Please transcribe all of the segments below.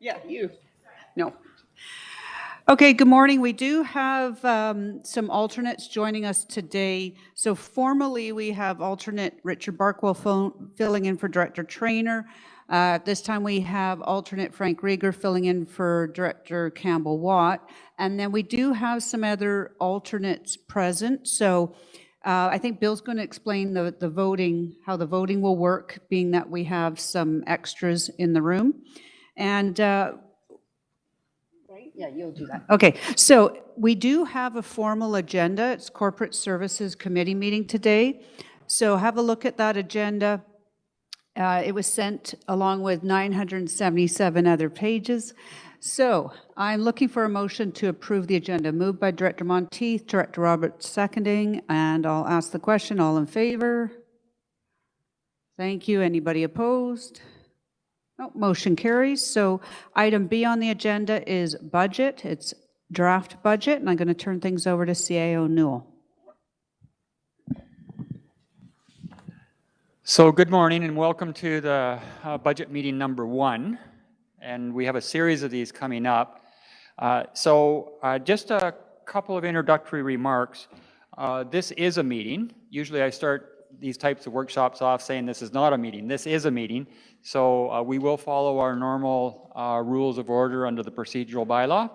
Yeah, you. No. Okay, good morning. We do have some alternates joining us today. So formally, we have alternate Richard Barkwell filling in for Director Trainer. This time we have alternate Frank Rieger filling in for Director Campbell Watt. And then we do have some other alternates present. So I think Bill's going to explain the voting, how the voting will work, being that we have some extras in the room. And yeah, you'll do that. Okay, so we do have a formal agenda. It's Corporate Services Committee meeting today. So have a look at that agenda. It was sent along with 977 other pages. So I'm looking for a motion to approve the agenda. Moved by Director Monteith, Director Roberts seconding, and I'll ask the question. All in favor? Thank you. Anybody opposed? No, motion carries. So item B on the agenda is budget. It's draft budget, and I'm going to turn things over to CAO Newell. So good morning and welcome to the budget meeting number 1. And we have a series of these coming up. Just a couple of introductory remarks. This is a meeting. Usually I start these types of workshops off saying this is not a meeting. This is a meeting. So we will follow our normal rules of order under the procedural bylaw.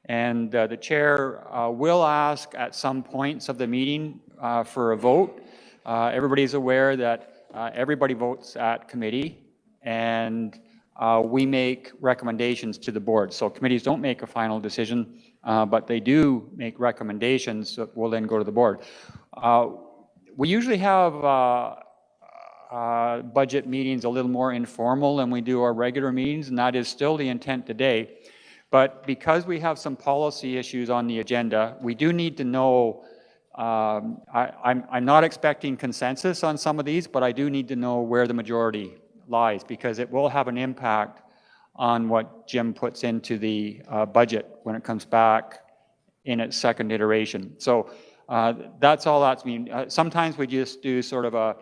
And the chair will ask at some points of the meeting for a vote. Everybody's aware that everybody votes at committee, and we make recommendations to the board. So committees don't make a final decision, but they do make recommendations that will then go to the board. We usually have budget meetings a little more informal than we do our regular meetings, and that is still the intent today. But because we have some policy issues on the agenda, we do need to know, I'm not expecting consensus on some of these, but I do need to know where the majority lies, because it will have an impact on what Jim puts into the budget when it comes back in its second iteration. So that's all that's mean. Sometimes we just do sort of a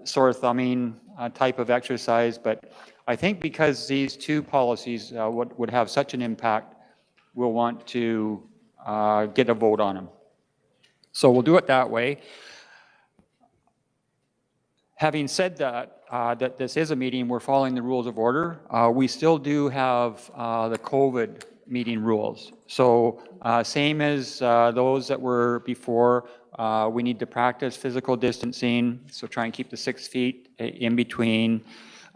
sore thumbing type of exercise, but I think because these two policies would have such an impact, we'll want to get a vote on them. So we'll do it that way. Having said that, that this is a meeting, we're following the rules of order. We still do have the COVID meeting rules. So same as those that were before, we need to practice physical distancing. So try and keep the 6 feet in between.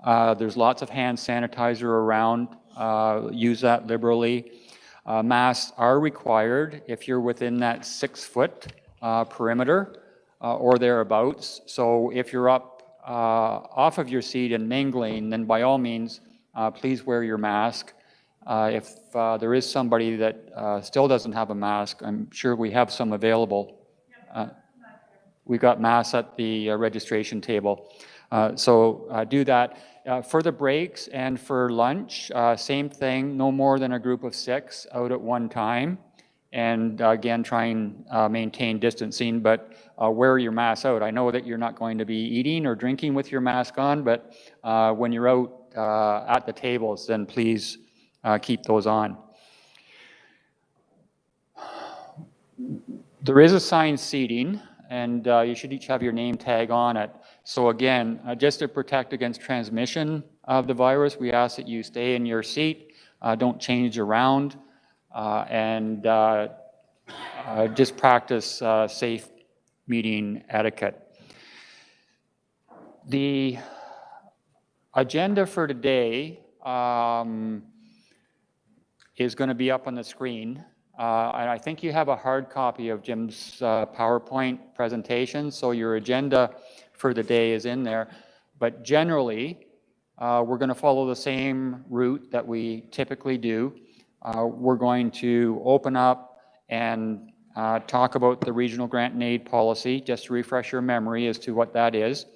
There's lots of hand sanitizer around. Use that liberally. Masks are required if you're within that 6 foot perimeter or thereabouts. So if you're up off of your seat and mingling, then by all means, please wear your mask. If there is somebody that still doesn't have a mask, I'm sure we have some available. We've got masks at the registration table. So do that. For the breaks and for lunch, same thing, no more than a group of 6 out at one time. And again, try and maintain distancing, but wear your mask out. I know that you're not going to be eating or drinking with your mask on, but when you're out at the tables, then please keep those on. There is assigned seating, and you should each have your name tag on it. So again, just to protect against transmission of the virus, we ask that you stay in your seat, don't change around, and just practice safe meeting etiquette. The agenda for today is going to be up on the screen. And I think you have a hard copy of Jim's PowerPoint presentation, so your agenda for the day is in there. But generally, we're going to follow the same route that we typically do. We're going to open up and talk about the regional grant and aid policy, just to refresh your memory as to what that is.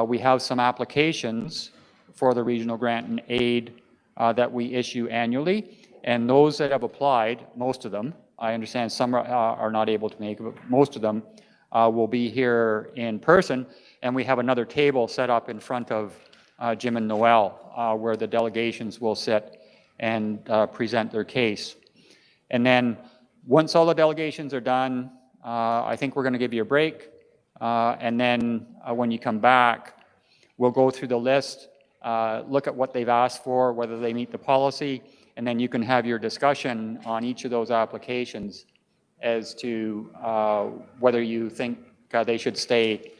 We have some applications for the regional grant and aid that we issue annually. And those that have applied, most of them, I understand some are not able to make it, but most of them will be here in person. And we have another table set up in front of Jim and Noel where the delegations will sit and present their case. And then once all the delegations are done, I think we're going to give you a break. And then when you come back, we'll go through the list, look at what they've asked for, whether they meet the policy, and then you can have your discussion on each of those applications as to whether you think they should stay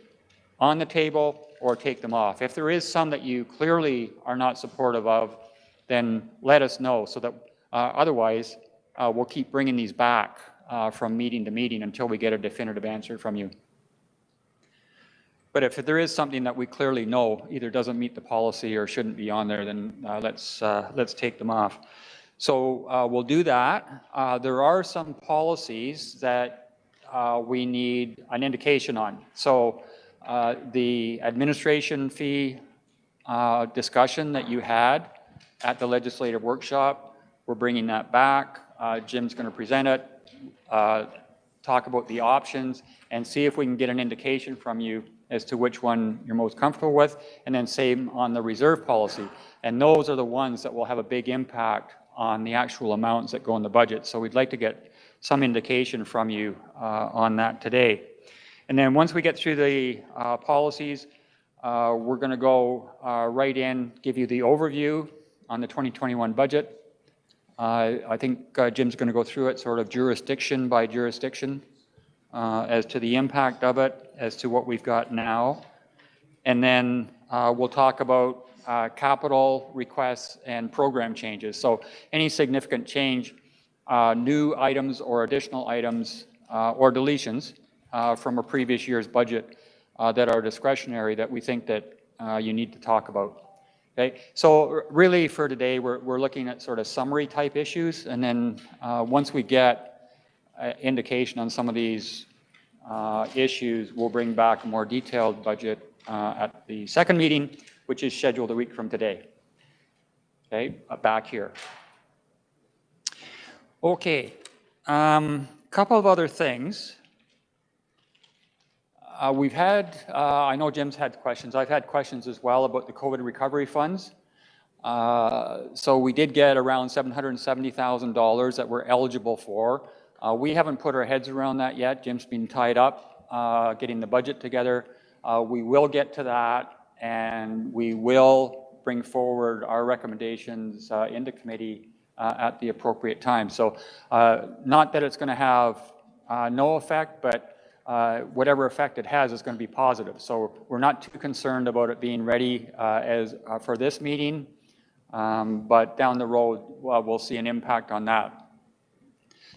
on the table or take them off. If there is some that you clearly are not supportive of, then let us know, so that otherwise we'll keep bringing these back from meeting to meeting until we get a definitive answer from you. But if there is something that we clearly know either doesn't meet the policy or shouldn't be on there, then let's take them off. So we'll do that. There are some policies that we need an indication on. So the administration fee discussion that you had at the legislative workshop, we're bringing that back. Jim's going to present it, talk about the options, and see if we can get an indication from you as to which one you're most comfortable with, and then same on the reserve policy. And those are the ones that will have a big impact on the actual amounts that go in the budget. So we'd like to get some indication from you on that today. And then once we get through the policies, we're going to go right in, give you the overview on the 2021 budget. I think Jim's going to go through it sort of jurisdiction by jurisdiction as to the impact of it, as to what we've got now. And then we'll talk about capital requests and program changes. So any significant change, new items or additional items or deletions from a previous year's budget that are discretionary that we think that you need to talk about. Okay, so really for today, we're looking at sort of summary type issues, and then once we get indication on some of these issues, we'll bring back a more detailed budget at the second meeting, which is scheduled a week from today. Okay, back here. Okay, couple of other things. We've had, I know Jim's had questions, I've had questions as well about the COVID recovery funds. So we did get around $770,000 that we're eligible for. We haven't put our heads around that yet. Jim's been tied up getting the budget together. We will get to that, and we will bring forward our recommendations into committee at the appropriate time. So not that it's going to have no effect, but whatever effect it has is going to be positive. So we're not too concerned about it being ready for this meeting, but down the road, we'll see an impact on that.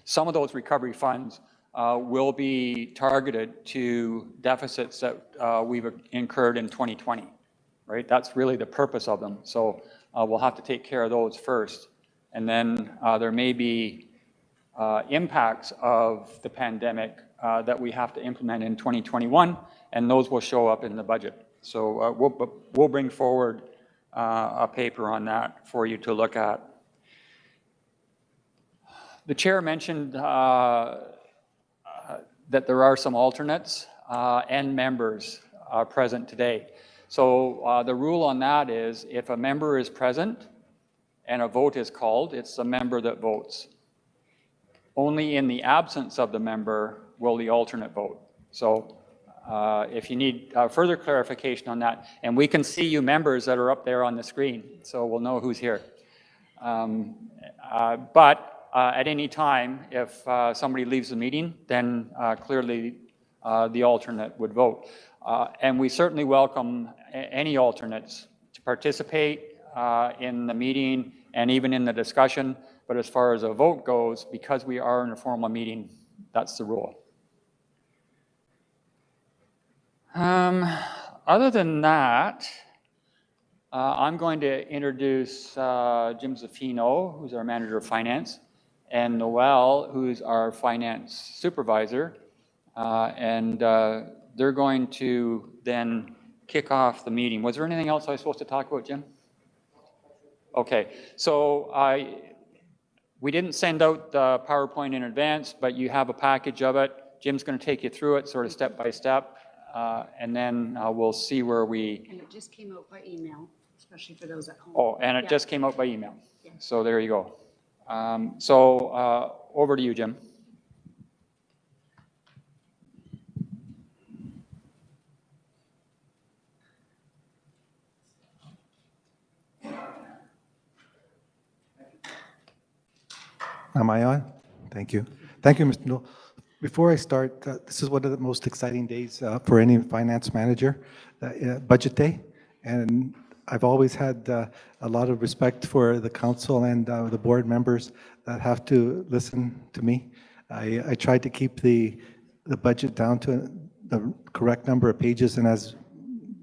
Some of those recovery funds will be targeted to deficits that we've incurred in 2020, right? That's really the purpose of them. So we'll have to take care of those first. And then there may be impacts of the pandemic that we have to implement in 2021, and those will show up in the budget. So we'll bring forward a paper on that for you to look at. The chair mentioned that there are some alternates and members present today. So the rule on that is if a member is present and a vote is called, it's the member that votes. Only in the absence of the member will the alternate vote. So if you need further clarification on that, and we can see you members that are up there on the screen, so we'll know who's here. But at any time, if somebody leaves the meeting, then clearly the alternate would vote. And we certainly welcome any alternates to participate in the meeting and even in the discussion. But as far as a vote goes, because we are in a formal meeting, that's the rule. Other than that, I'm going to introduce Jim Zaffino, who's our manager of finance, and Noel, who's our finance supervisor. And they're going to then kick off the meeting. Was there anything else I was supposed to talk about, Jim? Okay, so we didn't send out the PowerPoint in advance, but you have a package of it. Jim's going to take you through it sort of step by step, and then we'll see where we... And it just came out by email. especially for those at home. Oh, and it Yeah. just came out by email. Yeah. So there you go. Over to you, Jim. Am I on? Thank you. Thank you, Mr. Newell. Before I start, this is one of the most exciting days for any finance manager, Budget Day. And I've always had a lot of respect for the council and the board members that have to listen to me. I tried to keep the budget down to the correct number of pages, and as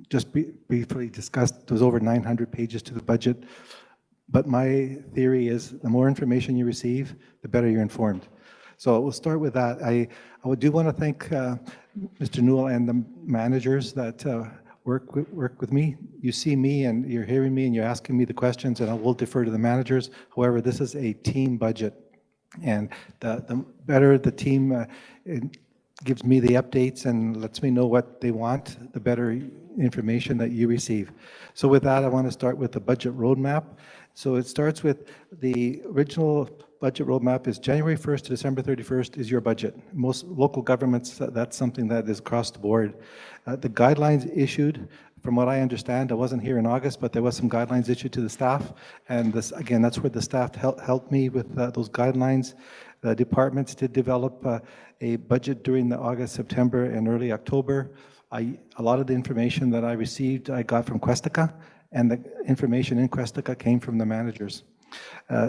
just briefly discussed, there was over 900 pages to the budget. But my theory is the more information you receive, the better you're informed. So we'll start with that. I do want to thank Mr. Newell and the managers that work with me. You see me and you're hearing me and you're asking me the questions, and I will defer to the managers. However, this is a team budget, and the better the team gives me the updates and lets me know what they want, the better information that you receive. So with that, I want to start with the budget roadmap. So it starts with the original budget roadmap is January 1st to December 31st is your budget. Most local governments, that's something that is across the board. The guidelines issued, from what I understand, I wasn't here in August, but there was some guidelines issued to the staff. And this, again, that's where the staff helped me with those guidelines. The departments did develop a budget during the August, September, and early October. A lot of the information that I received, I got from Questica, and the information in Questica came from the managers.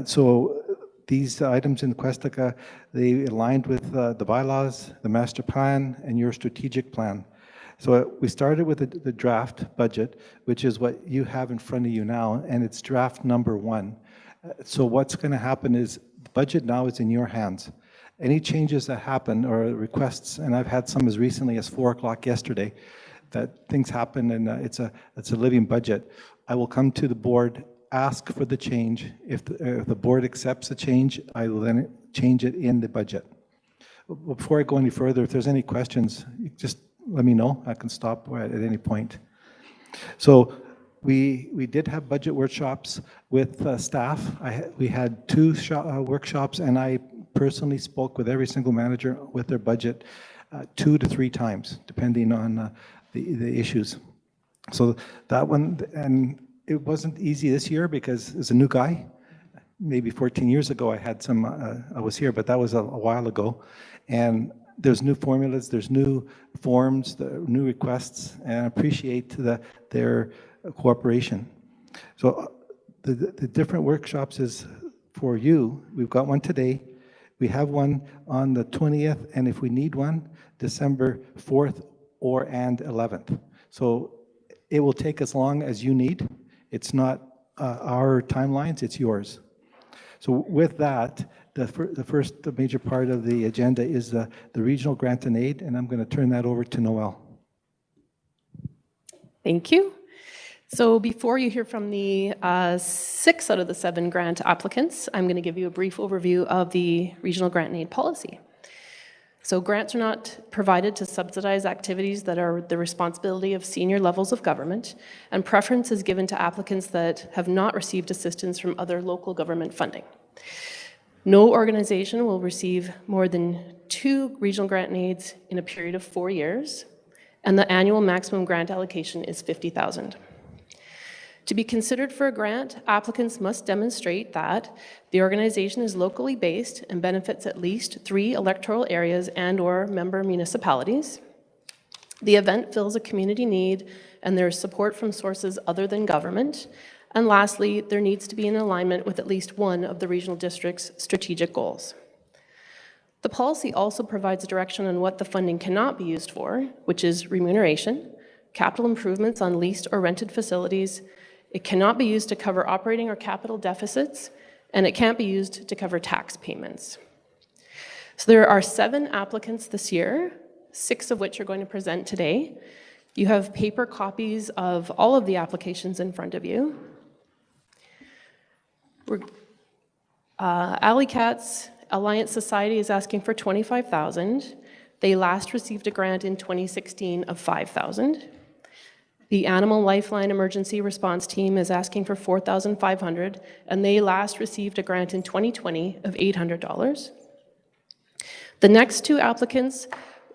So these items in Questica, they aligned with the bylaws, the master plan, and your strategic plan. So we started with the draft budget, which is what you have in front of you now, and it's draft number 1. So what's going to happen is the budget now is in your hands. Any changes that happen or requests, and I've had some as recently as 4 o'clock yesterday, that things happen and it's a living budget. I will come to the board, ask for the change. If the board accepts the change, I will then change it in the budget. Before I go any further, if there's any questions, just let me know. I can stop at any point. So we did have budget workshops with staff. We had 2 workshops, and I personally spoke with every single manager with their budget 2 to 3 times, depending on the issues. So that one, and it wasn't easy this year because as a new guy, maybe 14 years ago I had some, I was here, but that was a while ago. And there's new formulas, there's new forms, new requests, and I appreciate their cooperation. So the different workshops is for you. We've got one today. We have one on the 20th, and if we need one, December 4th and 11th. So it will take as long as you need. It's not our timelines, it's yours. So with that, the first major part of the agenda is the regional grant and aid, and I'm going to turn that over to Noelle. Thank you. So before you hear from the 6 out of the 7 grant applicants, I'm going to give you a brief overview of the regional grant and aid policy. So grants are not provided to subsidize activities that are the responsibility of senior levels of government, and preference is given to applicants that have not received assistance from other local government funding. No organization will receive more than 2 regional grant and aids in a period of 4 years, and the annual maximum grant allocation is $50,000. To be considered for a grant, applicants must demonstrate that the organization is locally based and benefits at least 3 electoral areas and/or member municipalities. The event fills a community need and there is support from sources other than government. And lastly, there needs to be an alignment with at least one of the regional district's strategic goals. The policy also provides direction on what the funding cannot be used for, which is remuneration, capital improvements on leased or rented facilities. It cannot be used to cover operating or capital deficits, and it can't be used to cover tax payments. So there are 7 applicants this year, 6 of which are going to present today. You have paper copies of all of the applications in front of you. AlleyCATS Alliance Society is asking for $25,000. They last received a grant in 2016 of $5,000. The Animal Lifeline Emergency Response Team is asking for $4,500, and they last received a grant in 2020 of $800. The next two applicants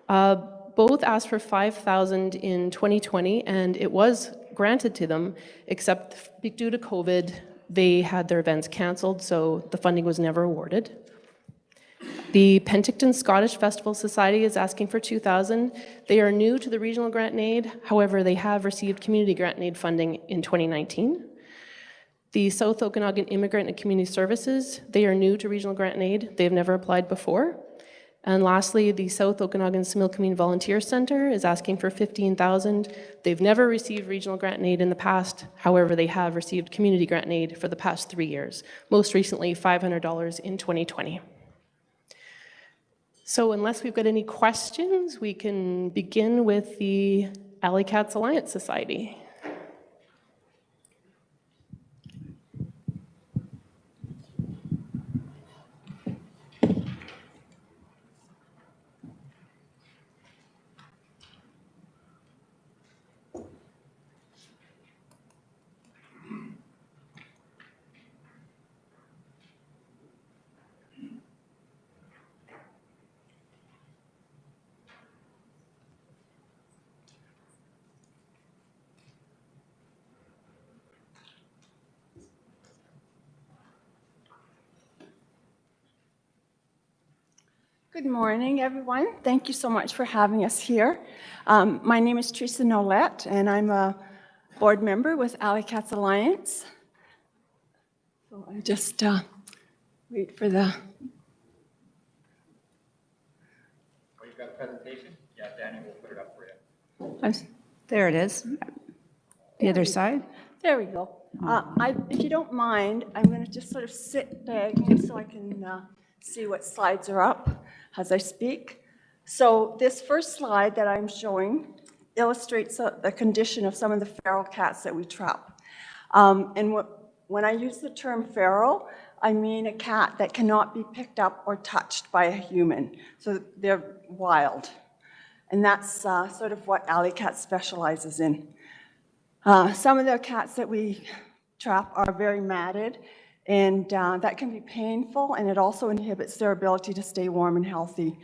both asked for $5,000 in 2020, and it was granted to them, except due to COVID, they had their events canceled, so the funding was never awarded. The Penticton Scottish Festival Society is asking for $2,000. They are new to the regional grant and aid. However, they have received community grant and aid funding in 2019. The South Okanagan Immigrant and Community Services, they are new to regional grant and aid. They've never applied before. And lastly, the South Okanagan-SIMILKAMEEN Volunteer Center is asking for $15,000. They've never received regional grant and aid in the past. However, they have received community grant and aid for the past 3 years, most recently $500 in 2020. So unless we've got any questions, we can begin with the AlleyCATS Alliance Society. Good morning, everyone. Thank you so much for having us here. My name is Teresa Nolette, and I'm a board member with AlleyCATS Alliance. So I just wait for the... Oh, you've got a presentation? Yeah, Danny will put it up for you. There it is. The other side. There we go. If you don't mind, I'm going to just sort of sit diagonally so I can see what slides are up as I speak. So this first slide that I'm showing illustrates the condition of some of the feral cats that we trap. When I use the term feral, I mean a cat that cannot be picked up or touched by a human. So they're wild. And that's sort of what AlleyCATS specializes in. Some of the cats that we trap are very matted, and that can be painful, and it also inhibits their ability to stay warm and healthy.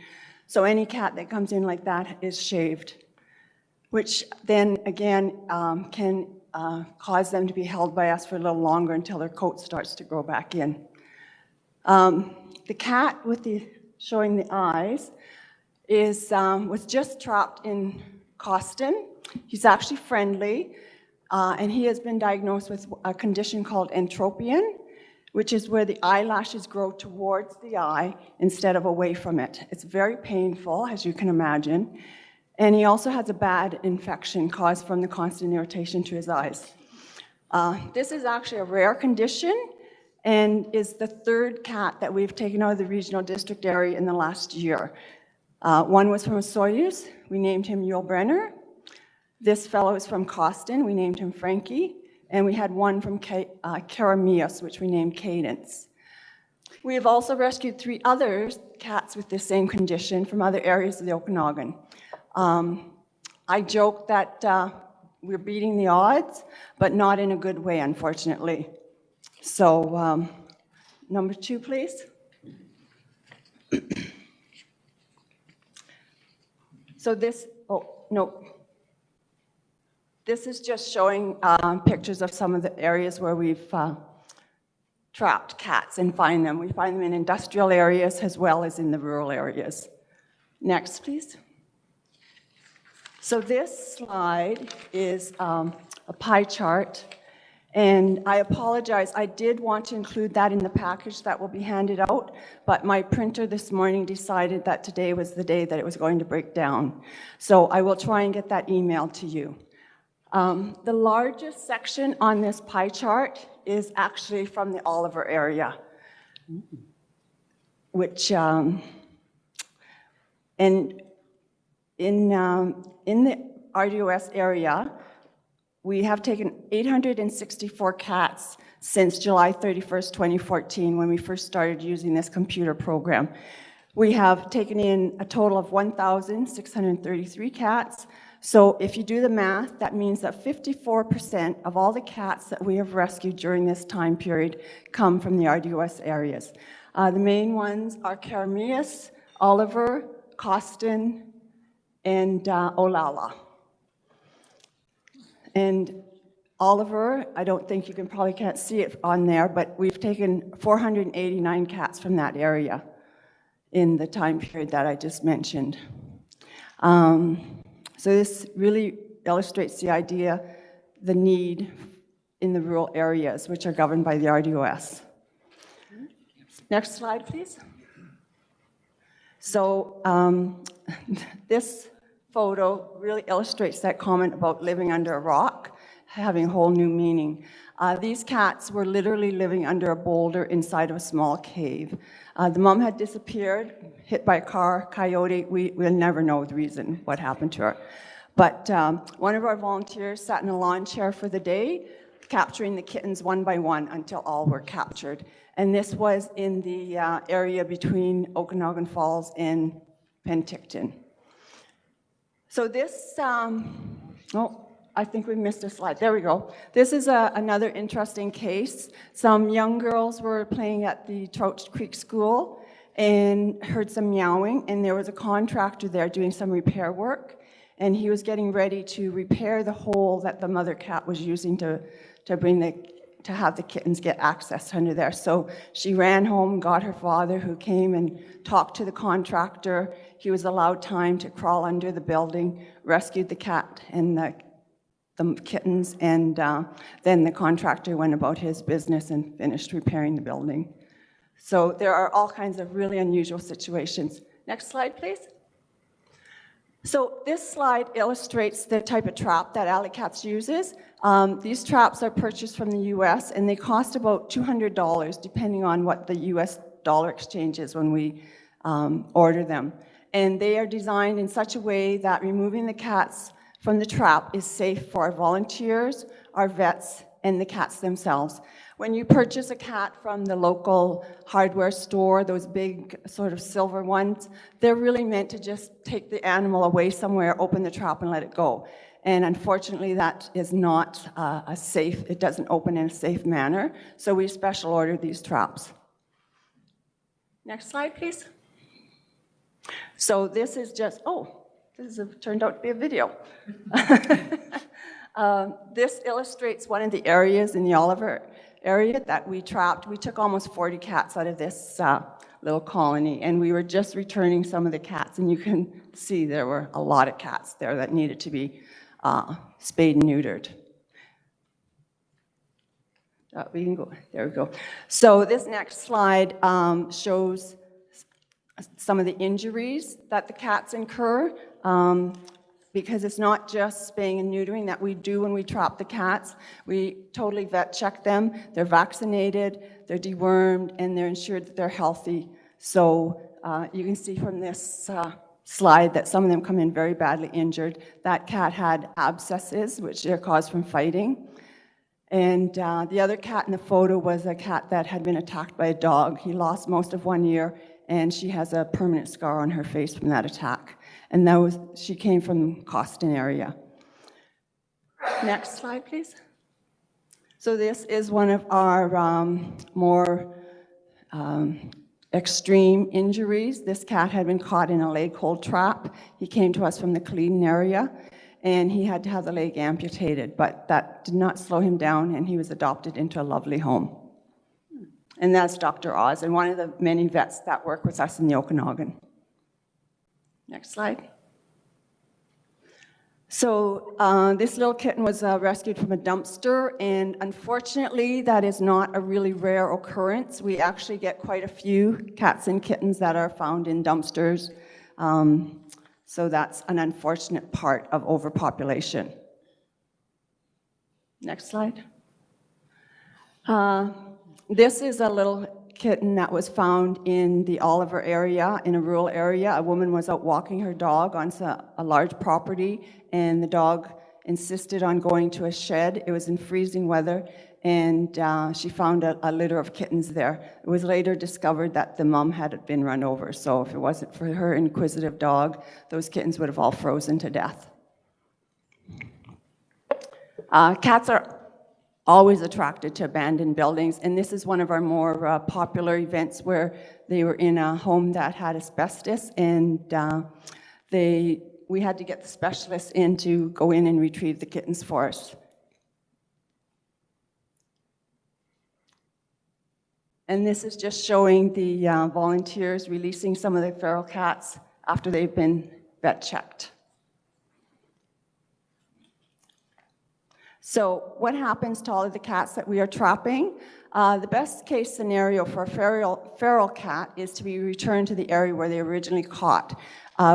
So any cat that comes in like that is shaved, which then again can cause them to be held by us for a little longer until their coat starts to grow back in. The cat with showing the eyes was just trapped in Costin. He's actually friendly, and he has been diagnosed with a condition called entropion, which is where the eyelashes grow towards the eye instead of away from it. It's very painful, as you can imagine. And he also has a bad infection caused from the constant irritation to his eyes. This is actually a rare condition and is the third cat that we've taken out of the regional district area in the last year. One was from Soyuz. We named him Yul Brenner. This fellow is from Costin. We named him Frankie. And we had one from Karamias, which we named Cadence. We have also rescued 3 other cats with the same condition from other areas of the Okanagan. I joke that we're beating the odds, but not in a good way, unfortunately. So, number 2, please. So this, oh, no. This is just showing pictures of some of the areas where we've trapped cats and find them. We find them in industrial areas as well as in the rural areas. Next, please. So this slide is a pie chart, and I apologize. I did want to include that in the package that will be handed out, but my printer this morning decided that today was the day that it was going to break down. So I will try and get that emailed to you. The largest section on this pie chart is actually from the Oliver area, which, and in the RDOS area, we have taken 864 cats since July 31st, 2014, when we first started using this computer program. We have taken in a total of 1,633 cats, So if you do the math, that means that 54% of all the cats that we have rescued during this time period come from the RDOS areas. The main ones are Karameas, Oliver, Costin, and Olala. And Oliver, I don't think you can probably can't see it on there, but we've taken 489 cats from that area in the time period that I just mentioned. So this really illustrates the idea, the need in the rural areas, which are governed by the RDOS. Next slide, please. So this photo really illustrates that comment about living under a rock, having a whole new meaning. These cats were literally living under a boulder inside of a small cave. The mom had disappeared, hit by a car, coyote. We'll never know the reason, what happened to her. But one of our volunteers sat in a lawn chair for the day, capturing the kittens one by one until all were captured. And this was in the area between Okanagan Falls and Penticton. So this, I think we missed a slide. There we go. This is another interesting case. Some young girls were playing at the Trout Creek School and heard some meowing, and there was a contractor there doing some repair work, and he was getting ready to repair the hole that the mother cat was using to have the kittens get access under there. So she ran home, got her father, who came and talked to the contractor. He was allowed time to crawl under the building, rescued the cat and the kittens, and then the contractor went about his business and finished repairing the building. So there are all kinds of really unusual situations. Next slide, please. So this slide illustrates the type of trap that AlleyCATS uses. These traps are purchased from the US, and they cost about $200, depending on what the US dollar exchange is when we order them. And they are designed in such a way that removing the cats from the trap is safe for our volunteers, our vets, and the cats themselves. When you purchase a cat from the local hardware store, those big sort of silver ones, they're really meant to just take the animal away somewhere, open the trap, and let it go. And unfortunately, that is not it doesn't open in a safe manner, so we special order these traps. Next slide, please. So this is just, turned out to be a video. This illustrates one of the areas in the Oliver area that we trapped. We took almost 40 cats out of this little colony, and we were just returning some of the cats, and you can see there were a lot of cats there that needed to be spayed and neutered. We can go, there we go. So this next slide shows some of the injuries that the cats incur, because it's not just spaying and neutering that we do when we trap the cats. We totally vet check them. They're vaccinated, they're dewormed, and they're ensured that they're healthy. So you can see from this slide that some of them come in very badly injured. That cat had abscesses, which are caused from fighting. And the other cat in the photo was a cat that had been attacked by a dog. He lost most of one ear, and she has a permanent scar on her face from that attack. And she came from Costin area. Next slide, please. So this is one of our more extreme injuries. This cat had been caught in a leg hold trap. He came to us from the Clean area, and he had to have the leg amputated, but that did not slow him down, and he was adopted into a lovely home. And that's Dr. Oz, and one of the many vets that work with us in the Okanagan. Next slide. So this little kitten was rescued from a dumpster, and unfortunately that is not a really rare occurrence. We actually get quite a few cats and kittens that are found in dumpsters. So that's an unfortunate part of overpopulation. Next slide. This is a little kitten that was found in the Oliver area, in a rural area. A woman was out walking her dog on a large property, and the dog insisted on going to a shed. It was in freezing weather, and she found a litter of kittens there. It was later discovered that the mom had been run over, so if it wasn't for her inquisitive dog, those kittens would have all frozen to death. Cats are always attracted to abandoned buildings, and this is one of our more popular events where they were in a home that had asbestos, and we had to get the specialists in to go in and retrieve the kittens for us. And this is just showing the volunteers releasing some of the feral cats after they've been vet checked. So what happens to all of the cats that we are trapping? The best case scenario for a feral cat is to be returned to the area where they were originally caught.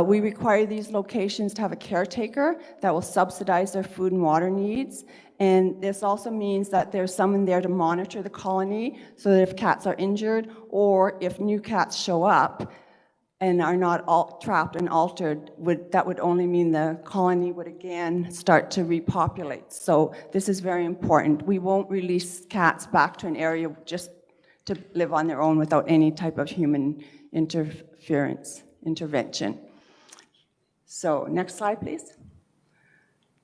We require these locations to have a caretaker that will subsidize their food and water needs. And this also means that there's someone there to monitor the colony so that if cats are injured or if new cats show up and are not trapped and altered, that would only mean the colony would again start to repopulate. So this is very important. We won't release cats back to an area just to live on their own without any type of human intervention. So next slide, please.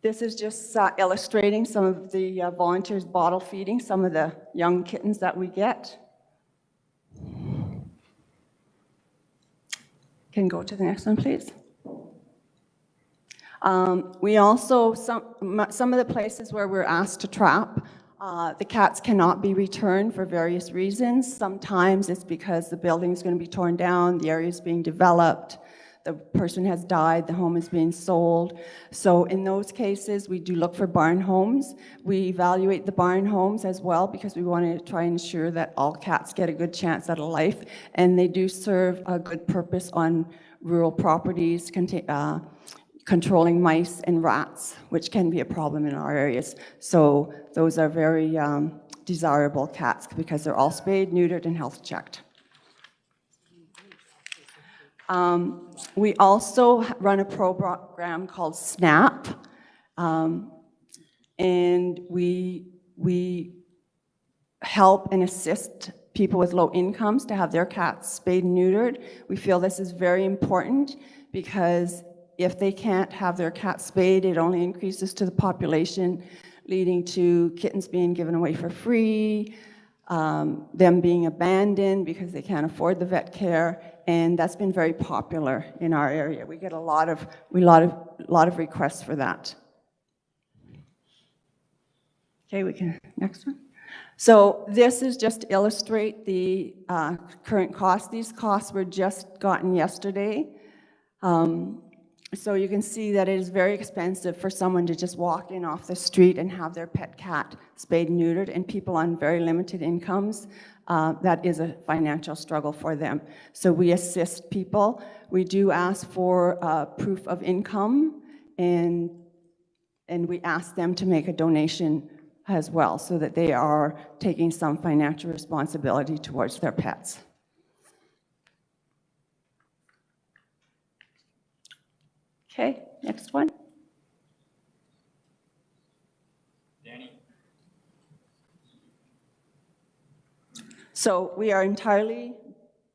This is just illustrating some of the volunteers bottle feeding some of the young kittens that we get. Can go to the next one, please. We also, some of the places where we're asked to trap, the cats cannot be returned for various reasons. Sometimes it's because the building is going to be torn down, the area is being developed, the person has died, the home is being sold. So in those cases, we do look for barn homes. We evaluate the barn homes as well because we want to try and ensure that all cats get a good chance at a life, and they do serve a good purpose on rural properties, controlling mice and rats, which can be a problem in our areas. So those are very desirable cats because they're all spayed, neutered, and health checked. We also run a program called SNAP, and we help and assist people with low incomes to have their cats spayed and neutered. We feel this is very important because if they can't have their cats spayed, it only increases to the population, leading to kittens being given away for free, them being abandoned because they can't afford the vet care, and that's been very popular in our area. We get a lot of requests for that. Okay, we can, next one. So this is just to illustrate the current costs. These costs were just gotten yesterday. So you can see that it is very expensive for someone to just walk in off the street and have their pet cat spayed and neutered, and people on very limited incomes, that is a financial struggle for them. So we assist people. We do ask for proof of income, and we ask them to make a donation as well so that they are taking some financial responsibility towards their pets. Okay, next one. Danny. So we are entirely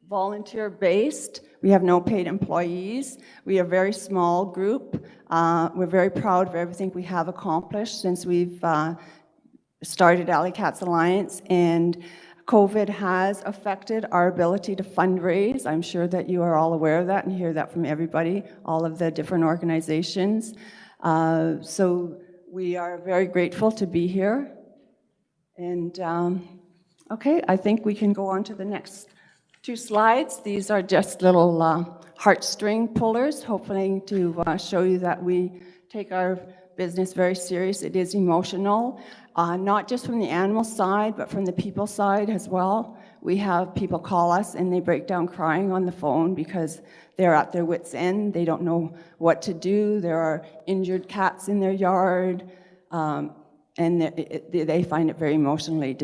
volunteer-based. We have no paid employees. We are a very small group. We're very proud of everything we have accomplished since we've started AlleyCATS Alliance, and COVID has affected our ability to fundraise. I'm sure that you are all aware of that and hear that from everybody, all of the different organizations. So we are very grateful to be here. And okay, I think we can go on to the next two slides. These are just little heartstring pullers, hopefully to show you that we take our business very serious. It is emotional, not just from the animal side, but from the people side as well. We have people call us and they break down crying on the phone because they're at their wits' end. They don't know what to do. There are injured cats in their yard, and they find it very emotionally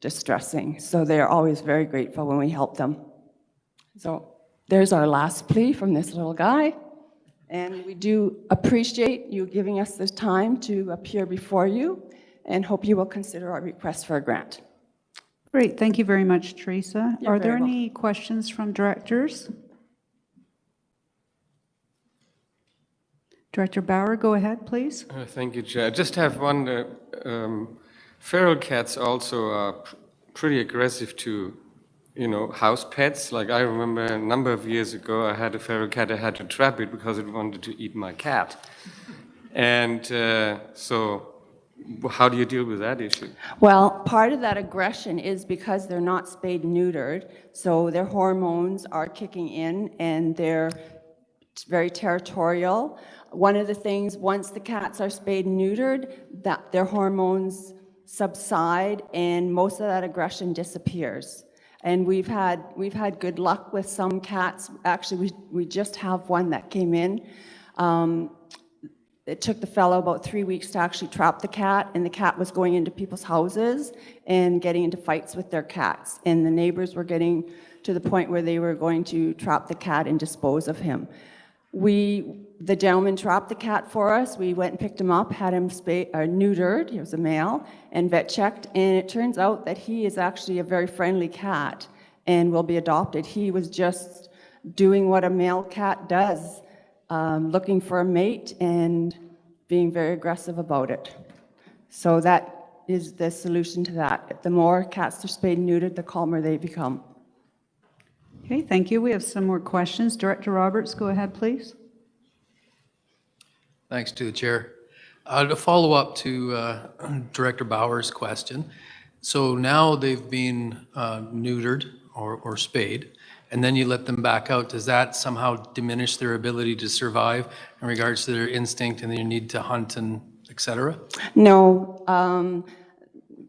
distressing. So they're always very grateful when we help them. So there's our last plea from this little guy. And we do appreciate you giving us this time to appear before you, and hope you will consider our request for a grant. Great, thank you very much, Teresa. You're Are there very any questions from directors? Director Bauer, go ahead, please. Thank you, Chair. I just have one. Feral cats also are pretty aggressive to, house pets. Like I remember a number of years ago, I had a feral cat. I had to trap it because it wanted to eat my cat. And so how do you deal with that issue? Well, part of that aggression is because they're not spayed and neutered, so their hormones are kicking in and they're very territorial. One of the things, once the cats are spayed and neutered, that their hormones subside and most of that aggression disappears. And we've had good luck with some cats. Actually, we just have one that came in. It took the fellow about 3 weeks to actually trap the cat, and the cat was going into people's houses and getting into fights with their cats. And the neighbors were getting to the point where they were going to trap the cat and dispose of him. The gentleman trapped the cat for us. We went and picked him up, had him neutered, he was a male, and vet checked, and it turns out that he is actually a very friendly cat and will be adopted. He was just doing what a male cat does, looking for a mate and being very aggressive about it. So that is the solution to that. The more cats are spayed and neutered, the calmer they become. Okay, thank you. We have some more questions. Director Roberts, go ahead, please. Thanks to the chair. To follow up to Director Bauer's question, so now they've been neutered or spayed, and then you let them back out. Does that somehow diminish their ability to survive in regards to their instinct and their need to hunt and et cetera? No,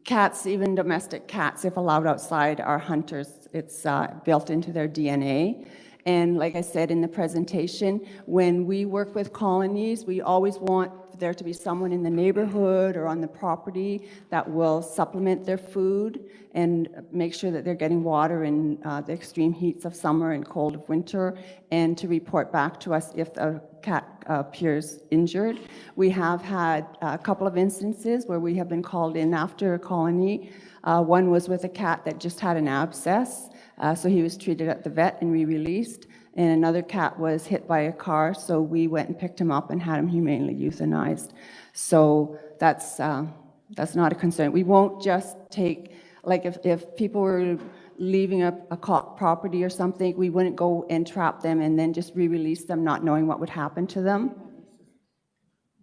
cats, even domestic cats, if allowed outside, are hunters. It's built into their DNA. And like I said in the presentation, when we work with colonies, we always want there to be someone in the neighborhood or on the property that will supplement their food and make sure that they're getting water in the extreme heats of summer and cold of winter, and to report back to us if a cat appears injured. We have had a couple of instances where we have been called in after a colony. One was with a cat that just had an abscess. So he was treated at the vet and re-released. And another cat was hit by a car, so we went and picked him up and had him humanely euthanized. So that's not a concern. We won't just take, like if people were leaving a property or something, we wouldn't go and trap them and then just re-release them not knowing what would happen to them.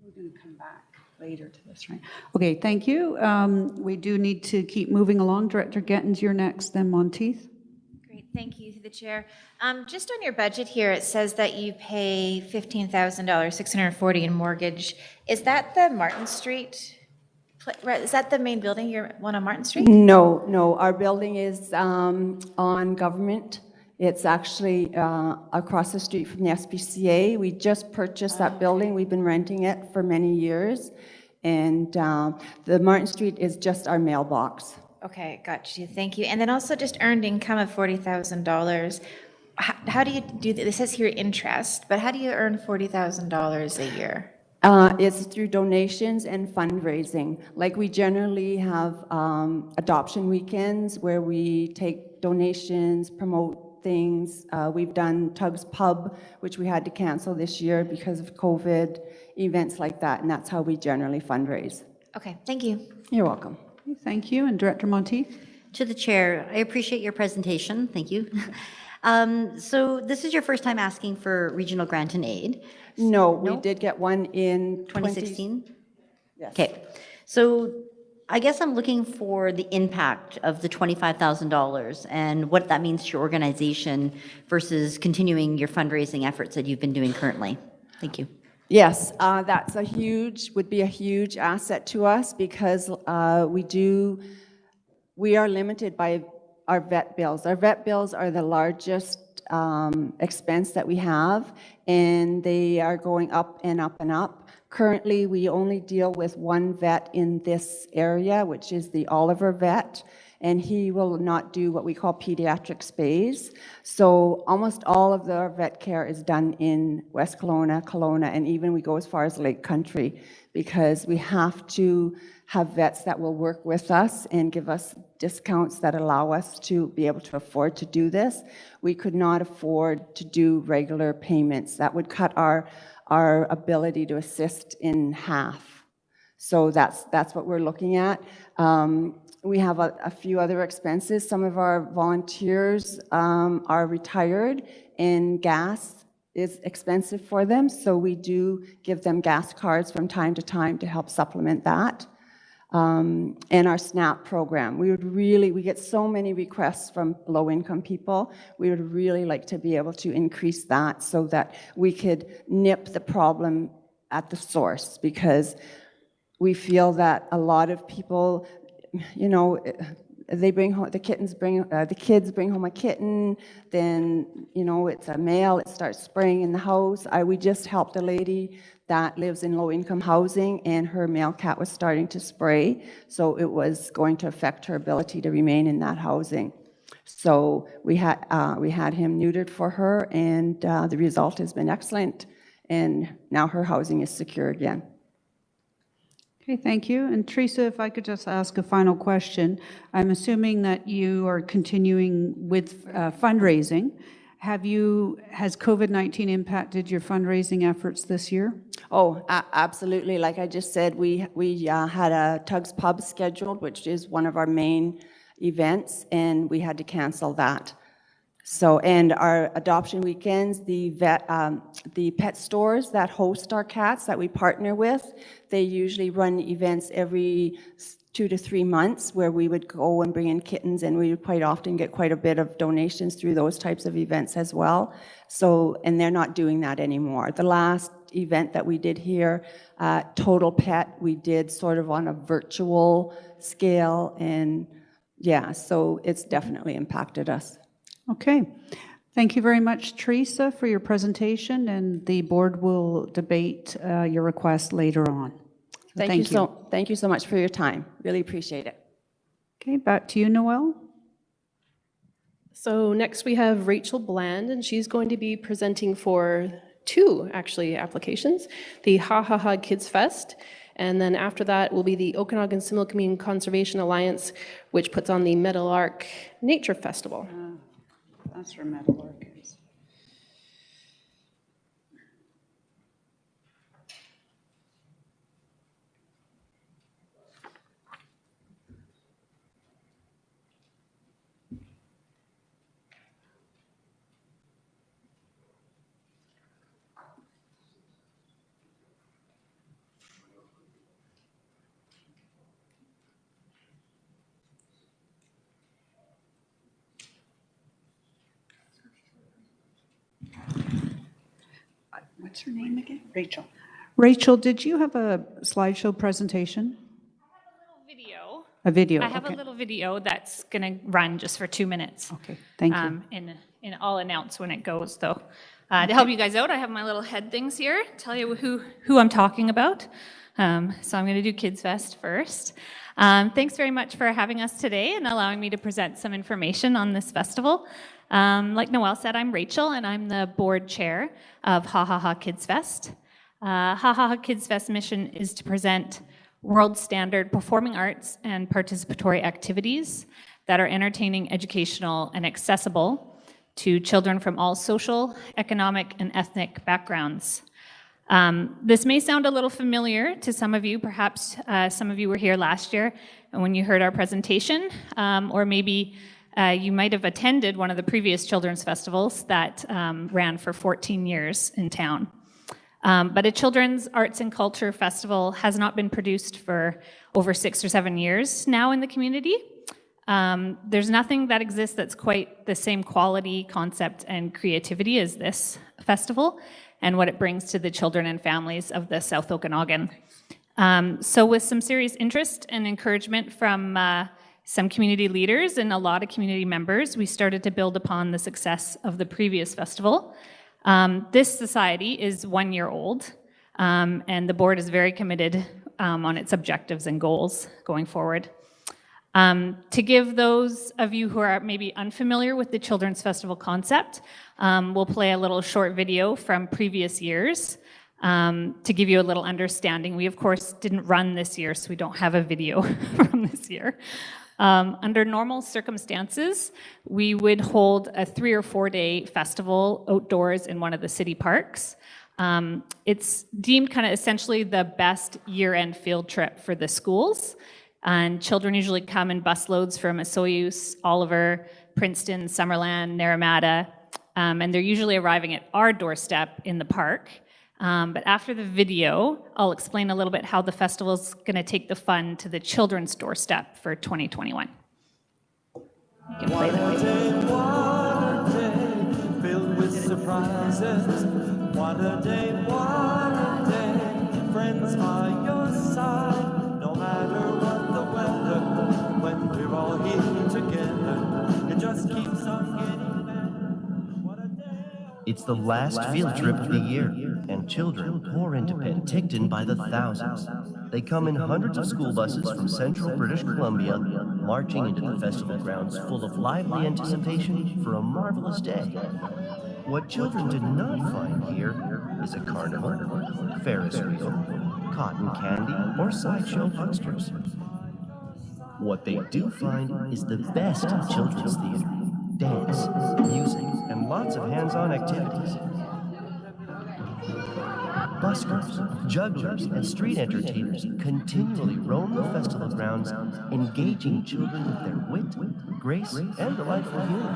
We're going to come back later to this, right? Okay, thank you. We do need to keep moving along. Director Gittens, you're next, then Monteith. Thank you to the chair. Just on your budget here, it says that you pay $15,000, $640 in mortgage. Is that the Martin Street? Is that the main building, your one on Martin Street? No. Our building is on Government. It's actually across the street from the SPCA. We just purchased that building. We've been renting it for many years. And the Martin Street is just our mailbox. Okay, got you. Thank you. And then also just earned income of $40,000. How do you do that? This says here interest, but how do you earn $40,000 a year? It's through donations and fundraising. Like we generally have adoption weekends where we take donations, promote things. We've done Tugs Pub, which we had to cancel this year because of COVID, events like that, and that's how we generally fundraise. Okay, thank you. You're welcome. Thank you. And Director Monteith? To the chair, I appreciate your presentation. Thank you. So this is your first time asking for regional grant and aid? No, we did get one in 2016? Yes. Okay. So I guess I'm looking for the impact of the $25,000 and what that means to your organization versus continuing your fundraising efforts that you've been doing currently. Thank you. Yes, that's would be a huge asset to us because we are limited by our vet bills. Our vet bills are the largest expense that we have, and they are going up and up and up. Currently, we only deal with one vet in this area, which is the Oliver vet, and he will not do what we call pediatric spays. So almost all of the vet care is done in West Kelowna, and even we go as far as Lake Country because we have to have vets that will work with us and give us discounts that allow us to be able to afford to do this. We could not afford to do regular payments. That would cut our our ability to assist in half. So that's what we're looking at. We have a few other expenses. Some of our volunteers are retired, and gas is expensive for them, so we do give them gas cards from time to time to help supplement that. And our SNAP program. We get so many requests from low-income people. We would really like to be able to increase that so that we could nip the problem at the source, because we feel that a lot of people, you know, they bring home, the kids bring home a kitten, then, you know, it's a male, it starts spraying in the house. We just helped a lady that lives in low-income housing, and her male cat was starting to spray, so it was going to affect her ability to remain in that housing. So we had him neutered for her, and the result has been excellent, and now her housing is secure again. Okay, thank you. And Teresa, if I could just ask a final question. I'm assuming that you are continuing with fundraising. Has COVID-19 impacted your fundraising efforts this year? Oh, absolutely. Like I just said, we had a Tugs Pub scheduled, which is one of our main events, and we had to cancel that. So, and our adoption weekends, the pet stores that host our cats that we partner with, they usually run events every 2 to 3 months where we would go and bring in kittens, and we would quite often get quite a bit of donations through those types of events as well. So, and they're not doing that anymore. The last event that we did here, Total Pet, we did sort of on a virtual scale, and yeah, so it's definitely impacted us. Okay. Thank you very much, Teresa, for your presentation, and the board will debate your request later on. Thank you so much for your time. Really appreciate it. Okay, back to you, Noelle. So next we have Rachel Bland, and she's going to be presenting for 2, actually, applications, the Ha Ha Ha Kids Fest, and then after that will be the Okanagan-SIMILKAMEEN Conservation Alliance, which puts on the Meadowlark Nature Festival. That's where Meadowlark is. What's her name again? Rachel. Rachel, did you have a slideshow presentation? Video. A video. I have okay. a little video that's going to run just for 2 minutes. Okay, thank you. And I'll announce when it goes, though. To help you guys out, I have my little head things here, tell you who I'm talking about. So I'm going to do Kids Fest first. Thanks very much for having us today and allowing me to present some information on this festival. Like Noelle said, I'm Rachel, and I'm the board chair of Ha Ha Ha Kids Fest. Ha Ha Ha Kids Fest mission is to present world standard performing arts and participatory activities that are entertaining, educational, and accessible to children from all social, economic, and ethnic backgrounds. This may sound a little familiar to some of you. Perhaps some of you were here last year and when you heard our presentation, or maybe you might have attended one of the previous children's festivals that ran for 14 years in town. But a children's arts and culture festival has not been produced for over 6 or 7 years now in the community. There's nothing that exists that's quite the same quality, concept, and creativity as this festival and what it brings to the children and families of the South Okanagan. So with some serious interest and encouragement from some community leaders and a lot of community members, we started to build upon the success of the previous festival. This society is 1 year old, and the board is very committed on its objectives and goals going forward. To give those of you who are maybe unfamiliar with the Children's Festival concept, we'll play a little short video from previous years to give you a little understanding. We, of course, didn't run this year, so we don't have a video from this year. Under normal circumstances, we would hold a 3 or 4 day festival outdoors in one of the city parks. It's deemed kind of essentially the best year-end field trip for the schools. And children usually come in busloads from Osoyoos, Oliver, Princeton, Summerland, Naramata, and they're usually arriving at our doorstep in the park. But after the video, I'll explain a little bit how the festival's going to take the fun to the children's doorstep for 2021. You can play that. Filled with surprises. What a day, friends by your side. No matter what the weather, when we're all here together, it just keeps on getting better. What a day. It's the last field trip of the year, and children pour into Penticton by the thousands. They come in hundreds of school buses from central British Columbia, marching into the festival grounds full of lively anticipation for a marvelous day. What children did not find here is a carnival, Ferris wheel, cotton candy, or sideshow hucksters. What they do find is the best children's theater, dance, music, and lots of hands-on activities. Buskers, jugglers, and street entertainers continually roam the festival grounds, engaging children with their wit, grace, and delightful humor.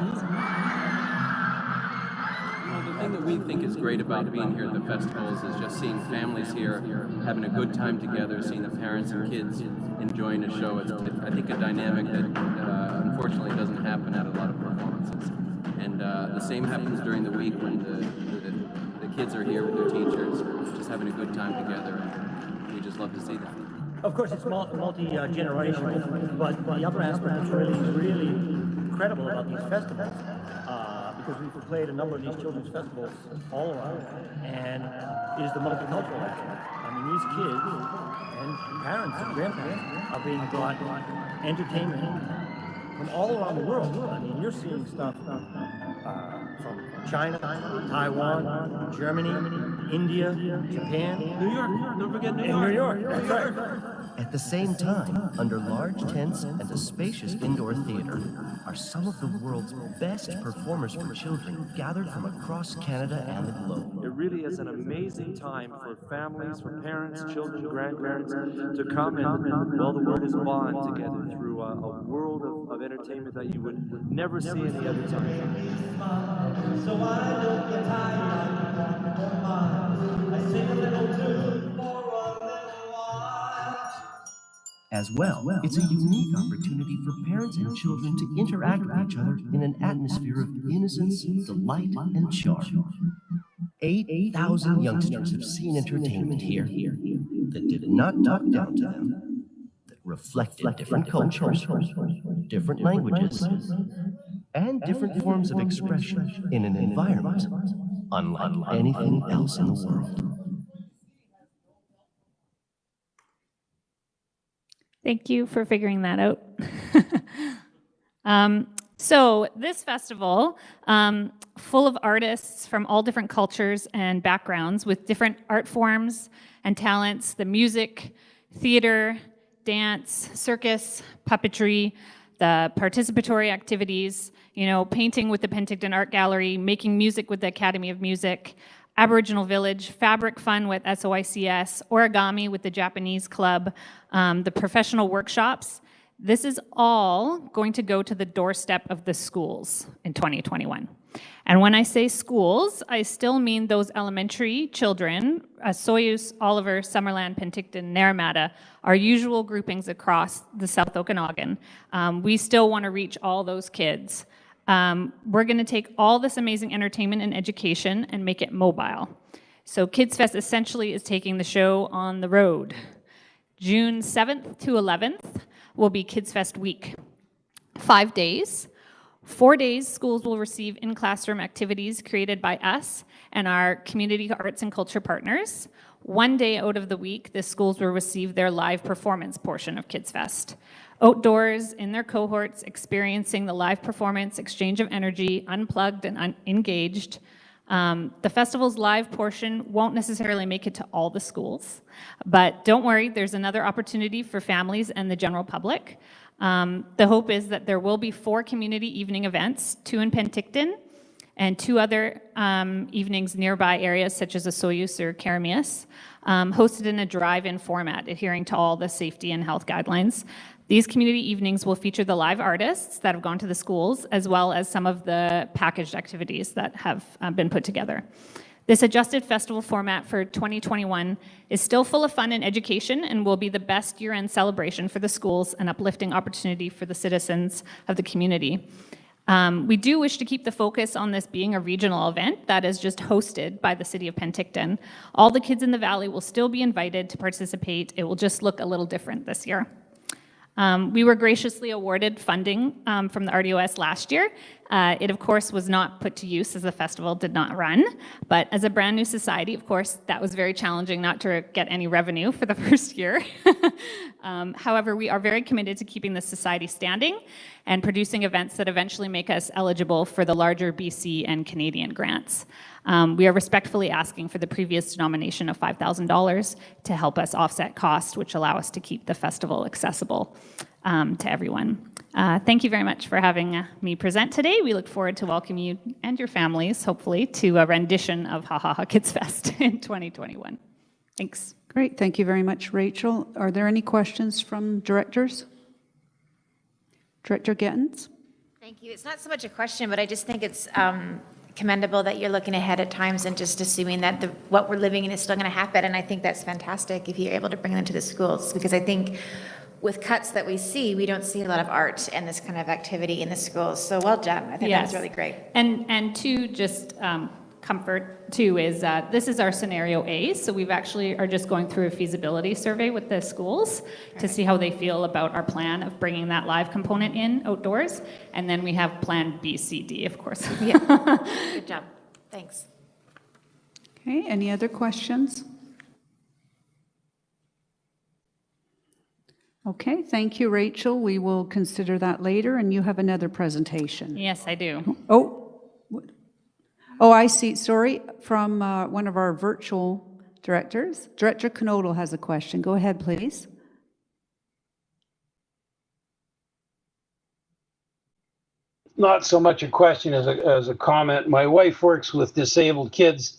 The thing that we think is great about being here at the festivals is just seeing families here having a good time together, seeing the parents and kids enjoying the show. It's I think, a dynamic that unfortunately doesn't happen at a lot of performances. And the same happens during the week when the kids are here with their teachers, just having a good time together. And we just love to see that. Of course, it's multi-generational, but the other aspect that's really incredible about these festivals, because we've played a number of these children's festivals all around, and is the multicultural aspect. I mean, these kids and parents and grandparents are being brought entertainment from all around the world. I mean, you're seeing stuff from China, Taiwan, Germany, India, Japan. New York, don't forget New and York. New York, that's right. At the same time, under large tents and a spacious indoor theater, are some of the world's best performers for children gathered from across Canada and the globe. It really is an amazing time for families, for parents, children, grandparents to come and, well, the world is bond together through a world of entertainment that you would never see any other time. So I don't get tired, I sing a little tune for a little while. As well, it's a unique opportunity for parents and children to interact with each other in an atmosphere of innocence, delight, and charm. 8,000 youngsters have seen entertainment here that did not talk down to them, that reflected different cultures, different languages, and different forms of expression in an environment unlike anything else in the world. Thank you for figuring that out. So this festival, full of artists from all different cultures and backgrounds with different art forms and talents, the music, theater, dance, circus, puppetry, the participatory activities, painting with the Penticton Art Gallery, making music with the Academy of Music, Aboriginal Village, fabric fun with SOICS, origami with the Japanese Club, the professional workshops. This is all going to go to the doorstep of the schools in 2021. And when I say schools, I still mean those elementary children, Soyuz, Oliver, Summerland, Penticton, Naramata, our usual groupings across the South Okanagan. We still want to reach all those kids. We're going to take all this amazing entertainment and education and make it mobile. So Kids Fest essentially is taking the show on the road. June 7th to 11th will be Kids Fest week. 5 days. 4 days, schools will receive in-classroom activities created by us and our community arts and culture partners. 1 day out of the week, the schools will receive their live performance portion of Kids Fest. Outdoors, in their cohorts, experiencing the live performance, exchange of energy, unplugged and engaged. The festival's live portion won't necessarily make it to all the schools, but don't worry, there's another opportunity for families and the general public. The hope is that there will be 4 community evening events, 2 in Penticton, and 2 other evenings nearby areas such as Osoyoos or Karamias, hosted in a drive-in format, adhering to all the safety and health guidelines. These community evenings will feature the live artists that have gone to the schools, as well as some of the packaged activities that have been put together. This adjusted festival format for 2021 is still full of fun and education and will be the best year-end celebration for the schools and uplifting opportunity for the citizens of the community. We do wish to keep the focus on this being a regional event that is just hosted by the City of Penticton. All the kids in the Valley will still be invited to participate. It will just look a little different this year. We were graciously awarded funding from the RDOS last year. It, of course, was not put to use as the festival did not run. But as a brand new society, of course, that was very challenging not to get any revenue for the first year. However, we are very committed to keeping the society standing and producing events that eventually make us eligible for the larger BC and Canadian grants. We are respectfully asking for the previous denomination of $5,000 to help us offset costs, which allow us to keep the festival accessible to everyone. Thank you very much for having me present today. We look forward to welcoming you and your families, hopefully, to a rendition of Ha Ha Ha Kids Fest in 2021. Thanks. Great, thank you very much, Rachel. Are there any questions from directors? Director Gittens? Thank you. It's not so much a question, but I just think it's commendable that you're looking ahead at times and just assuming that what we're living in is still going to happen. And I think that's fantastic if you're able to bring them to the schools, because I think with cuts that we see, we don't see a lot of art and this kind of activity in the schools. So well done. I think that's really great. And to just comfort too is this is our scenario A. So we've actually are just going through a feasibility survey with the schools to see how they feel about our plan of bringing that live component in outdoors. And then we have plan B, C, D, of course. Yeah. Good job. Thanks. Okay, any other questions? Okay, thank you, Rachel. We will consider that later, and you have another presentation. Yes, I do. Oh, I see. Sorry, from one of our virtual directors. Director Knodel has a question. Go ahead, please. Not so much a question as a comment. My wife works with disabled kids,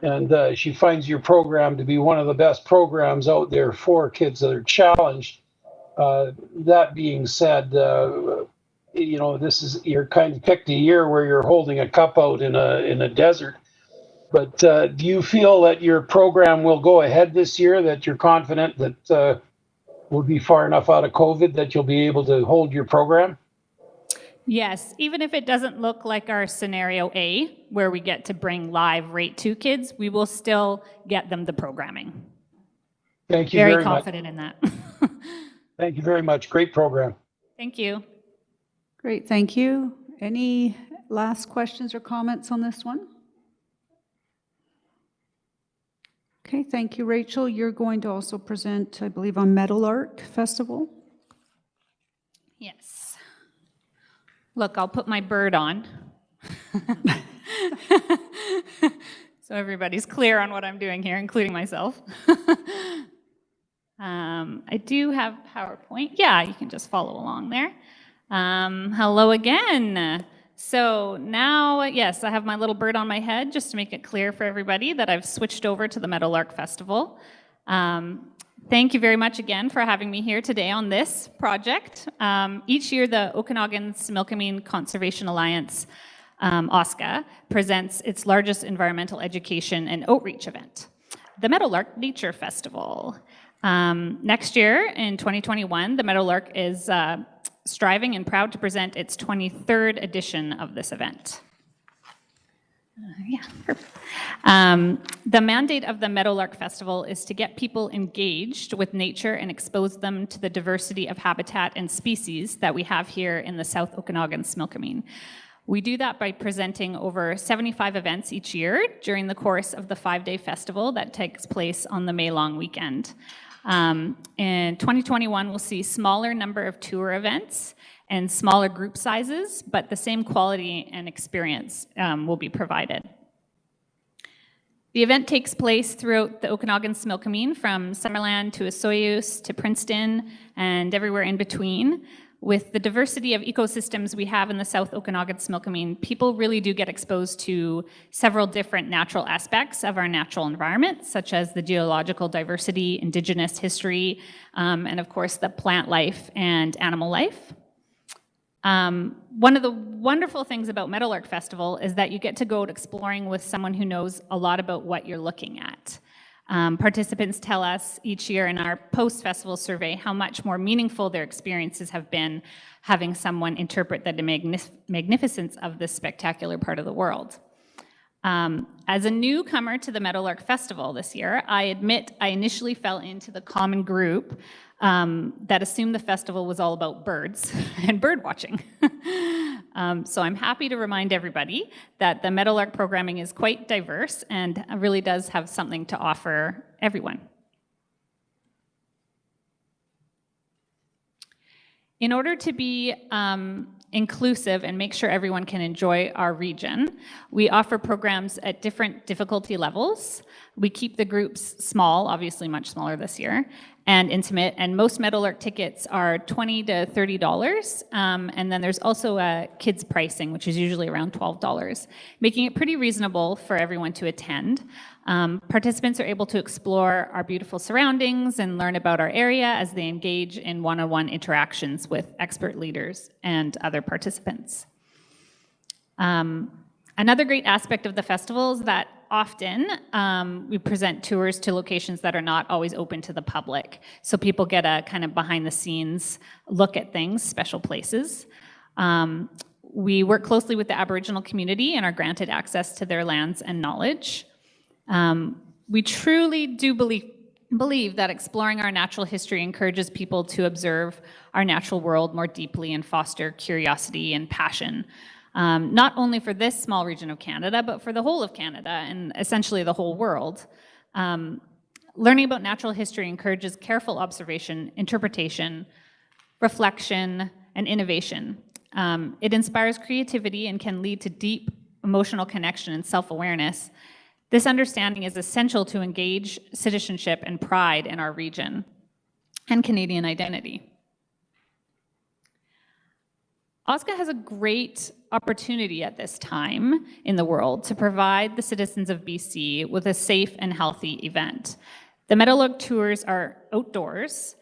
and she finds your program to be one of the best programs out there for kids that are challenged. That being said, you know, you're kind of picked a year where you're holding a cup out in a desert. But do you feel that your program will go ahead this year, that you're confident that we'll be far enough out of COVID that you'll be able to hold your program? Yes, even if it doesn't look like our scenario A, where we get to bring live right to kids, we will still get them the programming. Thank you very much. Very confident in that. Thank you very much. Great program. Thank you. Great, thank you. Any last questions or comments on this one? Okay, thank you, Rachel. You're going to also present, I believe, on Meadowlark Festival. Yes. Look, I'll put my bird on. So everybody's clear on what I'm doing here, including myself. I do have PowerPoint. Yeah, you can just follow along there. Hello again. So now, yes, I have my little bird on my head just to make it clear for everybody that I've switched over to the Meadowlark Festival. Thank you very much again for having me here today on this project. Each year, the Okanagan-SIMILKAMEEN Conservation Alliance, OSCA, presents its largest environmental education and outreach event, the Meadowlark Nature Festival. Next year, in 2021, the Meadowlark is striving and proud to present its 23rd edition of this event. The mandate of the Meadowlark Festival is to get people engaged with nature and expose them to the diversity of habitat and species that we have here in the South Okanagan-SIMILKAMEEN. We do that by presenting over 75 events each year during the course of the 5-day festival that takes place on the May long weekend. In 2021, we'll see smaller number of tour events and smaller group sizes, but the same quality and experience will be provided. The event takes place throughout the Okanagan-SIMILKAMEEN, from Summerland to Osoyoos to Princeton and everywhere in between. With the diversity of ecosystems we have in the South Okanagan-Similkameen, people really do get exposed to several different natural aspects of our natural environment, such as the geological diversity, indigenous history, and of course the plant life and animal life. One of the wonderful things about Meadowlark Festival is that you get to go exploring with someone who knows a lot about what you're looking at. Participants tell us each year in our post-festival survey how much more meaningful their experiences have been having someone interpret the magnificence of this spectacular part of the world. As a newcomer to the Meadowlark Festival this year, I admit I initially fell into the common group that assumed the festival was all about birds and bird watching. So I'm happy to remind everybody that the Meadowlark programming is quite diverse and really does have something to offer everyone. In order to be inclusive and make sure everyone can enjoy our region, we offer programs at different difficulty levels. We keep the groups small, obviously much smaller this year, and intimate, and most Meadowlark tickets are $20 to $30, and then there's also a kids pricing, which is usually around $12, making it pretty reasonable for everyone to attend. Participants are able to explore our beautiful surroundings and learn about our area as they engage in one-on-one interactions with expert leaders and other participants. Another great aspect of the festival is that often we present tours to locations that are not always open to the public. So people get a kind of behind the scenes look at things, special places. We work closely with the Aboriginal community and are granted access to their lands and knowledge. We truly do believe that exploring our natural history encourages people to observe our natural world more deeply and foster curiosity and passion. Not only for this small region of Canada, but for the whole of Canada and essentially the whole world. Learning about natural history encourages careful observation, interpretation, reflection, and innovation. It inspires creativity and can lead to deep emotional connection and self-awareness. This understanding is essential to engage citizenship and pride in our region and Canadian identity. OSCA has a great opportunity at this time in the world to provide the citizens of BC with a safe and healthy event. The Meadowlark tours are outdoors,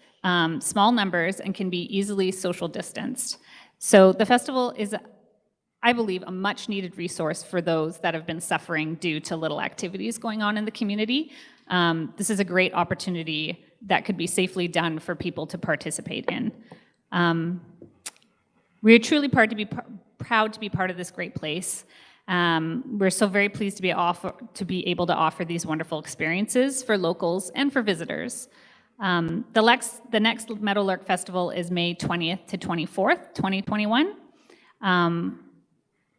small numbers, and can be easily social distanced. So the festival is, I believe, a much needed resource for those that have been suffering due to little activities going on in the community. This is a great opportunity that could be safely done for people to participate in. We are truly proud to be part of this great place. We're so very pleased to be able to offer these wonderful experiences for locals and for visitors. The next Meadowlark Festival is May 20th to 24th, 2021.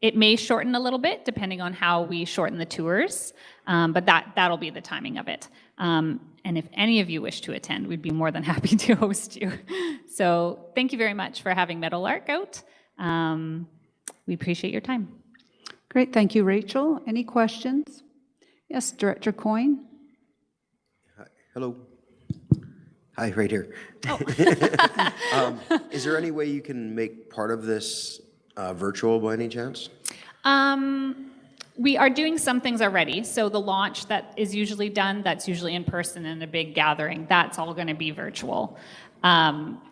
It may shorten a little bit depending on how we shorten the tours, but that'll be the timing of it. And if any of you wish to attend, we'd be more than happy to host you. So thank you very much for having Meadowlark out. We appreciate your time. Great, thank you, Rachel. Any questions? Yes, Director Coyne. Hi, hello. Hi, right here. Oh. Is there any way you can make part of this virtual by any chance? We are doing some things already. So the launch that is usually done, that's usually in person in a big gathering, that's all going to be virtual.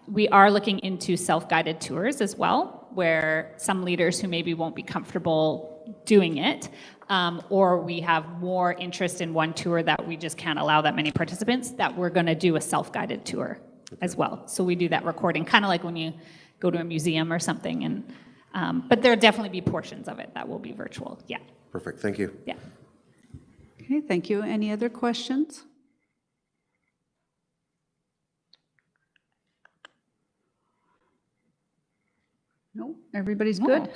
We are looking into self-guided tours as well, where some leaders who maybe won't be comfortable doing it, or we have more interest in one tour that we just can't allow that many participants, that we're going to do a self-guided tour as well. So we do that recording, kind of like when you go to a museum or something. And but there'll definitely be portions of it that will be virtual. Yeah. Perfect. Thank you. Yeah. Okay, thank you. Any other questions? No, everybody's good?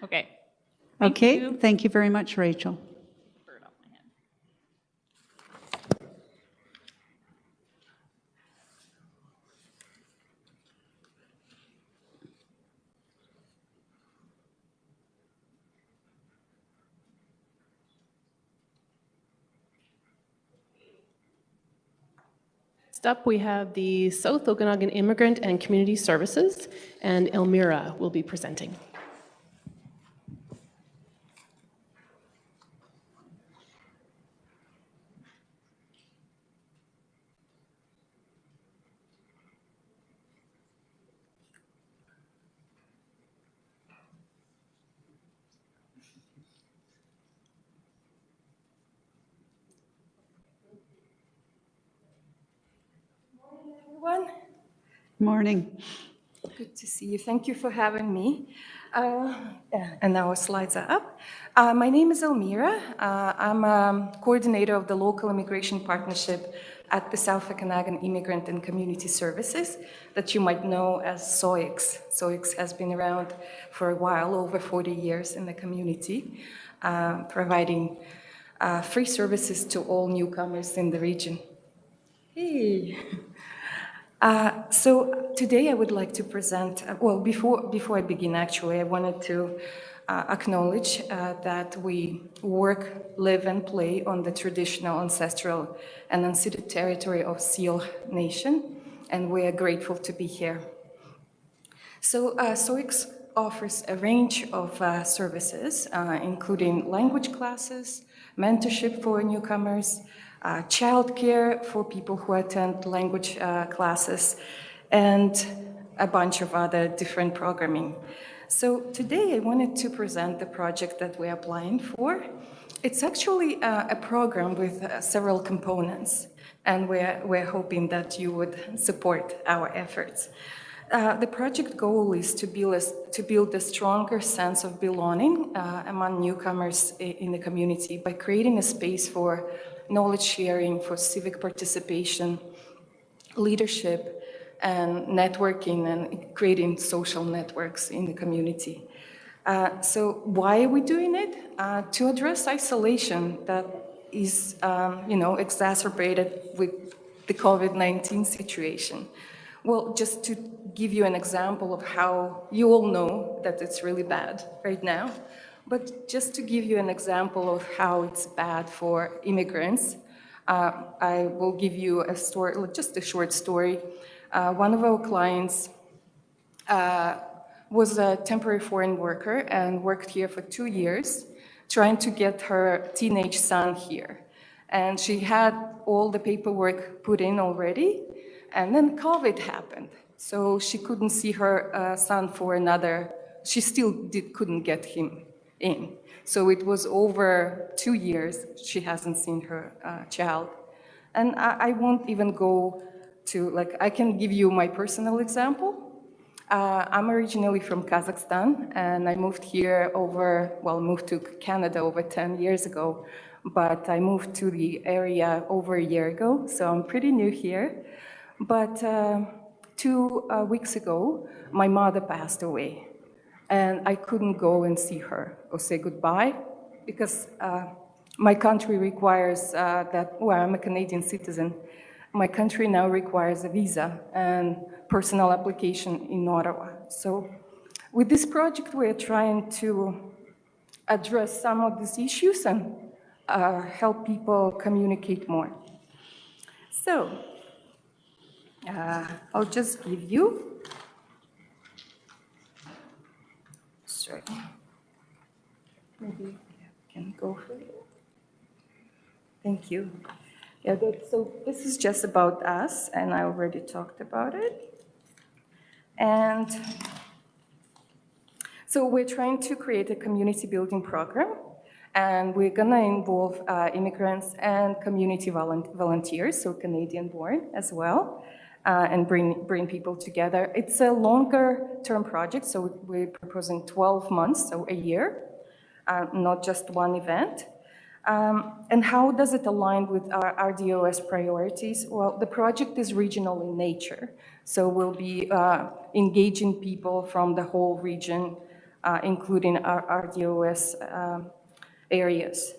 Okay. Okay, thank you very much, Rachel. Next up, we have the South Okanagan Immigrant and Community Services, and Elmira will be presenting. Everyone. Morning. Good to see you. Thank you for having me. And our slides are up. My name is Elmira. I'm a coordinator of the local immigration partnership at the South Okanagan Immigrant and Community Services that you might know as SOICS. SOICS has been around for a while, over 40 years in the community, providing free services to all newcomers in the region. Hey. So today I would like to present, well, before I begin, actually, I wanted to acknowledge that we work, live, and play on the traditional, ancestral, and unceded territory of Seal Nation, and we are grateful to be here. So SOICS offers a range of services, including language classes, mentorship for newcomers, childcare for people who attend language classes, and a bunch of other different programming. So today I wanted to present the project that we're applying for. It's actually a program with several components, and we're hoping that you would support our efforts. The project goal is to build a stronger sense of belonging among newcomers in the community by creating a space for knowledge sharing, for civic participation, leadership, and networking, and creating social networks in the community. So why are we doing it? To address isolation that is, exacerbated with the COVID-19 situation. Well, just to give you an example of how you all know that it's really bad right now, but just to give you an example of how it's bad for immigrants, I will give you a story, just a short story. One of our clients was a temporary foreign worker and worked here for 2 years, trying to get her teenage son here. And she had all the paperwork put in already, and then COVID happened. So she couldn't see her son for she still couldn't get him in. So it was over 2 years she hasn't seen her child. And I won't even go to, I can give you my personal example. I'm originally from Kazakhstan, and I moved here moved to Canada over 10 years ago, but I moved to the area over a year ago, so I'm pretty new here. But 2 weeks ago, my mother passed away, and I couldn't go and see her or say goodbye because my country requires I'm a Canadian citizen. My country now requires a visa and personal application in Ottawa. So with this project, we're trying to address some of these issues and help people communicate more. So I'll just give you, sorry, maybe I can go for it. Thank you. Yeah, so this is just about us, and I already talked about it. And so we're trying to create a community building program, and we're gonna involve immigrants and community volunteers, so Canadian-born as well, and bring people together. It's a longer term project, so we're proposing 12 months, so a year, not just one event. And how does it align with our RDOS priorities? Well, the project is regional in nature, so we'll be engaging people from the whole region, including our RDOS areas.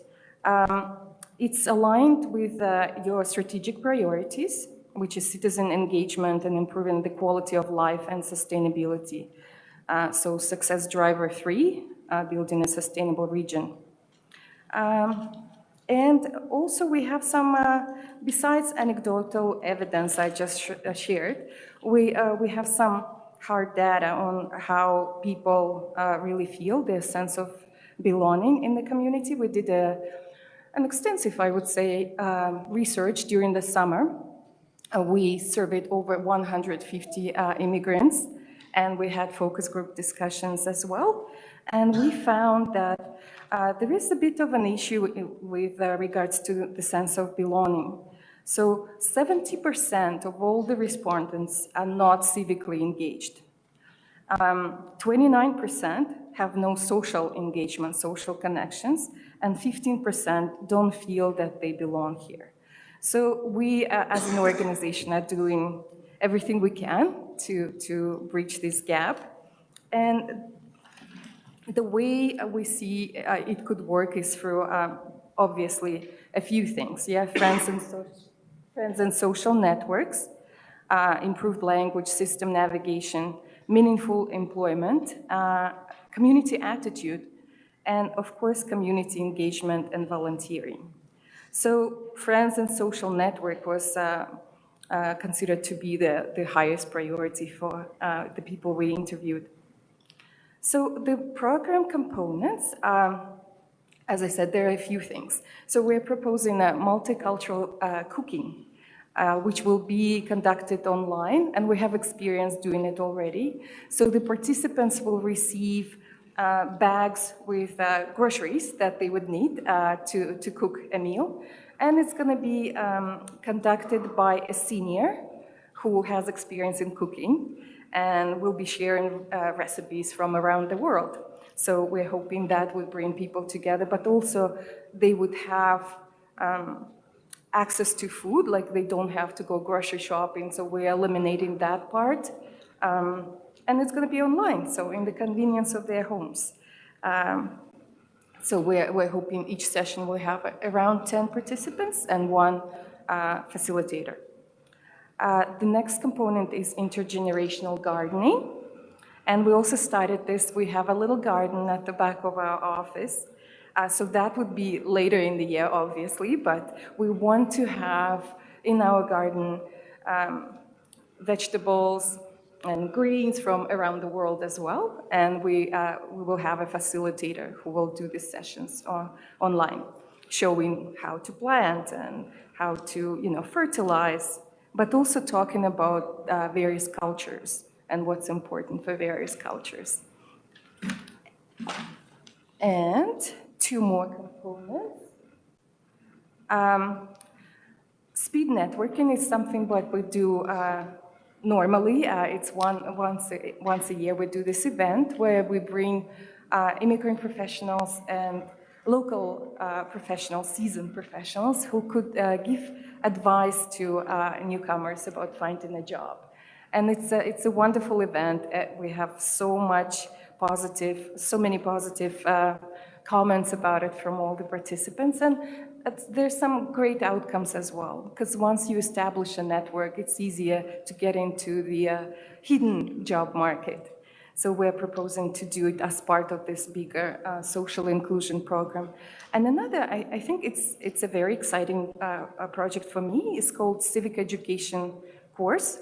It's aligned with your strategic priorities, which is citizen engagement and improving the quality of life and sustainability. So success driver 3, building a sustainable region. And also we have some, besides anecdotal evidence I just shared, we have some hard data on how people really feel their sense of belonging in the community. We did an extensive, I would say, research during the summer. We surveyed over 150 immigrants, and we had focus group discussions as well. And we found that there is a bit of an issue with regards to the sense of belonging. So 70% of all the respondents are not civically engaged. 29% have no social engagement, social connections, and 15% don't feel that they belong here. So we, as an organization, are doing everything we can to bridge this gap. And the way we see it could work is through, obviously, a few things. Yeah, friends and social networks, improved language system navigation, meaningful employment, community attitude, and of course, community engagement and volunteering. So friends and social network was considered to be the highest priority for the people we interviewed. So the program components, as I said, there are a few things. So we're proposing a multicultural cooking, which will be conducted online, and we have experience doing it already. So the participants will receive bags with groceries that they would need to cook a meal. And it's going to be conducted by a senior who has experience in cooking, and we'll be sharing recipes from around the world. So we're hoping that will bring people together, but also they would have access to food, like they don't have to go grocery shopping, so we're eliminating that part. And it's going to be online, so in the convenience of their homes. So we're hoping each session will have around 10 participants and one facilitator. The next component is intergenerational gardening. And we also started this, we have a little garden at the back of our office. So that would be later in the year, obviously, but we want to have in our garden vegetables and greens from around the world as well. And we will have a facilitator who will do the sessions online, showing how to plant and how to fertilize, but also talking about various cultures and what's important for various cultures. And two more components. Speed networking is something that we do normally. It's once a year we do this event where we bring immigrant professionals and local professionals, seasoned professionals, who could give advice to newcomers about finding a job. And it's a wonderful event. We have so many positive comments about it from all the participants. And there's some great outcomes as well, because once you establish a network, it's easier to get into the hidden job market. So we're proposing to do it as part of this bigger social inclusion program. And another, I think it's a very exciting project for me, is called Civic Education Course.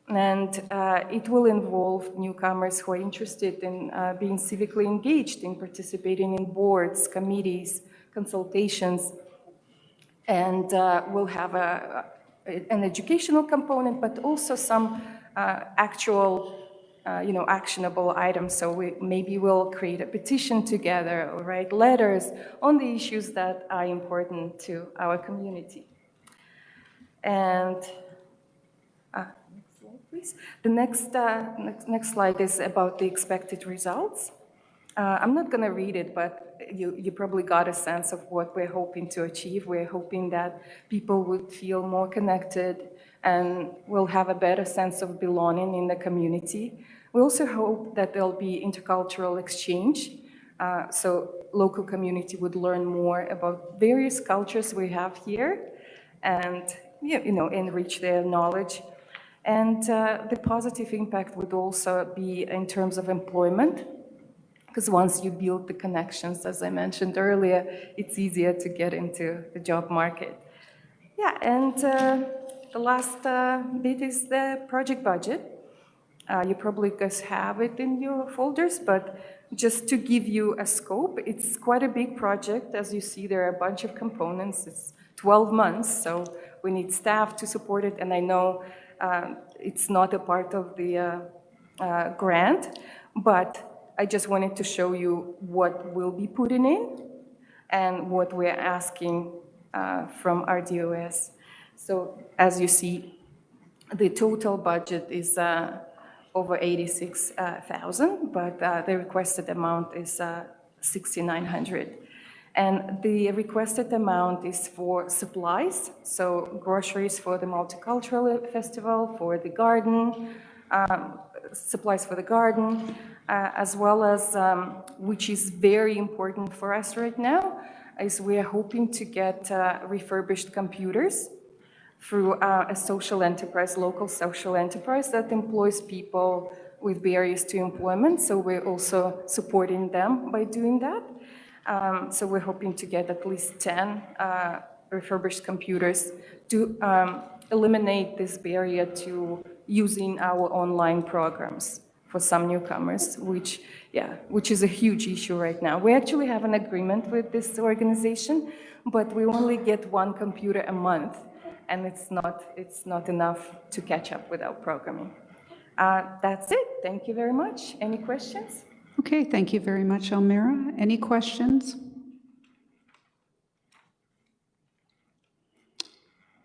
And it will involve newcomers who are interested in being civically engaged, in participating in boards, committees, consultations. And we'll have an educational component, but also some actual actionable items. So maybe we'll create a petition together or write letters on the issues that are important to our community. And next slide, please. The next slide is about the expected results. I'm not going to read it, but you probably got a sense of what we're hoping to achieve. We're hoping that people would feel more connected and will have a better sense of belonging in the community. We also hope that there'll be intercultural exchange, so local community would learn more about various cultures we have here and enrich their knowledge. And the positive impact would also be in terms of employment, because once you build the connections, as I mentioned earlier, it's easier to get into the job market. Yeah, and the last bit is the project budget. You probably guys have it in your folders, but just to give you a scope, it's quite a big project. As you see, there are a bunch of components. It's 12 months, so we need staff to support it, and I know it's not a part of the grant, but I just wanted to show you what will be put in and what we're asking from RDOS. So as you see, the total budget is over 86,000, but the requested amount is 6,900. And the requested amount is for supplies, so groceries for the multicultural festival, for the garden, supplies for the garden, as well as, which is very important for us right now, is we are hoping to get refurbished computers through a social enterprise, local social enterprise that employs people with barriers to employment. So we're also supporting them by doing that. So we're hoping to get at least 10 refurbished computers to eliminate this barrier to using our online programs for some newcomers, which is a huge issue right now. We actually have an agreement with this organization, but we only get one computer a month, and it's not enough to catch up with our programming. That's it. Thank you very much. Any questions? Okay, thank you very much, Elmira. Any questions?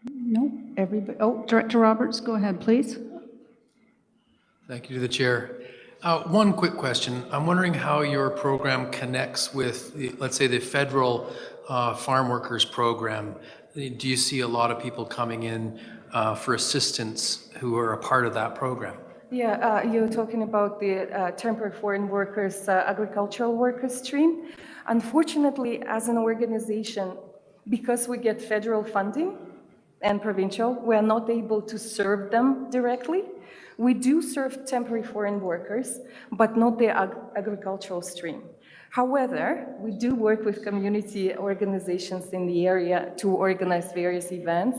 No, everybody. Oh, Director Roberts, go ahead, please. Thank you to the chair. One quick question. I'm wondering how your program connects with, let's say, the federal farm workers program. Do you see a lot of people coming in for assistance who are a part of that program? Yeah, you're talking about the temporary foreign workers, agricultural workers stream. Unfortunately, as an organization, because we get federal funding and provincial, we're not able to serve them directly. We do serve temporary foreign workers, but not the agricultural stream. However, we do work with community organizations in the area to organize various events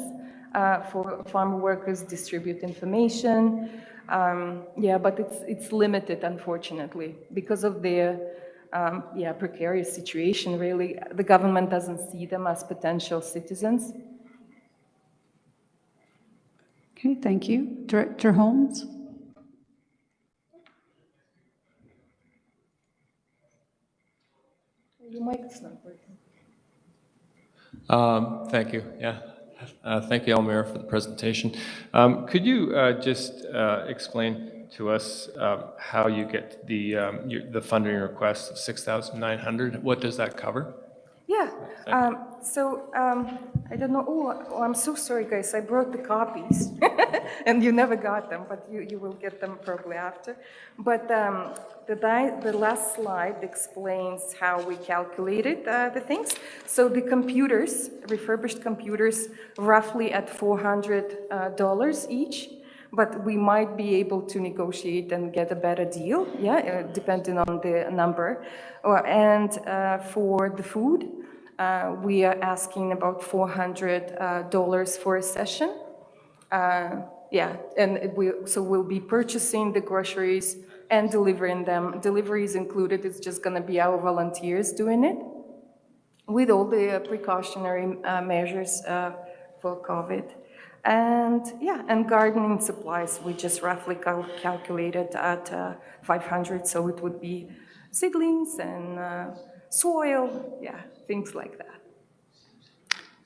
for farm workers, distribute information. But it's limited, unfortunately, because of their precarious situation, really. The government doesn't see them as potential citizens. Okay, thank you. Director Holmes? Your mic's not working. Thank you. Yeah. Thank you, Elmira, for the presentation. Could you just explain to us how you get the funding request of 6,900? What does that cover? Yeah. I don't know. Oh, I'm so sorry, guys. I brought the copies, and you never got them, but you will get them probably after. But the last slide explains how we calculated the things. So the computers, refurbished computers, roughly at $400 each. But we might be able to negotiate and get a better deal, depending on the number. And for the food, we are asking about $400 for a session. So we'll be purchasing the groceries and delivering them. Delivery is included. It's just going to be our volunteers doing it with all the precautionary measures for COVID. And gardening supplies, we just roughly calculated at 500, so it would be seedlings and soil, things like that.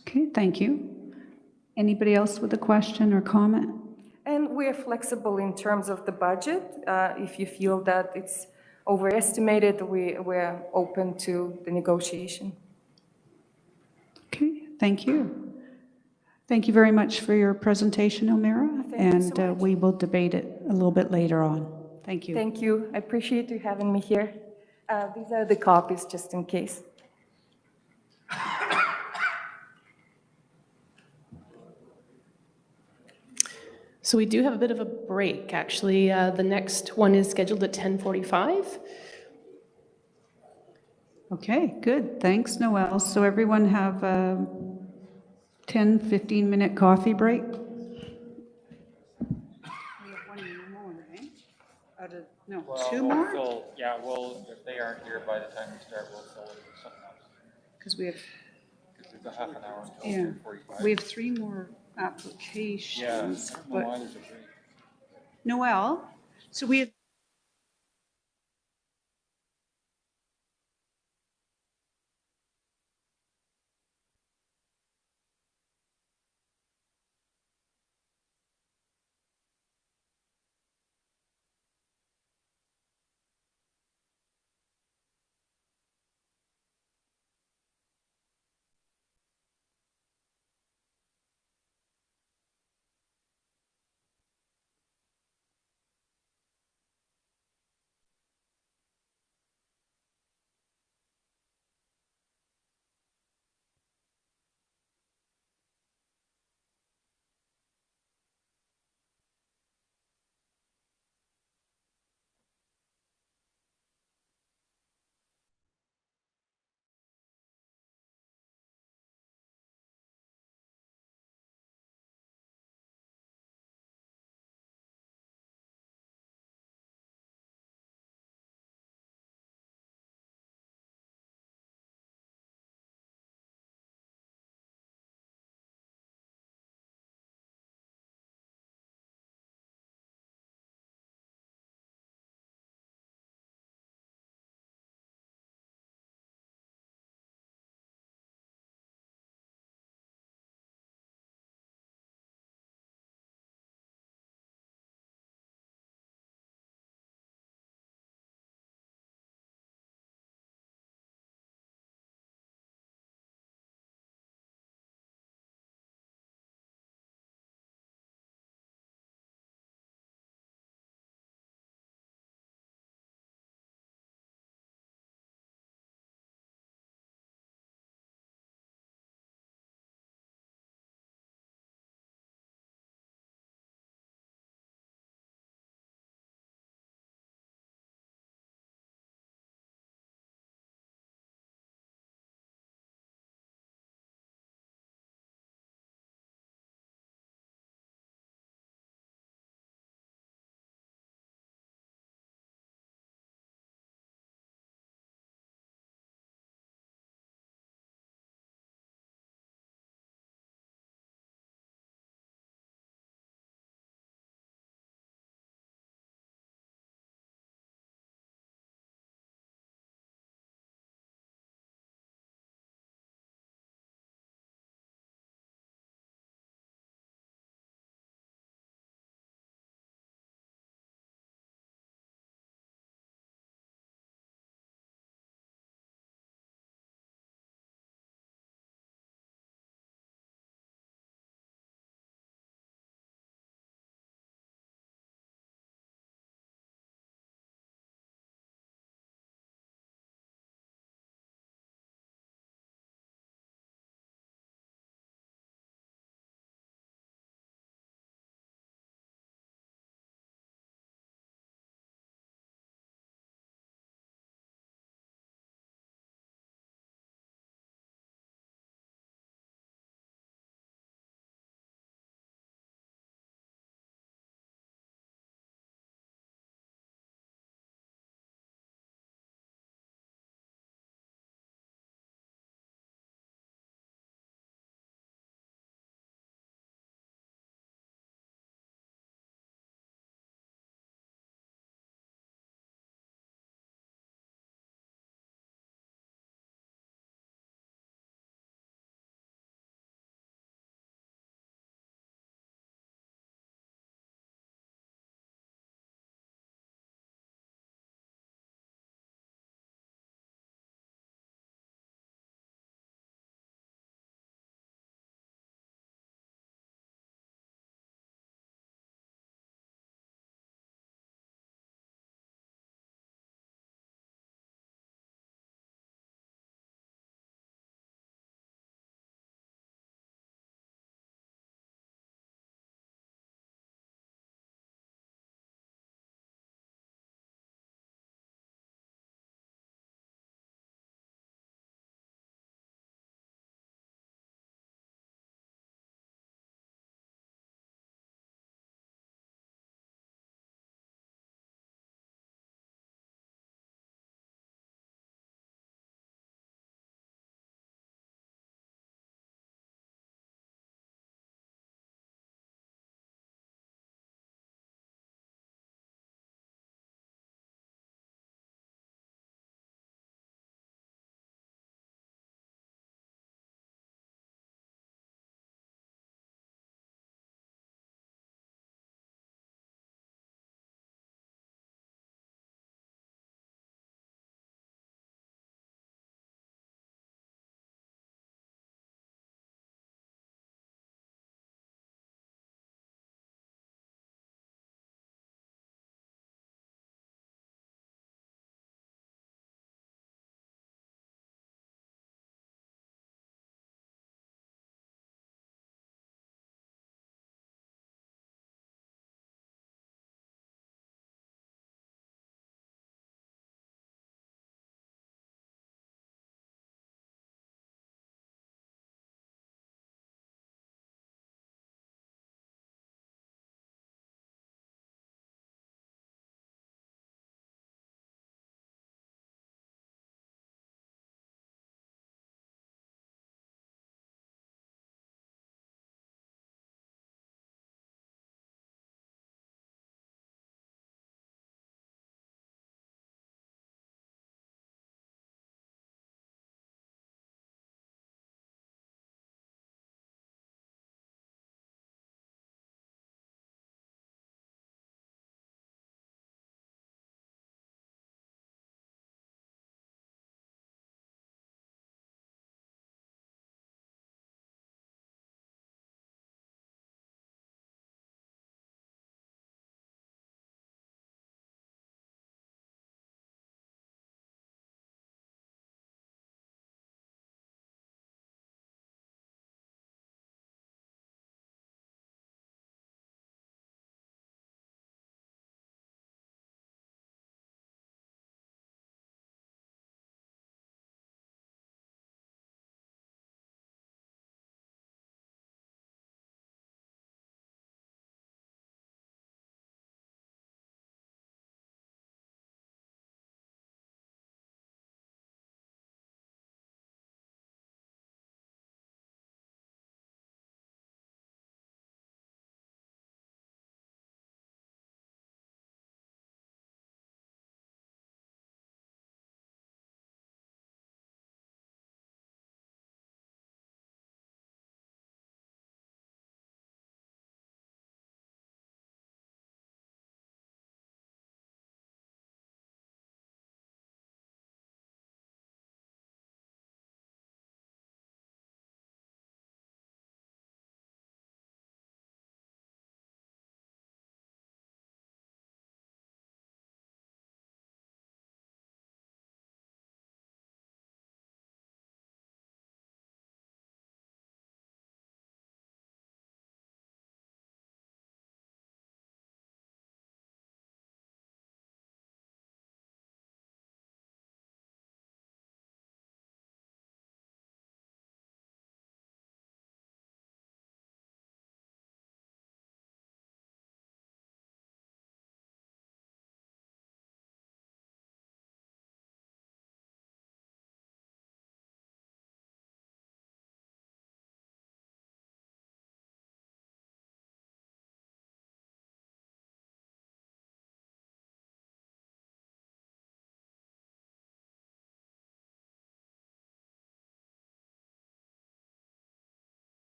Okay, thank you. Anybody else with a question or comment? And we're flexible in terms of the budget. If you feel that it's overestimated, we're open to the negotiation. Okay, thank you. Thank you very much for your presentation, Elmira, and we will debate it a little bit later on. Thank you. Thank you. I appreciate you having me here. These are the copies, just in case. So we do have a bit of a break, actually. The next one is scheduled at 10:45. Okay, good. Thanks, Noel. So everyone have a 10, 15-minute coffee break? We have one more, right? No, two more? Yeah, well, if they aren't here by the time we start, we'll fill it with something else. Because we have, There's a half an hour until yeah, 10:45. we have 3 more applications. Yeah, I don't know but why there's a break. Noel, so we have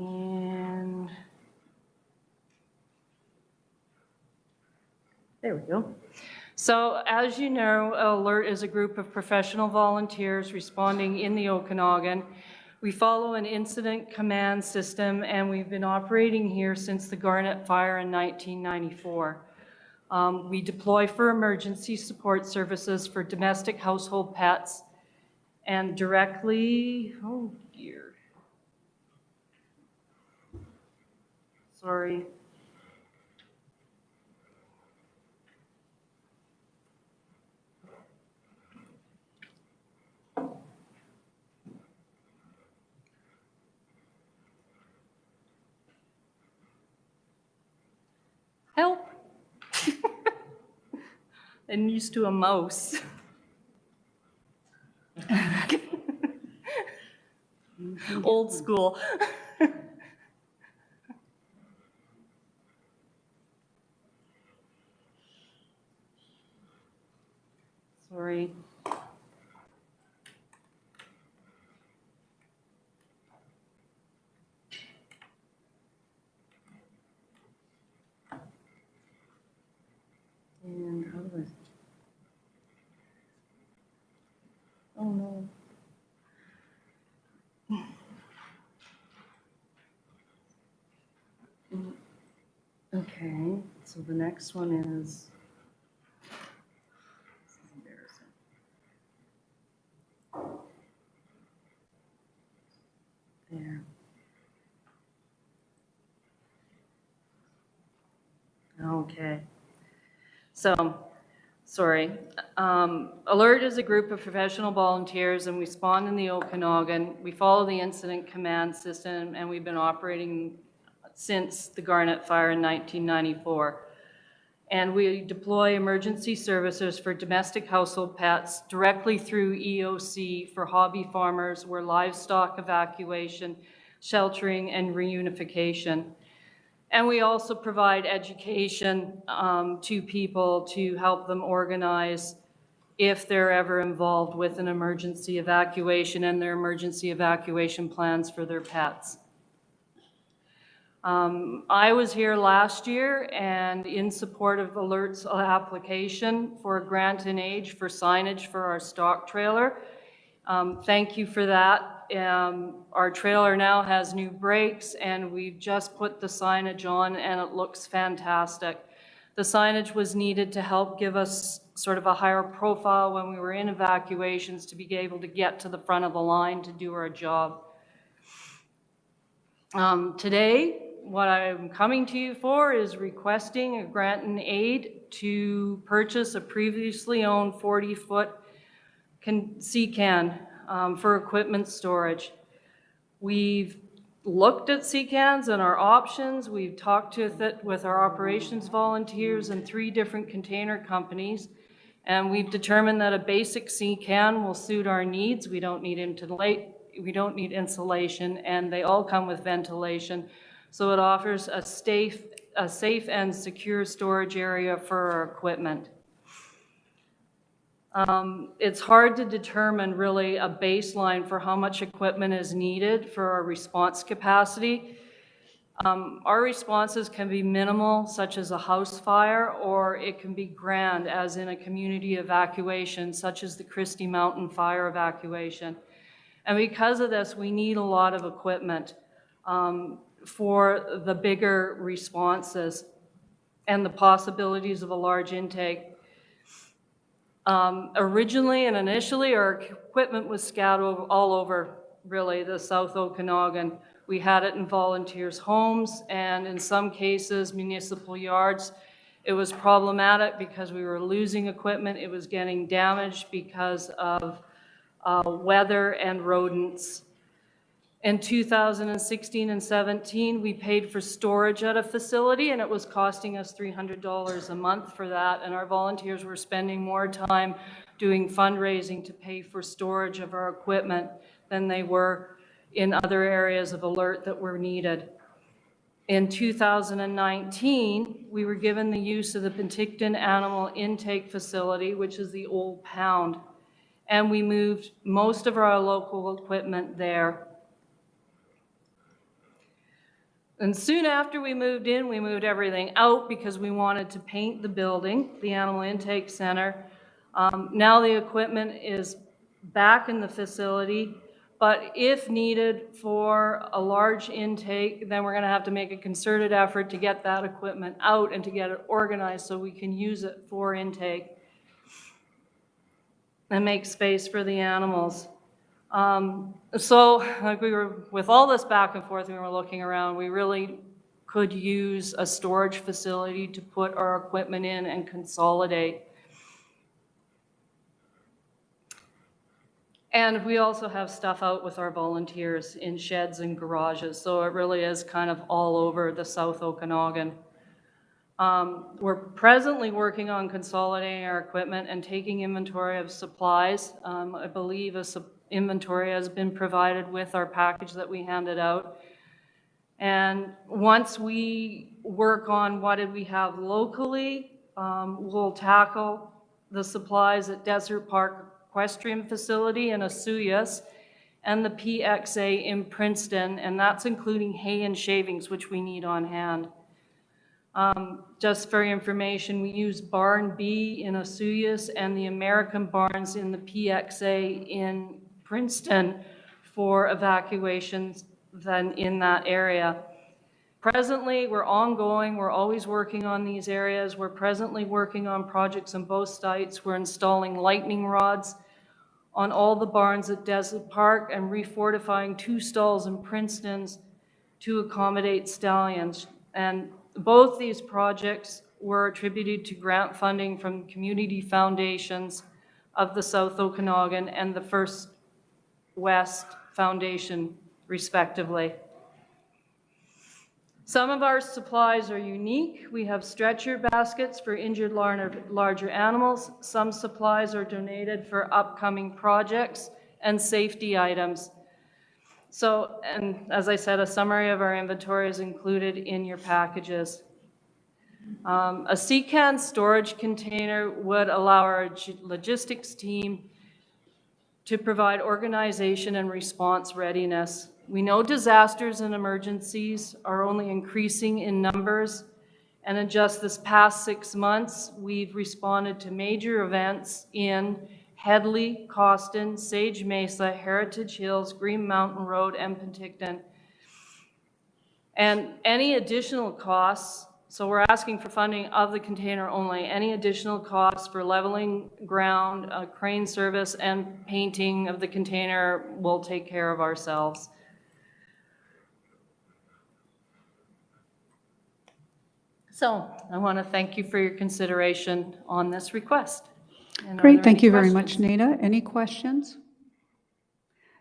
And there we go. So as you know, ALERT is a group of professional volunteers responding in the Okanagan. We follow an incident command system, and we've been operating here since the Garnet Fire in 1994. We deploy for emergency support services for domestic household pets and directly, oh dear. Sorry. Help. I'm used to a mouse. Old school. Sorry. And how do I? Oh no. Okay, so the next one is. There. Okay. So, sorry. ALERT is a group of professional volunteers, and we spawned in the Okanagan. We follow the incident command system, and we've been operating since the Garnet Fire in 1994. And we deploy emergency services for domestic household pets directly through EOC for hobby farmers, where livestock evacuation, sheltering, and reunification. And we also provide education to people to help them organize if they're ever involved with an emergency evacuation and their emergency evacuation plans for their pets. I was here last year and in support of ALERT's application for a grant in aid for signage for our stock trailer. Thank you for that. Our trailer now has new brakes, and we've just put the signage on, and it looks fantastic. The signage was needed to help give us sort of a higher profile when we were in evacuations to be able to get to the front of the line to do our job. Today, what I'm coming to you for is requesting a grant in aid to purchase a previously owned 40-foot sea can for equipment storage. We've looked at sea cans and our options. We've talked with our operations volunteers and 3 different container companies, and we've determined that a basic sea can will suit our needs. We don't need insulation, and they all come with ventilation. So it offers a safe and secure storage area for our equipment. It's hard to determine really a baseline for how much equipment is needed for our response capacity. Our responses can be minimal, such as a house fire, or it can be grand, as in a community evacuation, such as the Christie Mountain fire evacuation. And because of this, we need a lot of equipment for the bigger responses and the possibilities of a large intake. Originally and initially, our equipment was scattered all over, really, the South Okanagan. We had it in volunteers' homes, and in some cases, municipal yards. It was problematic because we were losing equipment. It was getting damaged because of weather and rodents. In 2016 and 17, we paid for storage at a facility, and it was costing us $300 a month for that, and our volunteers were spending more time doing fundraising to pay for storage of our equipment than they were in other areas of ALERT that were needed. In 2019, we were given the use of the Penticton Animal Intake Facility, which is the old pound, and we moved most of our local equipment there. And soon after we moved in, we moved everything out because we wanted to paint the building, the animal intake center. Now the equipment is back in the facility, but if needed for a large intake, then we're going to have to make a concerted effort to get that equipment out and to get it organized so we can use it for intake and make space for the animals. So like we were, with all this back and forth, we were looking around, we really could use a storage facility to put our equipment in and consolidate. And we also have stuff out with our volunteers in sheds and garages, so it really is kind of all over the South Okanagan. We're presently working on consolidating our equipment and taking inventory of supplies. I believe inventory has been provided with our package that we handed out. And once we work on what did we have locally, we'll tackle the supplies at Desert Park Equestrian Facility in Asuyas and the PXA in Princeton, and that's including hay and shavings, which we need on hand. Just for your information, we use Barn B in Asuyas and the American barns in the PXA in Princeton for evacuations then in that area. Presently, we're ongoing. We're always working on these areas. We're presently working on projects on both sites. We're installing lightning rods on all the barns at Desert Park and refortifying 2 stalls in Princeton's to accommodate stallions. And both these projects were attributed to grant funding from community foundations of the South Okanagan and the First West Foundation, respectively. Some of our supplies are unique. We have stretcher baskets for injured larger animals. Some supplies are donated for upcoming projects and safety items. So, and as I said, a summary of our inventory is included in your packages. A CCAN storage container would allow our logistics team to provide organization and response readiness. We know disasters and emergencies are only increasing in numbers, and in just this past 6 months, we've responded to major events in Headley, Coston, Sage Mesa, Heritage Hills, Green Mountain Road, and Penticton. And any additional costs, so we're asking for funding of the container only, any additional costs for leveling ground, crane service, and painting of the container we'll take care of ourselves. So I want to thank you for your consideration on this request. And are Great, there thank any you very questions? much, Nada. Any questions?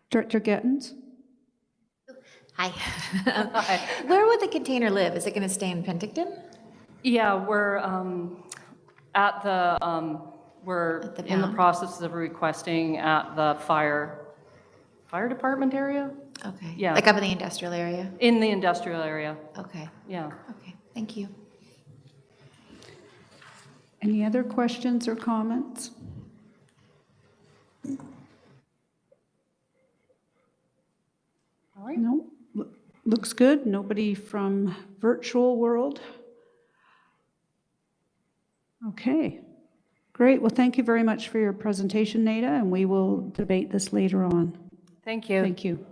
Director Gittens? Hi. Where would the container live? Is it going to stay in Penticton? Yeah, we're at the we're in the process of requesting at the fire department area. Okay. Yeah. Like up in the industrial area? In the industrial area. Okay. Yeah. Okay. Thank you. Any other questions or comments? All right. No, looks good. Nobody from virtual world. Okay, great. Well, thank you very much for your presentation, Nada, and we will debate this later on. Thank you. Thank you.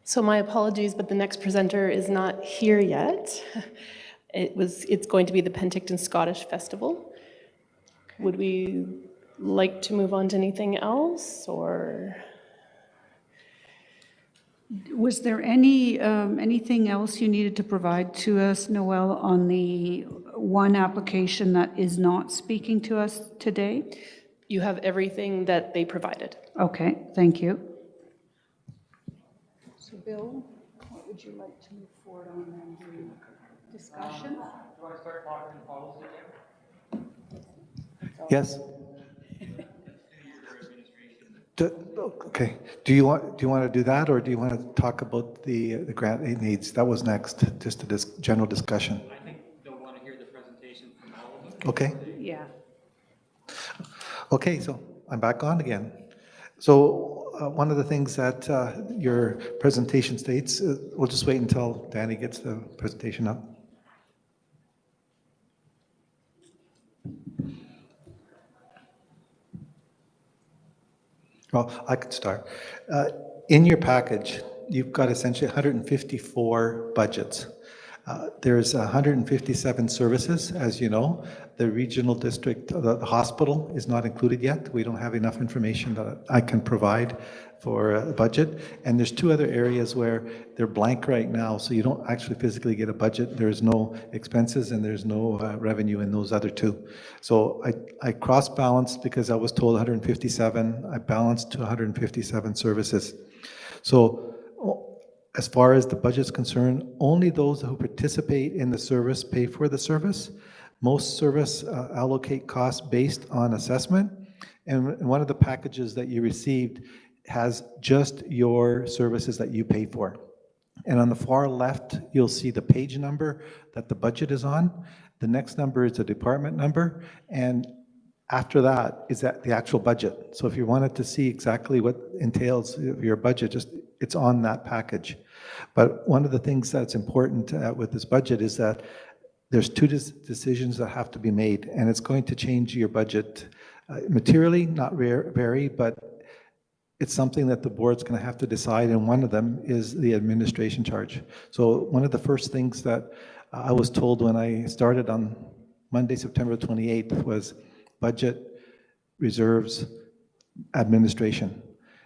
So my apologies, but the next presenter is not here yet. It's going to be the Penticton Scottish Festival. Okay. Would we like to move on to anything else, or? Was there anything else you needed to provide to us, Noelle, on the one application that is not speaking to us today? You have everything that they provided. Okay, thank you. So, Bill, what would you like to move forward on then? The discussion? Do I start talking policy again? Yes. Okay. Do you want to do that, or do you want to talk about the grant aid needs? That was next, just a general discussion. I think they'll want to hear the presentation from all of them. Okay. Yeah. Okay, so I'm back on again. So one of the things that your presentation states, we'll just wait until Danny gets the presentation up. Well, I could start. In your package, you've got essentially 154 budgets. There's 157 services, as you know. The regional district, the hospital is not included yet. We don't have enough information that I can provide for a budget. And there's two other areas where they're blank right now, so you don't actually physically get a budget. There's no expenses and there's no revenue in those other two. So I cross-balanced because I was told 157. I balanced to 157 services. So as far as the budget is concerned, only those who participate in the service pay for the service. Most service allocate costs based on assessment. And one of the packages that you received has just your services that you pay for. And on the far left, you'll see the page number that the budget is on. The next number is the department number. And after that is that the actual budget. So if you wanted to see exactly what entails your budget, it's on that package. But one of the things that's important with this budget is that there's two decisions that have to be made, and it's going to change your budget materially, not vary, but it's something that the board's going to have to decide, and one of them is the administration charge. So one of the first things that I was told when I started on Monday, September 28th was budget, reserves, administration.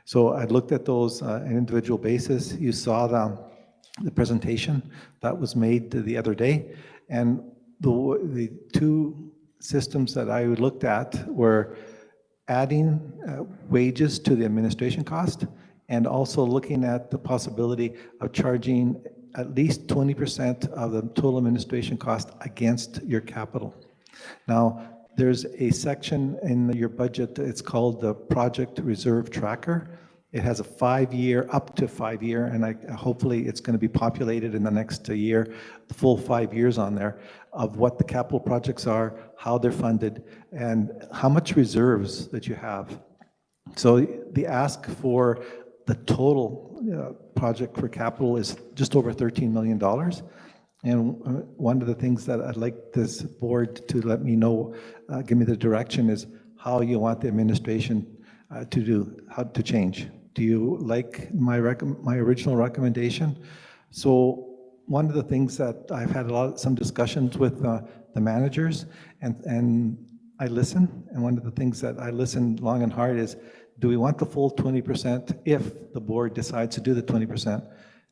So I looked at those on an individual basis. You saw the presentation that was made the other day, and the two systems that I looked at were adding wages to the administration cost and also looking at the possibility of charging at least 20% of the total administration cost against your capital. Now, there's a section in your budget, it's called the Project Reserve Tracker. It has a 5-year, up to 5-year, and hopefully it's going to be populated in the next year, the full 5 years on there, of what the capital projects are, how they're funded, and how much reserves that you have. So the ask for the total project for capital is just over $13 million. And one of the things that I'd like this board to let me know, give me the direction, is how you want the administration to do, how to change. Do you like my original recommendation? So one of the things that I've had some discussions with the managers, and I listen, and one of the things that I listen long and hard is, do we want the full 20% if the board decides to do the 20%?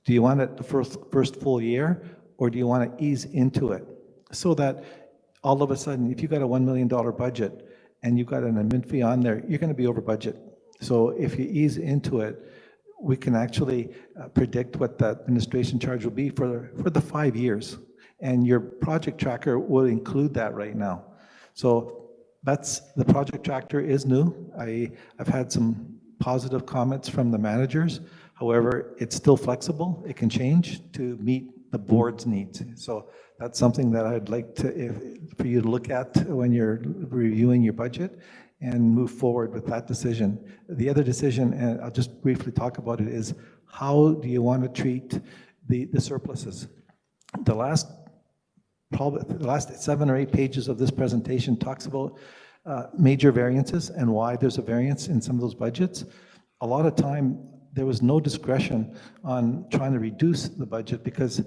Do you want it the first full year, or do you want to ease into it? So that all of a sudden, if you've got a $1 million budget and you've got an admin fee on there, you're going to be over budget. So if you ease into it, we can actually predict what the administration charge will be for the 5 years. And your project tracker will include that right now. So the project tracker is new. I've had some positive comments from the managers. However, it's still flexible. It can change to meet the board's needs. So that's something that I'd like for you to look at when you're reviewing your budget and move forward with that decision. The other decision, and I'll just briefly talk about it, is how do you want to treat the surpluses? The last 7 or 8 pages of this presentation talks about major variances and why there's a variance in some of those budgets. A lot of time, there was no discretion on trying to reduce the budget because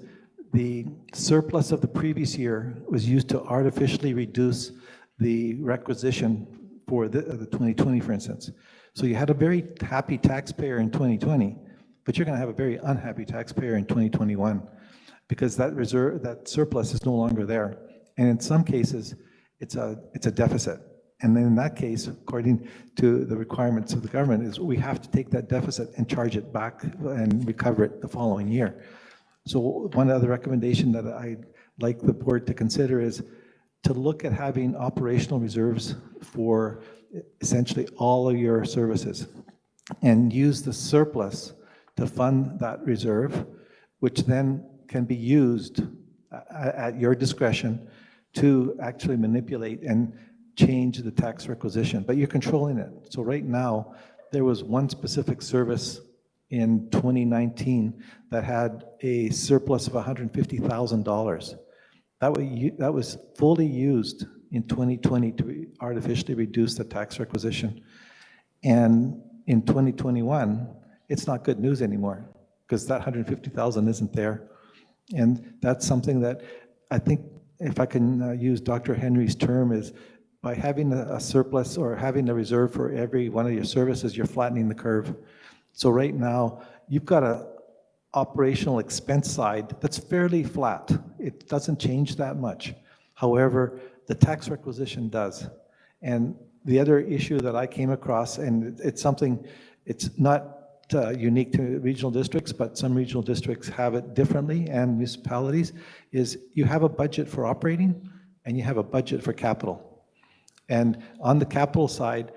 the surplus of the previous year was used to artificially reduce the requisition for the 2020, for instance. So you had a very happy taxpayer in 2020, but you're going to have a very unhappy taxpayer in 2021 because that surplus is no longer there. And in some cases, it's a deficit. And then in that case, according to the requirements of the government, is we have to take that deficit and charge it back and recover it the following year. So one other recommendation that I'd like the board to consider is to look at having operational reserves for essentially all of your services. and use the surplus to fund that reserve, which then can be used at your discretion to actually manipulate and change the tax requisition, but you're controlling it. So right now, there was one specific service in 2019 that had a surplus of $150,000. That was fully used in 2020 to artificially reduce the tax requisition. And in 2021, it's not good news anymore because that 150,000 isn't there. And that's something that I think, if I can use Dr. Henry's term, is by having a surplus or having a reserve for every one of your services, you're flattening the curve. So right now, you've got a operational expense side that's fairly flat. It doesn't change that much. However, the tax requisition does. And the other issue that I came across, and it's something, it's not unique to regional districts, but some regional districts have it differently, and municipalities, is you have a budget for operating and you have a budget for capital. And on the capital side,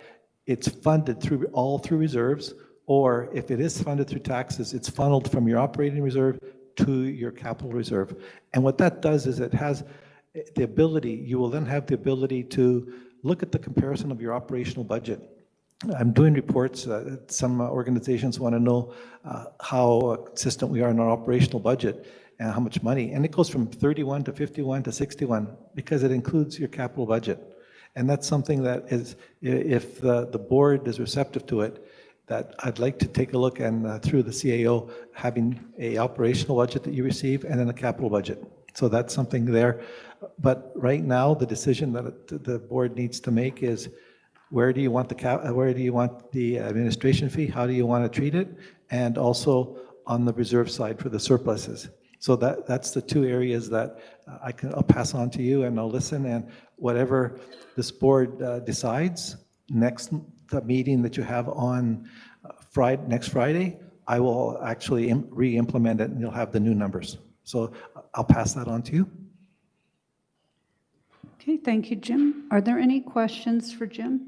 it's funded all through reserves, or if it is funded through taxes, it's funneled from your operating reserve to your capital reserve. And what that does is it has the ability, you will then have the ability to look at the comparison of your operational budget. I'm doing reports, some organizations want to know how consistent we are in our operational budget and how much money, and it goes from 31 to 51 to 61 because it includes your capital budget. And that's something that is, if the board is receptive to it, that I'd like to take a look, and through the CAO, having a operational budget that you receive and then a capital budget. So that's something there. But right now, the decision that the board needs to make is, where do you want the administration fee? How do you want to treat it? And also on the reserve side for the surpluses. So that's the two areas that I'll pass on to you, and I'll listen, and whatever this board decides, next meeting that you have on next Friday, I will actually re-implement it, and you'll have the new numbers. So I'll pass that on to you. Okay, thank you, Jim. Are there any questions for Jim?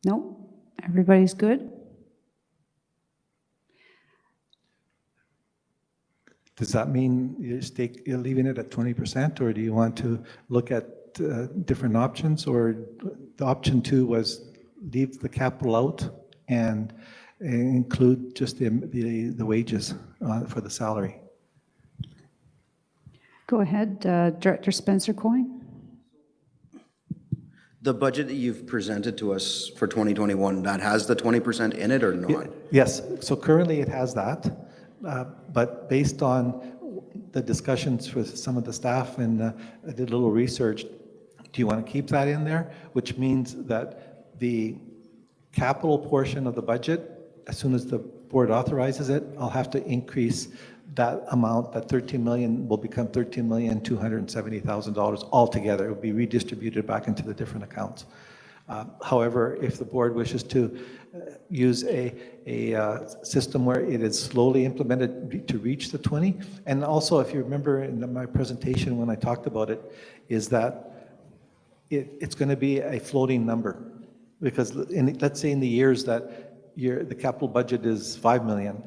No? Everybody's good? Does that mean you're leaving it at 20%, or do you want to look at different options? Or the option 2 was leave the capital out and include just the wages for the salary? Go ahead, Director Spencer Coyne. The budget that you've presented to us for 2021, that has the 20% in it or not? Yes, so currently it has that, but based on the discussions with some of the staff, and I did a little research, do you want to keep that in there? Which means that the capital portion of the budget, as soon as the board authorizes it, I'll have to increase that amount. That 13 million will become $13,270,000 altogether. It will be redistributed back into the different accounts. However, if the board wishes to use a system where it is slowly implemented to reach the 20, and also if you remember in my presentation when I talked about it, is that it's going to be a floating number, because let's say in the years that the capital budget is 5 million,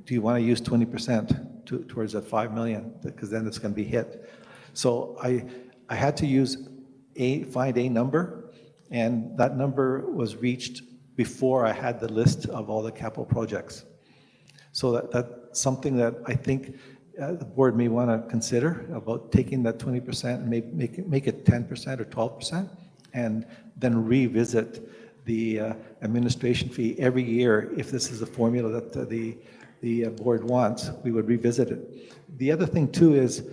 do you want to use 20% towards that 5 million? Because then it's going to be hit. So I had to find a number, and that number was reached before I had the list of all the capital projects. So that's something that I think the board may want to consider, about taking that 20% and make it 10% or 12%, and then revisit the administration fee every year. If this is a formula that the board wants, we would revisit it. The other thing too is,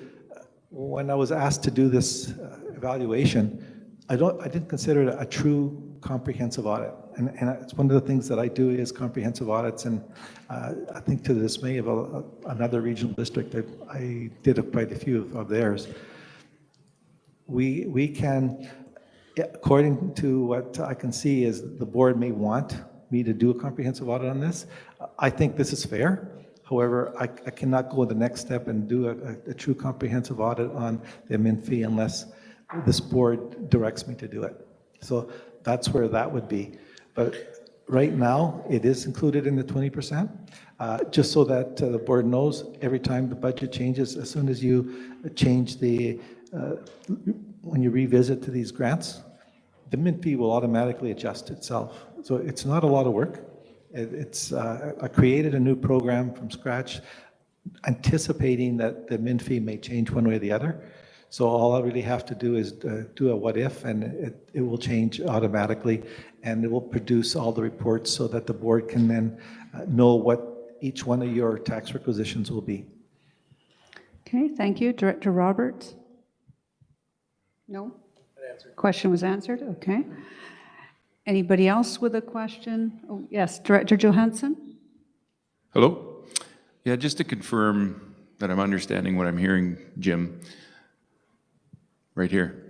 when I was asked to do this evaluation, I didn't consider it a true comprehensive audit. And it's one of the things that I do is comprehensive audits, and I think to the dismay of another regional district, I did quite a few of theirs. We can, according to what I can see, is the board may want me to do a comprehensive audit on this. I think this is fair. However, I cannot go the next step and do a true comprehensive audit on the admin fee unless this board directs me to do it. So that's where that would be. But right now, it is included in the 20%, just so that the board knows every time the budget changes, as soon as you change the, when you revisit to these grants, the mint fee will automatically adjust itself. So it's not a lot of work. I created a new program from scratch, anticipating that the mint fee may change one way or the other. So all I really have to do is do a what if, and it will change automatically, and it will produce all the reports so that the board can then know what each one of your tax requisitions will be. Okay, thank you. Director Roberts? No? Question was answered, okay. Anybody else with a question? Oh, yes, Director Johansson? Hello? Yeah, just to confirm that I'm understanding what I'm hearing, Jim, right here.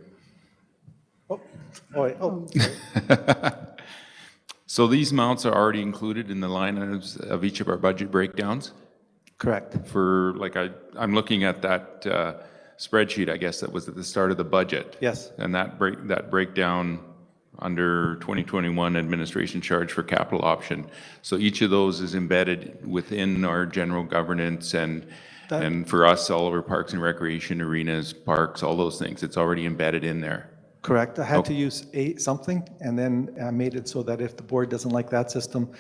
So these amounts are already included in the line items of each of our budget breakdowns? Correct. For, like, I'm looking at that spreadsheet, I guess, that was at the start of the budget. Yes. And that breakdown under 2021 administration charge for capital option. So each of those is embedded within our general governance and for us, all of our parks and recreation, arenas, parks, all those things, it's already embedded in there. Correct. I had to use something, and then I made it so that if the board doesn't like that system,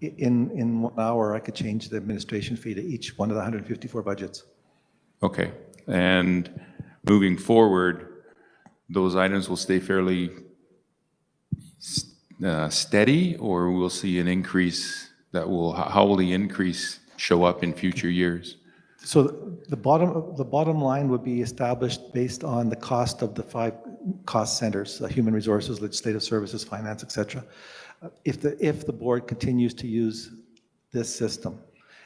in 1 hour, I could change the administration fee to each one of the 154 budgets. Okay. And moving forward, those items will stay fairly steady, or we'll see an increase that will, how will the increase show up in future years? So the bottom line would be established based on the cost of the 5 cost centers, human resources, legislative services, finance, etc. If the board continues to use this system.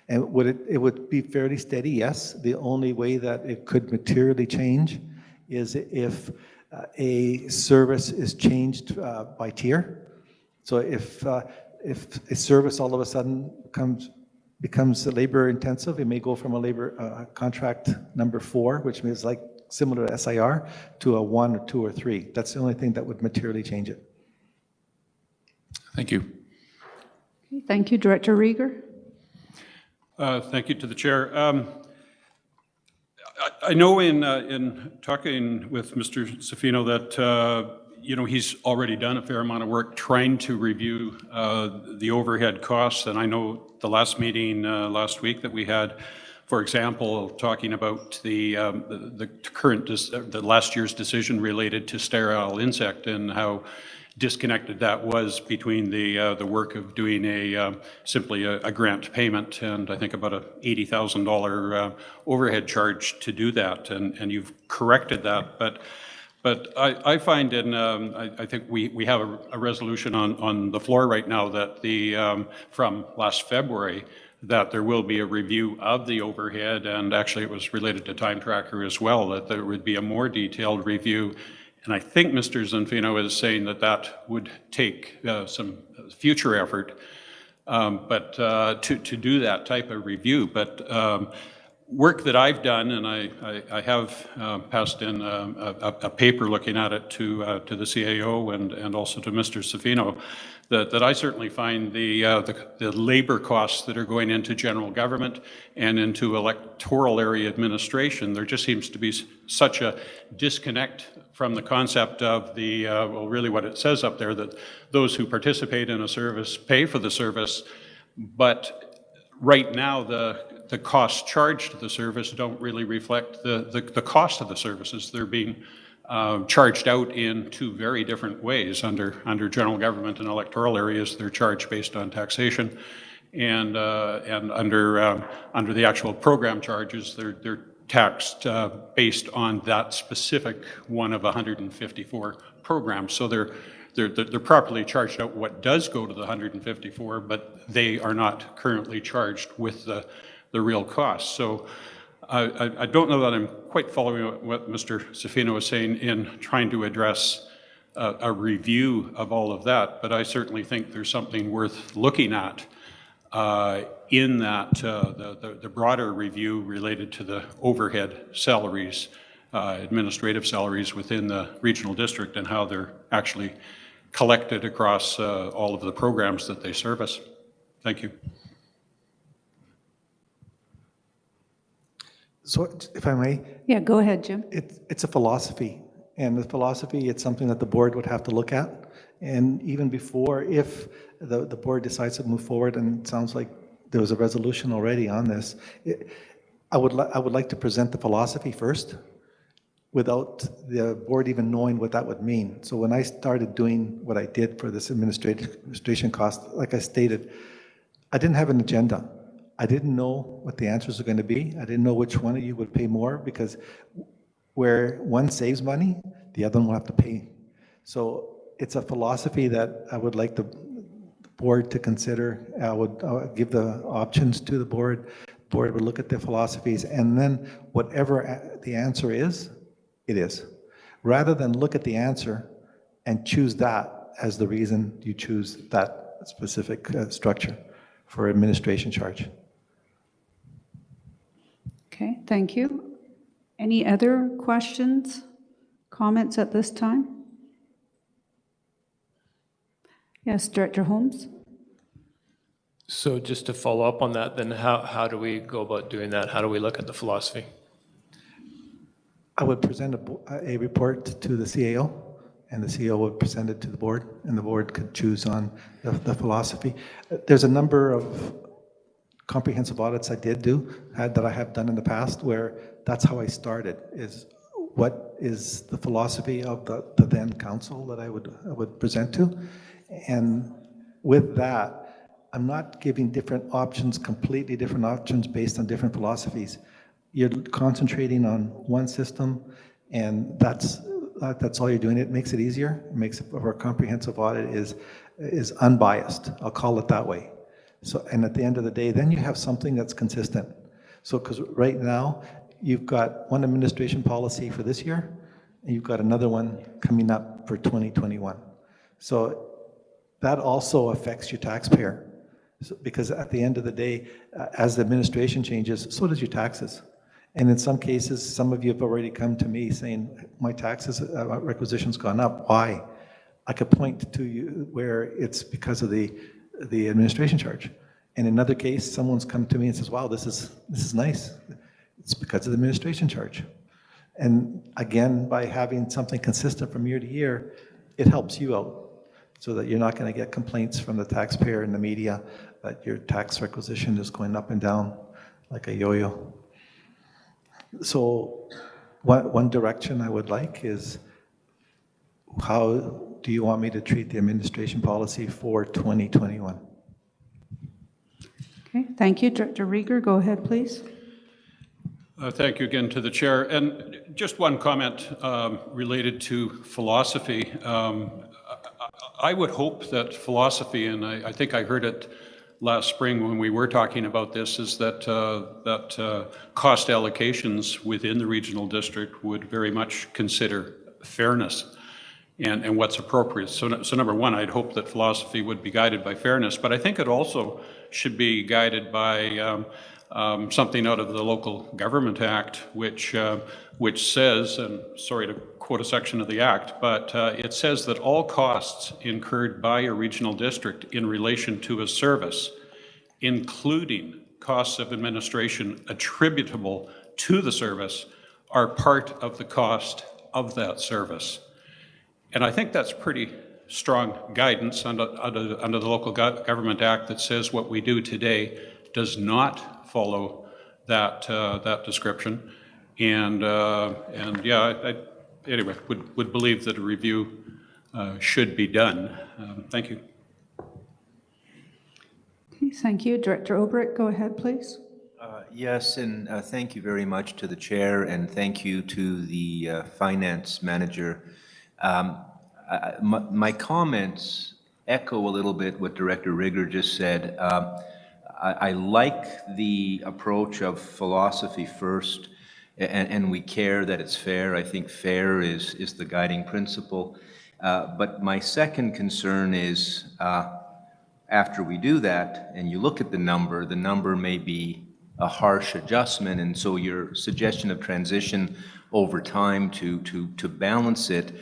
And it would be fairly steady, yes. The only way that it could materially change is if a service is changed by tier. So if a service all of a sudden becomes labor intensive, it may go from a labor contract number 4, which is like similar to SIR, to a 1 or 2 or 3. That's the only thing that would materially change it. Thank you. Okay, thank you. Director Rieger? Thank you to the chair. I know in talking with Mr. Safino that he's already done a fair amount of work trying to review the overhead costs, and I know the last meeting last week that we had, for example, talking about the last year's decision related to sterile insect and how disconnected that was between the work of doing simply a grant payment and I think about a $80,000 overhead charge to do that, and you've corrected that, but I find I think we have a resolution on the floor right now that from last February that there will be a review of the overhead, and actually it was related to Time Tracker as well, that there would be a more detailed review. And I think Mr. Zanfino is saying that would take some future effort, but to do that type of review. But work that I've done, and I have passed in a paper looking at it to the CAO and also to Mr. Safino, that I certainly find the labor costs that are going into general government and into electoral area administration, there just seems to be such a disconnect from the concept of well, really what it says up there, that those who participate in a service pay for the service, but right now the costs charged to the service don't really reflect the cost of the services. They're being charged out in 2 very different ways. Under general government and electoral areas, they're charged based on taxation, and under the actual program charges, they're taxed based on that specific one of 154 programs. So they're properly charged out what does go to the 154, but they are not currently charged with the real cost. So I don't know that I'm quite following what Mr. Safino is saying in trying to address a review of all of that, but I certainly think there's something worth looking at in that the broader review related to the overhead salaries, administrative salaries within the regional district, and how they're actually collected across all of the programs that they service. Thank you. So if I may? Yeah, go ahead, Jim. It's a philosophy, and the philosophy, it's something that the board would have to look at. And even before, if the board decides to move forward, and it sounds like there was a resolution already on this, I would like to present the philosophy first without the board even knowing what that would mean. So when I started doing what I did for this administration cost, like I stated, I didn't have an agenda. I didn't know what the answers are going to be. I didn't know which one of you would pay more, because where one saves money, the other one will have to pay. So it's a philosophy that I would like the board to consider. I would give the options to the board. The board would look at the philosophies, and then whatever the answer is, it is. Rather than look at the answer and choose that as the reason you choose that specific structure for administration charge. Okay, thank you. Any other questions, comments at this time? Yes, Director Holmes? So just to follow up on that, then how do we go about doing that? How do we look at the philosophy? I would present a report to the CAO, and the CAO would present it to the board, and the board could choose on the philosophy. There's a number of comprehensive audits I did do, that I have done in the past, where that's how I started, is what is the philosophy of the then council that I would present to. And with that, I'm not giving different options, completely different options based on different philosophies. You're concentrating on one system, and that's all you're doing. It makes it easier. It makes it, our comprehensive audit is unbiased. I'll call it that way. So, and at the end of the day, then you have something that's consistent. So, because right now, you've got one administration policy for this year, and you've got another one coming up for 2021. So that also affects your taxpayer. So, because at the end of the day, as the administration changes, so does your taxes. And in some cases, some of you have already come to me saying, my taxes requisition's gone up. Why? I could point to you where it's because of the administration charge. In another case, someone's come to me and says, wow, this is nice. It's because of the administration charge. And again, by having something consistent from year to year, it helps you out so that you're not going to get complaints from the taxpayer and the media that your tax requisition is going up and down like a yo-yo. So one direction I would like is, how do you want me to treat the administration policy for 2021? Okay, thank you. Director Rieger, go ahead, please. Thank you again to the chair. And just one comment related to philosophy. I would hope that philosophy, and I think I heard it last spring when we were talking about this, is that cost allocations within the regional district would very much consider fairness and what's appropriate. So number one, I'd hope that philosophy would be guided by fairness, but I think it also should be guided by something out of the Local Government Act, which says, and sorry to quote a section of the Act, but it says that all costs incurred by a regional district in relation to a service, including costs of administration attributable to the service, are part of the cost of that service. And I think that's pretty strong guidance under the Local Government Act that says what we do today does not follow that description. And yeah, anyway, would believe that a review should be done. Thank you. Okay, thank you. Director Obrick, go ahead, please. Yes, and thank you very much to the chair, and thank you to the finance manager. My comments echo a little bit what Director Rieger just said. I like the approach of philosophy first, and we care that it's fair. I think fair is the guiding principle. But my second concern is after we do that, and you look at the number may be a harsh adjustment, and so your suggestion of transition over time to balance it,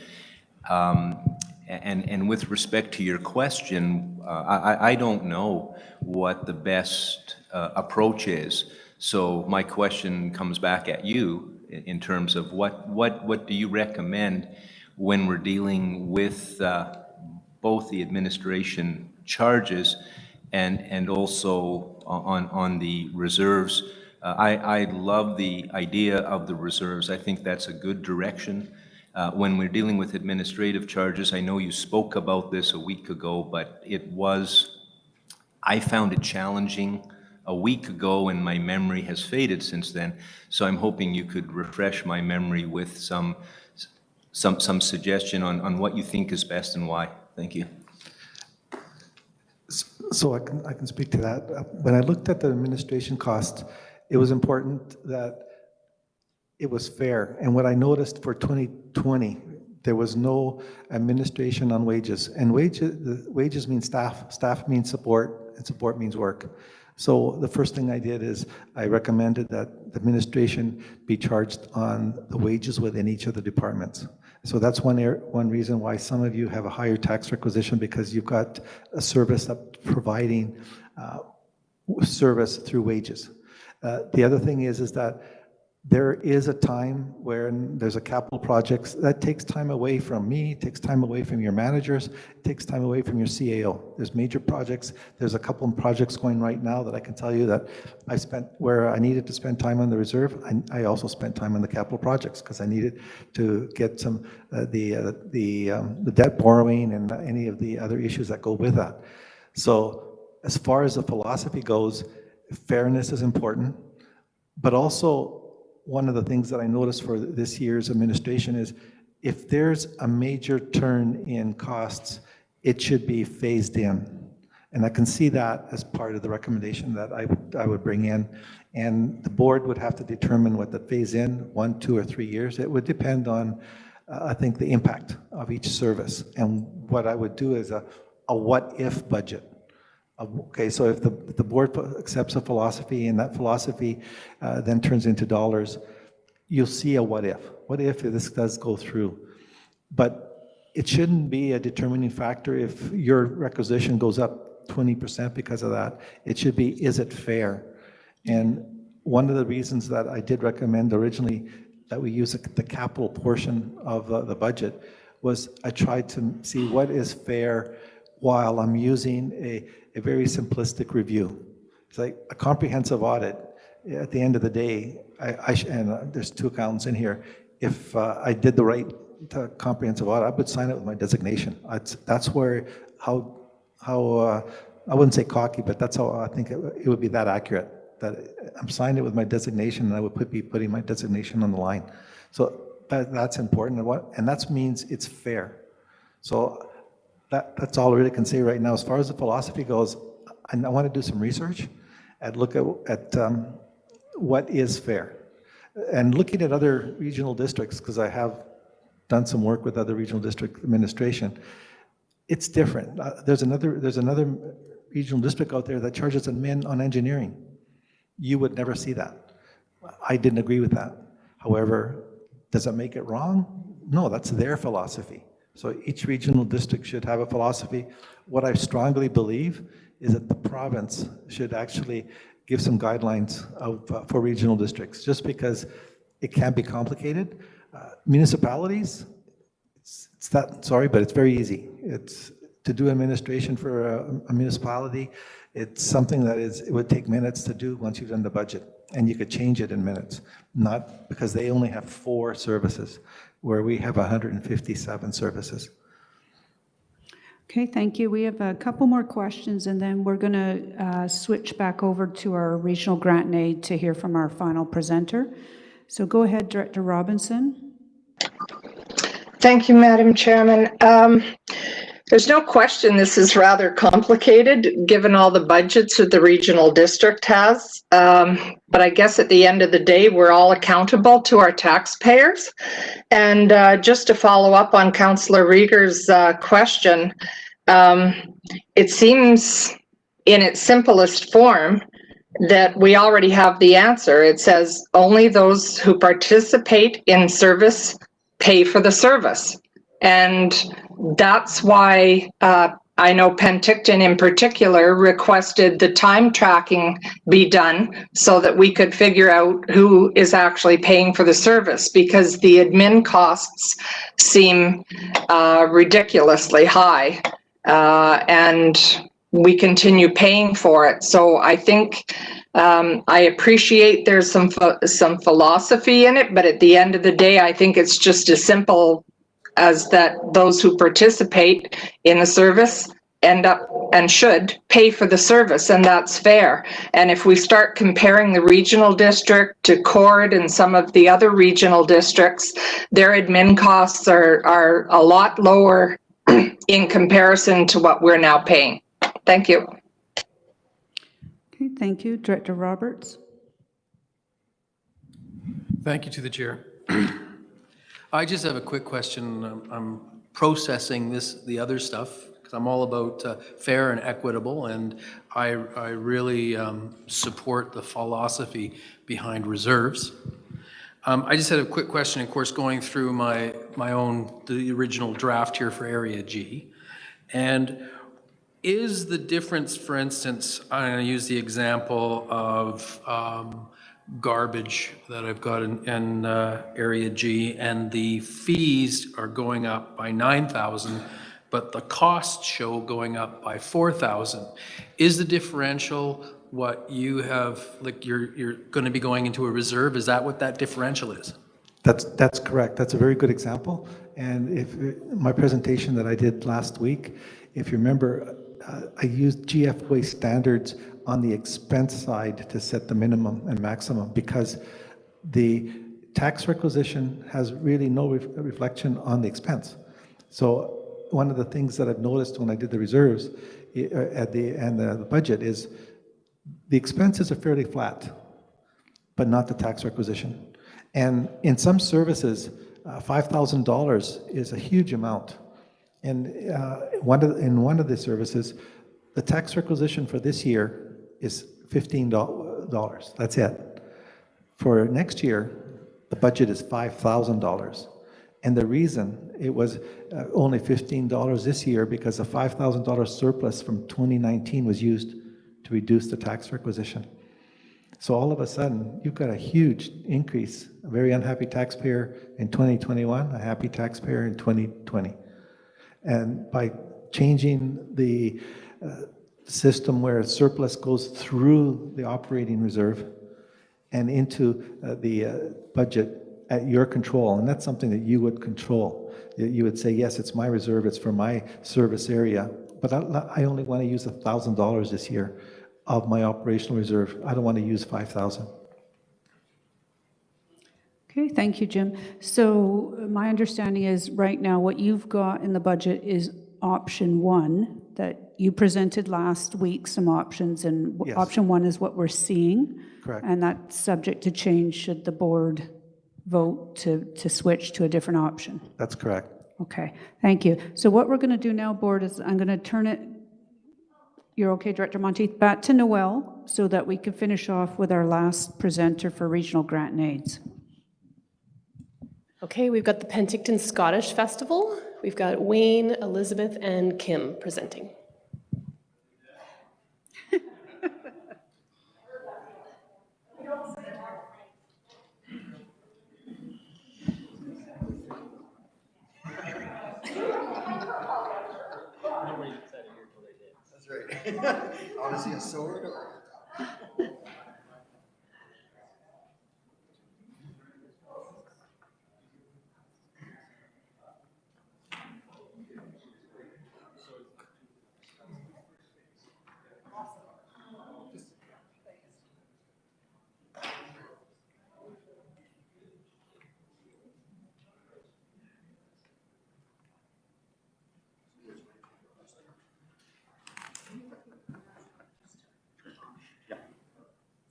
And with respect to your question, I don't know what the best approach is. So my question comes back at you in terms of what do you recommend when we're dealing with both the administration charges and also on the reserves. I love the idea of the reserves. I think that's a good direction. When we're dealing with administrative charges, I know you spoke about this a week ago, but I found it challenging a week ago, and my memory has faded since then. So I'm hoping you could refresh my memory with some suggestion on what you think is best and why. Thank you. So I can speak to that. When I looked at the administration costs, it was important that it was fair. And what I noticed for 2020, there was no administration on wages. And wages mean staff, staff means support, and support means work. So the first thing I did is I recommended that the administration be charged on the wages within each of the departments. So that's one reason why some of you have a higher tax requisition, because you've got a service that's providing service through wages. The other thing is that there is a time when there's a capital project that takes time away from me, takes time away from your managers, takes time away from your CAO. There's major projects. There's a couple of projects going right now that I can tell you that I spent, where I needed to spend time on the reserve, I also spent time on the capital projects because I needed to get some the debt borrowing and any of the other issues that go with that. So as far as the philosophy goes, fairness is important, but also one of the things that I noticed for this year's administration is if there's a major turn in costs, it should be phased in. And I can see that as part of the recommendation that I would bring in. And the board would have to determine what the phase in, 1, 2, or 3 years. It would depend on, I think, the impact of each service. And what I would do is a what-if budget. Okay, so if the board accepts a philosophy and that philosophy then turns into dollars, you'll see a what if. What if this does go through? But it shouldn't be a determining factor if your requisition goes up 20% because of that. It should be, is it fair? And one of the reasons that I did recommend originally that we use the capital portion of the budget was I tried to see what is fair while I'm using a very simplistic review. It's like a comprehensive audit. At the end of the day, and there's 2 accountants in here, if I did the right comprehensive audit, I would sign it with my designation. That's where, how I wouldn't say cocky, but that's how I think it would be that accurate, that I'm signing it with my designation and I would be putting my designation on the line. So that's important, and that means it's fair. So that's all I really can say right now. As far as the philosophy goes, I want to do some research and look at what is fair. And looking at other regional districts, because I have done some work with other regional district administration, it's different. There's another regional district out there that charges men on engineering. You would never see that. I didn't agree with that. However, does that make it wrong? No, that's their philosophy. So each regional district should have a philosophy. What I strongly believe is that the province should actually give some guidelines for regional districts, just because it can be complicated. Municipalities, but it's very easy. It's to do administration for a municipality. It's something that it would take minutes to do once you've done the budget, and you could change it in minutes, not because they only have 4 services, where we have 157 services. Okay, thank you. We have a couple more questions, and then we're going to switch back over to our regional grant and aid to hear from our final presenter. So go ahead, Director Robinson. Thank you, Madam Chairman. There's no question this is rather complicated, given all the budgets that the regional district has. But I guess at the end of the day, we're all accountable to our taxpayers. And just to follow up on Councillor Rieger's question, it seems in its simplest form that we already have the answer. It says only those who participate in service pay for the service. And that's why I know Penticton in particular requested the time tracking be done so that we could figure out who is actually paying for the service, because the admin costs seem ridiculously high, and we continue paying for it. So I think I appreciate there's some philosophy in it, but at the end of the day, I think it's just as simple as that those who participate in the service end up and should pay for the service, and that's fair. And if we start comparing the regional district to Cord and some of the other regional districts, their admin costs are a lot lower in comparison to what we're now paying. Thank you. Okay, thank you. Director Roberts. Thank you to the chair. I just have a quick question. I'm processing the other stuff, because I'm all about fair and equitable, and I really support the philosophy behind reserves. I just had a quick question, of course, going through the original draft here for Area G. And is the difference, for instance, I'm going to use the example of garbage that I've got in Area G, and the fees are going up by 9,000, but the costs show going up by 4,000. Is the differential what you have, like you're going to be going into a reserve? Is that what that differential is? That's correct. That's a very good example. And if my presentation that I did last week, if you remember, I used GFOA standards on the expense side to set the minimum and maximum, because the tax requisition has really no reflection on the expense. So one of the things that I've noticed when I did the reserves and the budget is the expenses are fairly flat, but not the tax requisition. And in some services, $5,000 is a huge amount. And in one of the services, the tax requisition for this year is $15. That's it. For next year, the budget is $5,000. And the reason it was only $15 this year, because the $5,000 surplus from 2019 was used to reduce the tax requisition. So all of a sudden, you've got a huge increase, a very unhappy taxpayer in 2021, a happy taxpayer in 2020. And by changing the system where surplus goes through the operating reserve and into the budget at your control, and that's something that you would control. You would say, yes, it's my reserve, it's for my service area, but I only want to use $1,000 this year of my operational reserve. I don't want to use 5,000. Okay, thank you, Jim. So my understanding is right now what you've got in the budget is option one that you presented last week, some options, and yes. Option one is what we're seeing. Correct. And that's subject to change should the board vote to switch to a different option. That's correct. Okay, thank you. So what we're going to do now, board, is I'm going to turn it, you're okay, Director Monteith, back to Noel so that we can finish off with our last presenter for regional grant and aids. Okay, we've got the Penticton Scottish Festival. We've got Wayne, Elizabeth, and Kim presenting. That's right. I want to see a sword or...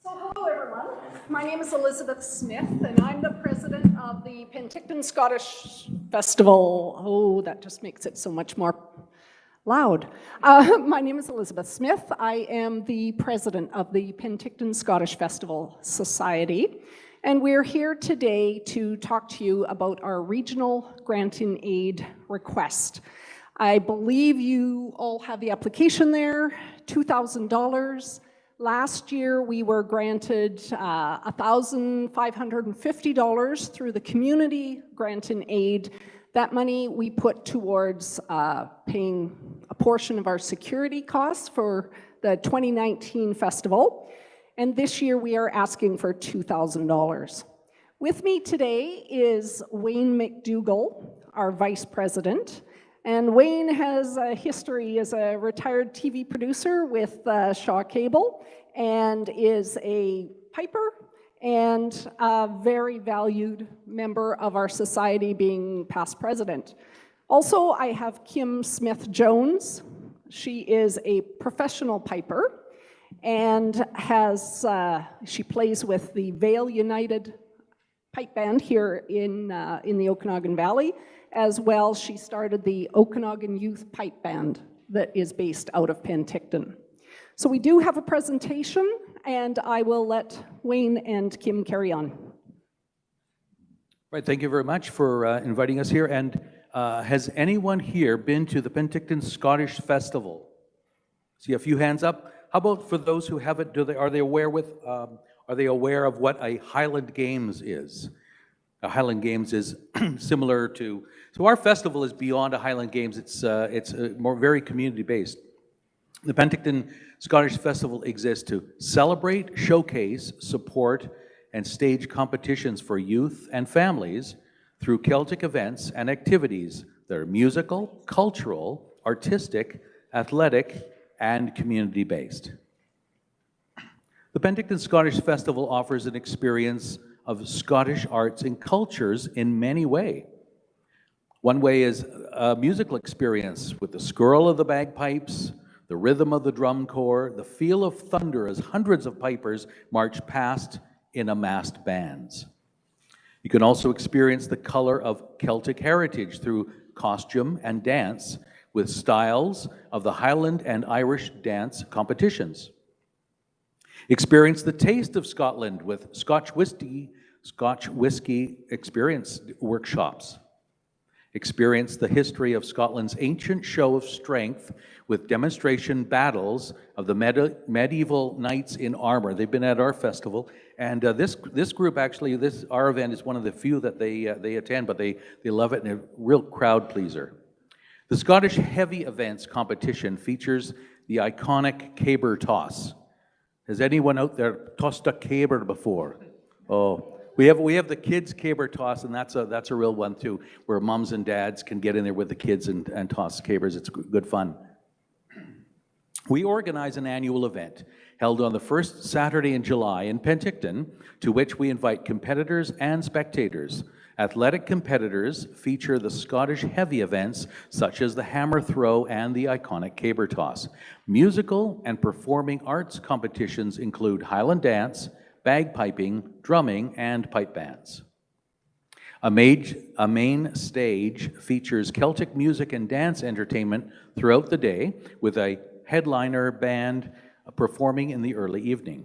Hello, everyone. My name is Elizabeth Smith, and I'm the president of the Penticton Scottish Festival. Oh, that just makes it so much more loud. My name is Elizabeth Smith. I am the president of the Penticton Scottish Festival Society, And we're here today to talk to you about our regional grant in aid request. I believe you all have the application there, $2,000. Last year, we were granted $1,550 through the community grant in aid. That money we put towards paying a portion of our security costs for the 2019 festival. And this year, we are asking for $2,000. With me today is Wayne McDougall, our Vice President. And Wayne has a history as a retired TV producer with Shaw Cable and is a piper and a very valued member of our society, being past president. Also, I have Kim Smith-Jones. She is a professional piper and she plays with the Vale United Pipe Band here in the Okanagan Valley. As well, she started the Okanagan Youth Pipe Band that is based out of Penticton. So we do have a presentation, and I will let Wayne and Kim carry on. Right, thank you very much for inviting us here. And has anyone here been to the Penticton Scottish Festival? See a few hands up. How about for those who haven't? Are they aware of what a Highland Games is? A Highland Games is similar to. So our festival is beyond a Highland Games. It's more very community-based. The Penticton Scottish Festival exists to celebrate, showcase, support, and stage competitions for youth and families through Celtic events and activities that are musical, cultural, artistic, athletic, and community-based. The Penticton Scottish Festival offers an experience of Scottish arts and cultures in many ways. One way is a musical experience with the skirl of the bagpipes, the rhythm of the drum corps, the feel of thunder as hundreds of pipers march past in amassed bands. You can also experience the color of Celtic heritage through costume and dance with styles of the Highland and Irish dance competitions. Experience the taste of Scotland with Scotch whiskey experience workshops. Experience the history of Scotland's ancient show of strength with demonstration battles of the medieval knights in armor. They've been at our festival, and this group actually, our event is one of the few that they attend, but they love it and a real crowd pleaser. The Scottish Heavy Events competition features the iconic caber toss. Has anyone out there tossed a caber before? Oh. We have the kids' caber toss, and that's a real one too, where moms and dads can get in there with the kids and toss cabers. It's good fun. We organize an annual event held on the first Saturday in July in Penticton, to which we invite competitors and spectators. Athletic competitors feature the Scottish heavy events such as the hammer throw and the iconic caber toss. Musical and performing arts competitions include Highland dance, bagpiping, drumming, and pipe bands. A main stage features Celtic music and dance entertainment throughout the day, with a headliner band performing in the early evening.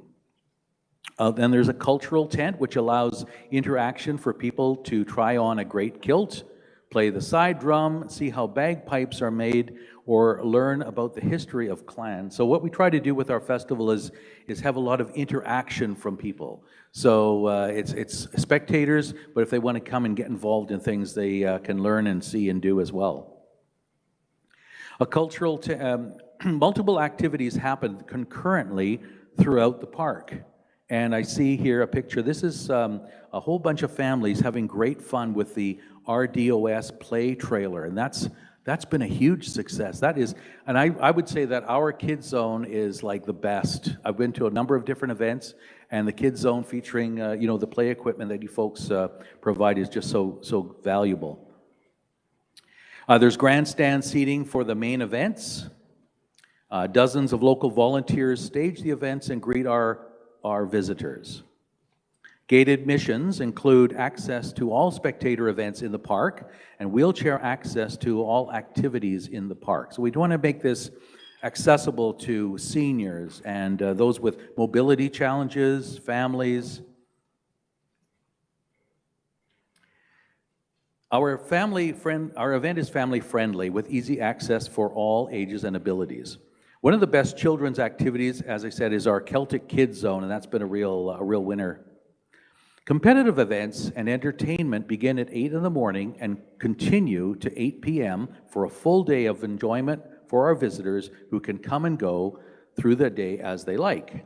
Then there's a cultural tent, which allows interaction for people to try on a great kilt, play the side drum, see how bagpipes are made, or learn about the history of clans. So what we try to do with our festival is have a lot of interaction from people. So it's spectators, but if they want to come and get involved in things, they can learn and see and do as well. A cultural, multiple activities happen concurrently throughout the park. And I see here a picture. This is a whole bunch of families having great fun with the RDOS play trailer, and that's been a huge success. That is, and I would say that our kids zone is like the best. I've been to a number of different events, and the kids zone featuring the play equipment that you folks provide is just so valuable. There's grandstand seating for the main events. Dozens of local volunteers stage the events and greet our visitors. Gated admissions include access to all spectator events in the park and wheelchair access to all activities in the park. So we want to make this accessible to seniors and those with mobility challenges, families. Our event is family friendly with easy access for all ages and abilities. One of the best children's activities, as I said, is our Celtic Kids Zone, and that's been a real winner. Competitive events and entertainment begin at 8 in the morning and continue to 8 p.m. for a full day of enjoyment for our visitors who can come and go through the day as they like.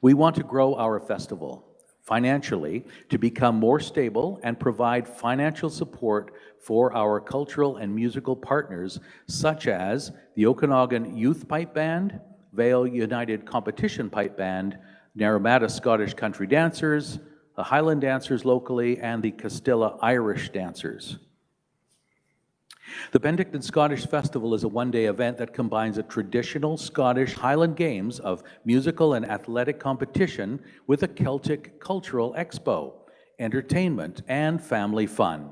We want to grow our festival financially to become more stable and provide financial support for our cultural and musical partners, such as the Okanagan Youth Pipe Band, Vale United Competition Pipe Band, Naramata Scottish Country Dancers, the Highland Dancers locally, and the Castilla Irish Dancers. The Penticton Scottish Festival is a one-day event that combines a traditional Scottish Highland Games of musical and athletic competition with a Celtic cultural expo, entertainment, and family fun.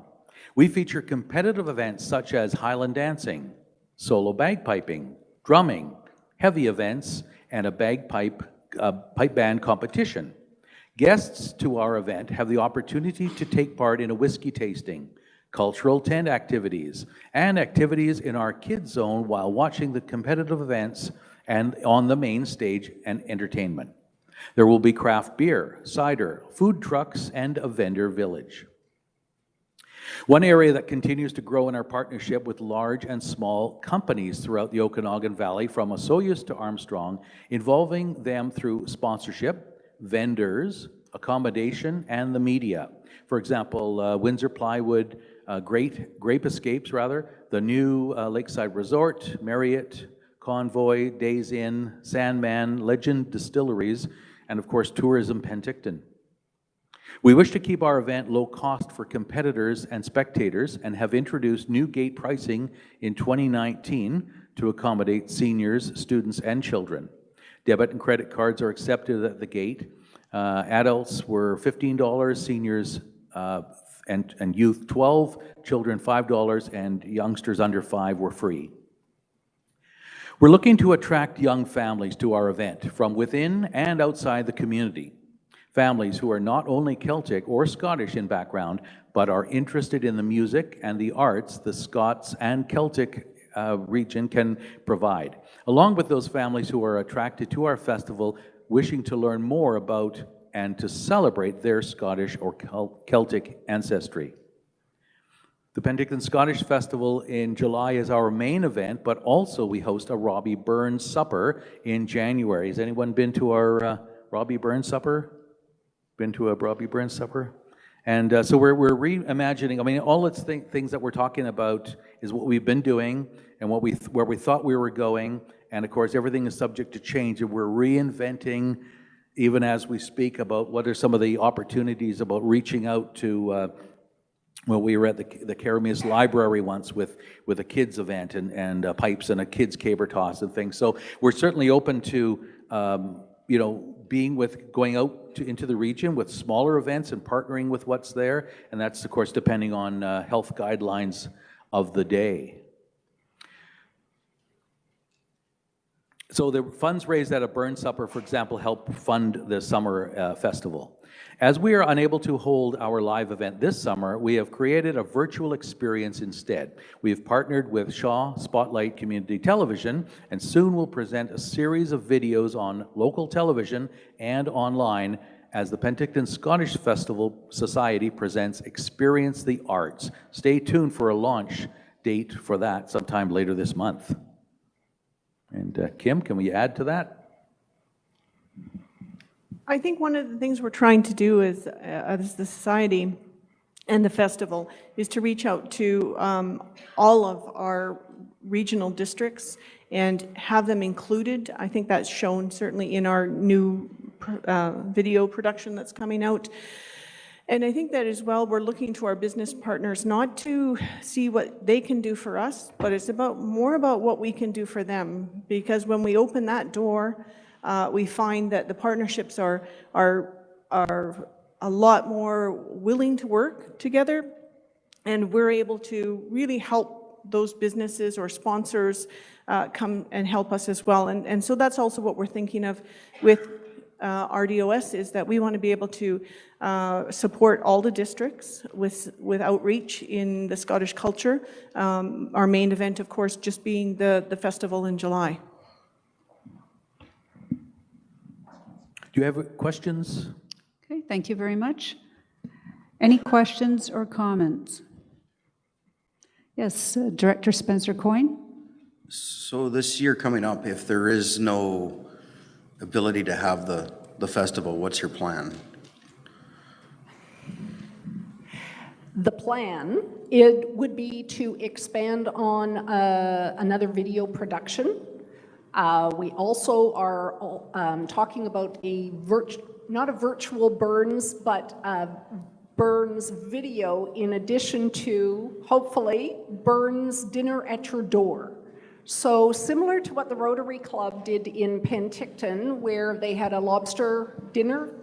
We feature competitive events such as Highland dancing, solo bagpiping, drumming, heavy events, and a pipe band competition. Guests to our event have the opportunity to take part in a whiskey tasting, cultural tent activities, and activities in our kids zone while watching the competitive events and on the main stage and entertainment. There will be craft beer, cider, food trucks, and a vendor village. One area that continues to grow in our partnership with large and small companies throughout the Okanagan Valley, from Osoyoos to Armstrong, involving them through sponsorship, vendors, accommodation, and the media. For example, Windsor Plywood, Grape Escapes, the new Lakeside Resort, Marriott, Convoy, Days Inn, Sandman, Legend Distilleries, and of course, Tourism Penticton. We wish to keep our event low cost for competitors and spectators and have introduced new gate pricing in 2019 to accommodate seniors, students, and children. Debit and credit cards are accepted at the gate. Adults were $15, seniors and youth $12, children $5, and youngsters under 5 were free. We're looking to attract young families to our event from within and outside the community. Families who are not only Celtic or Scottish in background, but are interested in the music and the arts the Scots and Celtic region can provide, along with those families who are attracted to our festival, wishing to learn more about and to celebrate their Scottish or Celtic ancestry. The Penticton Scottish Festival in July is our main event, but also we host a Robbie Burns Supper in January. Has anyone been to our Robbie Burns Supper? Been to a Robbie Burns Supper? And so we're reimagining, all its things that we're talking about is what we've been doing and where we thought we were going. And of course, everything is subject to change, and we're reinventing, even as we speak, about what are some of the opportunities about reaching out to, we were at the Karamis Library once with a kids event and pipes and a kids caber toss and things. So we're certainly open to, going out into the region with smaller events and partnering with what's there. And that's, of course, depending on health guidelines of the day. So the funds raised at a Burns Supper, for example, help fund the summer festival. As we are unable to hold our live event this summer, we have created a virtual experience instead. We have partnered with Shaw Spotlight Community Television, and soon will present a series of videos on local television and online as the Penticton Scottish Festival Society presents Experience the Arts. Stay tuned for a launch date for that sometime later this month. And Kim, can we add to that? I think one of the things we're trying to do as the society and the festival is to reach out to all of our regional districts and have them included. I think that's shown certainly in our new video production that's coming out. And I think that as well, we're looking to our business partners not to see what they can do for us, but it's more about what we can do for them. Because when we open that door, we find that the partnerships are a lot more willing to work together, and we're able to really help those businesses or sponsors come and help us as well. And so that's also what we're thinking of with RDOS is that we want to be able to support all the districts with outreach in the Scottish culture. Our main event, of course, just being the festival in July. Do you have questions? Okay, thank you very much. Any questions or comments? Yes, Director Spencer Coyne. So this year coming up, if there is no ability to have the festival, what's your plan? The plan, it would be to expand on another video production. We also are talking about not a virtual Burns, but Burns video in addition to, hopefully, Burns dinner at your door. So similar to what the Rotary Club did in Penticton, where they had a lobster dinner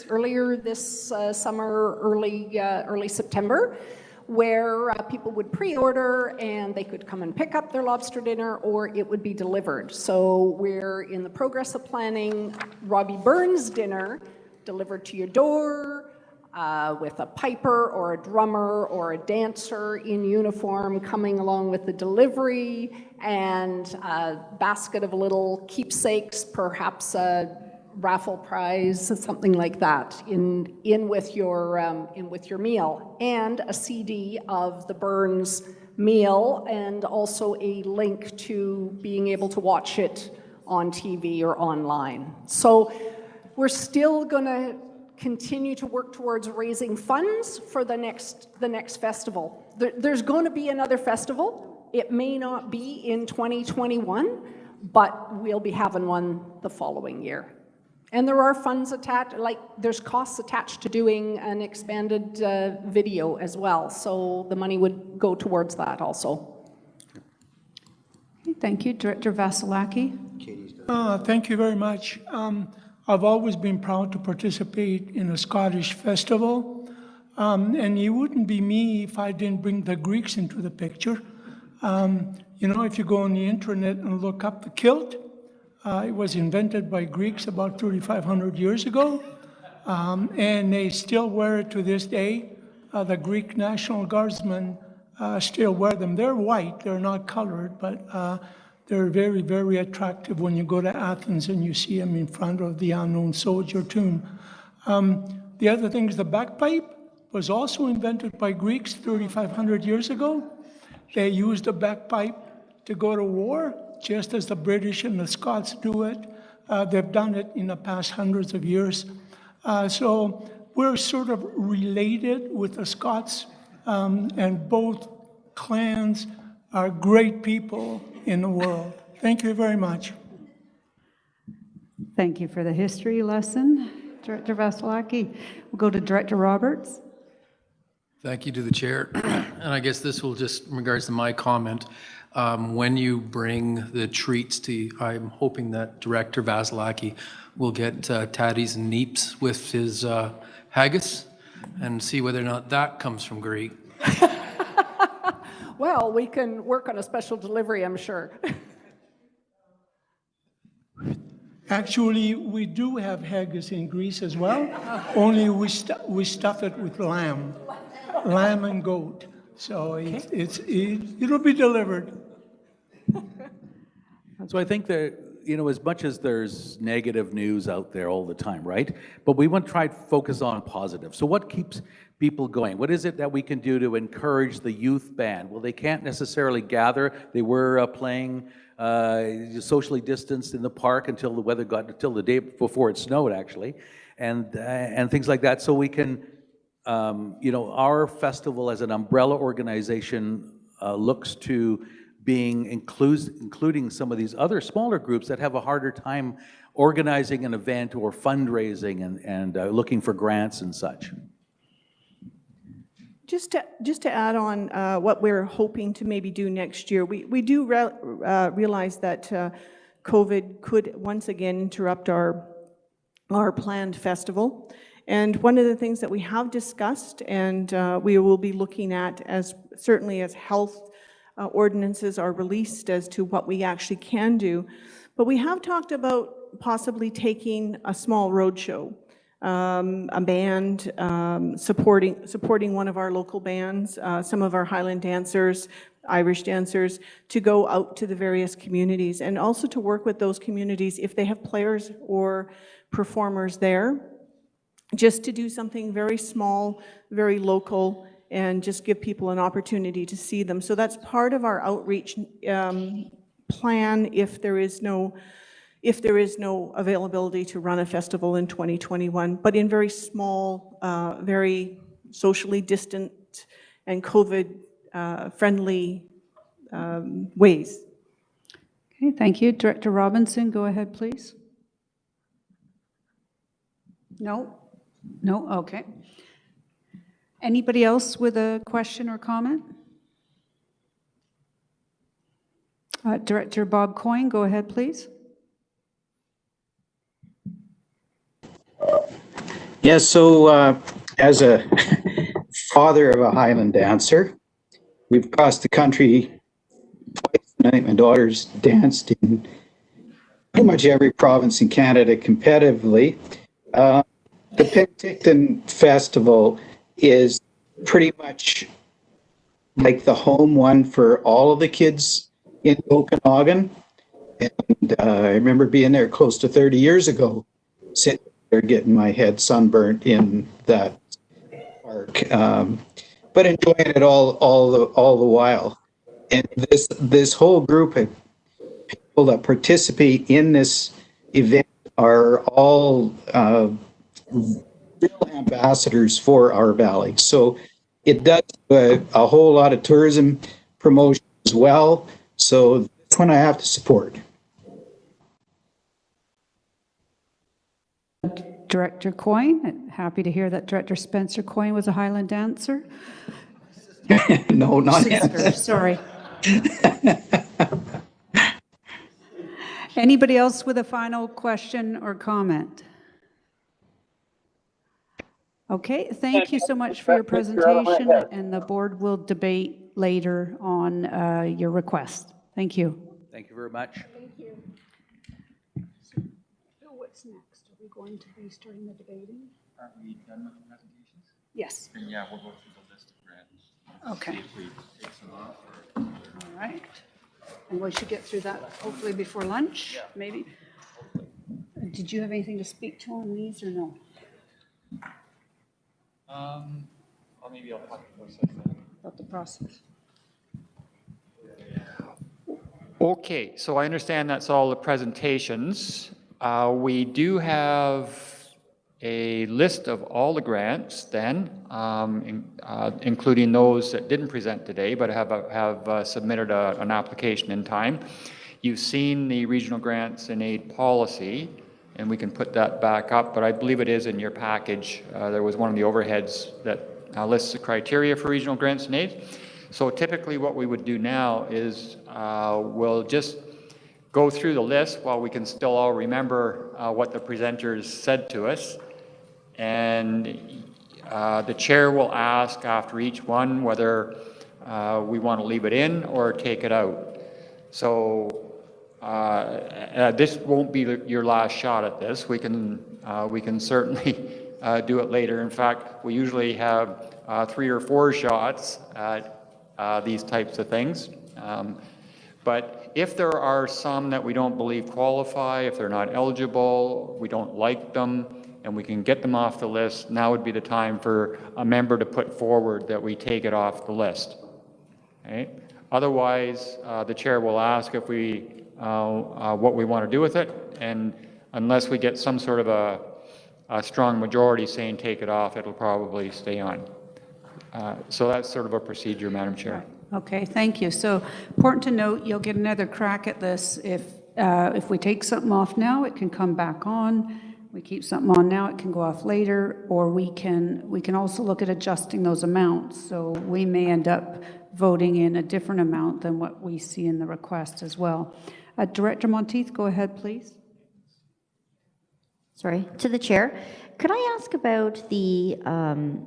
earlier this summer, early September, where people would pre-order and they could come and pick up their lobster dinner, or it would be delivered. So we're in the progress of planning Robbie Burns dinner delivered to your door, with a piper or a drummer or a dancer in uniform coming along with the delivery, and a basket of little keepsakes, perhaps a raffle prize, something like that, in with your meal, and a CD of the Burns meal, and also a link to being able to watch it on TV or online. So we're still going to continue to work towards raising funds for the next festival. There's going to be another festival. It may not be in 2021, but we'll be having one the following year. And there are funds attached, like there's costs attached to doing an expanded video as well. So the money would go towards that also. Okay, thank you. Director Vasilaki. Thank you very much. I've always been proud to participate in a Scottish festival, and it wouldn't be me if I didn't bring the Greeks into the picture. You know, if you go on the internet and look up the kilt, it was invented by Greeks about 3,500 years ago, and they still wear it to this day. The Greek National Guardsmen still wear them. They're white, they're not colored, but they're very, very attractive when you go to Athens and you see them in front of the unknown soldier tomb. The other thing is the bagpipe was also invented by Greeks 3,500 years ago. They used the bagpipe to go to war, just as the British and the Scots do it. They've done it in the past hundreds of years. So we're sort of related with the Scots, and both clans are great people in the world. Thank you very much. Thank you for the history lesson, Director Vasilaki. We'll go to Director Roberts. Thank you to the chair. And I guess this will just, in regards to my comment, when you bring the treats to, I'm hoping that Director Vasilaki will get tatties and neeps with his haggis and see whether or not that comes from Greek. Well, we can work on a special delivery, I'm sure. Actually, we do have haggis in Greece as well, only we stuff it with lamb and goat. So it'll be delivered. So I think that, you know, as much as there's negative news out there all the time, right? But we want to try to focus on positive. So what keeps people going? What is it that we can do to encourage the youth band? Well, they can't necessarily gather. They were playing socially distanced in the park until the weather got, until the day before it snowed, actually, and things like that. So we can, you know, our festival as an umbrella organization looks to being including some of these other smaller groups that have a harder time organizing an event or fundraising and looking for grants and such. Just to add on what we're hoping to maybe do next year, we do realize that COVID could once again interrupt our planned festival. And one of the things that we have discussed and we will be looking at, as certainly as health ordinances are released as to what we actually can do, But we have talked about possibly taking a small roadshow, a band, supporting one of our local bands, some of our Highland dancers, Irish dancers, to go out to the various communities and also to work with those communities if they have players or performers there, just to do something very small, very local, and just give people an opportunity to see them. So that's part of our outreach plan if there is no availability to run a festival in 2021, but in very small, very socially distant and COVID-friendly ways. Okay, thank you. Director Robinson, go ahead, please. No? No? Okay. Anybody else with a question or comment? Director Bob Coyne, go ahead, please. Yes, so as a father of a Highland dancer, we've crossed the country twice. I think my daughter's danced in pretty much every province in Canada competitively. The Penticton Festival is pretty much like the home one for all of the kids in Okanagan. And I remember being there close to 30 years ago, sitting there getting my head sunburnt in that park, but enjoying it all the while. And this whole group of people that participate in this event are all real ambassadors for our valley. So it does a whole lot of tourism promotion as well. So that's one I have to support. Director Coyne, happy to hear that Director Spencer Coyne was a Highland dancer. No, not Sister, yet. sorry. Anybody else with a final question or comment? Okay, thank you so much for your presentation, and the board will debate later on your request. Thank you. Thank you very much. Thank you. So what's next? Are we going to be starting the debating? Are we done with the presentations? Yes. And yeah, we'll go through the list of grants. Okay. See if we take some off. All right. And we should get through that hopefully before lunch, maybe. Did you have anything to speak to on these or no? Maybe I'll talk About the process. Okay, so I understand that's all the presentations. We do have a list of all the grants then, including those that didn't present today but have submitted an application in time. You've seen the regional grants and aid policy, and we can put that back up, but I believe it is in your package. There was one of the overheads that lists the criteria for regional grants and aid. So typically what we would do now is we'll just go through the list while we can still all remember what the presenters said to us. And the chair will ask after each one whether we want to leave it in or take it out. So this won't be your last shot at this. We can certainly do it later. In fact, we usually have 3 or 4 shots at these types of things. But if there are some that we don't believe qualify, if they're not eligible, we don't like them, and we can get them off the list, now would be the time for a member to put forward that we take it off the list. Okay? Otherwise, the chair will ask if we what we want to do with it, and unless we get some sort of a strong majority saying take it off, it'll probably stay on. So that's sort of a procedure, Madam Chair. Okay, thank you. So important to note, you'll get another crack at this. If we take something off now, it can come back on. We keep something on now, it can go off later, or we can also look at adjusting those amounts. So we may end up voting in a different amount than what we see in the request as well. Director Monteith, go ahead, please. Sorry, to the chair. Could I ask about the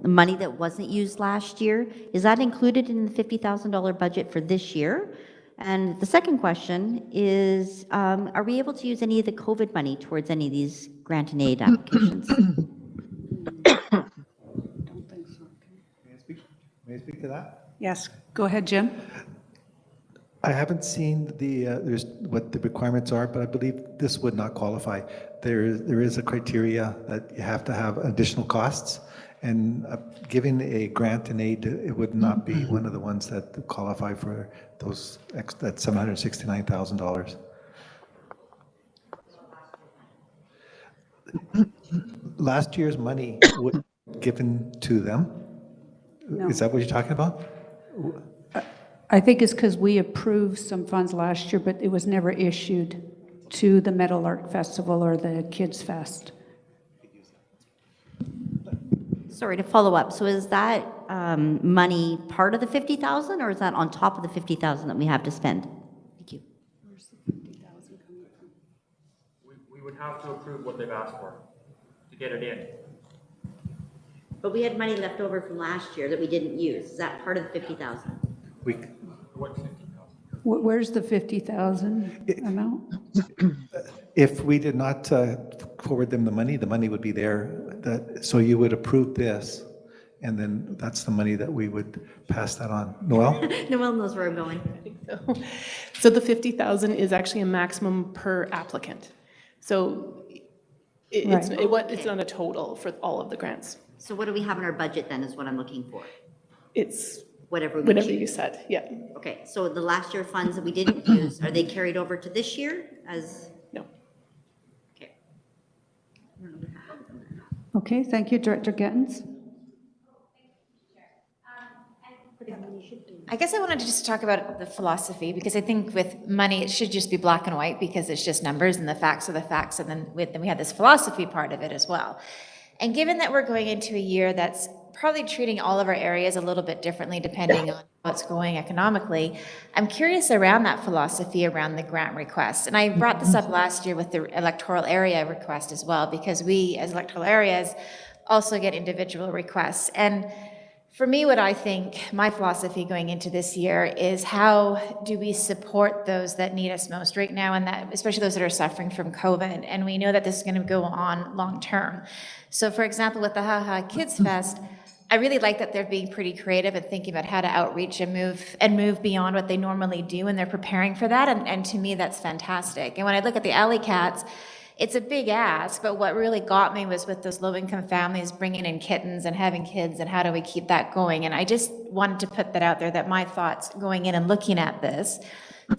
money that wasn't used last year? Is that included in the $50,000 budget for this year? And the second question is, are we able to use any of the COVID money towards any of these grant and aid applications? May I speak to that? Yes, go ahead, Jim. I haven't seen what the requirements are, but I believe this would not qualify. There is a criteria that you have to have additional costs, and giving a grant and aid, it would not be one of the ones that qualify for that $769,000. Last year's money was given to them. No. Is that what you're talking about? I think it's because we approved some funds last year, but it was never issued to the Meadowlark Festival or the Kids Fest. Sorry, to follow up, so is that money part of the 50,000, or is that on top of the 50,000 that we have to spend? Thank you. We would have to approve what they've asked for to get it in. But we had money left over from last year that we didn't use. Is that part of the 50,000? What 50,000? Where's the 50,000 amount? If we did not forward them the money would be there. So you would approve this, and then that's the money that we would pass that on. Noel? Noel knows where I'm going. I think so. So the 50,000 is actually a maximum per applicant. So it's not a total for all of the grants. So what do we have in our budget then is what I'm looking for? It's whatever you said, yeah. Okay, so the last year funds that we didn't use, are they carried over to this year as? No. Okay. Okay, thank you, Director Gittens. I guess I wanted to just talk about the philosophy, because I think with money, it should just be black and white, because it's just numbers and the facts are the facts, and then we have this philosophy part of it as well. And given that we're going into a year that's probably treating all of our areas a little bit differently depending on what's going economically, I'm curious around that philosophy around the grant request. And I brought this up last year with the electoral area request as well, because we as electoral areas also get individual requests. And for me, what I think my philosophy going into this year is, how do we support those that need us most right now, and that especially those that are suffering from COVID, and we know that this is going to go on long term. So for example, with the HaHa Kids Fest, I really like that they're being pretty creative and thinking about how to outreach and move beyond what they normally do, and they're preparing for that, and to me that's fantastic. And when I look at the AlleyCATS, it's a big ask, but what really got me was with those low-income families bringing in kittens and having kids, and how do we keep that going? And I just wanted to put that out there, that my thoughts going in and looking at this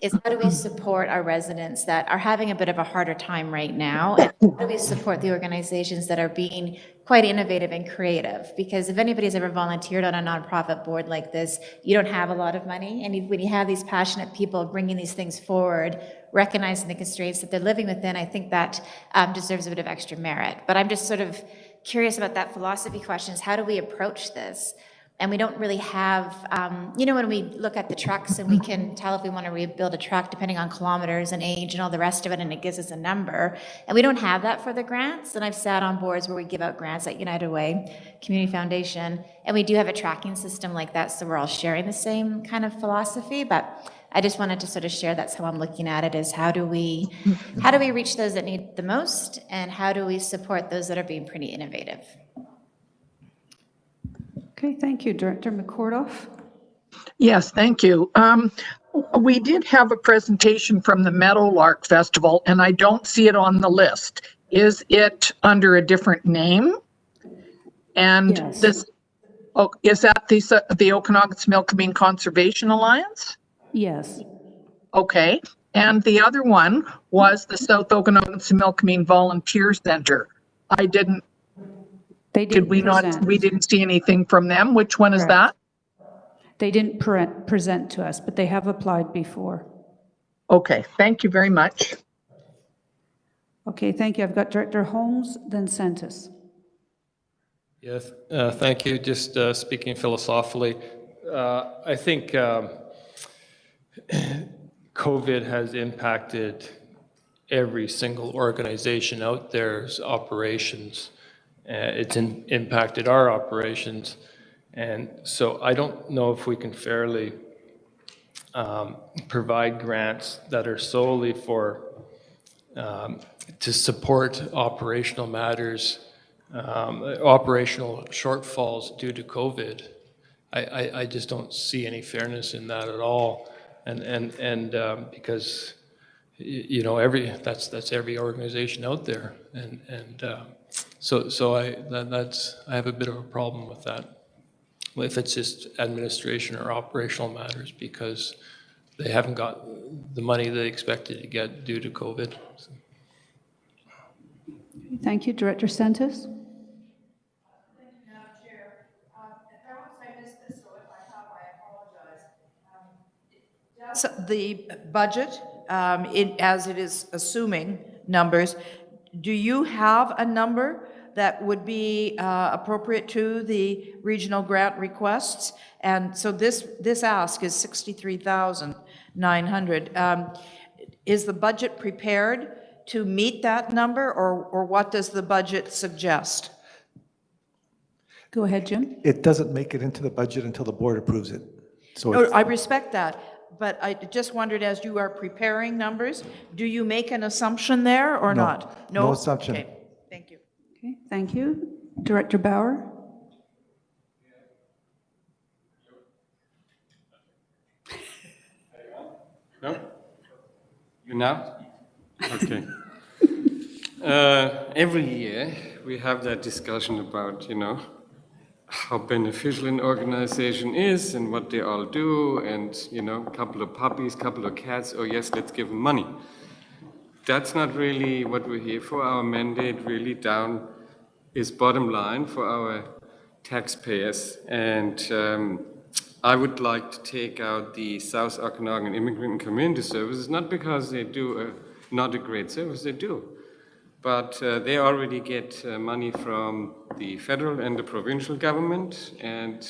is, how do we support our residents that are having a bit of a harder time right now? And how do we support the organizations that are being quite innovative and creative? Because if anybody's ever volunteered on a nonprofit board like this, you don't have a lot of money. And when you have these passionate people bringing these things forward, recognizing the constraints that they're living within, I think that deserves a bit of extra merit. But I'm just sort of curious about that philosophy question, is how do we approach this? And we don't really have, when we look at the trucks and we can tell if we want to rebuild a truck depending on kilometers and age and all the rest of it, and it gives us a number. And we don't have that for the grants. And I've sat on boards where we give out grants at United Way, Community Foundation, and we do have a tracking system like that, so we're all sharing the same kind of philosophy. But I just wanted to sort of share, that's how I'm looking at it, is how do we reach those that need the most, and how do we support those that are being pretty innovative? Okay, thank you. Director McCordoff? Yes, thank you. We did have a presentation from the Meadowlark Festival, and I don't see it on the list. Is it under a different name? And yes. Is that the Okanagan-SIMILKAMEEN Conservation Alliance? Yes. Okay. And the other one was the South Okanagan-SIMILKAMEEN Volunteer Center. We didn't see anything from them. Which one is that? They didn't present to us, but they have applied before. Okay, thank you very much. Okay, thank you. I've got Director Holmes, then Sentis. Yes, thank you. Just speaking philosophically, I think COVID has impacted every single organization out there's operations. It's impacted our operations. And so I don't know if we can fairly provide grants that are solely for, to support operational matters, operational shortfalls due to COVID. I just don't see any fairness in that at all. And because, you know, that's every organization out there. So I have a bit of a problem with that, if it's just administration or operational matters, because they haven't got the money they expected to get due to COVID. Thank you. Director Sentis? So the budget, as it is assuming numbers, do you have a number that would be appropriate to the regional grant requests? And so this ask is $63,900. Is the budget prepared to meet that number, or what does the budget suggest? Go ahead, Jim. It doesn't make it into the budget until the board approves it. So No, I respect that, but I just wondered, as you are preparing numbers, do you make an assumption there or No, not? no assumption. Okay, thank you. Okay, thank you. Director Bauer? No? You now? Okay. Every year we have that discussion about, you know, how beneficial an organization is and what they all do, and, you know, a couple of puppies, couple of cats, oh yes, let's give them money. That's not really what we're here for. Our mandate really down is bottom line for our taxpayers. And I would like to take out the South Okanagan Immigrant and Community Services, not because they do not a great service, they do. But they already get money from the federal and the provincial government, and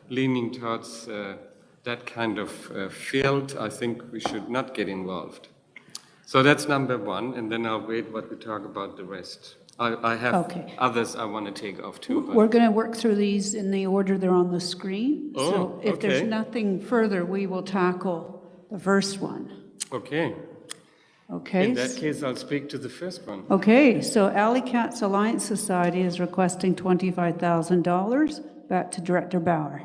leaning towards that kind of field, I think we should not get involved. So that's number one, and then I'll wait what we talk about the rest. I have others I want to take off too. But We're going to work through these in the order they're on the screen. Oh, so if there's okay. nothing further, we will tackle the first one. Okay. Okay. In that case, I'll speak to the first one. Okay, so AlleyCATS Alliance Society is requesting $25,000. Back to Director Bauer.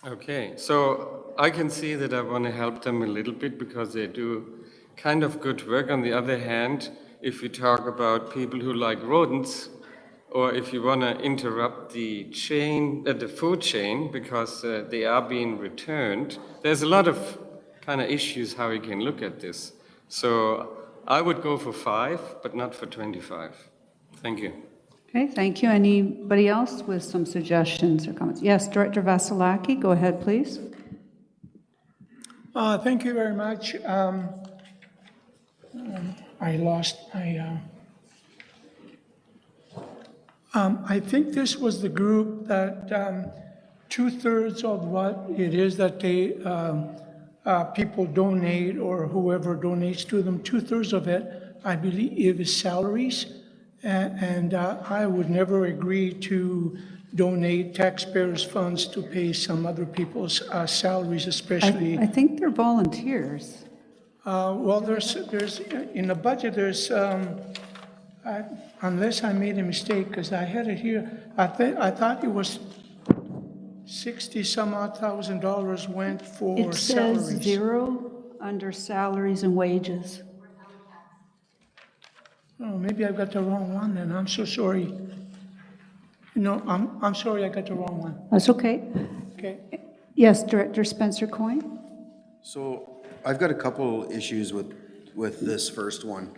Okay, so I can see that I want to help them a little bit because they do kind of good work. On the other hand, if you talk about people who like rodents, or if you want to interrupt the chain, the food chain, because they are being returned, there's a lot of kind of issues how you can look at this. So I would go for 5, but not for 25. Thank you. Okay, thank you. Anybody else with some suggestions or comments? Yes, Director Vasilaki, go ahead, please. Thank you very much. I lost my... I think this was the group that 2/3 of what it is that they people donate, or whoever donates to them, 2/3 of it, I believe, is salaries. And I would never agree to donate taxpayers' funds to pay some other people's salaries, especially. I think they're volunteers. Well, there's in the budget, there's, unless I made a mistake, because I had it here, I thought it was $60,000 went for It salaries. says 0 under salaries and wages. Oh, maybe I've got the wrong one then. I'm so sorry. No, I'm sorry, I got the wrong one. That's okay. Okay. Yes, Director Spencer Coyne. So I've got a couple issues with this first one.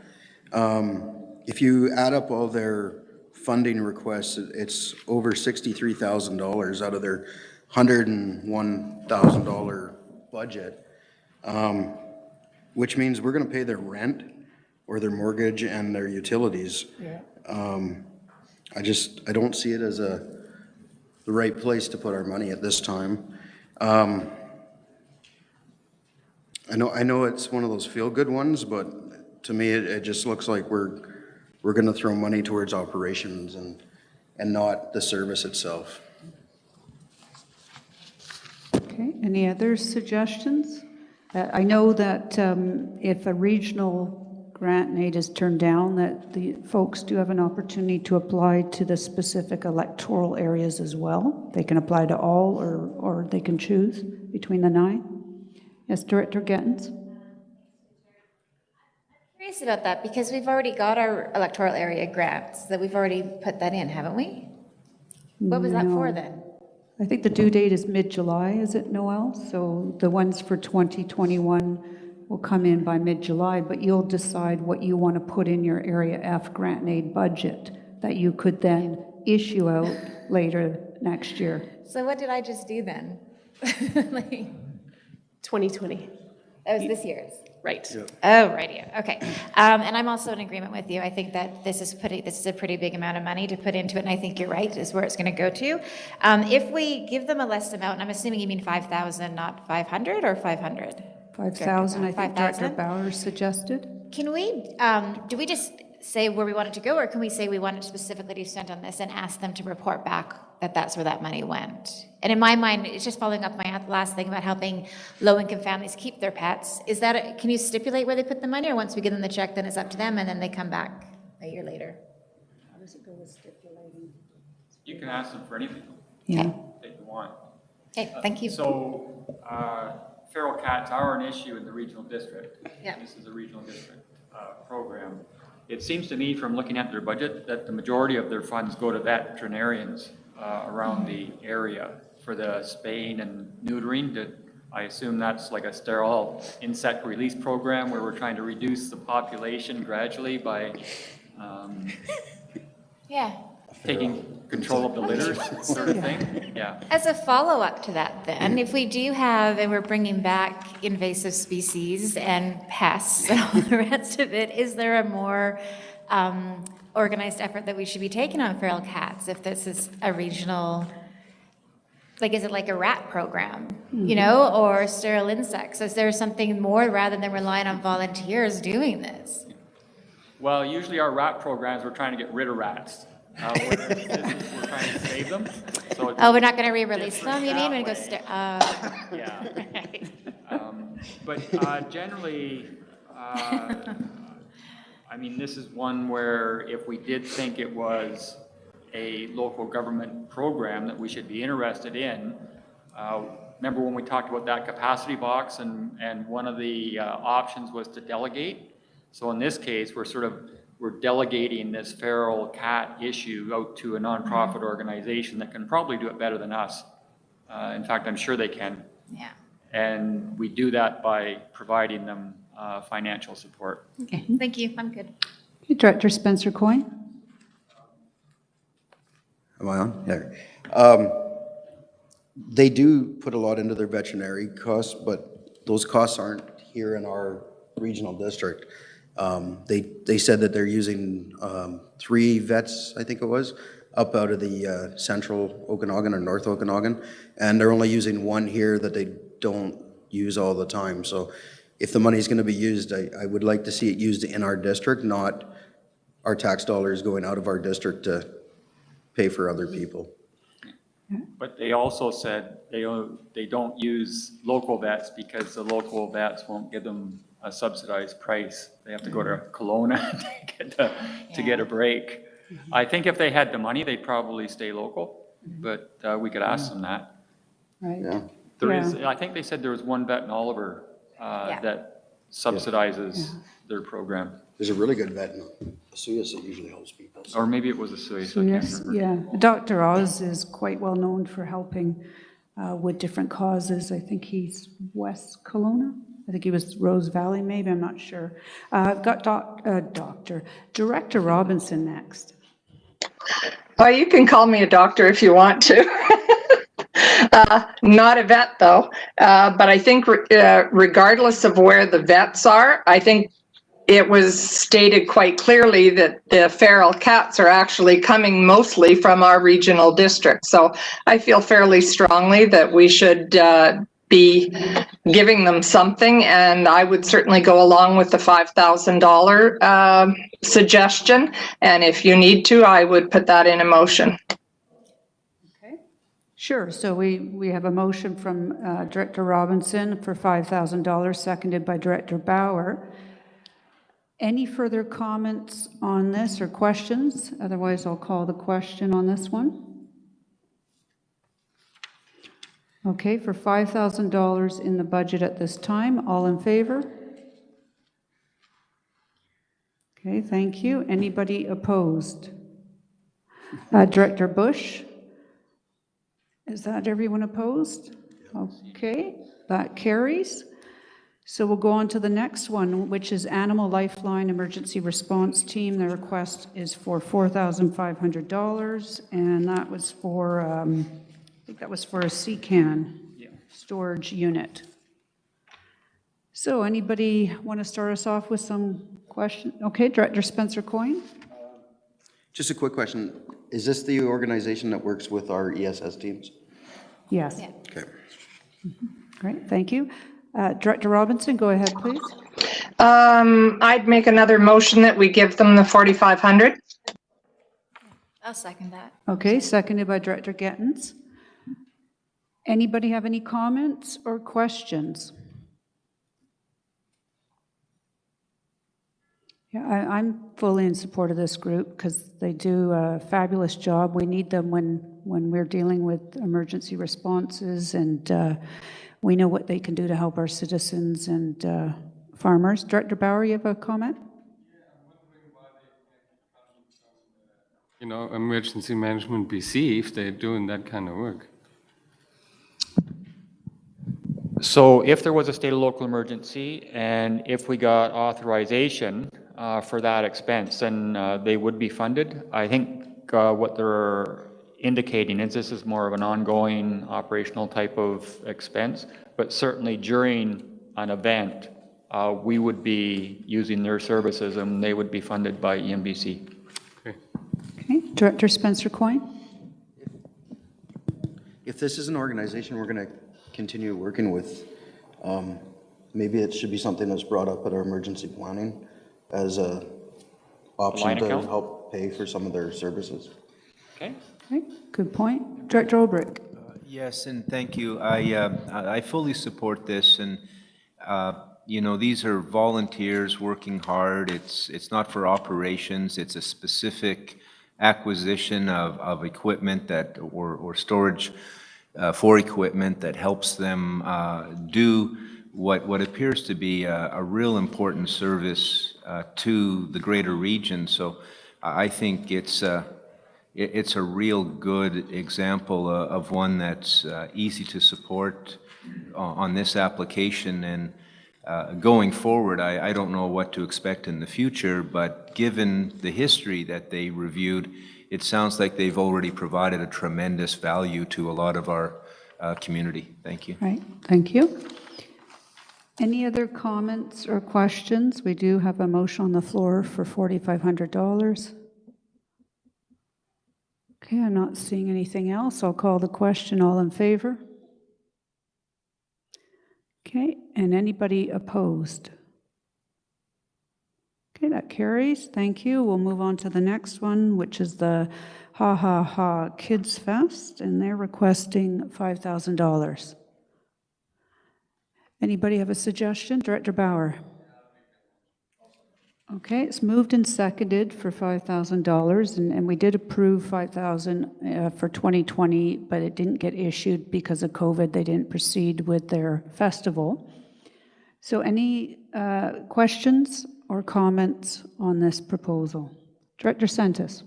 If you add up all their funding requests, it's over $63,000 out of their $101,000 budget, which means we're going to pay their rent or their mortgage and their utilities. Yeah. I don't see it as the right place to put our money at this time. I know it's one of those feel-good ones, but to me, it just looks like we're going to throw money towards operations and not the service itself. Okay, any other suggestions? I know that if a regional grant and aid is turned down, that the folks do have an opportunity to apply to the specific electoral areas as well. They can apply to all, or they can choose between the 9. Yes, Director Gittens? Curious about that because we've already got our electoral area grants, that we've already put that in, haven't we? What was that for then? I think the due date is mid-July, is it, Noel? So the ones for 2021 will come in by mid-July, but you'll decide what you want to put in your Area F grant and aid budget that you could then issue out later next year. So what did I just do then? Like, 2020. that was this year's. Right. Oh, right, yeah, okay. And I'm also in agreement with you. I think that this is a pretty big amount of money to put into it, and I think you're right, is where it's gonna go to. If we give them a less amount, and I'm assuming you mean 5,000, not 500, or 500? 5,000, I think Director 5,000? Bowers suggested. Can we, do we just say where we want it to go, or can we say we want it specifically to be spent on this and ask them to report back that that's where that money went? And in my mind, it's just following up my last thing about helping low-income families keep their pets. Is that, can you stipulate where they put the money, or once we give them the check, then it's up to them, and then they come back a year later? How does it go with stipulating? You can ask them for anything Yeah. that you want. Okay, thank you. So, feral cats are an issue in the regional district. Yeah. This is a regional district program. It seems to me from looking at their budget that the majority of their funds go to veterinarians around the area for the spaying and neutering. I assume that's like a sterile insect release program where we're trying to reduce the population gradually by Yeah. taking control of the litters, sort of thing. Yeah. As a follow-up to that then, if we do have, and we're bringing back invasive species and pests and all the rest of it, is there a more organized effort that we should be taking on feral cats if this is a regional, like is it like a rat program, you know, or sterile insects? Is there something more rather than relying on volunteers doing this? Well, usually our rat programs, we're trying to get rid of rats. We're trying to save them. So Oh, we're not going to re-release them, you mean? When it goes yeah. But generally, I mean, this is one where if we did think it was a local government program that we should be interested in, remember when we talked about that capacity box and one of the options was to delegate? So in this case, we're delegating this feral cat issue out to a nonprofit organization that can probably do it better than us. In fact, I'm sure they can. Yeah. And we do that by providing them financial support. Okay, thank you, I'm good. Okay, Director Spencer Coyne? Am I on? There. They do put a lot into their veterinary costs, but those costs aren't here in our regional district. They said that they're using 3 vets, I think it was, up out of the central Okanagan or North Okanagan, and they're only using 1 here that they don't use all the time. So if the money's going to be used, I would like to see it used in our district, not our tax dollars going out of our district to pay for other people. But they also said they don't use local vets because the local vets won't give them a subsidized price. They have to go to Kelowna to get a break. I think if they had the money, they'd probably stay local, but we could ask them that. Right. Yeah. There is, I think they said there was 1 vet in Oliver that subsidizes their program. There's a really good vet in Suez that usually helps people. Or maybe it was a Suez. So yes, yeah. Dr. Oz is quite well known for helping with different causes. I think he's West Kelowna. I think he was Rose Valley, maybe, I'm not sure. I've got Director Robinson next. Well, you can call me a doctor if you want to. Not a vet, though. But I think regardless of where the vets are, I think it was stated quite clearly that the feral cats are actually coming mostly from our regional district. So I feel fairly strongly that we should be giving them something, and I would certainly go along with the $5,000 suggestion. And if you need to, I would put that in a motion. Okay. Sure. So we have a motion from Director Robinson for $5,000, seconded by Director Bauer. Any further comments on this or questions? Otherwise, I'll call the question on this one. Okay, for $5,000 in the budget at this time, all in favor? Okay, thank you. Anybody opposed? Director Bush? Is that everyone opposed? Okay, that carries. So we'll go on to the next one, which is Animal Lifeline Emergency Response Team. The request is for $4,500, and that was for, I think that was for a CCAN storage unit. So anybody want to start us off with some questions? Okay, Director Spencer Coyne. Just a quick question. Is this the organization that works with our ESS teams? Yes. Okay. Great, thank you. Director Robinson, go ahead, please. I'd make another motion that we give them the 4,500. I'll second that. Okay, seconded by Director Gittens. Anybody have any comments or questions? Yeah, I'm fully in support of this group because they do a fabulous job. We need them when we're dealing with emergency responses, and we know what they can do to help our citizens and farmers. Director Bauer, you have a comment? You know, Emergency Management BC if they're doing that kind of work. So if there was a state or local emergency, and if we got authorization for that expense, then they would be funded. I think what they're indicating is this is more of an ongoing operational type of expense, but certainly during an event, we would be using their services and they would be funded by EMBC. Okay, Director Spencer Coyne. If this is an organization we're going to continue working with, maybe it should be something that's brought up at our emergency planning as a option to help pay for some of their services. Okay. Okay, good point. Director Olbrich. Yes, and thank you. I fully support this, and you know, these are volunteers working hard. It's not for operations. It's a specific acquisition of equipment that or storage for equipment that helps them do what appears to be a real important service to the greater region. So I think it's a real good example of one that's easy to support on this application. And going forward, I don't know what to expect in the future, but given the history that they reviewed, it sounds like they've already provided a tremendous value to a lot of our community. Thank you. Right, thank you. Any other comments or questions? We do have a motion on the floor for $4,500. Okay, I'm not seeing anything else. I'll call the question. All in favor? Okay, and anybody opposed? Okay, that carries. Thank you. We'll move on to the next one, which is the Ha Ha Ha Kids Fest, and they're requesting $5,000. Anybody have a suggestion? Director Bauer. Okay, it's moved and seconded for $5,000, and we did approve $5,000 for 2020, but it didn't get issued because of COVID. They didn't proceed with their festival. So any questions or comments on this proposal? Director Sentis.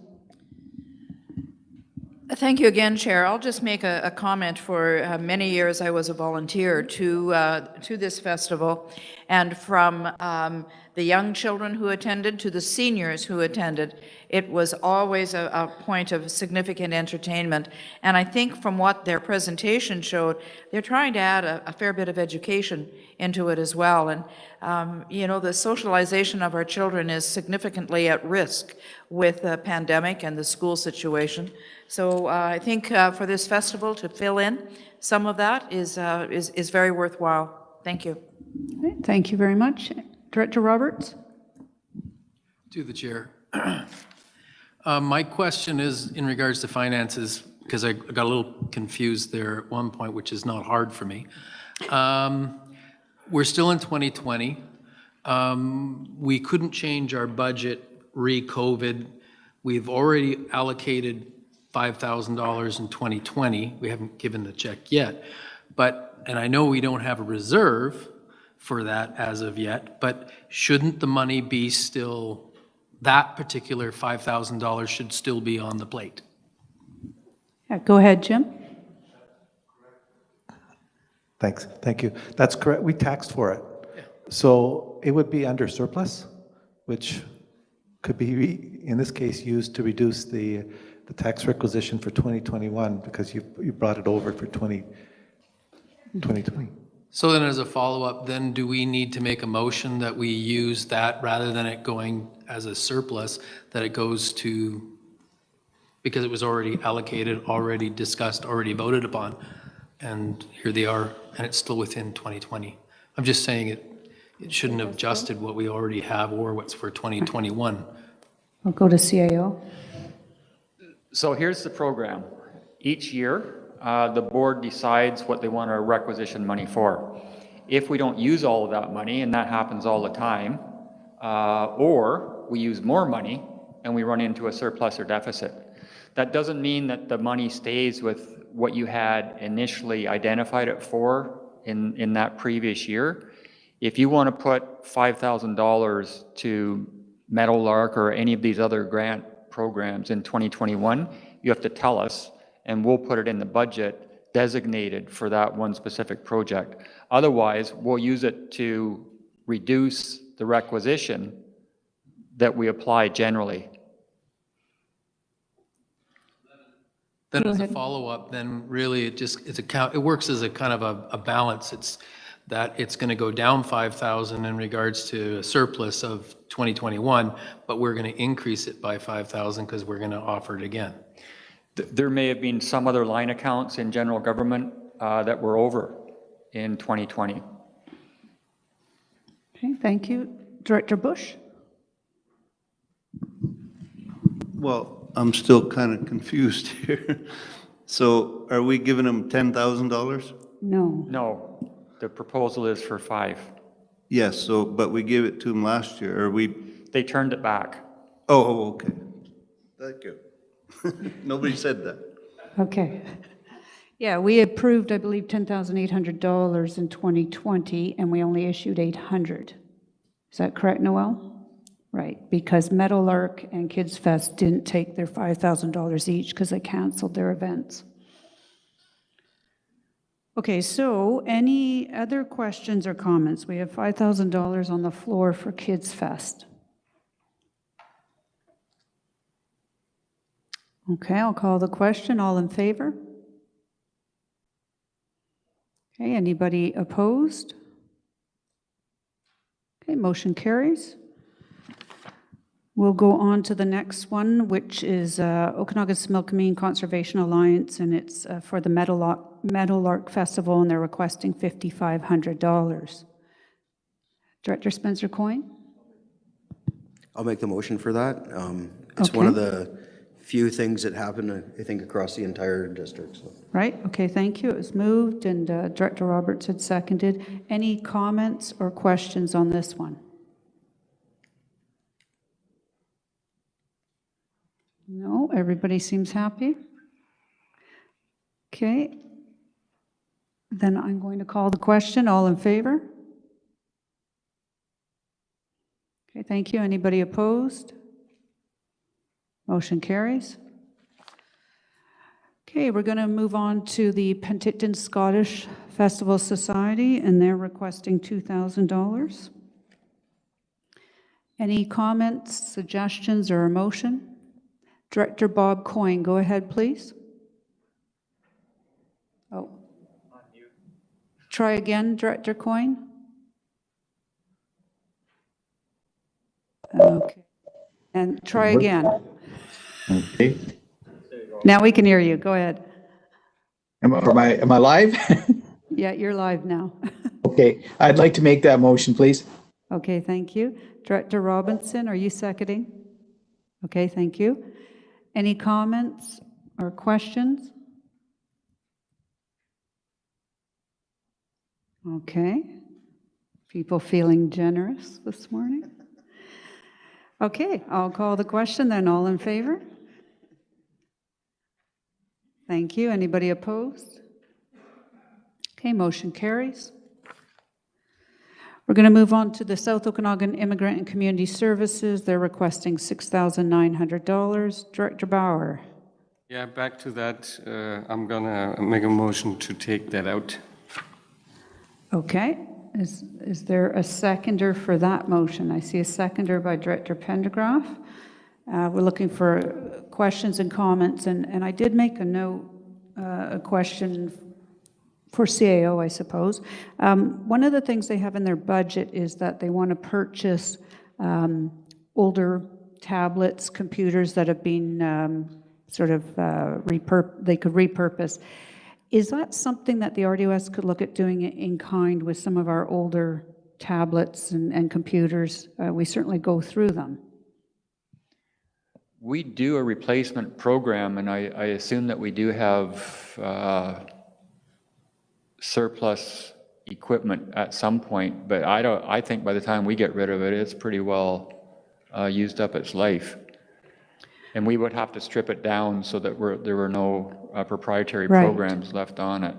Thank you again, Chair. I'll just make a comment. For many years, I was a volunteer to this festival, and from the young children who attended to the seniors who attended, it was always a point of significant entertainment. And I think from what their presentation showed, they're trying to add a fair bit of education into it as well. And you know, the socialization of our children is significantly at risk with the pandemic and the school situation. So I think for this festival to fill in some of that is very worthwhile. Thank you. Okay, thank you very much. Director Roberts. To the chair. My question is in regards to finances. because I got a little confused there at one point, which is not hard for me. We're still in 2020. We couldn't change our budget re-COVID. We've already allocated $5,000 in 2020. We haven't given the check yet. And I know we don't have a reserve for that as of yet, but shouldn't the money be still, that particular $5,000 should still be on the plate? Yeah, go ahead, Jim. Thanks, thank you. That's correct, we taxed for it. So it would be under surplus, which could be, in this case, used to reduce the tax requisition for 2021 because you brought it over for 2020. So then as a follow-up, then do we need to make a motion that we use that rather than it going as a surplus, that it goes to, because it was already allocated, already discussed, already voted upon, and here they are, and it's still within 2020? I'm just saying it shouldn't have adjusted what we already have or what's for 2021. I'll go to CAO. So here's the program. Each year, the board decides what they want to requisition money for. If we don't use all of that money, and that happens all the time, or we use more money and we run into a surplus or deficit, that doesn't mean that the money stays with what you had initially identified it for in that previous year. If you want to put $5,000 to Meadowlark or any of these other grant programs in 2021, you have to tell us, and we'll put it in the budget designated for that one specific project. Otherwise, we'll use it to reduce the requisition that we apply generally. Then as a follow-up, then really it works as a kind of a balance. It's that it's going to go down 5,000 in regards to a surplus of 2021, but we're going to increase it by 5,000 because we're going to offer it again. There may have been some other line accounts in general government that were over in 2020. Okay, thank you. Director Bush? Well, I'm still kind of confused here. So are we giving them $10,000? No. No, the proposal is for 5. Yes, so, but we gave it to them last year, or we? They turned it back. Oh, okay. Thank you. Nobody said that. Okay. Yeah, we approved, I believe, $10,800 in 2020, and we only issued $800. Is that correct, Noel? Right, because Meadowlark and Kids Fest didn't take their $5,000 each because they canceled their events. Okay, so any other questions or comments? We have $5,000 on the floor for Kids Fest. Okay, I'll call the question. All in favor? Okay, anybody opposed? Okay, motion carries. We'll go on to the next one, which is Okanagan-SIMILKAMEEN Conservation Alliance, and it's for the Meadowlark Festival, and they're requesting $5,500. Director Spencer Coyne? I'll make the motion for that. It's one of the few things that happen, I think, across the entire district. So. Right, okay, thank you. It was moved, and Director Roberts had seconded. Any comments or questions on this one? No, everybody seems happy. Okay. Then I'm going to call the question. All in favor? Okay, thank you. Anybody opposed? Motion carries. Okay, we're going to move on to the Penticton Scottish Festival Society, and they're requesting $2,000. Any comments, suggestions, or a motion? Director Bob Coyne, go ahead, please. Oh. Try again, Director Coyne. Okay. And try again. Okay. Now we can hear you. Go ahead. Am I live? Yeah, you're live now. Okay, I'd like to make that motion, please. Okay, thank you. Director Robinson, are you seconding? Okay, thank you. Any comments or questions? Okay. People feeling generous this morning? Okay, I'll call the question then. All in favor? Thank you. Anybody opposed? Okay, motion carries. We're going to move on to the South Okanagan Immigrant and Community Services. They're requesting $6,900. Director Bauer. Yeah, back to that. I'm going to make a motion to take that out. Okay. Is there a seconder for that motion? I see a seconder by Director Pendergraft. We're looking for questions and comments, and I did make a note, a question for CAO, I suppose. One of the things they have in their budget is that they want to purchase older tablets, computers that have been they could repurpose. Is that something that the RDOS could look at doing in kind with some of our older tablets and computers? We certainly go through them. We do a replacement program, and I assume that we do have surplus equipment at some point, but I think by the time we get rid of it, it's pretty well used up its life. And we would have to strip it down so that there were no proprietary programs left on it.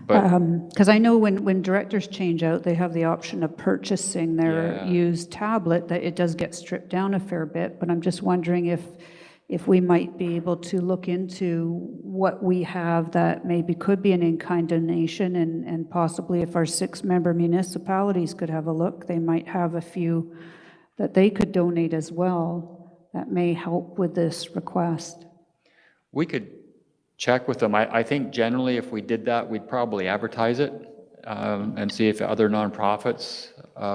Because I know when directors change out, they have the option of purchasing their used tablet, that it does get stripped down a fair bit, but I'm just wondering if we might be able to look into what we have that maybe could be an in-kind donation, and possibly if our 6-member municipalities could have a look, they might have a few that they could donate as well that may help with this request. We could check with them. I think generally if we did that, we'd probably advertise it and see if other nonprofits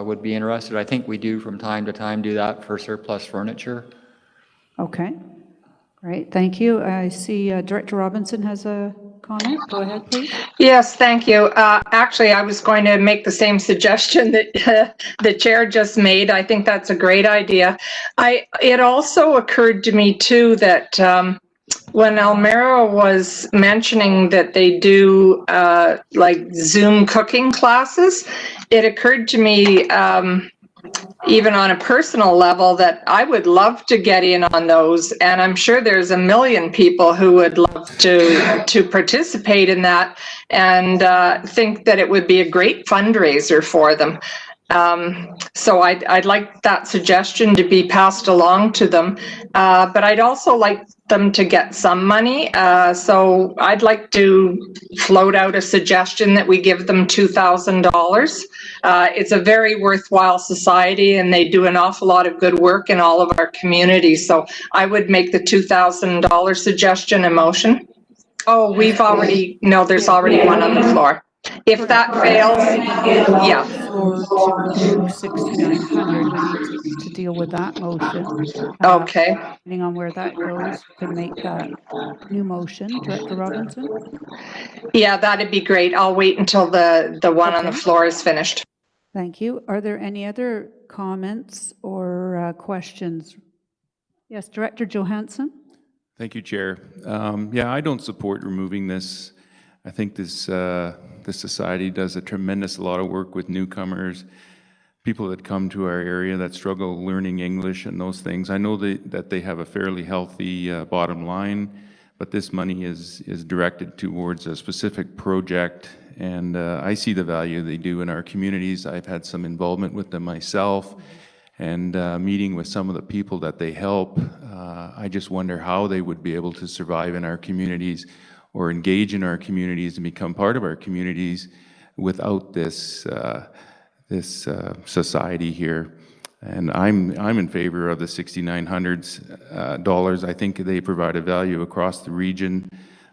would be interested. I think we do from time to time do that for surplus furniture. Okay, great, thank you. I see Director Robinson has a comment. Go ahead, please. Yes, thank you. Actually, I was going to make the same suggestion that the chair just made. I think that's a great idea. It also occurred to me too that when Almera was mentioning that they do like Zoom cooking classes, it occurred to me even on a personal level that I would love to get in on those, and I'm sure there's a million people who would love to participate in that, and think that it would be a great fundraiser for them. So I'd like that suggestion to be passed along to them, but I'd also like them to get some money. So I'd like to float out a suggestion that we give them $2,000. It's a very worthwhile society, and they do an awful lot of good work in all of our communities. So I would make the $2,000 suggestion a motion. Oh, we've already, no, there's already one on the floor. If that fails, yeah. Floor to move 6,900, we need to deal with that motion. Okay. Depending on where that goes, you can make that new motion. Director Robinson? Yeah, that'd be great. I'll wait until the one on the floor is finished. Thank you. Are there any other comments or questions? Yes, Director Johansson? Thank you, Chair. Yeah, I don't support removing this. I think this society does a tremendous lot of work with newcomers, people that come to our area that struggle learning English and those things. I know that they have a fairly healthy bottom line, but this money is directed towards a specific project, and I see the value they do in our communities. I've had some involvement with them myself, and meeting with some of the people that they help. I just wonder how they would be able to survive in our communities or engage in our communities and become part of our communities without this society here. And I'm in favor of the $6,900. I think they provide a value across the region.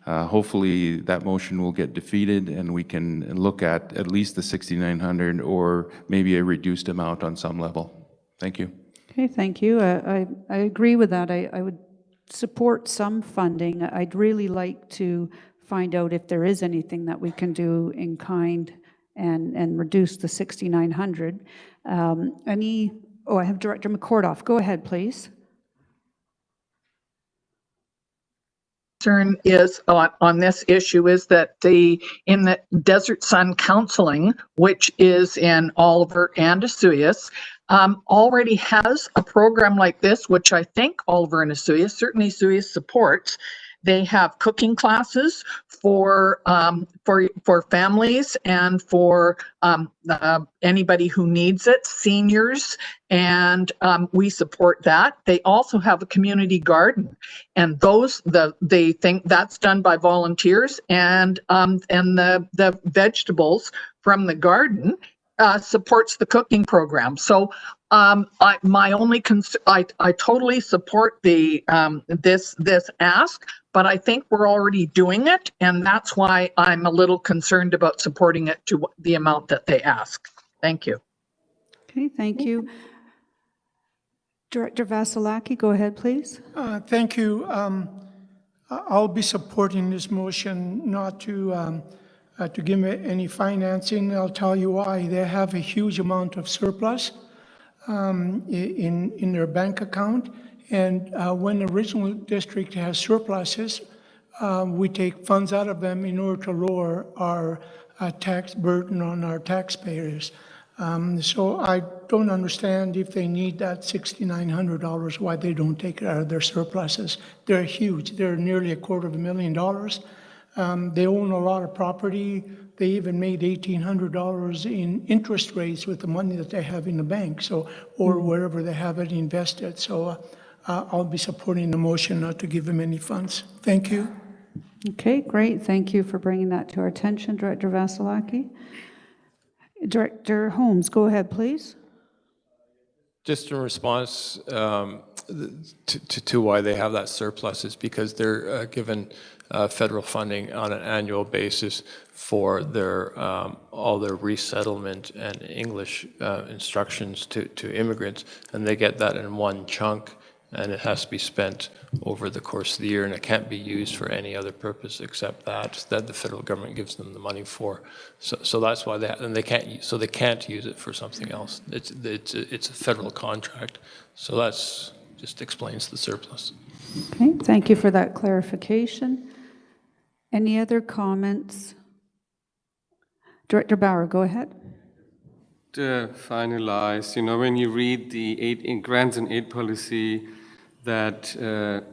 Hopefully that motion will get defeated and we can look at least the $6,900 or maybe a reduced amount on some level. Thank you. Okay, thank you. I agree with that. I would support some funding. I'd really like to find out if there is anything that we can do in kind and reduce the $6,900. I have Director McCordoff. Go ahead, please. concern is on this issue is that in the Desert Sun Counseling, which is in Oliver and Osoyoos, already has a program like this, which I think Oliver and Osoyoos, certainly Osoyoos supports. They have cooking classes for families and for anybody who needs it, seniors, and we support that. They also have a community garden, and they think that's done by volunteers, and the vegetables from the garden supports the cooking program. So my only I totally support the this ask, but I think we're already doing it, and that's why I'm a little concerned about supporting it to the amount that they ask. Thank you. Okay, thank you. Director Vasilaki, go ahead, please. Thank you. I'll be supporting this motion not to give any financing. I'll tell you why. They have a huge amount of surplus in their bank account. And when the regional district has surpluses, we take funds out of them in order to lower our tax burden on our taxpayers. So I don't understand if they need that $6,900, why they don't take it out of their surpluses. They're huge. They're nearly $250,000. They own a lot of property. They even made $1,800 in interest rates with the money that they have in the bank, or wherever they have it invested. So I'll be supporting the motion not to give them any funds. Thank you. Okay, great. Thank you for bringing that to our attention, Director Vasilaki. Director Holmes, go ahead, please. Just in response to why they have that surplus is because they're given federal funding on an annual basis for their all their resettlement and English instructions to immigrants, and they get that in one chunk, and it has to be spent over the course of the year, and it can't be used for any other purpose except that the federal government gives them the money for. So that's why they can't use it for something else. It's a federal contract, so that's just explains the surplus. Okay, thank you for that clarification. Any other comments? Director Bauer, go ahead. To finalize, when you read the grants and aid policy, that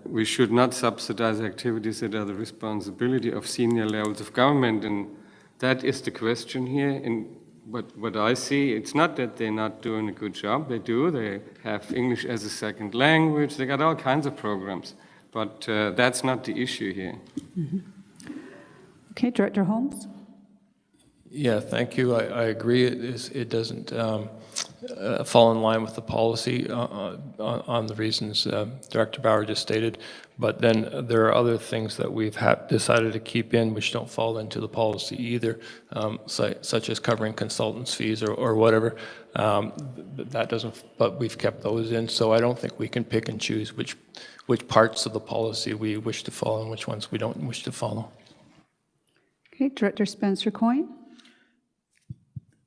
we should not subsidize activities that are the responsibility of senior levels of government, and that is the question here. And what I see, it's not that they're not doing a good job. They do. They have English as a second language. They got all kinds of programs, but that's not the issue here. Mm-hmm. Okay, Director Holmes. Yeah, thank you. I agree. It doesn't fall in line with the policy on the reasons Director Bauer just stated. But then there are other things that we've decided to keep in which don't fall into the policy either, such as covering consultants' fees or whatever. That doesn't. But we've kept those in. So I don't think we can pick and choose which parts of the policy we wish to follow and which ones we don't wish to follow. Okay, Director Spencer Coyne.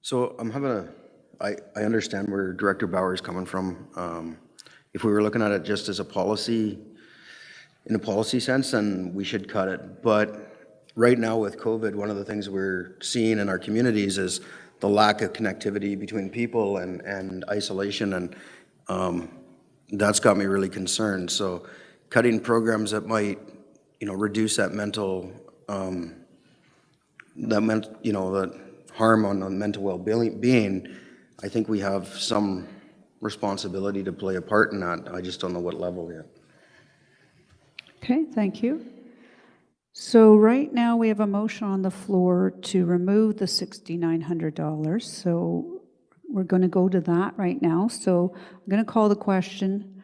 So I understand where Director Bauer is coming from. If we were looking at it just as a policy, in a policy sense, then we should cut it. But right now with COVID, one of the things we're seeing in our communities is the lack of connectivity between people and isolation, and that's got me really concerned. So cutting programs that might, reduce that that harm on the mental well-being, I think we have some responsibility to play a part in that. I just don't know what level yet. Okay, thank you. So right now we have a motion on the floor to remove the $6,900. So we're going to go to that right now. So I'm going to call the question,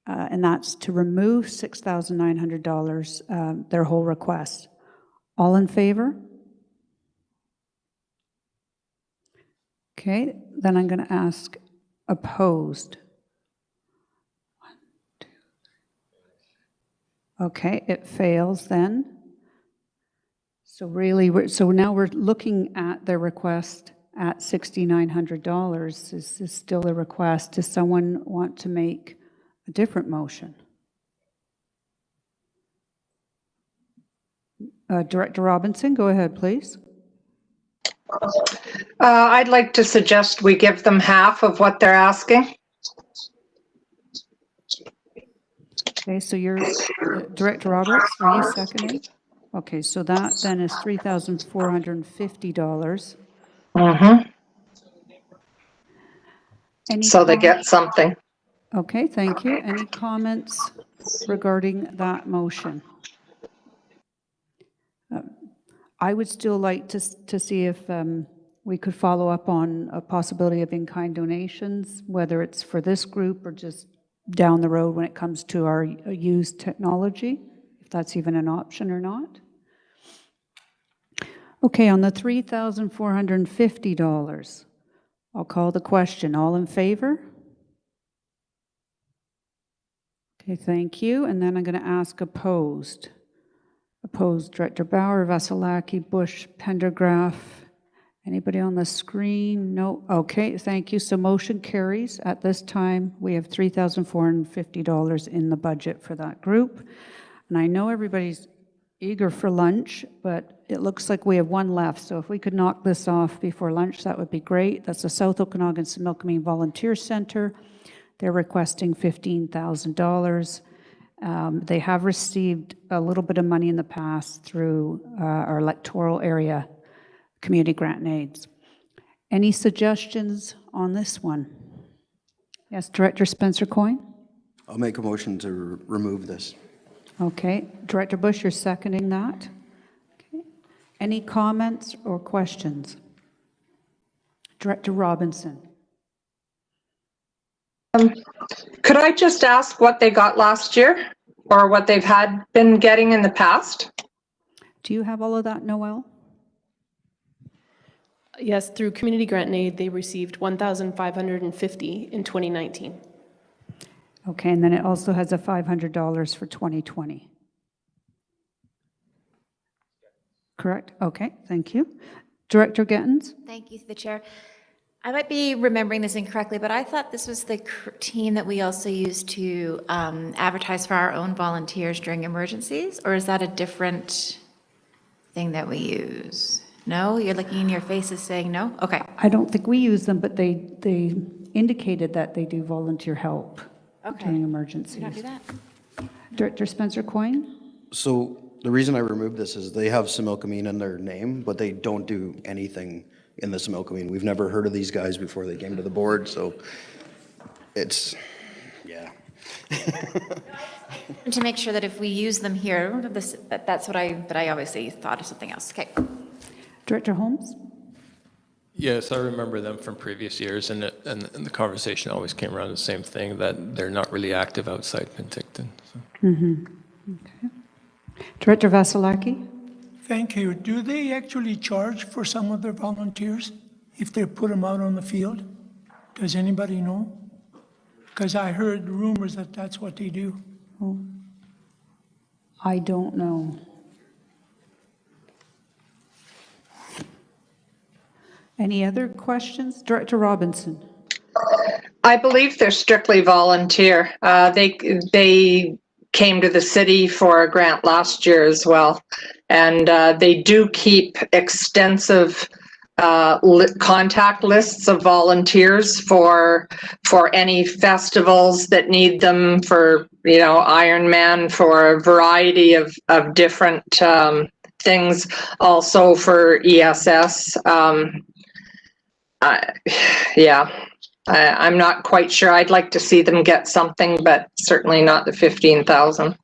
and that's to remove $6,900, their whole request. All in favor? Okay, then I'm going to ask opposed. 1, 2. Okay, it fails then. So really, now we're looking at the request at $6,900. Is this still a request? Does someone want to make a different motion? Director Robinson, go ahead, please. I'd like to suggest we give them half of what they're asking. Okay, so you're, Director Roberts, are you seconding? Okay, so that then is $3,450. Mm-hmm. Any So they get something. Okay, thank you. Any comments regarding that motion? I would still like to see if we could follow up on a possibility of in-kind donations, whether it's for this group or just down the road when it comes to our used technology, if that's even an option or not. Okay, on the $3,450, I'll call the question. All in favor? Okay, thank you. And then I'm going to ask opposed. Opposed, Director Bauer, Vasilaki, Bush, Pendergraph. Anybody on the screen? No? Okay, thank you. So motion carries. At this time, we have $3,450 in the budget for that group. And I know everybody's eager for lunch, but it looks like we have one left. So if we could knock this off before lunch, that would be great. That's the South Okanagan-Similkameen Volunteer Center. They're requesting $15,000. They have received a little bit of money in the past through our electoral area community grant and aids. Any suggestions on this one? Yes, Director Spencer Coyne? I'll make a motion to remove this. Okay, Director Bush, you're seconding that. Okay. Any comments or questions? Director Robinson. Could I just ask what they got last year or what they've been getting in the past? Do you have all of that, Noel? Yes, through Community Grant and Aid, they received $1,550 in 2019. Okay, and then it also has a $500 for 2020. Correct? Okay, thank you. Director Gittens? Thank you, the chair. I might be remembering this incorrectly, but I thought this was the team that we also used to advertise for our own volunteers during emergencies, or is that a different thing that we use? No? You're looking in your faces saying no? Okay. I don't think we use them, but they indicated that they do volunteer help during emergencies. We don't do that. Director Spencer Coyne? So the reason I removed this is they have Similkameen in their name, but they don't do anything in the Similkameen. We've never heard of these guys before they came to the board, so it's, yeah. To make sure that if we use them here, that's what but I obviously thought of something else. Okay. Director Holmes? Yes, I remember them from previous years, and the conversation always came around the same thing, that they're not really active outside Penticton. So. Mm-hmm. Okay. Director Vasilaki? Thank you. Do they actually charge for some of their volunteers if they put them out on the field? Does anybody know? Because I heard rumors that that's what they do. Oh. I don't know. Any other questions? Director Robinson? I believe they're strictly volunteer. They came to the city for a grant last year as well. And they do keep extensive contact lists of volunteers for any festivals that need them, for, you know, Ironman, for a variety of different things, also for ESS. Yeah. I'm not quite sure. I'd like to see them get something, but certainly not the 15,000.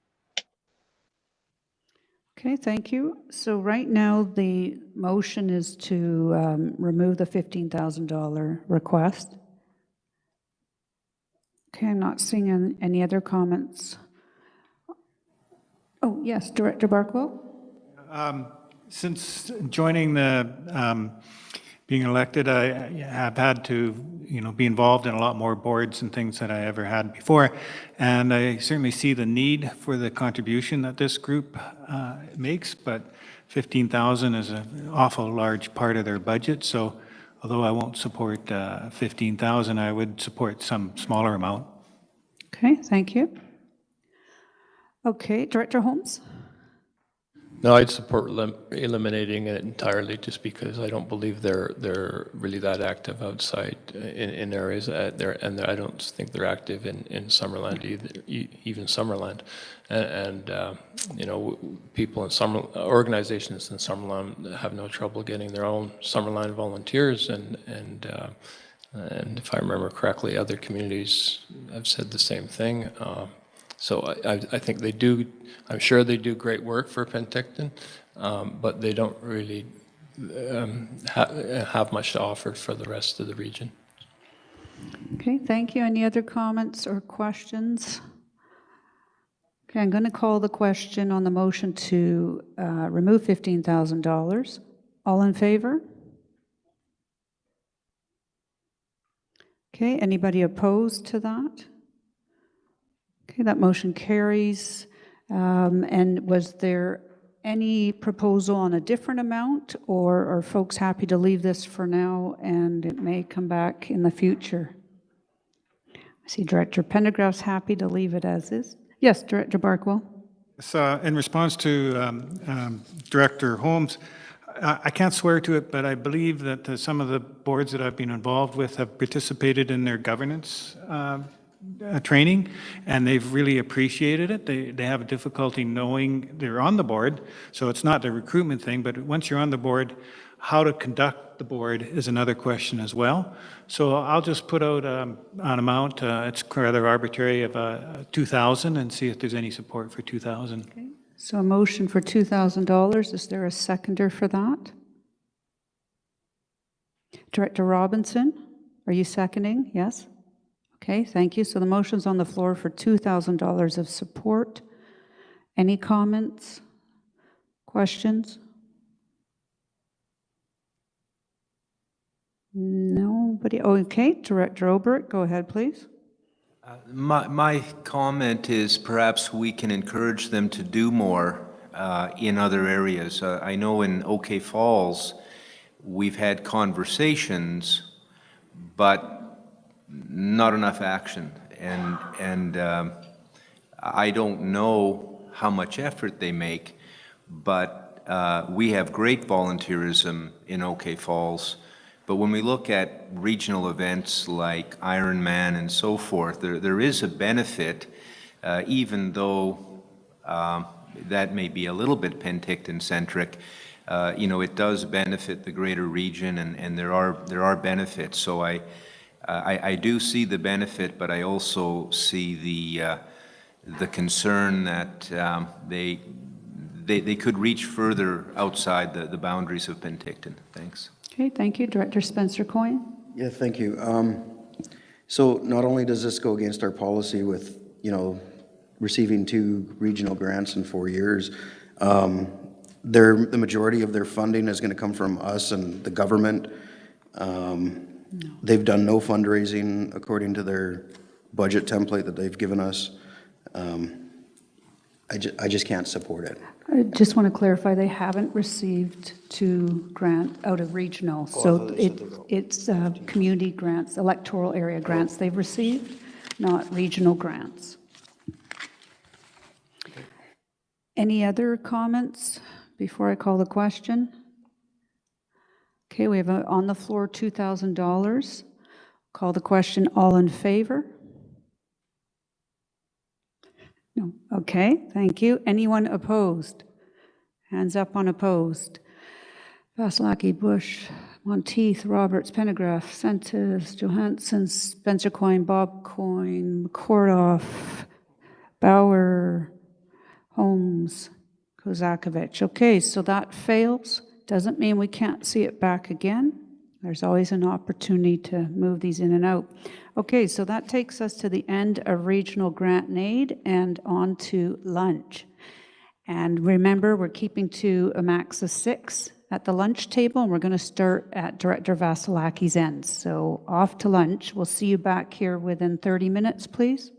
Okay, thank you. So right now the motion is to remove the $15,000 request. Okay, I'm not seeing any other comments. Oh, yes, Director Barkwell? Since joining the being elected, I have had to, be involved in a lot more boards and things than I ever had before. And I certainly see the need for the contribution that this group makes, but 15,000 is an awful large part of their budget. So although I won't support 15,000, I would support some smaller amount. Okay, thank you. Okay, Director Holmes? No, I'd support eliminating it entirely, just because I don't believe they're really that active outside in areas there, and I don't think they're active in Summerland either, even Summerland, and you know, people in organizations in Summerland have no trouble getting their own Summerland volunteers, and if I remember correctly, other communities have said the same thing. So I think they do, I'm sure they do great work for Penticton, but they don't really have much to offer for the rest of the region. Okay, thank you. Any other comments or questions? Okay, I'm going to call the question on the motion to remove $15,000. All in favor? Okay, anybody opposed to that? Okay, that motion carries. And was there any proposal on a different amount, or are folks happy to leave this for now and it may come back in the future? I see Director Pendergraft's happy to leave it as is. Yes, Director Barkwell. So in response to Director Holmes, I can't swear to it, but I believe that some of the boards that I've been involved with have participated in their governance training, and they've really appreciated it. They have a difficulty knowing they're on the board, so it's not the recruitment thing, but once you're on the board, how to conduct the board is another question as well. So I'll just put out an amount, it's rather arbitrary, of $2,000, and see if there's any support for $2,000. Okay. So a motion for $2,000. Is there a seconder for that? Director Robinson, are you seconding? Yes? Okay, thank you. So the motion's on the floor for $2,000 of support. Any comments? Questions? Nobody? Okay, Director Obert, go ahead, please. My comment is perhaps we can encourage them to do more in other areas. I know in OK Falls, we've had conversations, but not enough action. And I don't know how much effort they make, but we have great volunteerism in OK Falls. But when we look at regional events like Ironman and so forth, there is a benefit, even though that may be a little bit Penticton-centric. You know, it does benefit the greater region, and there are benefits. So I do see the benefit, but I also see the concern that they could reach further outside the boundaries of Penticton. Thanks. Okay, thank you. Director Spencer Coyne. Yeah, thank you. So not only does this go against our policy with, you know, receiving 2 regional grants in 4 years, the majority of their funding is going to come from us and the government. They've done no fundraising according to their budget template that they've given us. I just can't support it. I just want to clarify, they haven't received 2 grant out of regional. So it's community grants, electoral area grants they've received, not regional grants. Any other comments before I call the question? Okay, we have on the floor $2,000. Call the question. All in favor? No. Okay, thank you. Anyone opposed? Hands up on opposed. Vasilaki, Bush, Monteith, Roberts, Pendergraft, Sentis, Johansson, Spencer Coyne, Bob Coyne, McCordoff, Bauer, Holmes, Kozakovich. Okay, so that fails. Doesn't mean we can't see it back again. There's always an opportunity to move these in and out. Okay, so that takes us to the end of regional grant and aid and on to lunch. And remember, we're keeping to a max of 6 at the lunch table, and we're going to start at Director Vasilaki's end. So off to lunch. We'll see you back here within 30 minutes, please.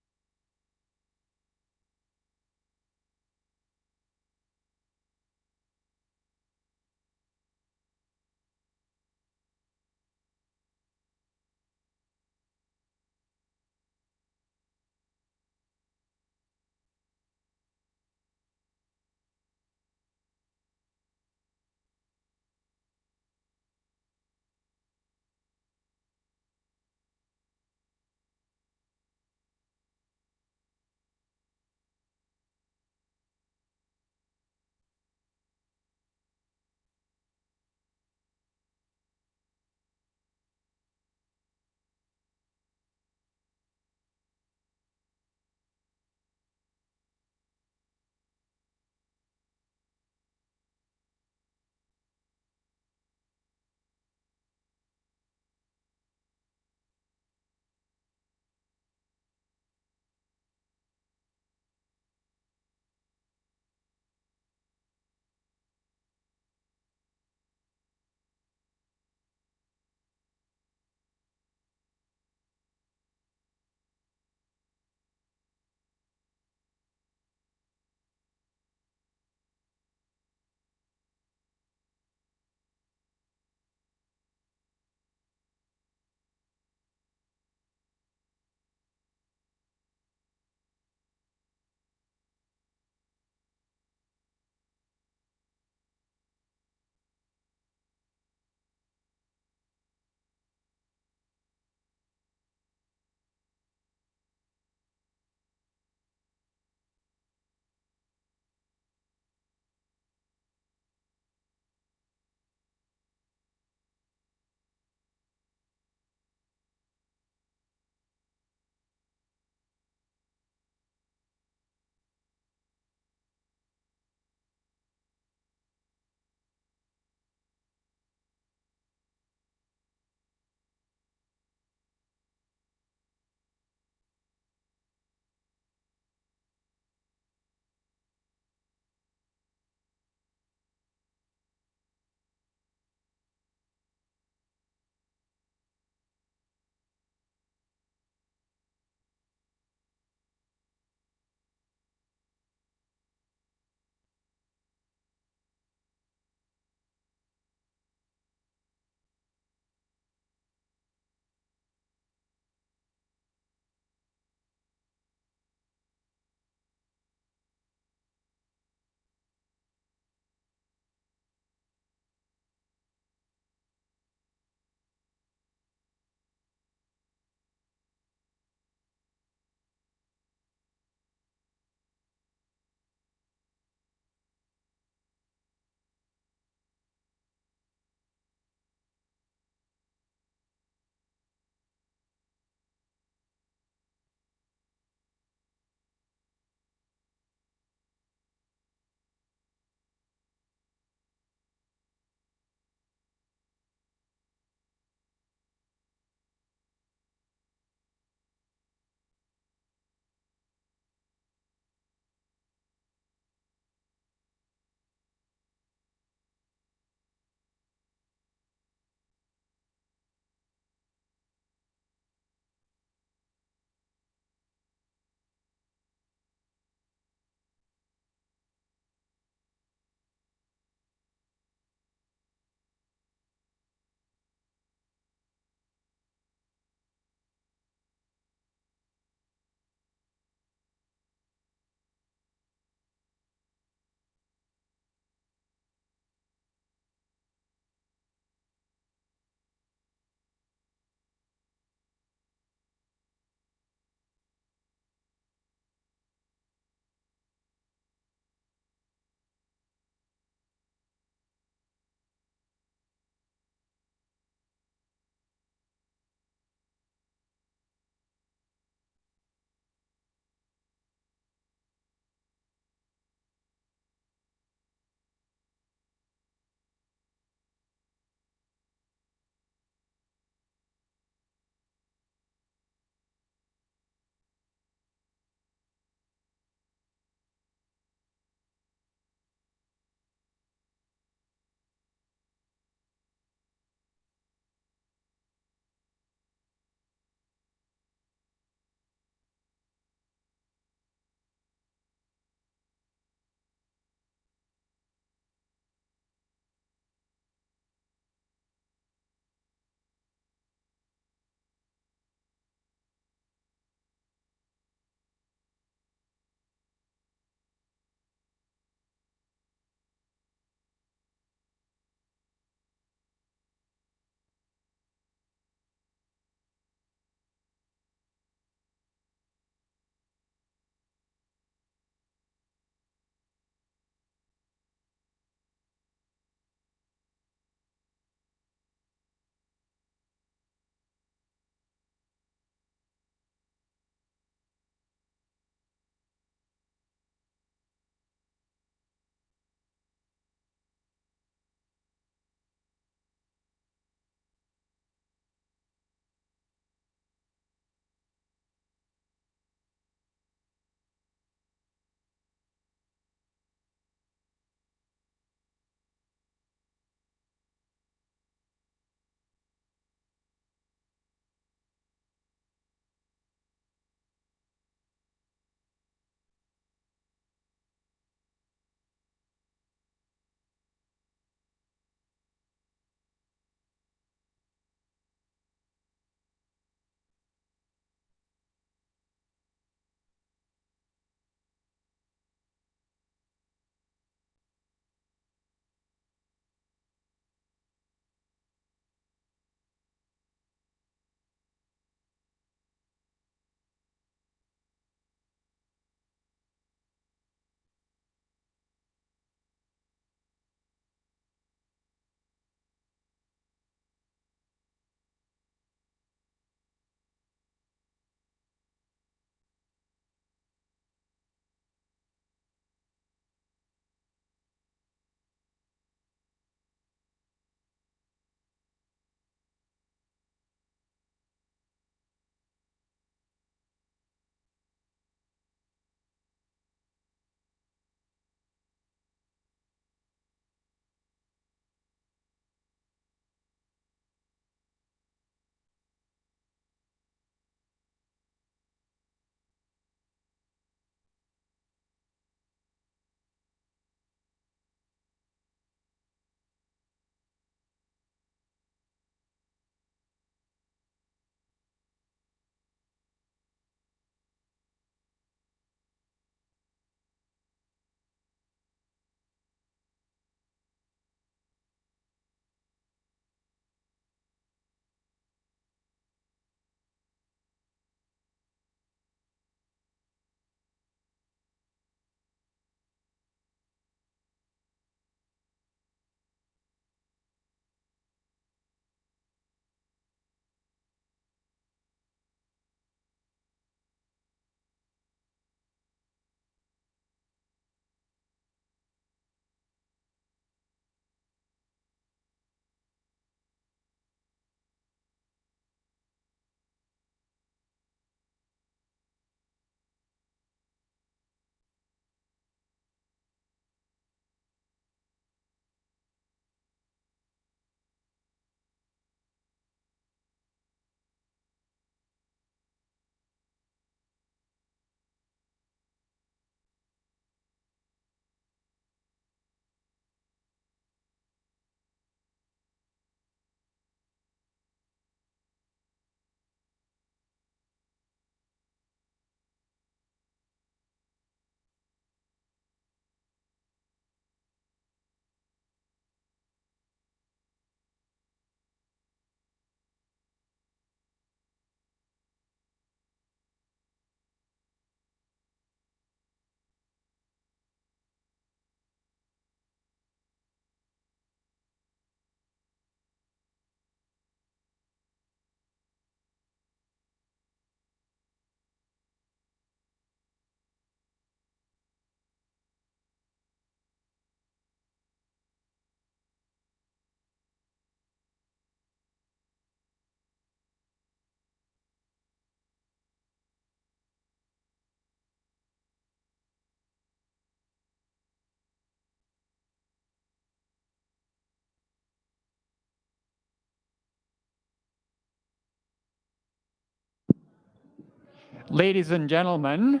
Ladies and gentlemen,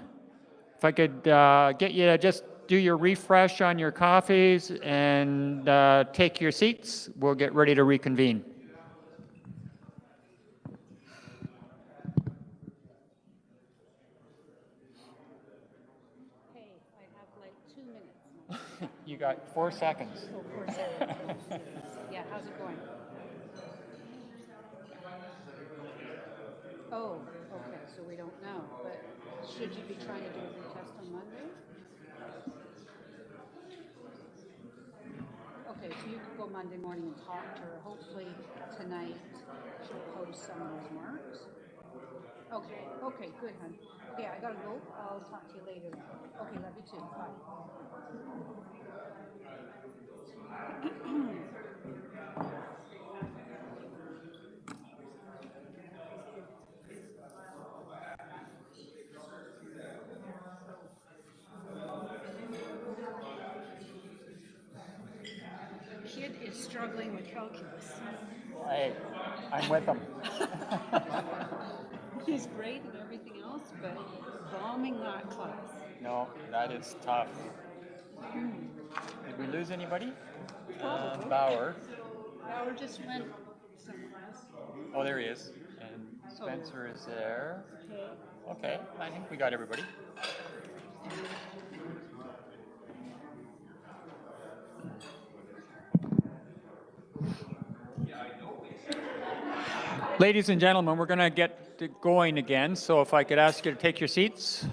if I could get you to just do your refresh on your coffees and take your seats, we'll get ready to reconvene. You got 4 seconds. Oh, 4 seconds. Yeah, how's it going? Oh, okay, so we don't know, but should you be trying to do a retest on Monday? Okay, so you could go Monday morning and talk to her. Hopefully tonight she'll post some of those marks. Okay, okay, good, hon. Okay, I gotta go. I'll talk to you later. Okay, love you too. Bye. Kid is struggling with calculus. Hey, I'm with them. He's great and everything else, but bombing that class. No, that is tough. Did we lose anybody? Probably. Bauer. Bauer just went somewhere else. Oh, there he is. And Spencer is there. Okay, I think we got everybody. Ladies and gentlemen, we're going to get going again, so if I could ask you to take your seats.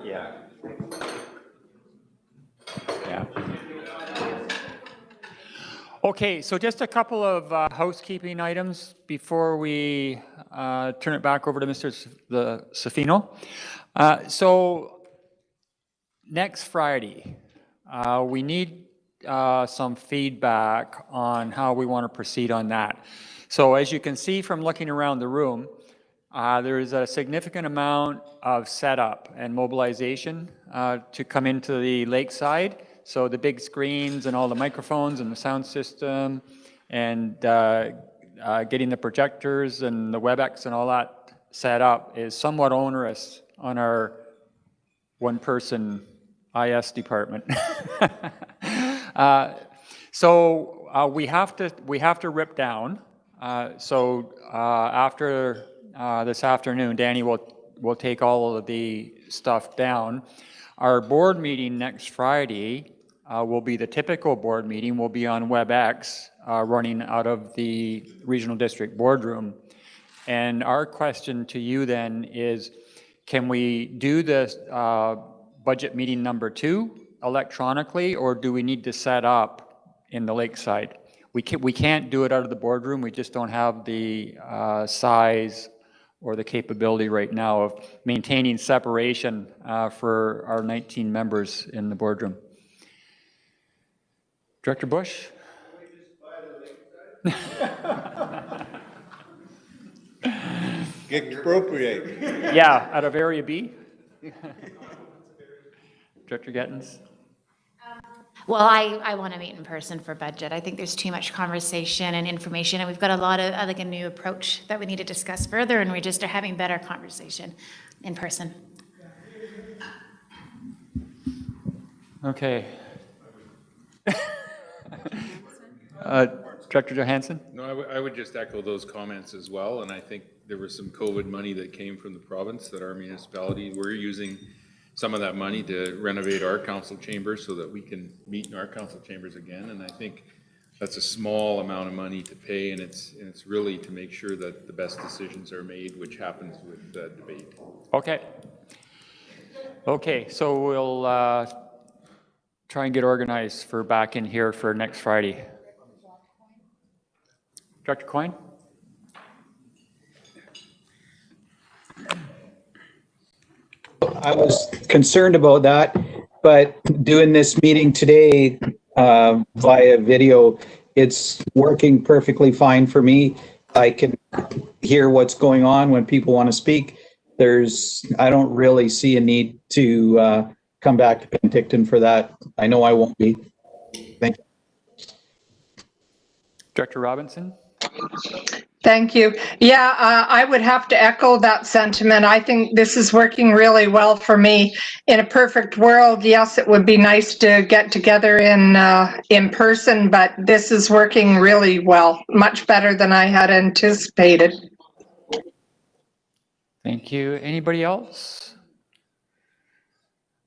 Yeah. Yeah. Okay, so just a couple of housekeeping items before we turn it back over to Mr. Safino. So next Friday, we need some feedback on how we want to proceed on that. So as you can see from looking around the room, there is a significant amount of setup and mobilization to come into the lakeside. So the big screens and all the microphones and the sound system and getting the projectors and the WebEx and all that set up is somewhat onerous on our one-person IS department. So we have to rip down. So after this afternoon, Danny will take all of the stuff down. Our board meeting next Friday will be the typical board meeting. Will be on WebEx, running out of the regional district boardroom. And our question to you then is, can we do this budget meeting number 2 electronically, or do we need to set up in the lakeside? We can't do it out of the boardroom. We just don't have the size or the capability right now of maintaining separation for our 19 members in the boardroom. Director Bush? Expropriate. Yeah, out of Area B. Director Gittens? Well, I want to meet in person for budget. I think there's too much conversation and information, and we've got a lot of, like a new approach that we need to discuss further, and we just are having better conversation in person. Okay. Director Johansson? No, I would just echo those comments as well, and I think there was some COVID money that came from the province that our municipality, we're using some of that money to renovate our council chambers so that we can meet in our council chambers again, and I think that's a small amount of money to pay, and it's really to make sure that the best decisions are made, which happens with debate. Okay. Okay, so we'll try and get organized for back in here for next Friday. Director Coyne? I was concerned about that, but doing this meeting today via video, it's working perfectly fine for me. I can hear what's going on when people want to speak. I don't really see a need to come back to Penticton for that. I know I won't be. Thank you. Director Robinson? Thank you. Yeah, I would have to echo that sentiment. I think this is working really well for me. In a perfect world, yes, it would be nice to get together in person, but this is working really well, much better than I had anticipated. Thank you. Anybody else?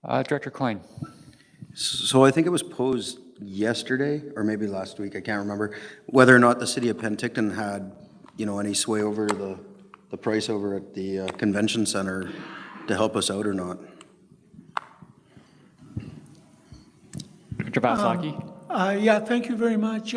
Director Coyne. So I think it was posed yesterday, or maybe last week, I can't remember, whether or not the city of Penticton had, you know, any sway over the price over at the convention center to help us out or not. Director Vasilaki? Yeah, thank you very much,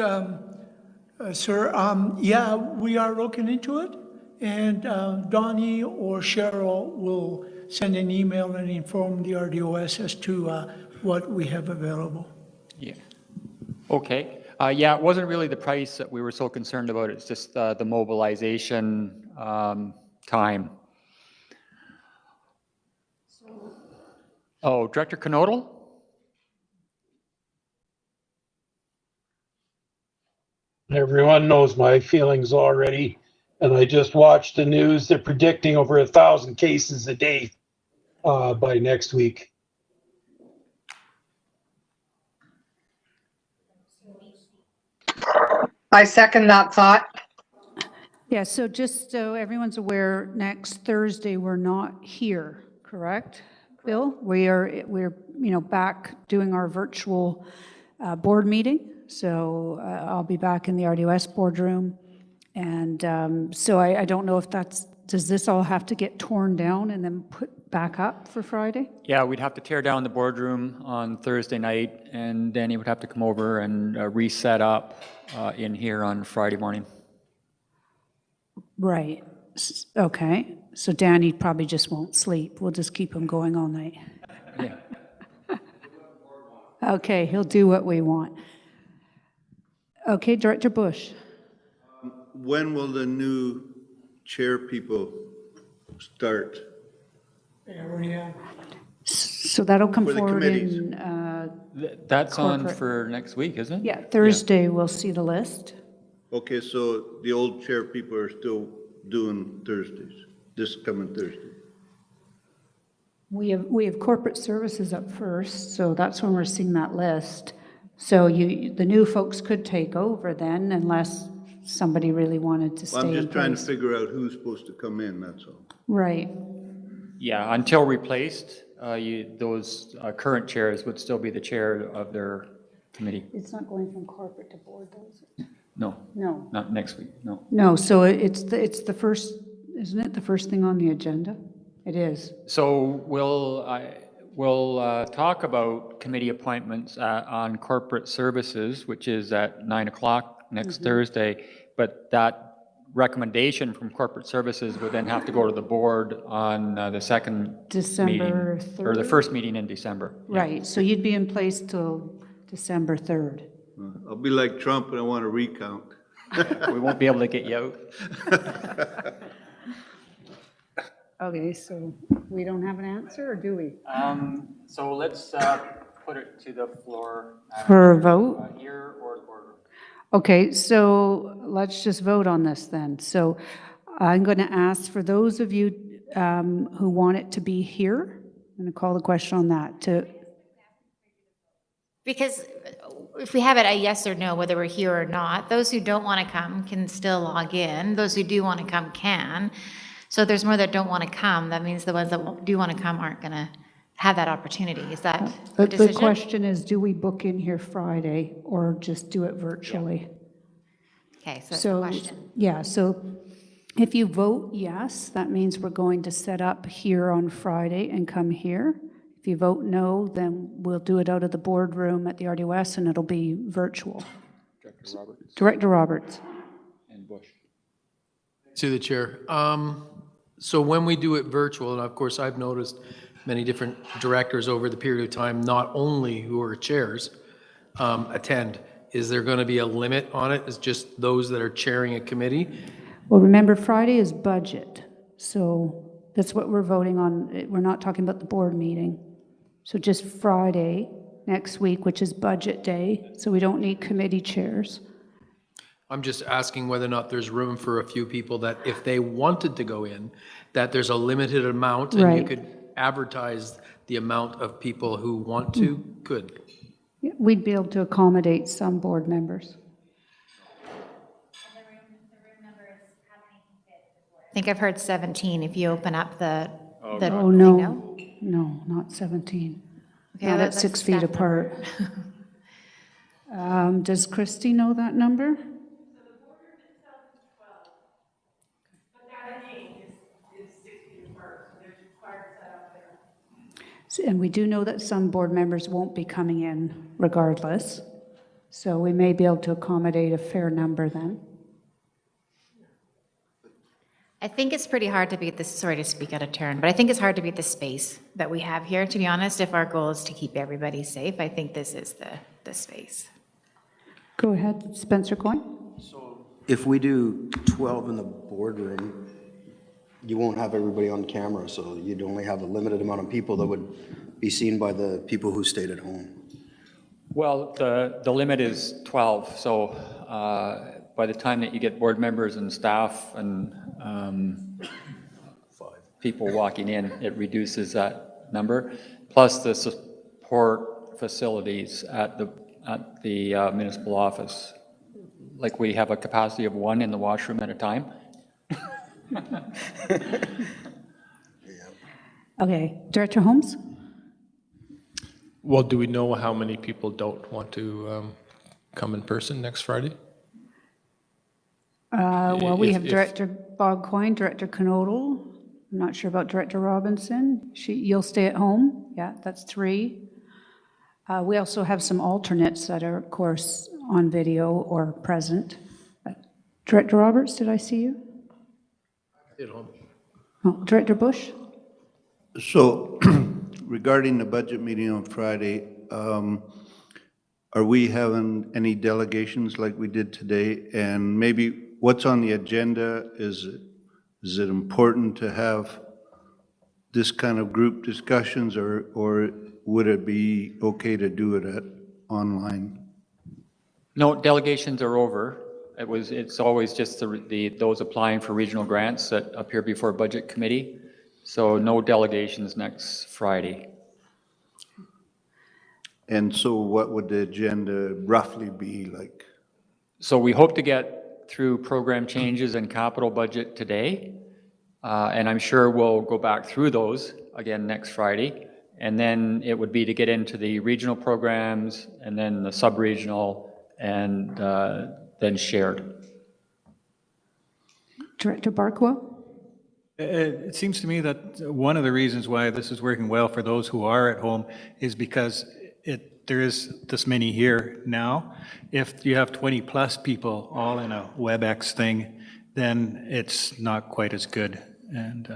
sir. Yeah, we are looking into it, and Donnie or Cheryl will send an email and inform the RDOS as to what we have available. Yeah. Okay. Yeah, it wasn't really the price that we were so concerned about. It's just the mobilization time. Oh, Director Knodel? Everyone knows my feelings already, and I just watched the news. They're predicting over 1,000 cases a day by next week. I second that thought. Yeah, so just so everyone's aware, next Thursday, we're not here, correct, Bill? We're back doing our virtual board meeting. So I'll be back in the RDOS boardroom. And so I don't know if does this all have to get torn down and then put back up for Friday? Yeah, we'd have to tear down the boardroom on Thursday night, and Danny would have to come over and reset up in here on Friday morning. Right. Okay. So Danny probably just won't sleep. We'll just keep him going all night. Yeah. Okay, he'll do what we want. Okay, Director Bush. When will the new chair people start? So that'll come For the forward committees. in That's on corporate. for next week, isn't it? Yeah, Thursday we'll see the list. Okay, so the old chair people are still doing Thursdays, this coming Thursday. We have corporate services up first, so that's when we're seeing that list. So the new folks could take over then, unless somebody really wanted to stay Well, in I'm just trying to place. figure out who's supposed to come in, that's all. Right. Yeah, until replaced, those current chairs would still be the chair of their committee. It's not going from corporate to board, though, is it? No. No. Not next week, no. No, so it's the first, isn't it the first thing on the agenda? It is. So we'll talk about committee appointments on corporate services, which is at 9 o'clock next Thursday. But that recommendation from corporate services would then have to go to the board on the second December meeting, or the 3rd? first meeting in December. Right, so you'd be in place till December 3rd. I'll be like Trump and I want to recount. We won't be able to get you out. Okay, so we don't have an answer, or do we? So let's put it to the floor. For a vote? Here or boardroom. Okay, so let's just vote on this then. So I'm going to ask for those of you who want it to be here, I'm going to call the question on that, Because if we have it a yes or no, whether we're here or not, those who don't want to come can still log in. Those who do want to come can. So if there's more that don't want to come, that means the ones that do want to come aren't going to have that opportunity. Is that the decision? The question is, do we book in here Friday or just do it virtually? Okay, so that's the question. Yeah, so if you vote yes, that means we're going to set up here on Friday and come here. If you vote no, then we'll do it out of the boardroom at the RDOS and it'll be virtual. Director Roberts. Director Roberts. And Bush. To the chair. So when we do it virtual, and of course I've noticed many different directors over the period of time, not only who are chairs, attend. Is there going to be a limit on it? Is just those that are chairing a committee? Well, remember, Friday is budget, so that's what we're voting on. We're not talking about the board meeting. So just Friday next week, which is budget day, so we don't need committee chairs. I'm just asking whether or not there's room for a few people that if they wanted to go in, that there's a limited amount and you Right. could advertise the amount of people who want to, could. Yeah, we'd be able to accommodate some board members. I think I've heard 17 if you open up the Oh, thing, no, no, not 17. Okay, Not at that's 6 feet staff apart. Does Christy know that number? And we do know that some board members won't be coming in regardless, so we may be able to accommodate a fair number then. I think it's pretty hard to beat this, sorry to speak out of turn, but I think it's hard to beat the space that we have here, to be honest. If our goal is to keep everybody safe, I think this is the space. Go ahead, Spencer Coyne. If we do 12 in the boardroom, you won't have everybody on camera, so you'd only have a limited amount of people that would be seen by the people who stayed at home. Well, the limit is 12, so by the time that you get board members and staff and people walking in, it reduces that number, plus the support facilities at the municipal office. Like we have a capacity of 1 in the washroom at a time. Okay, Director Holmes? Well, do we know how many people don't want to come in person next Friday? Well, we If- have if- Director Bob Coyne, Director Knodel. I'm not sure about Director Robinson. You'll stay at home? Yeah, that's 3. We also have some alternates that are, of course, on video or present. Director Roberts, did I see you? At home. Oh, Director Bush? So regarding the budget meeting on Friday, are we having any delegations like we did today? And maybe what's on the agenda? Is it important to have this kind of group discussions, or would it be okay to do it online? No, delegations are over. It's always just those applying for regional grants that appear before Budget Committee. So no delegations next Friday. And so what would the agenda roughly be like? So we hope to get through program changes and capital budget today. And I'm sure we'll go back through those again next Friday. And then it would be to get into the regional programs and then the sub-regional and then shared. Director Barkwell? It seems to me that one of the reasons why this is working well for those who are at home is because there is this many here now. If you have 20 plus people all in a WebEx thing, then it's not quite as good. And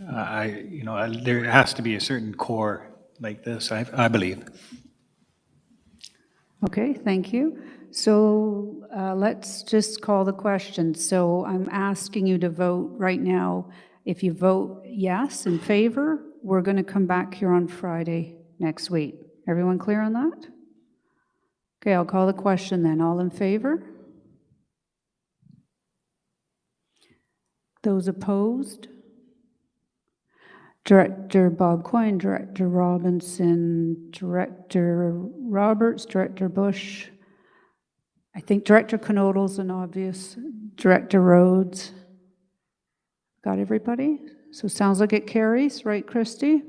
there has to be a certain core like this, I believe. Okay, thank you. So let's just call the question. So I'm asking you to vote right now. If you vote yes in favor, we're going to come back here on Friday next week. Everyone clear on that? Okay, I'll call the question then. All in favor? Those opposed? Director Bob Coyne, Director Robinson, Director Roberts, Director Bush. I think Director Knodel's an obvious. Director Rhodes. Got everybody? So sounds like it carries, right, Christy?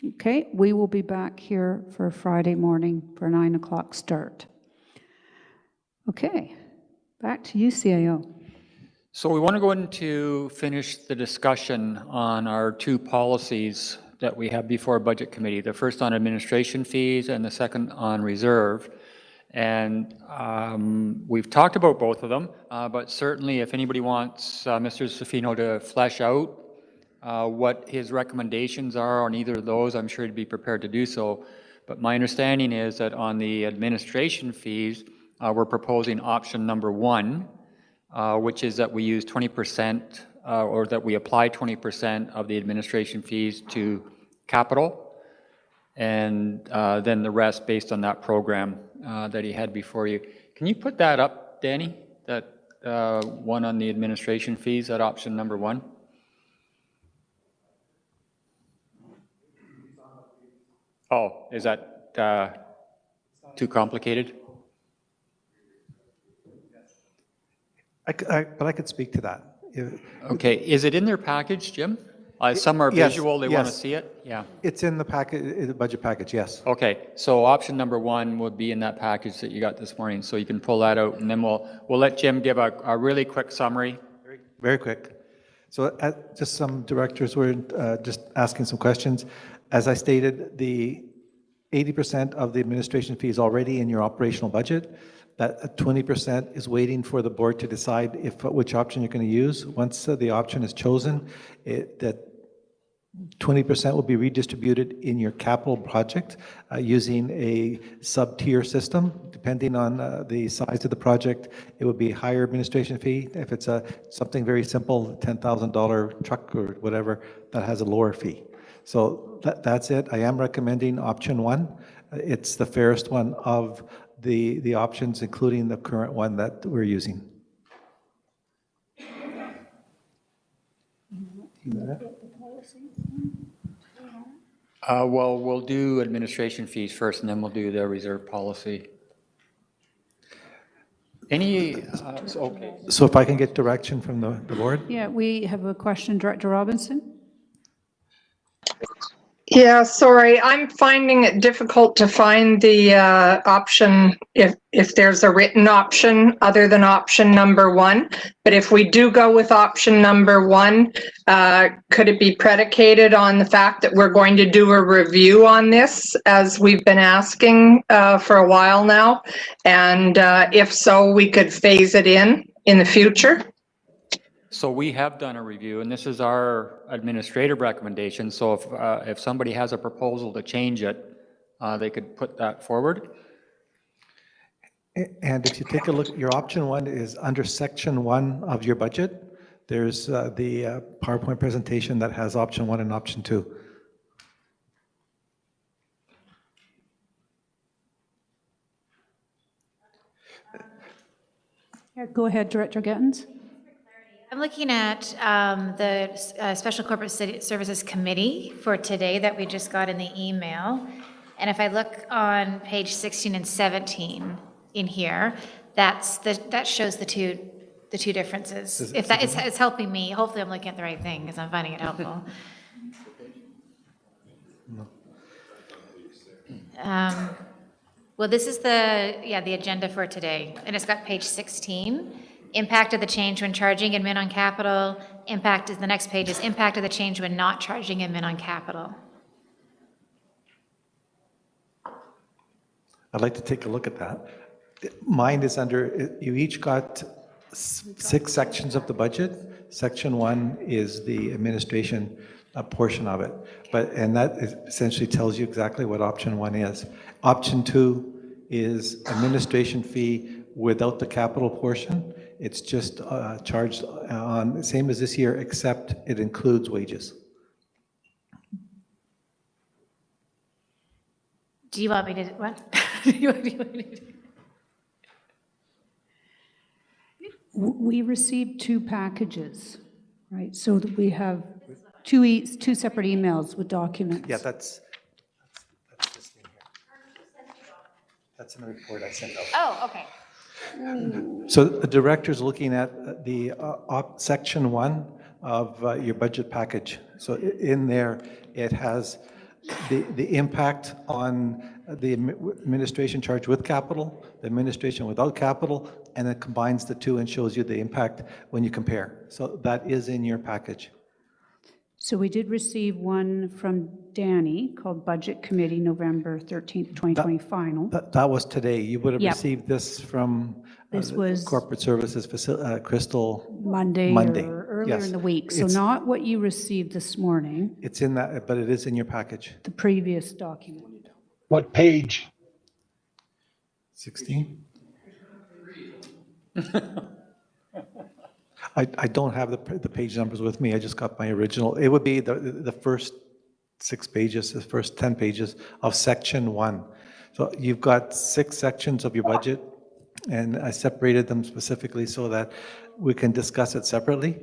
Okay, we will be back here for Friday morning for a 9 o'clock start. Okay, back to you, CIO. So we want to go into finish the discussion on our 2 policies that we have before Budget Committee, the first on administration fees and the second on reserve. And we've talked about both of them, but certainly if anybody wants Mr. Sofino to flesh out what his recommendations are on either of those, I'm sure he'd be prepared to do so. But my understanding is that on the administration fees, we're proposing option number 1, which is that we use 20% or that we apply 20% of the administration fees to capital. and then the rest based on that program that he had before you. Can you put that up, Danny? That one on the administration fees, that option number 1? Oh, is that too complicated? But I could speak to that. Okay, is it in their package, Jim? Some are Yes, visual, they want to yes. see it? Yeah. It's in the packet, the budget package, yes. Okay, so option number 1 would be in that package that you got this morning, so you can pull that out, and then we'll let Jim give a really quick summary. Very quick. So just some directors were just asking some questions. As I stated, the 80% of the administration fee is already in your operational budget. That 20% is waiting for the board to decide which option you're going to use. Once the option is chosen, that 20% will be redistributed in your capital project using a sub-tier system. Depending on the size of the project, it would be a higher administration fee. If it's something very simple, $10,000 truck or whatever, that has a lower fee. So that's it. I am recommending option 1. It's the fairest one of the options, including the current one that we're using. Well, we'll do administration fees first, and then we'll do the reserve policy. Okay. So if I can get direction from the board? Yeah, we have a question, Director Robinson. Yeah, sorry, I'm finding it difficult to find the option if there's a written option other than option number 1. But if we do go with option number 1, could it be predicated on the fact that we're going to do a review on this, as we've been asking for a while now? And if so, we could phase it in the future? So we have done a review, and this is our administrative recommendation. So if somebody has a proposal to change it, they could put that forward. And if you take a look, your option 1 is under section 1 of your budget. There's the PowerPoint presentation that has option 1 and option 2. Yeah, go ahead, Director Gittens. I'm looking at the Special Corporate Services Committee for today that we just got in the email. And if I look on page 16 and 17 in here, that shows the two differences. If that it's helping me, hopefully I'm looking at the right thing because I'm finding it helpful. Well, this is the agenda for today, and it's got page 16. Impact of the change when charging admin on capital. Impact is the next page is impact of the change when not charging admin on capital. I'd like to take a look at that. Mine is under, you each got 6 sections of the budget. Section 1 is the administration portion of it. And that essentially tells you exactly what option 1 is. Option 2 is administration fee without the capital portion. It's just charged on, same as this year, except it includes wages. Do you want me to, what? You want me to do? We received 2 packages, right? So that we have two separate emails with documents. Yeah, that's this thing here. That's in the report I sent out. Oh, okay. So the director's looking at the section 1 of your budget package. So in there, it has the impact on the administration charge with capital, the administration without capital, and it combines the 2 and shows you the impact when you compare. So that is in your package. So we did receive one from Danny called Budget Committee, November 13th, 2020 final. That was today. You would have Yep. received this from This was Corporate Services, Crystal. Monday. Or earlier Yes. in the week. So It's- not what you received this morning, It's in that, but it is in your package. the previous document. What page? 16? I don't have the page numbers with me. I just got my original. It would be the first 6 pages, the first 10 pages of section 1. So you've got 6 sections of your budget, and I separated them specifically so that we can discuss it separately.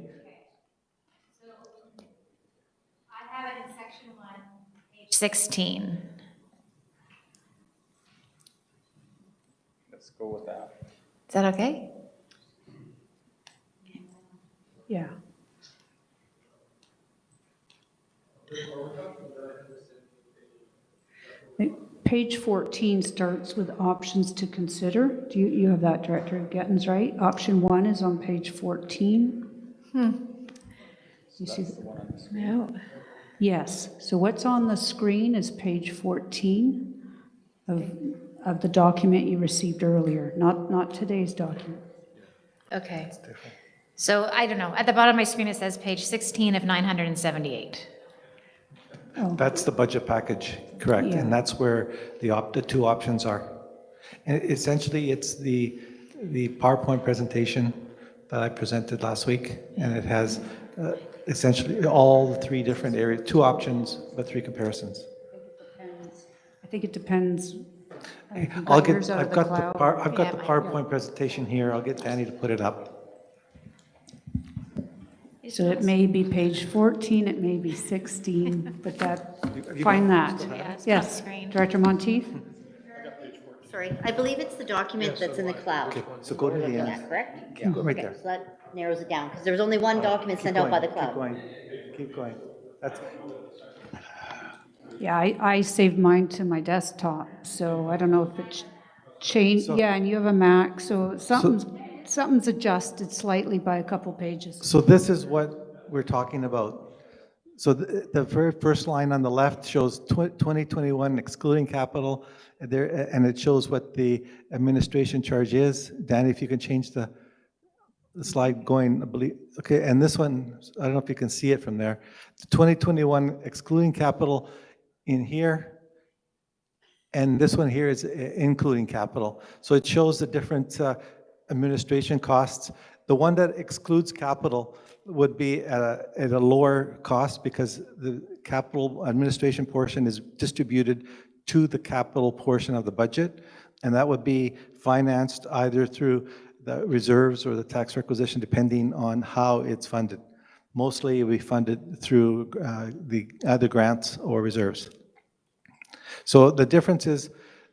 I have it in section 1, page 16. Let's go with that. Is that okay? Yeah. Page 14 starts with options to consider. Do you have that, Director Gittens, right? Option 1 is on page 14. You see No. Yes. So what's on the screen is page 14 of the document you received earlier, not today's document. Okay. So I don't know. At the bottom of my screen, it says page 16 of 978. That's the budget package, correct? Yeah. And that's where the 2 options are. And essentially, it's the PowerPoint presentation that I presented last week, and it has essentially all the 3 different areas, 2 options, but 3 comparisons. I think it depends. I've got the PowerPoint presentation here. I'll get Danny to put it up. So it may be page 14, it may be 16, but find that. Yes, Director Monteith? Sorry, I believe it's the document that's in the cloud. Okay, so go to the Looking end. at, correct? Yeah, go right Okay, there. so that narrows it down, because there was only one document sent out by the cloud. Keep going. That's Yeah, I saved mine to my desktop, so I don't know if it's changed. Yeah, and you have a Mac, so something's adjusted slightly by a couple pages. So this is what we're talking about. So the very first line on the left shows 2021 excluding capital, and it shows what the administration charge is. Danny, if you can change the slide going, I believe. Okay, and this one, I don't know if you can see it from there. 2021 excluding capital in here, and this one here is including capital. So it shows the different administration costs. The one that excludes capital would be at a lower cost because the capital administration portion is distributed to the capital portion of the budget, and that would be financed either through the reserves or the tax requisition, depending on how it's funded. Mostly we fund it through the either grants or reserves. So the difference is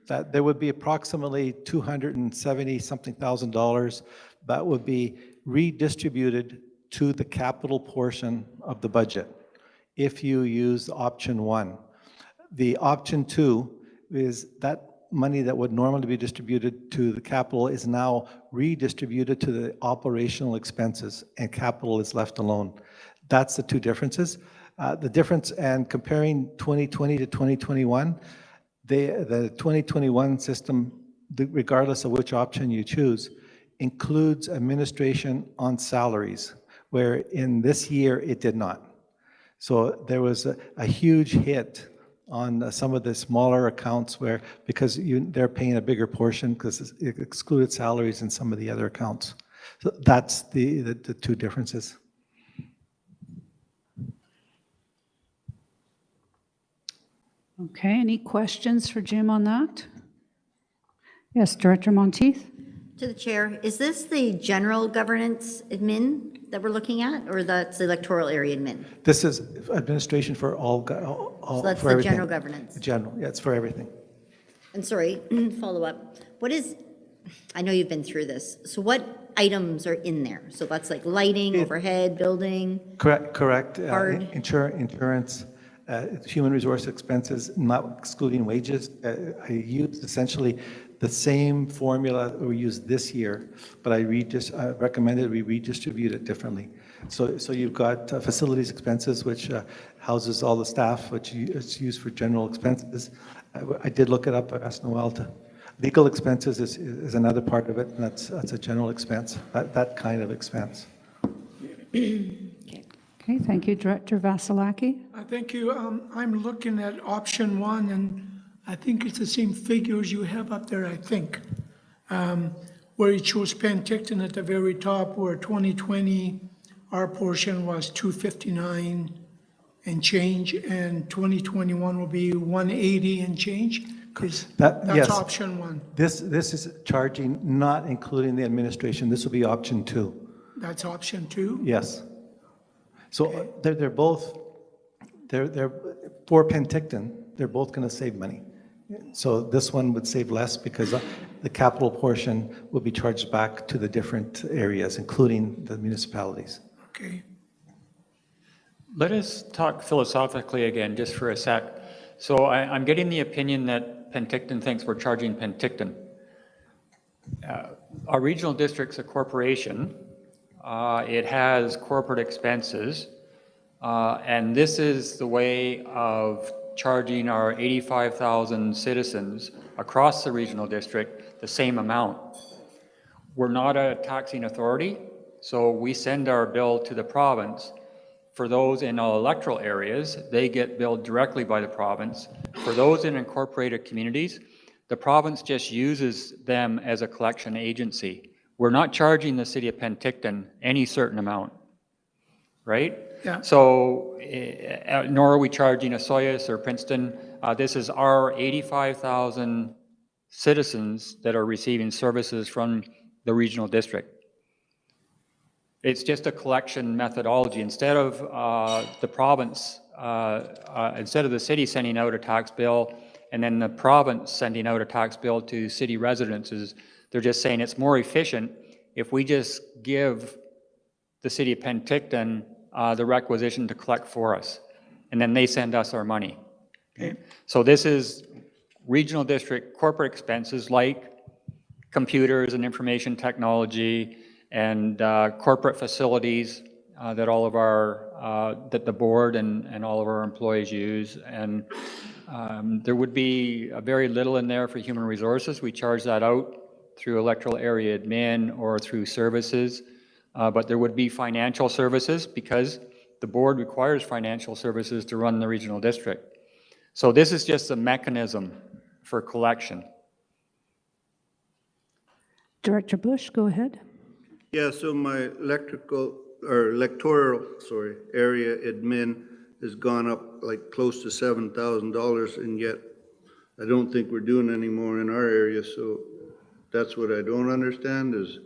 that there would be approximately $270-something thousand that would be redistributed to the capital portion of the budget if you use option 1. The option 2 is that money that would normally be distributed to the capital is now redistributed to the operational expenses, and capital is left alone. That's the 2 differences. The difference, and comparing 2020 to 2021, the 2021 system, regardless of which option you choose, includes administration on salaries, where in this year it did not. So there was a huge hit on some of the smaller accounts where, because they're paying a bigger portion because it excluded salaries in some of the other accounts. So that's the 2 differences. Okay, any questions for Jim on that? Yes, Director Monteith? To the chair, is this the general governance admin that we're looking at, or that's the electoral area admin? This is administration for all So that's for the everything. general governance. General, yeah, it's for everything. And sorry, follow up. What is, I know you've been through this, so what items are in there? So that's like lighting, overhead, building? Correct. Hard. Insurance, human resource expenses, not excluding wages. I used essentially the same formula we used this year, but I recommended we redistribute it differently. So you've got facilities expenses, which houses all the staff, which is used for general expenses. I did look it up. I asked Noel to. Legal expenses is another part of it, and that's a general expense, that kind of expense. Okay, thank you, Director Vasilaki. Thank you. I'm looking at option 1, and I think it's the same figures you have up there, I think, where it shows Penticton at the very top, where 2020, our portion was 259, and change, and 2021 will be 180 and change? Because That, that's yes. option one. This is charging, not including the administration. This will be option 2. That's option two? Yes. So they're both, they're for Penticton, they're both going to save money. So this one would save less because the capital portion will be charged back to the different areas, including the municipalities. Okay. Let us talk philosophically again, just for a sec. So I'm getting the opinion that Penticton thinks we're charging Penticton. Our regional district's a corporation. It has corporate expenses. And this is the way of charging our 85,000 citizens across the regional district the same amount. We're not a taxing authority, so we send our bill to the province. For those in all electoral areas, they get billed directly by the province. For those in incorporated communities, the province just uses them as a collection agency. We're not charging the city of Penticton any certain amount, right? Yeah. So, nor are we charging Osoyoos or Princeton. This is our 85,000 citizens that are receiving services from the regional district. It's just a collection methodology. Instead of the province, instead of the city sending out a tax bill and then the province sending out a tax bill to city residences, they're just saying it's more efficient if we just give the city of Penticton the requisition to collect for us, and then they send us our money. Okay. So this is regional district corporate expenses like computers and information technology and corporate facilities that all of our, that the board and all of our employees use. And there would be very little in there for human resources. We charge that out through electoral area admin or through services. But there would be financial services because the board requires financial services to run the regional district. So this is just a mechanism for collection. Director Bush, go ahead. Yeah, so my electoral area admin has gone up like close to $7,000, and yet I don't think we're doing any more in our area. So that's what I don't understand is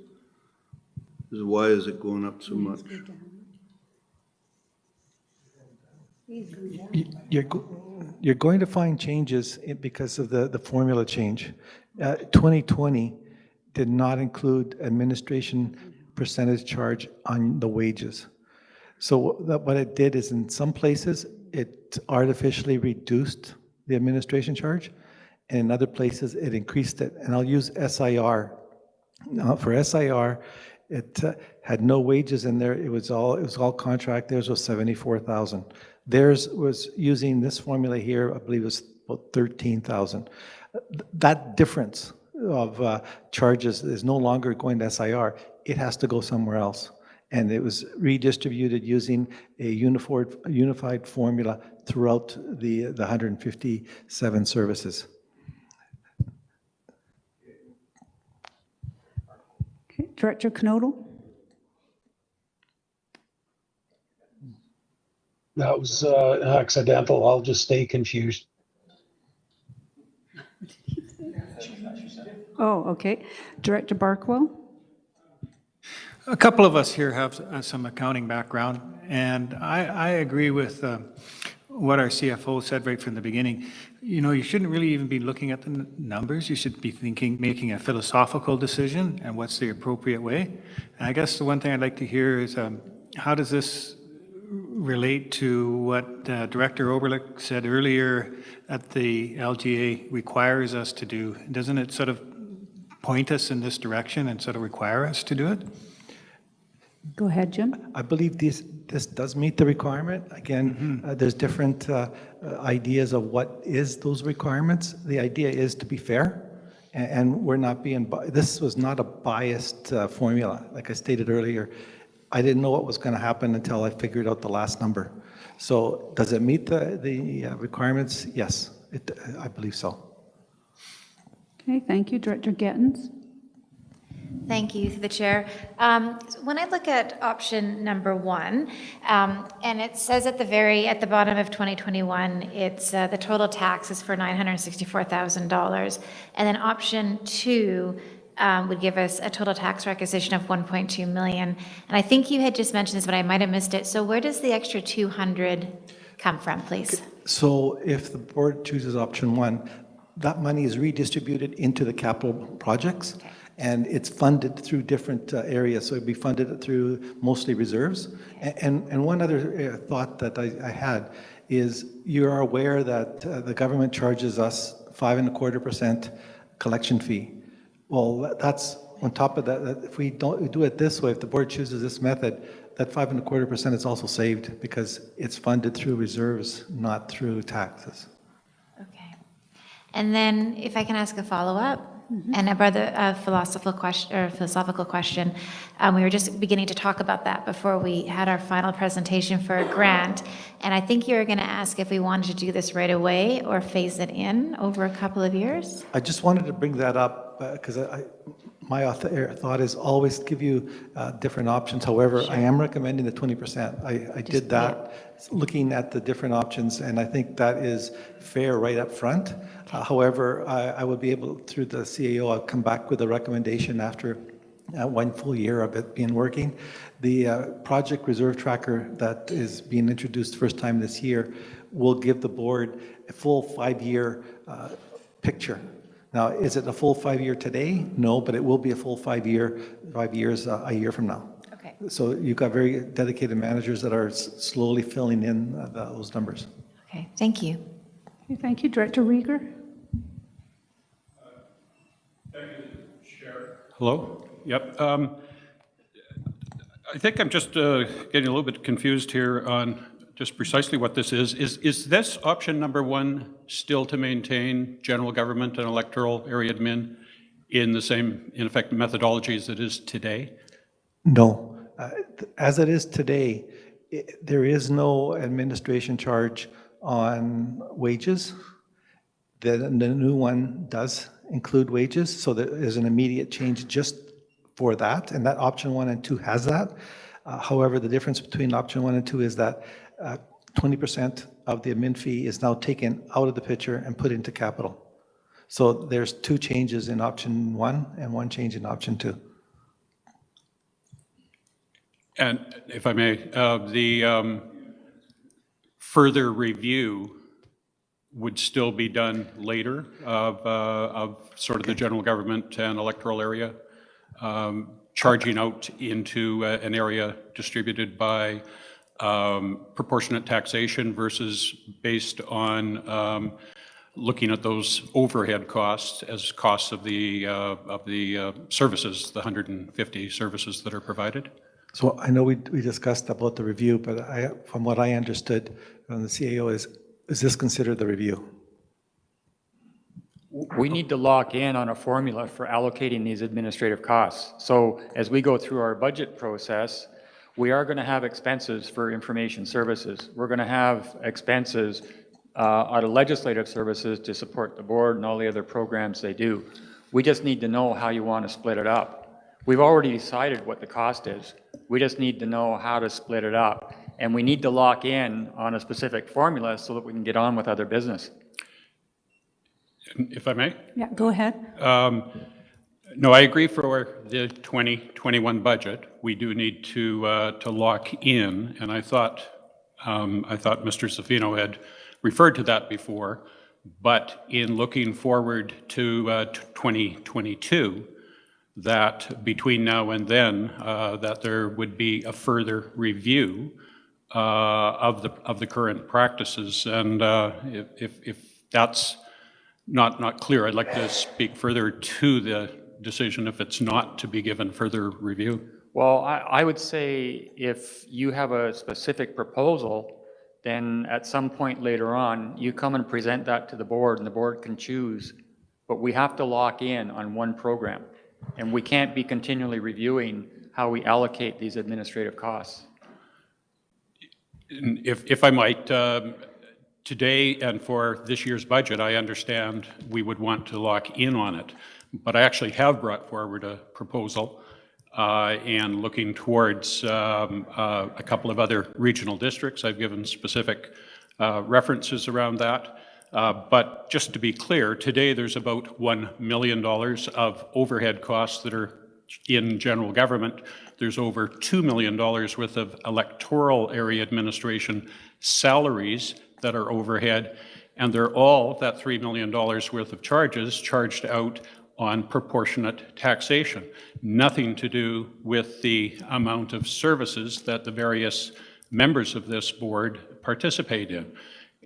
why is it going up so much? You're going to find changes because of the formula change. 2020 did not include administration percentage charge on the wages. So what it did is in some places, it artificially reduced the administration charge, and in other places, it increased it. And I'll use SIR. Now, for SIR, it had no wages in there. It was all contract. Theirs was 74,000. Theirs was using this formula here. I believe it was about 13,000. That difference of charges is no longer going to SIR. It has to go somewhere else. And it was redistributed using a unified formula throughout the 157 services. Okay. Director Knodel? That was accidental. I'll just stay confused. Oh, okay. Director Barkwell? A couple of us here have some accounting background, and I agree with what our CFO said right from the beginning. You know, you shouldn't really even be looking at the numbers. You should be making a philosophical decision and what's the appropriate way. And I guess the one thing I'd like to hear is how does this relate to what Director Oberlich said earlier that the LGA requires us to do? Doesn't it sort of point us in this direction and sort of require us to do it? Go ahead, Jim. I believe this does meet the requirement. Again, there's different ideas of what is those requirements. The idea is to be fair, and we're not being, this was not a biased formula. Like I stated earlier, I didn't know what was going to happen until I figured out the last number. So does it meet the requirements? Yes, I believe so. Okay, thank you. Director Gittens? Thank you, through the chair. When I look at option number 1, and it says at the bottom of 2021, it's the total tax is for $964,000, and then option 2 would give us a total tax requisition of 1.2 million. And I think you had just mentioned this, but I might have missed it. So where does the extra 200 come from, please? So if the board chooses option 1, that money is redistributed into the capital projects. Okay. And it's funded through different areas. So it'd be funded through mostly reserves. And one other thought that I had is you're aware that the government charges us 5.25% collection fee. Well, that's on top of that, if we don't do it this way, if the board chooses this method, that 5.25% is also saved because it's funded through reserves, not through taxes. Okay. And then if I can ask a follow-up, and a philosophical question. We were just beginning to talk about that before we had our final presentation for a grant. And I think you were going to ask if we wanted to do this right away or phase it in over a couple of years. I just wanted to bring that up because my thought is always give you different options. However, I am recommending the 20%. I did that looking at the different options, and I think that is fair right up front. However, I would be able, through the CAO, I'll come back with a recommendation after 1 full year of it being working. The project reserve tracker that is being introduced first time this year will give the board a full 5-year picture. Now, is it a full 5-year today? No, but it will be a full 5 years a year from now. Okay. So you've got very dedicated managers that are slowly filling in those numbers. Okay, thank you. Okay, thank you. Director Rieger? Thank you, Chair. Hello? Yep. I think I'm just getting a little bit confused here on just precisely what this is. Is this option number 1 still to maintain general government and electoral area admin in the same, in effect, methodology as it is today? No. As it is today, there is no administration charge on wages. The new one does include wages, so there is an immediate change just for that, and that option 1 and 2 has that. However, the difference between option 1 and 2 is that 20% of the admin fee is now taken out of the picture and put into capital. So there's 2 changes in option 1 and 1 change in option 2. And if I may, the further review would still be done later of sort of the general government and electoral area, charging out into an area distributed by proportionate taxation versus based on looking at those overhead costs as costs of the services, the 150 services that are provided. So I know we discussed about the review, but from what I understood from the CAO is this considered the review? We need to lock in on a formula for allocating these administrative costs. So as we go through our budget process, we are going to have expenses for information services. We're going to have expenses out of legislative services to support the board and all the other programs they do. We just need to know how you want to split it up. We've already decided what the cost is. We just need to know how to split it up. And we need to lock in on a specific formula so that we can get on with other business. If I may? Yeah, go ahead. No, I agree for the 2021 budget. We do need to lock in, and I thought Mr. Zaffino had referred to that before, but in looking forward to 2022, that between now and then, that there would be a further review of the current practices, and if that's not clear, I'd like to speak further to the decision if it's not to be given further review. Well, I would say if you have a specific proposal, then at some point later on, you come and present that to the board and the board can choose, but we have to lock in on one program. And we can't be continually reviewing how we allocate these administrative costs. If I might, today and for this year's budget, I understand we would want to lock in on it. but I actually have brought forward a proposal and looking towards a couple of other regional districts. I've given specific references around that. But just to be clear, today there's about $1 million of overhead costs that are in general government. There's over $2 million worth of electoral area administration salaries that are overhead, and they're all, that $3 million worth of charges, charged out on proportionate taxation. Nothing to do with the amount of services that the various members of this board participate in.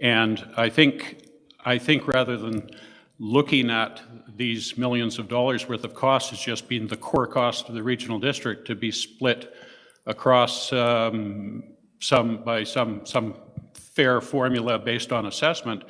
And I think rather than looking at these millions of dollars worth of costs as just being the core cost of the regional district to be split across some fair formula based on assessment,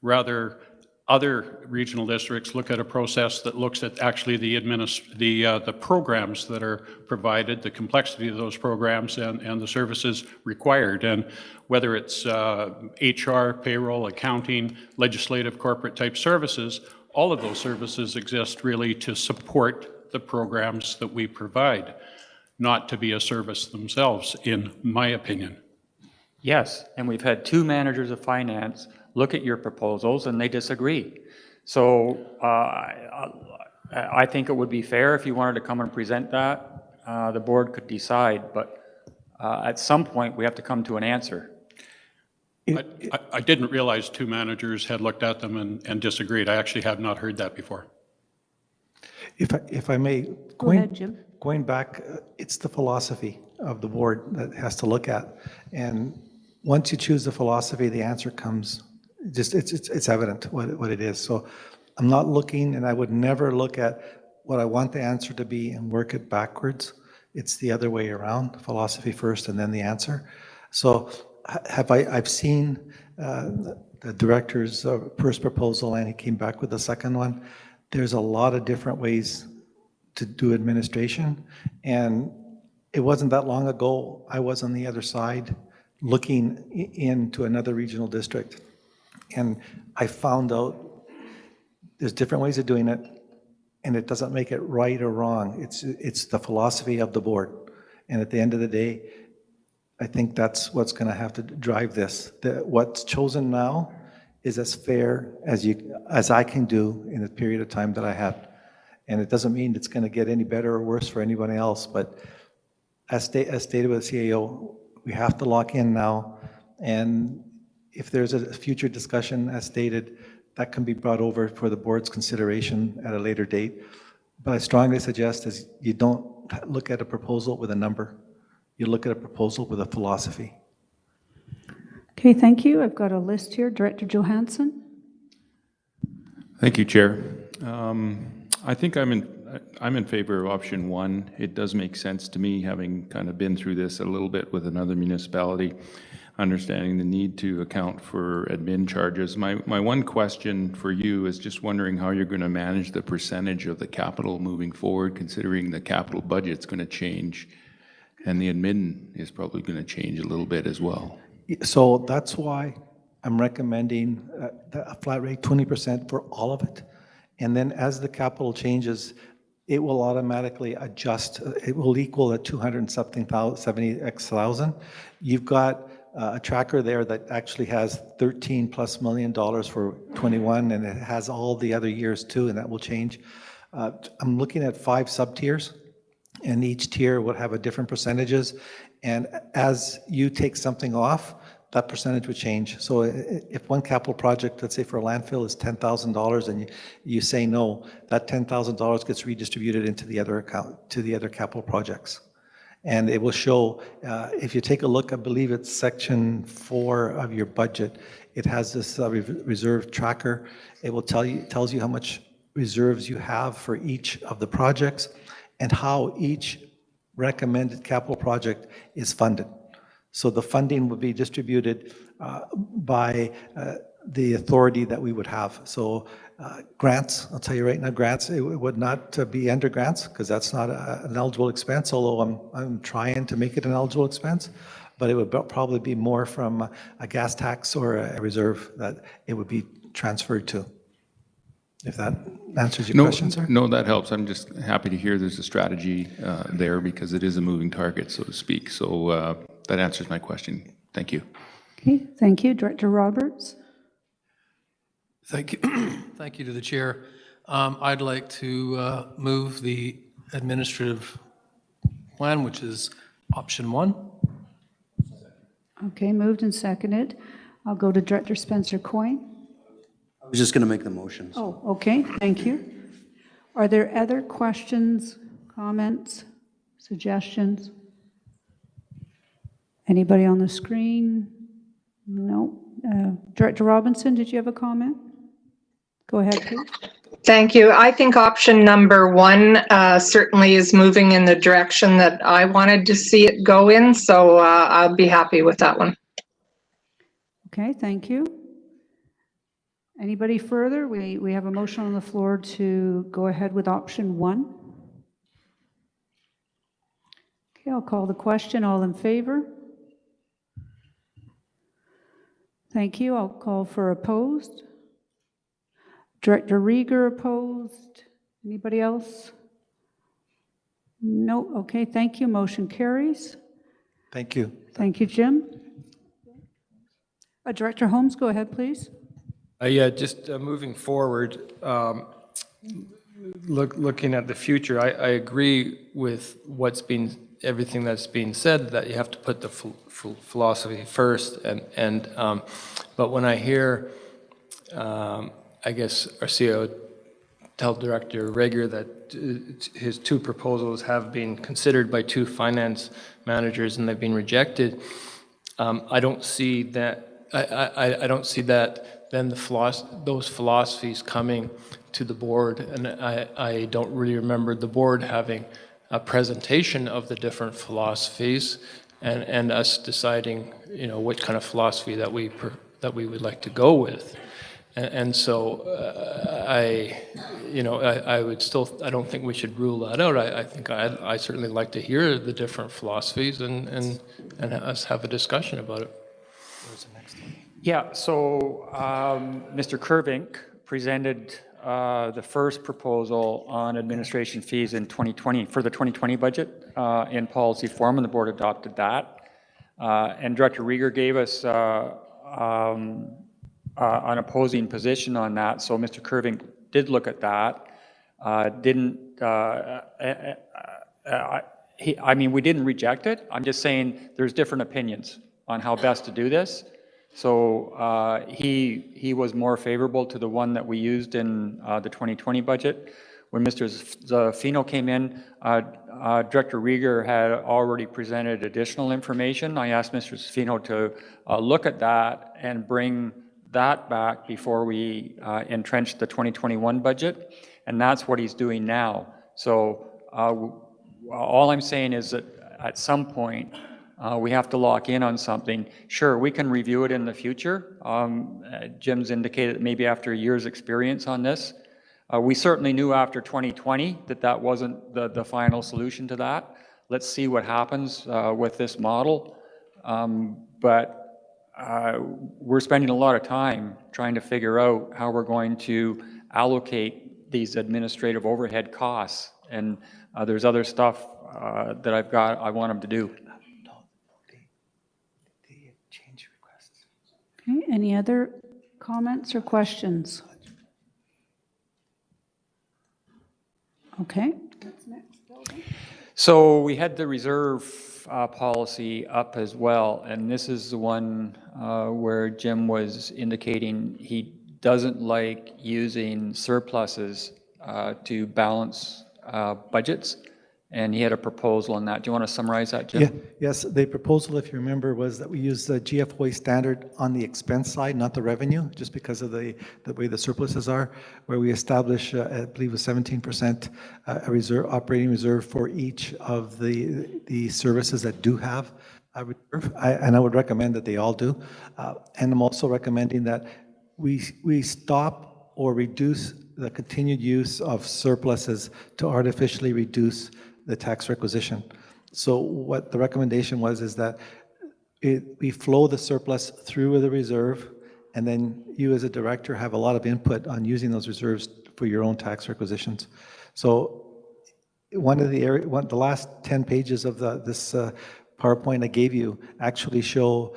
rather other regional districts look at a process that looks at actually the programs that are provided, the complexity of those programs and the services required. And whether it's HR, payroll, accounting, legislative, corporate type services, all of those services exist really to support the programs that we provide, not to be a service themselves, in my opinion. Yes, and we've had 2 managers of finance look at your proposals and they disagree. So I think it would be fair if you wanted to come and present that. The board could decide, but at some point we have to come to an answer. I didn't realize 2 managers had looked at them and disagreed. I actually have not heard that before. If I may, Go ahead, Jim. Going back, it's the philosophy of the board that has to look at. And once you choose the philosophy, the answer comes. It's evident what it is. So I'm not looking, and I would never look at what I want the answer to be and work it backwards. It's the other way around, philosophy first and then the answer. So I've seen the director's first proposal, and he came back with the second one. There's a lot of different ways to do administration, and it wasn't that long ago I was on the other side looking into another regional district. And I found out there's different ways of doing it, and it doesn't make it right or wrong. It's the philosophy of the board. And at the end of the day, I think that's what's going to have to drive this. What's chosen now is as fair as I can do in the period of time that I have. And it doesn't mean it's going to get any better or worse for anybody else. But as stated with the CAO, we have to lock in now. And if there's a future discussion, as stated, that can be brought over for the board's consideration at a later date. But I strongly suggest is you don't look at a proposal with a number. You look at a proposal with a philosophy. Okay, thank you. I've got a list here. Director Johansson. Thank you, Chair. I think I'm in favor of option 1. It does make sense to me, having kind of been through this a little bit with another municipality, understanding the need to account for admin charges. My one question for you is just wondering how you're going to manage the percentage of the capital moving forward, considering the capital budget's going to change and the admin is probably going to change a little bit as well. So that's why I'm recommending a flat rate 20% for all of it. And then as the capital changes, it will automatically adjust. It will equal a 270,000. You've got a tracker there that actually has $13+ million for 21, and it has all the other years too, and that will change. I'm looking at 5 sub-tiers, and each tier would have a different percentages. And as you take something off, that percentage would change. So if one capital project, let's say for a landfill, is $10,000, and you say no, that $10,000 gets redistributed into the other account, to the other capital projects. And it will show, if you take a look, I believe it's section 4 of your budget, it has this reserve tracker. It will tells you how much reserves you have for each of the projects and how each recommended capital project is funded. So the funding would be distributed by the authority that we would have. So grants, I'll tell you right now, grants, it would not be under grants because that's not an eligible expense, although I'm trying to make it an eligible expense, but it would probably be more from a gas tax or a reserve that it would be transferred to. If that answers your No, question, sir? no, that helps. I'm just happy to hear there's a strategy there because it is a moving target, so to speak. So that answers my question. Thank you. Okay, thank you. Director Roberts? Thank you. Thank you to the chair. I'd like to move the administrative plan, which is option 1. Okay, moved and seconded. I'll go to Director Spencer Coyne. I was just going to make the motion. Oh, okay, thank you. Are there other questions, comments, suggestions? Anybody on the screen? No. Director Robinson, did you have a comment? Go ahead, please. Thank you. I think option number 1 certainly is moving in the direction that I wanted to see it go in, so I'll be happy with that one. Okay, thank you. Anybody further? We have a motion on the floor to go ahead with option 1. Okay, I'll call the question. All in favor? Thank you. I'll call for opposed. Director Rieger opposed. Anybody else? No. Okay, thank you. Motion carries. Thank you. Thank you, Jim. Director Holmes, go ahead, please. Yeah, just moving forward, looking at the future, I agree with everything that's being said, that you have to put the philosophy first. But when I hear, I guess our CEO tell Director Rager that his 2 proposals have been considered by 2 finance managers and they've been rejected, I don't see that. I don't see that then those philosophies coming to the board, and I don't really remember the board having a presentation of the different philosophies and us deciding, what kind of philosophy that we would like to go with. And so I don't think we should rule that out. I think I certainly like to hear the different philosophies and us have a discussion about it. Yeah, so Mr. Kervink presented the first proposal on administration fees in 2020 for the 2020 budget in policy form, and the board adopted that. And Director Rieger gave us an opposing position on that, so Mr. Kervink did look at that. We didn't reject it. I'm just saying there's different opinions on how best to do this. So he was more favorable to the one that we used in the 2020 budget. When Mr. Zaffino came in, Director Rieger had already presented additional information. I asked Mr. Zaffino to look at that and bring that back before we entrenched the 2021 budget, and that's what he's doing now. So all I'm saying is that at some point, we have to lock in on something. Sure, we can review it in the future. Jim's indicated maybe after a year's experience on this. We certainly knew after 2020 that wasn't the final solution to that. Let's see what happens with this model. But we're spending a lot of time trying to figure out how we're going to allocate these administrative overhead costs. And there's other stuff that I want them to do. Okay, any other comments or questions? Okay. So we had the reserve policy up as well, and this is the one where Jim was indicating he doesn't like using surpluses to balance budgets, and he had a proposal on that. Do you want to summarize that, Jim? Yeah, yes, the proposal, if you remember, was that we use the GFOA standard on the expense side, not the revenue, just because of the way the surpluses are, where we establish, I believe, a 17% operating reserve for each of the services that do have a reserve, and I would recommend that they all do. And I'm also recommending that we stop or reduce the continued use of surpluses to artificially reduce the tax requisition. So what the recommendation was is that we flow the surplus through the reserve, and then you as a director have a lot of input on using those reserves for your own tax requisitions. So the last 10 pages of this PowerPoint I gave you actually show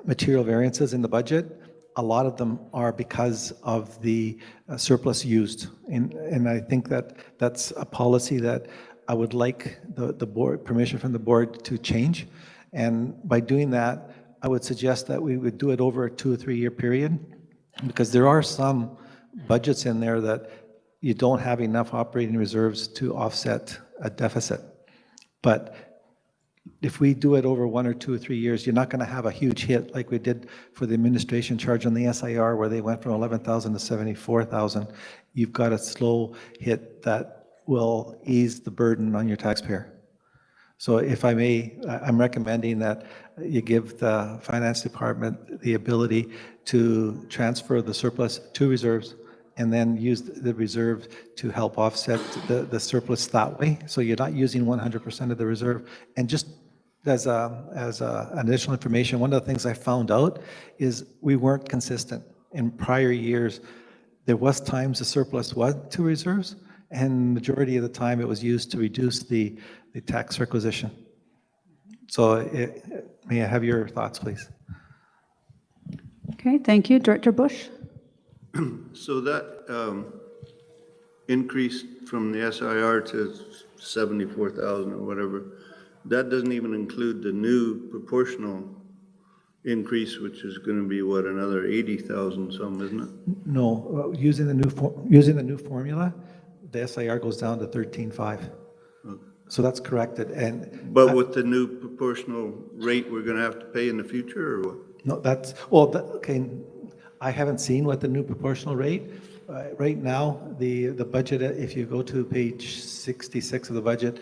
material variances in the budget. A lot of them are because of the surplus used. And I think that's a policy that I would like the board, permission from the board to change. And by doing that, I would suggest that we would do it over a 2 or 3 year period, because there are some budgets in there that you don't have enough operating reserves to offset a deficit. But if we do it over 1 or 2 or 3 years, you're not going to have a huge hit like we did for the administration charge on the SIR, where they went from 11,000 to 74,000. You've got a slow hit that will ease the burden on your taxpayer. So if I may, I'm recommending that you give the finance department the ability to transfer the surplus to reserves and then use the reserve to help offset the surplus that way. So you're not using 100% of the reserve. And just as additional information, one of the things I found out is we weren't consistent. In prior years, there was times the surplus was to reserves, and majority of the time it was used to reduce the tax requisition. So may I have your thoughts, please? Okay, thank you. Director Bush? So that increase from the SIR to 74,000 or whatever, that doesn't even include the new proportional increase, which is going to be, what, another 80,000 some, isn't it? No, using the new formula, the SIR goes down to 13.5. Okay. So that's corrected. But with the new proportional rate we're going to have to pay in the future, or what? No, okay. I haven't seen what the new proportional rate. Right now, the budget, if you go to page 66 of the budget,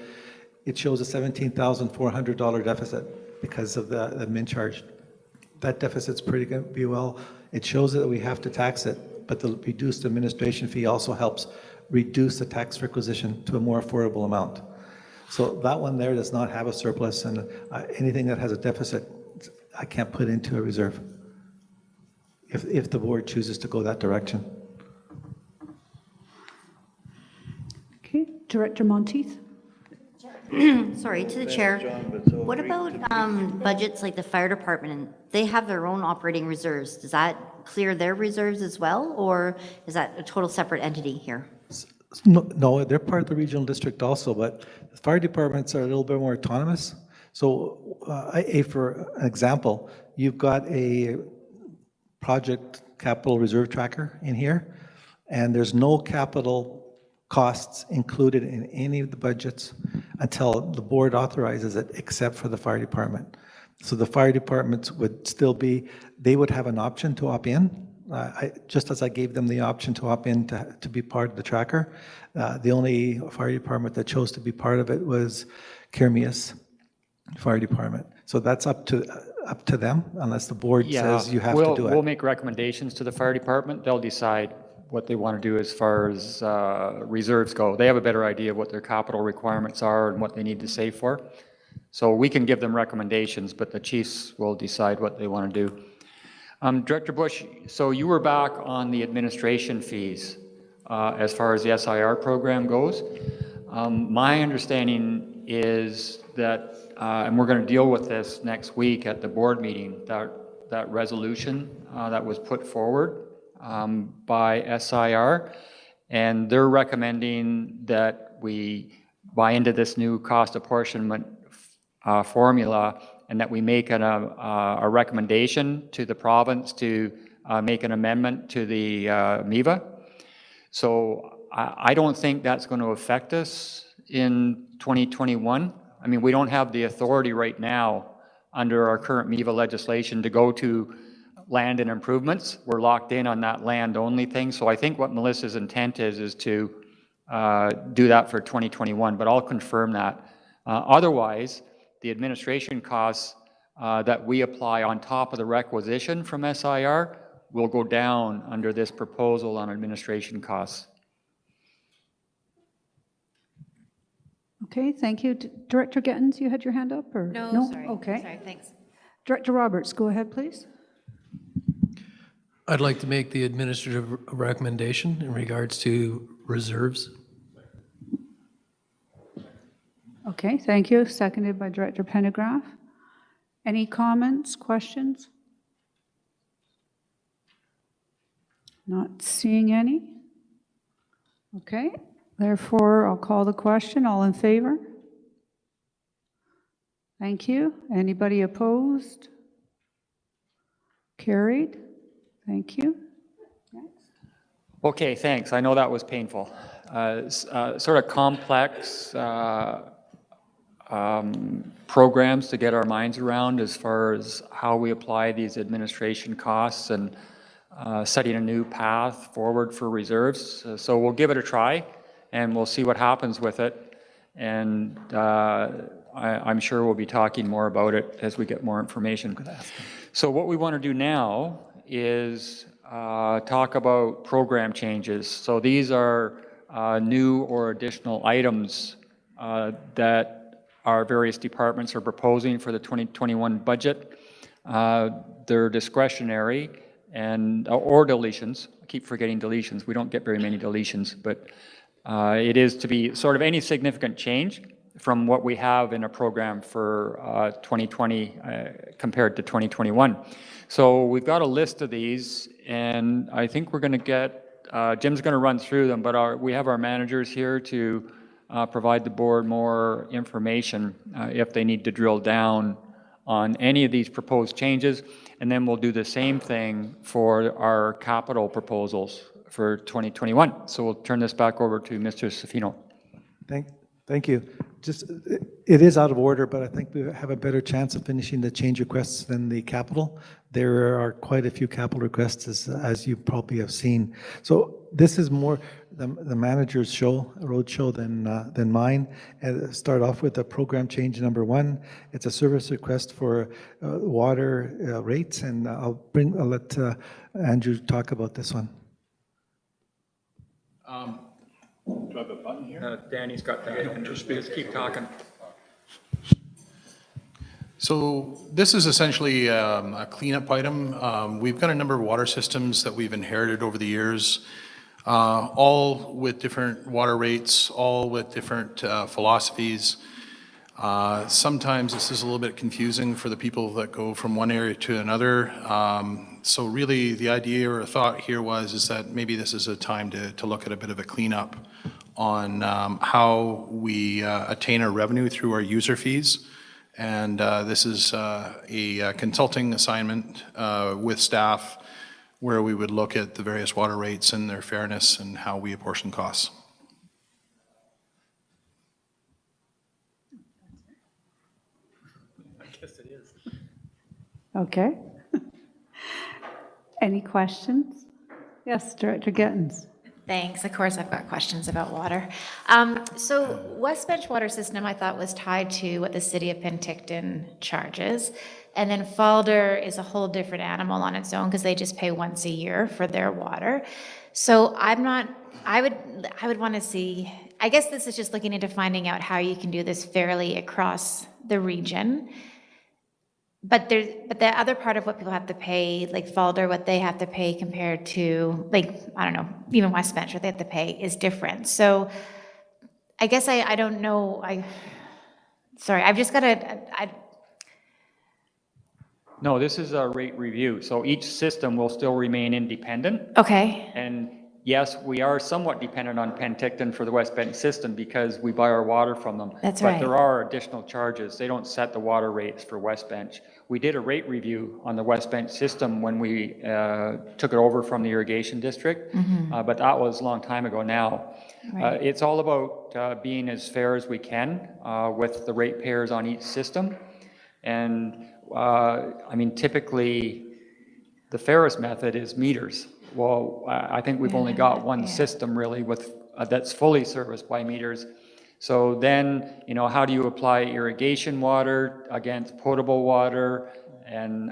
it shows a $17,400 deficit because of the admin charge. That deficit's pretty going to be well. It shows that we have to tax it, but the reduced administration fee also helps reduce the tax requisition to a more affordable amount. So that one there does not have a surplus, and anything that has a deficit, I can't put into a reserve if the board chooses to go that direction. Okay, Director Monteith? Sorry, to the chair. What about budgets like the fire department? They have their own operating reserves. Does that clear their reserves as well, or is that a total separate entity here? No, they're part of the regional district also, but the fire departments are a little bit more autonomous. So for an example, you've got a project capital reserve tracker in here, and there's no capital costs included in any of the budgets until the board authorizes it, except for the fire department. So the fire departments would still they would have an option to opt in, just as I gave them the option to opt in to be part of the tracker. The only fire department that chose to be part of it was Kermias Fire Department. So that's up to them, unless the board says you have to do it. We'll make recommendations to the fire department. They'll decide what they want to do as far as reserves go. They have a better idea of what their capital requirements are and what they need to save for. So we can give them recommendations, but the chiefs will decide what they want to do. Director Bush, so you were back on the administration fees as far as the SIR program goes. My understanding is that, and we're going to deal with this next week at the board meeting, that resolution that was put forward by SIR, and they're recommending that we buy into this new cost apportionment formula, and that we make a recommendation to the province to make an amendment to the MIVA. So I don't think that's going to affect us in 2021. I mean, we don't have the authority right now under our current MIVA legislation to go to land and improvements. We're locked in on that land only thing. So I think what Melissa's intent is to do that for 2021, but I'll confirm that. Otherwise, the administration costs that we apply on top of the requisition from SIR will go down under this proposal on administration costs. Okay, thank you. Director Gittens, you had your hand up? Or No, sorry. Okay. Sorry, thanks. Director Roberts, go ahead, please. I'd like to make the administrative recommendation in regards to reserves. Okay, thank you. Seconded by Director Pendergraft. Any comments, questions? Not seeing any. Okay, therefore, I'll call the question. All in favor? Thank you. Anybody opposed? Carried. Thank you. Okay, thanks. I know that was painful. Sort of complex programs to get our minds around as far as how we apply these administration costs and setting a new path forward for reserves. So we'll give it a try and we'll see what happens with it. And I'm sure we'll be talking more about it as we get more information. So what we want to do now is talk about program changes. So these are new or additional items that our various departments are proposing for the 2021 budget. They're discretionary and or deletions. I keep forgetting deletions. We don't get very many deletions, but it is to be sort of any significant change from what we have in a program for 2020 compared to 2021. So we've got a list of these, and I think we're going to get, Jim's going to run through them, but we have our managers here to provide the board more information if they need to drill down on any of these proposed changes, and then we'll do the same thing for our capital proposals for 2021. So we'll turn this back over to Mr. Safino. Thank you. Just, it is out of order, but I think we have a better chance of finishing the change requests than the capital. There are quite a few capital requests, as you probably have seen. So this is more the manager's show, road show, than mine. And start off with the program change number 1. It's a service request for water rates, and I'll let Andrew talk about this one. Do I have a button here? Danny's got that. Just keep talking. So this is essentially a cleanup item. We've got a number of water systems that we've inherited over the years, all with different water rates, all with different philosophies. Sometimes this is a little bit confusing for the people that go from one area to another. So really the idea or thought here is that maybe this is a time to look at a bit of a cleanup on how we attain our revenue through our user fees. And this is a consulting assignment with staff where we would look at the various water rates and their fairness and how we apportion costs. I guess it is. Okay. Any questions? Yes, Director Gittens. Thanks. Of course, I've got questions about water. So West Bench Water System, I thought, was tied to what the city of Penticton charges. And then Falder is a whole different animal on its own because they just pay once a year for their water. So I would want to see, I guess this is just looking into finding out how you can do this fairly across the region. But the other part of what people have to pay, like Falder, what they have to pay compared to, like, I don't know, even West Bench, what they have to pay is different. So I guess I don't know, sorry, I've just got to, No, this is a rate review. So each system will still remain independent. Okay. And yes, we are somewhat dependent on Penticton for the West Bench system because we buy our water from them. That's but right. There are additional charges. They don't set the water rates for West Bench. We did a rate review on the West Bench system when we took it over from the irrigation district, but that was a long time ago now. Right. It's all about being as fair as we can with the ratepayers on each system. And I mean, typically the fairest method is meters. Well, I think we've only got one system really with that's fully serviced by meters. So then, you know, how do you apply irrigation water against potable water? And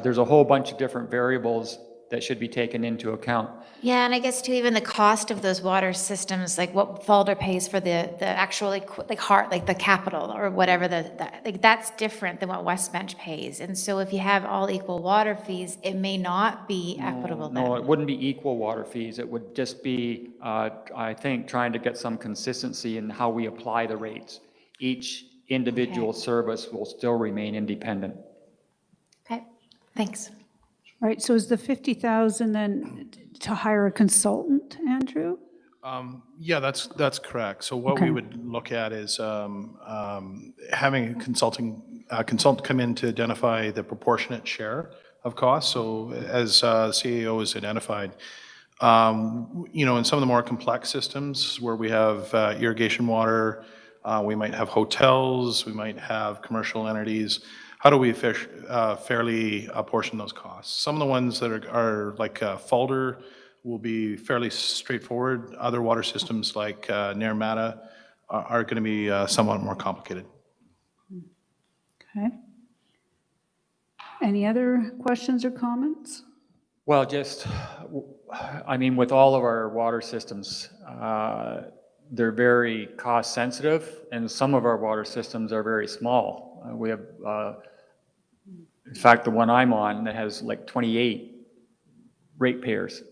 there's a whole bunch of different variables that should be taken into account. Yeah, and I guess too, even the cost of those water systems, like what Falder pays for the actual, like the capital or whatever, like that's different than what West Bench pays. And so if you have all equal water fees, it may not be equitable then. No, it wouldn't be equal water fees. It would just be, I think, trying to get some consistency in how we apply the rates. Each individual service will still remain independent. Okay, thanks. Right, so is the 50,000 then to hire a consultant, Andrew? Yeah, that's correct. So what we would look at is having a consultant come in to identify the proportionate share of costs. So as CAO has identified, in some of the more complex systems where we have irrigation water, we might have hotels, we might have commercial entities. How do we fairly apportion those costs? Some of the ones that are like Falder will be fairly straightforward. Other water systems like Naramata are going to be somewhat more complicated. Okay. Any other questions or comments? Well, with all of our water systems, they're very cost sensitive, and some of our water systems are very small. We have, in fact, the one I'm on that has like 28 ratepayers.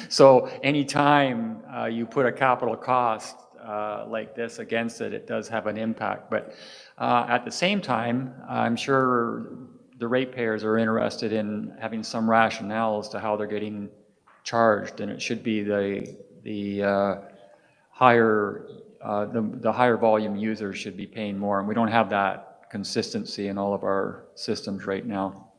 So anytime you put a capital cost like this against it, it does have an impact. But at the same time, I'm sure the ratepayers are interested in having some rationale as to how they're getting charged, and it should be the higher volume users should be paying more, and we don't have that consistency in all of our systems right now.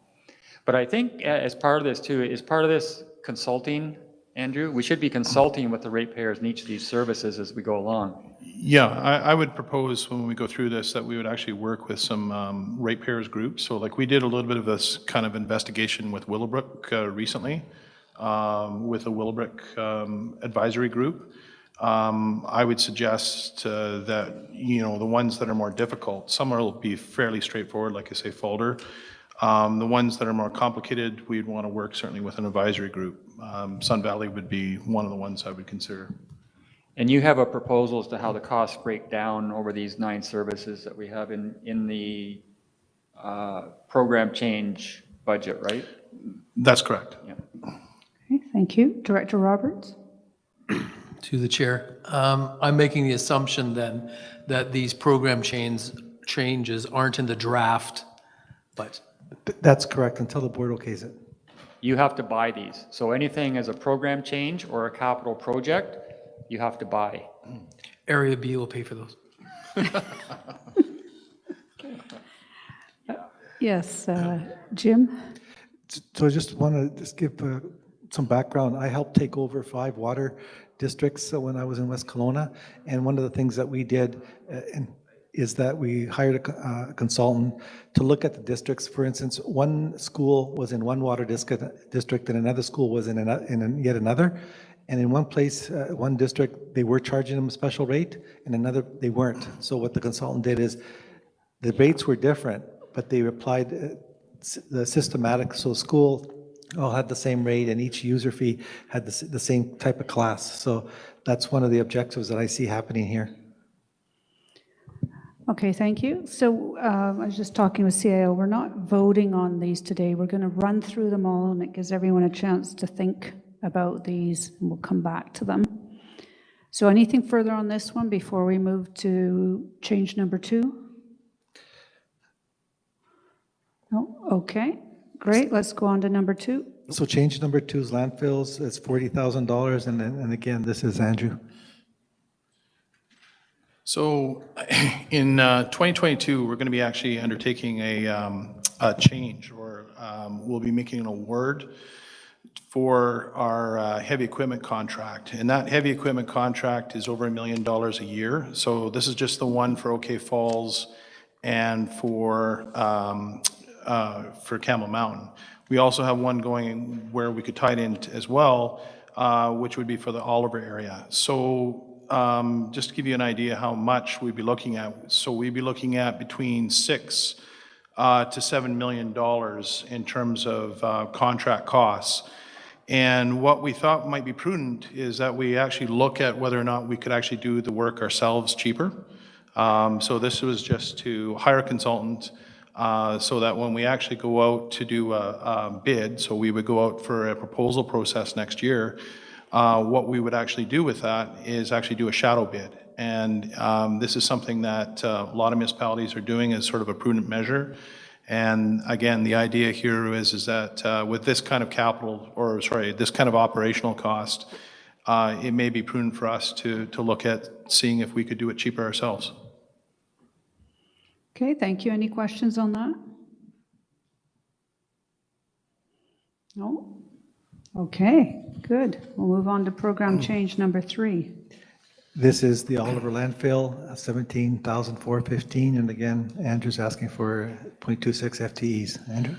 But I think as part of this too, is part of this consulting, Andrew? We should be consulting with the ratepayers in each of these services as we go along. Yeah, I would propose when we go through this that we would actually work with some ratepayers groups. So like we did a little bit of this kind of investigation with Willowbrook recently, with a Willowbrook advisory group. I would suggest that, the ones that are more difficult, some will be fairly straightforward, like I say, Falder. The ones that are more complicated, we'd want to work certainly with an advisory group. Sun Valley would be one of the ones I would consider. And you have a proposal as to how the costs break down over these 9 services that we have in the program change budget, right? That's correct. Yeah. Okay, thank you. Director Roberts? To the chair. I'm making the assumption then that these program changes aren't in the draft, but... That's correct, until the board okays it. You have to buy these. So anything as a program change or a capital project, you have to buy. Area B will pay for those. Yes, Jim? So I just want to give some background. I helped take over 5 water districts when I was in West Kelowna, and one of the things that we did is that we hired a consultant to look at the districts. For instance, one school was in one water district and another school was in yet another. And in one place, one district, they were charging them a special rate, and another, they weren't. So what the consultant did is, the rates were different, but they applied the systematic, so school all had the same rate, and each user fee had the same type of class. So that's one of the objectives that I see happening here. Okay, thank you. So I was just talking with CIO. We're not voting on these today. We're going to run through them all, and it gives everyone a chance to think about these, and we'll come back to them. So anything further on this one before we move to change number 2? No? Okay, great. Let's go on to number 2. So change number 2 is landfills. It's $40,000, and again, this is Andrew. So in 2022, we're going to be actually undertaking a change, or we'll be making an award for our heavy equipment contract. And that heavy equipment contract is over $1 million a year. So this is just the one for OK Falls and for Campbell Mountain. We also have one going where we could tie it in as well, which would be for the Oliver area. So just to give you an idea how much we'd be looking at. So we'd be looking at between 6 to $7 million in terms of contract costs. And what we thought might be prudent is that we actually look at whether or not we could actually do the work ourselves cheaper. So this was just to hire a consultant so that when we actually go out to do a bid, so we would go out for a proposal process next year, what we would actually do with that is actually do a shadow bid. And this is something that a lot of municipalities are doing as sort of a prudent measure. And again, the idea here is that with this kind of capital, or sorry, this kind of operational cost, it may be prudent for us to look at seeing if we could do it cheaper ourselves. Okay, thank you. Any questions on that? No? Okay, good. We'll move on to program change number 3. This is the Oliver landfill, 17,415, and again, Andrew's asking for 0.26 FTEs. Andrew?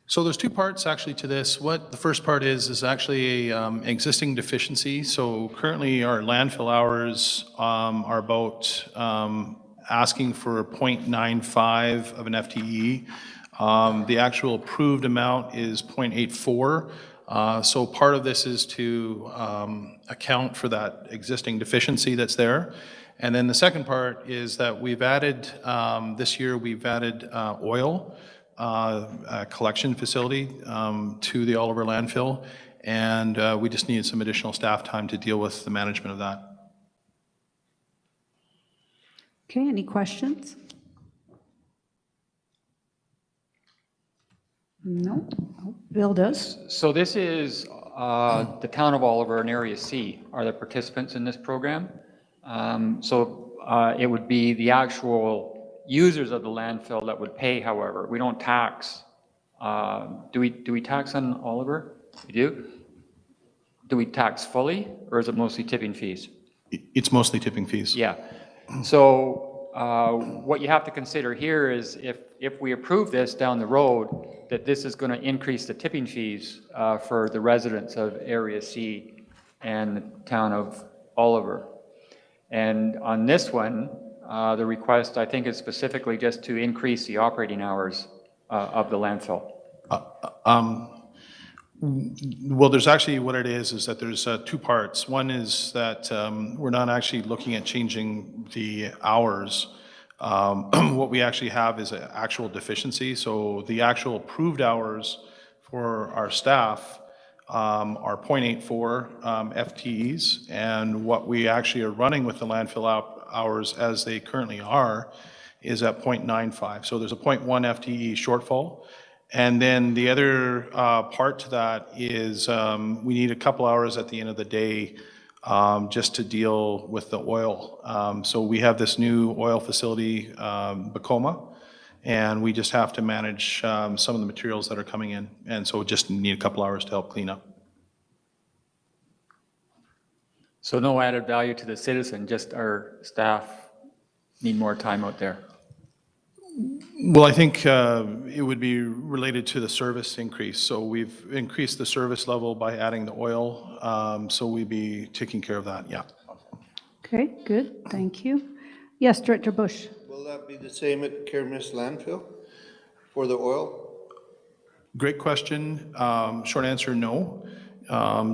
So there's two parts actually to this. What the first part is actually a existing deficiency. So currently our landfill hours are about asking for 0.95 of an FTE. The actual approved amount is 0.84. So part of this is to account for that existing deficiency that's there. And then the second part is that we've added, this year we've added oil collection facility to the Oliver landfill. And we just needed some additional staff time to deal with the management of that. Okay, any questions? No. Oh, Bill does. So this is the town of Oliver and Area C are the participants in this program. It would be the actual users of the landfill that would pay, however. We don't tax. Do we tax on Oliver? We do? Do we tax fully, or is it mostly tipping fees? It's mostly tipping fees. Yeah. So what you have to consider here is if we approve this down the road, that this is going to increase the tipping fees for the residents of Area C and the town of Oliver. And on this one, the request, I think, is specifically just to increase the operating hours of the landfill. Well, there's actually what it is that there's two parts. One is that we're not actually looking at changing the hours. What we actually have is an actual deficiency. So the actual approved hours for our staff are 0.84 FTEs, and what we actually are running with the landfill hours as they currently are is at 0.95. So there's a 0.1 FTE shortfall. And then the other part to that is we need a couple hours at the end of the day just to deal with the oil. So we have this new oil facility, Bacoma, and we just have to manage some of the materials that are coming in. And so we just need a couple hours to help clean up. So no added value to the citizen, just our staff need more time out there. Well, I think it would be related to the service increase. So we've increased the service level by adding the oil. So we'd be taking care of that, yeah. Okay, good, thank you. Yes, Director Bush. Will that be the same at Kermis landfill for the oil? Great question. Short answer, no.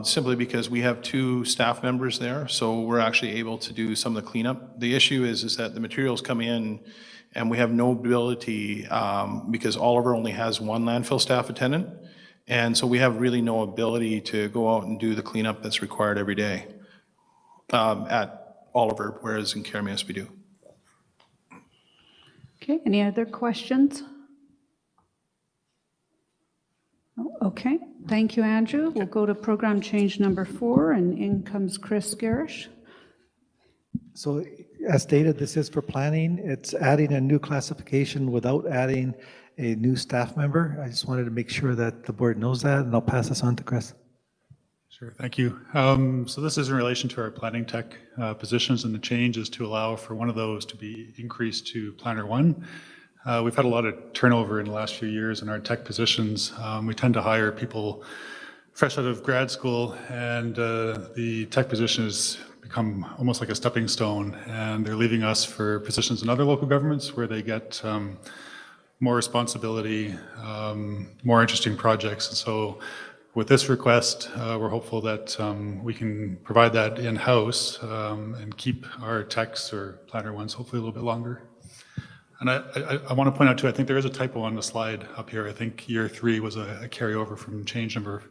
Simply because we have 2 staff members there, so we're actually able to do some of the cleanup. The issue is that the materials come in and we have no ability, because Oliver only has 1 landfill staff attendant, and so we have really no ability to go out and do the cleanup that's required every day at Oliver, whereas in Kermis we do. Okay, any other questions? Oh, okay, thank you, Andrew. We'll go to program change number 4, and in comes Chris Garish. So as stated, this is for planning. It's adding a new classification without adding a new staff member. I just wanted to make sure that the board knows that, and I'll pass this on to Chris. Sure, thank you. So this is in relation to our planning tech positions, and the change is to allow for one of those to be increased to Planner 1. We've had a lot of turnover in the last few years in our tech positions. We tend to hire people fresh out of grad school, and the tech position has become almost like a stepping stone, and they're leaving us for positions in other local governments where they get more responsibility, more interesting projects. And so with this request, we're hopeful that we can provide that in-house and keep our techs or planner ones hopefully a little bit longer. And I want to point out too, I think there is a typo on the slide up here. I think year 3 was a carryover from change number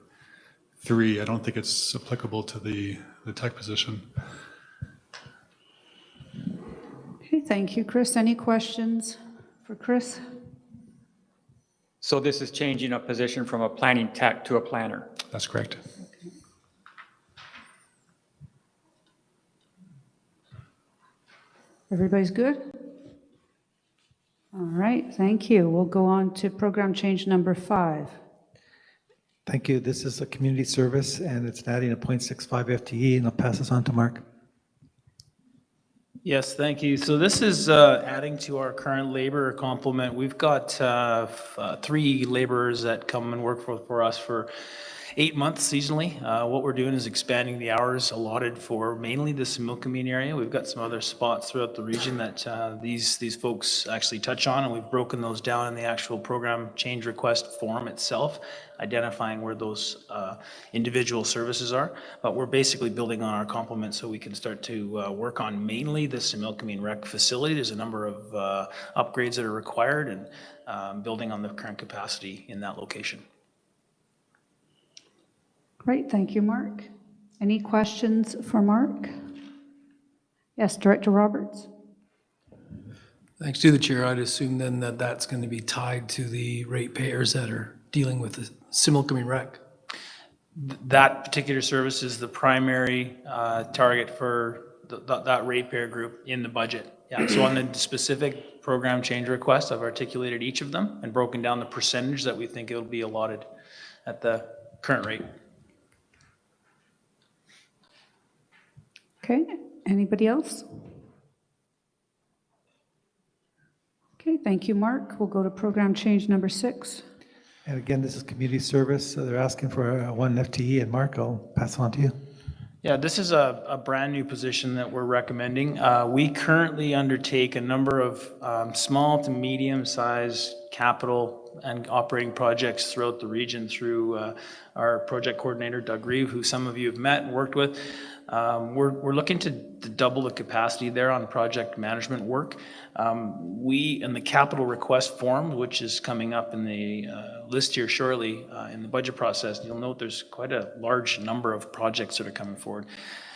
3. I don't think it's applicable to the tech position. Okay, thank you, Chris. Any questions for Chris? So this is changing a position from a planning tech to a planner. That's correct. Everybody's good? All right, thank you. We'll go on to program change number 5. Thank you. This is a community service, and it's adding a 0.65 FTE, and I'll pass this on to Mark. Yes, thank you. So this is adding to our current labor complement. We've got 3 laborers that come and work for us for 8 months seasonally. What we're doing is expanding the hours allotted for mainly the Similkameen area. We've got some other spots throughout the region that these folks actually touch on, and we've broken those down in the actual program change request form itself, identifying where those individual services are. But we're basically building on our complement so we can start to work on mainly the Similkameen rec facility. There's a number of upgrades that are required, and building on the current capacity in that location. Great, thank you, Mark. Any questions for Mark? Yes, Director Roberts. Thanks to the chair. I'd assume then that that's going to be tied to the ratepayers that are dealing with the Similkameen rec. That particular service is the primary target for that ratepayer group in the budget. Yeah, so on the specific program change request, I've articulated each of them and broken down the percentage that we think it will be allotted at the current rate. Okay, anybody else? Okay, thank you, Mark. We'll go to program change number 6. And again, this is community service. So they're asking for 1 FTE, and Mark, I'll pass it on to you. Yeah, this is a brand new position that we're recommending. We currently undertake a number of small to medium-sized capital and operating projects throughout the region through our project coordinator, Doug Reeve, who some of you have met and worked with. We're looking to double the capacity there on project management work. We, in the capital request form, which is coming up in the list here shortly in the budget process, you'll note there's quite a large number of projects that are coming forward.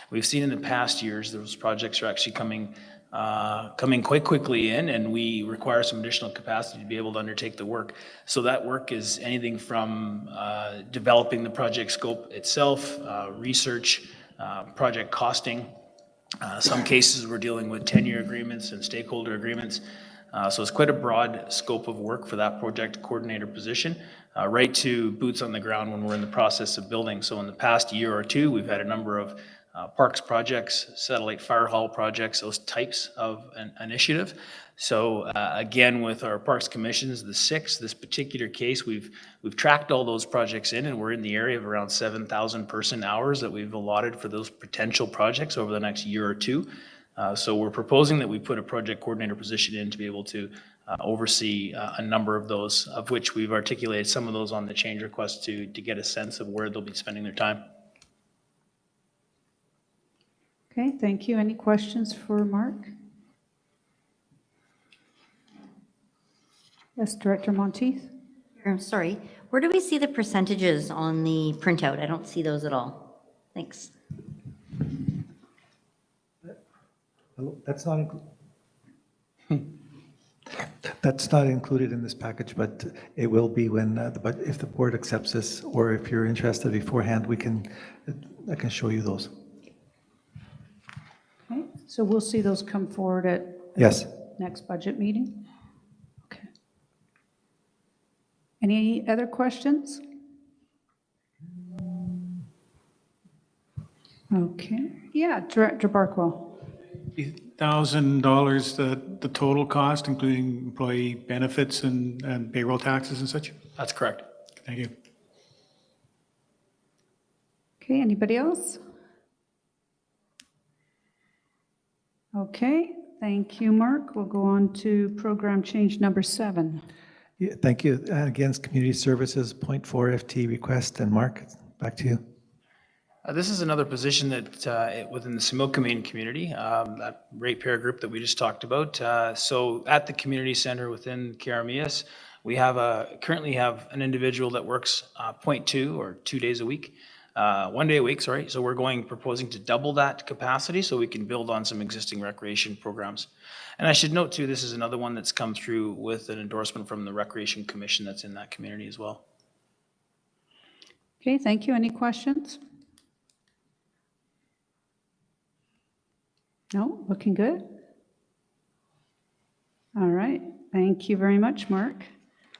We've seen in the past years those projects are actually coming quite quickly in, and we require some additional capacity to be able to undertake the work. So that work is anything from developing the project scope itself, research, project costing. Some cases we're dealing with 10-year agreements and stakeholder agreements. So it's quite a broad scope of work for that project coordinator position, right to boots on the ground when we're in the process of building. So in the past year or two, we've had a number of parks projects, satellite fire hall projects, those types of an initiative. So again, with our parks commissions, the 6, this particular case, we've tracked all those projects in, and we're in the area of around 7,000 person hours that we've allotted for those potential projects over the next year or two. So we're proposing that we put a project coordinator position in to be able to oversee a number of those, of which we've articulated some of those on the change request to get a sense of where they'll be spending their time. Okay, thank you. Any questions for Mark? Yes, Director Monteith. I'm sorry. Where do we see the percentages on the printout? I don't see those at all. Thanks. That's not included in this package, but it will be when if the board accepts this, or if you're interested beforehand, I can show you those. Okay, so we'll see those come forward at Yes. next budget meeting. Okay. Any other questions? Okay. Yeah, Director Barkwell. $1,000, the total cost, including employee benefits and payroll taxes and such? That's correct. Thank you. Okay, anybody else? Okay, thank you, Mark. We'll go on to program change number 7. Yeah, thank you. Against Community Services, 0.4 FT request, and Mark, back to you. This is another position that within the Similkameen community, that ratepayer group that we just talked about. So at the community center within Karamias, we currently have an individual that works 0.2 or 2 days a week, 1 day a week, sorry. So we're proposing to double that capacity so we can build on some existing recreation programs. And I should note too, this is another one that's come through with an endorsement from the Recreation Commission that's in that community as well. Okay, thank you. Any questions? No, looking good. All right, thank you very much, Mark.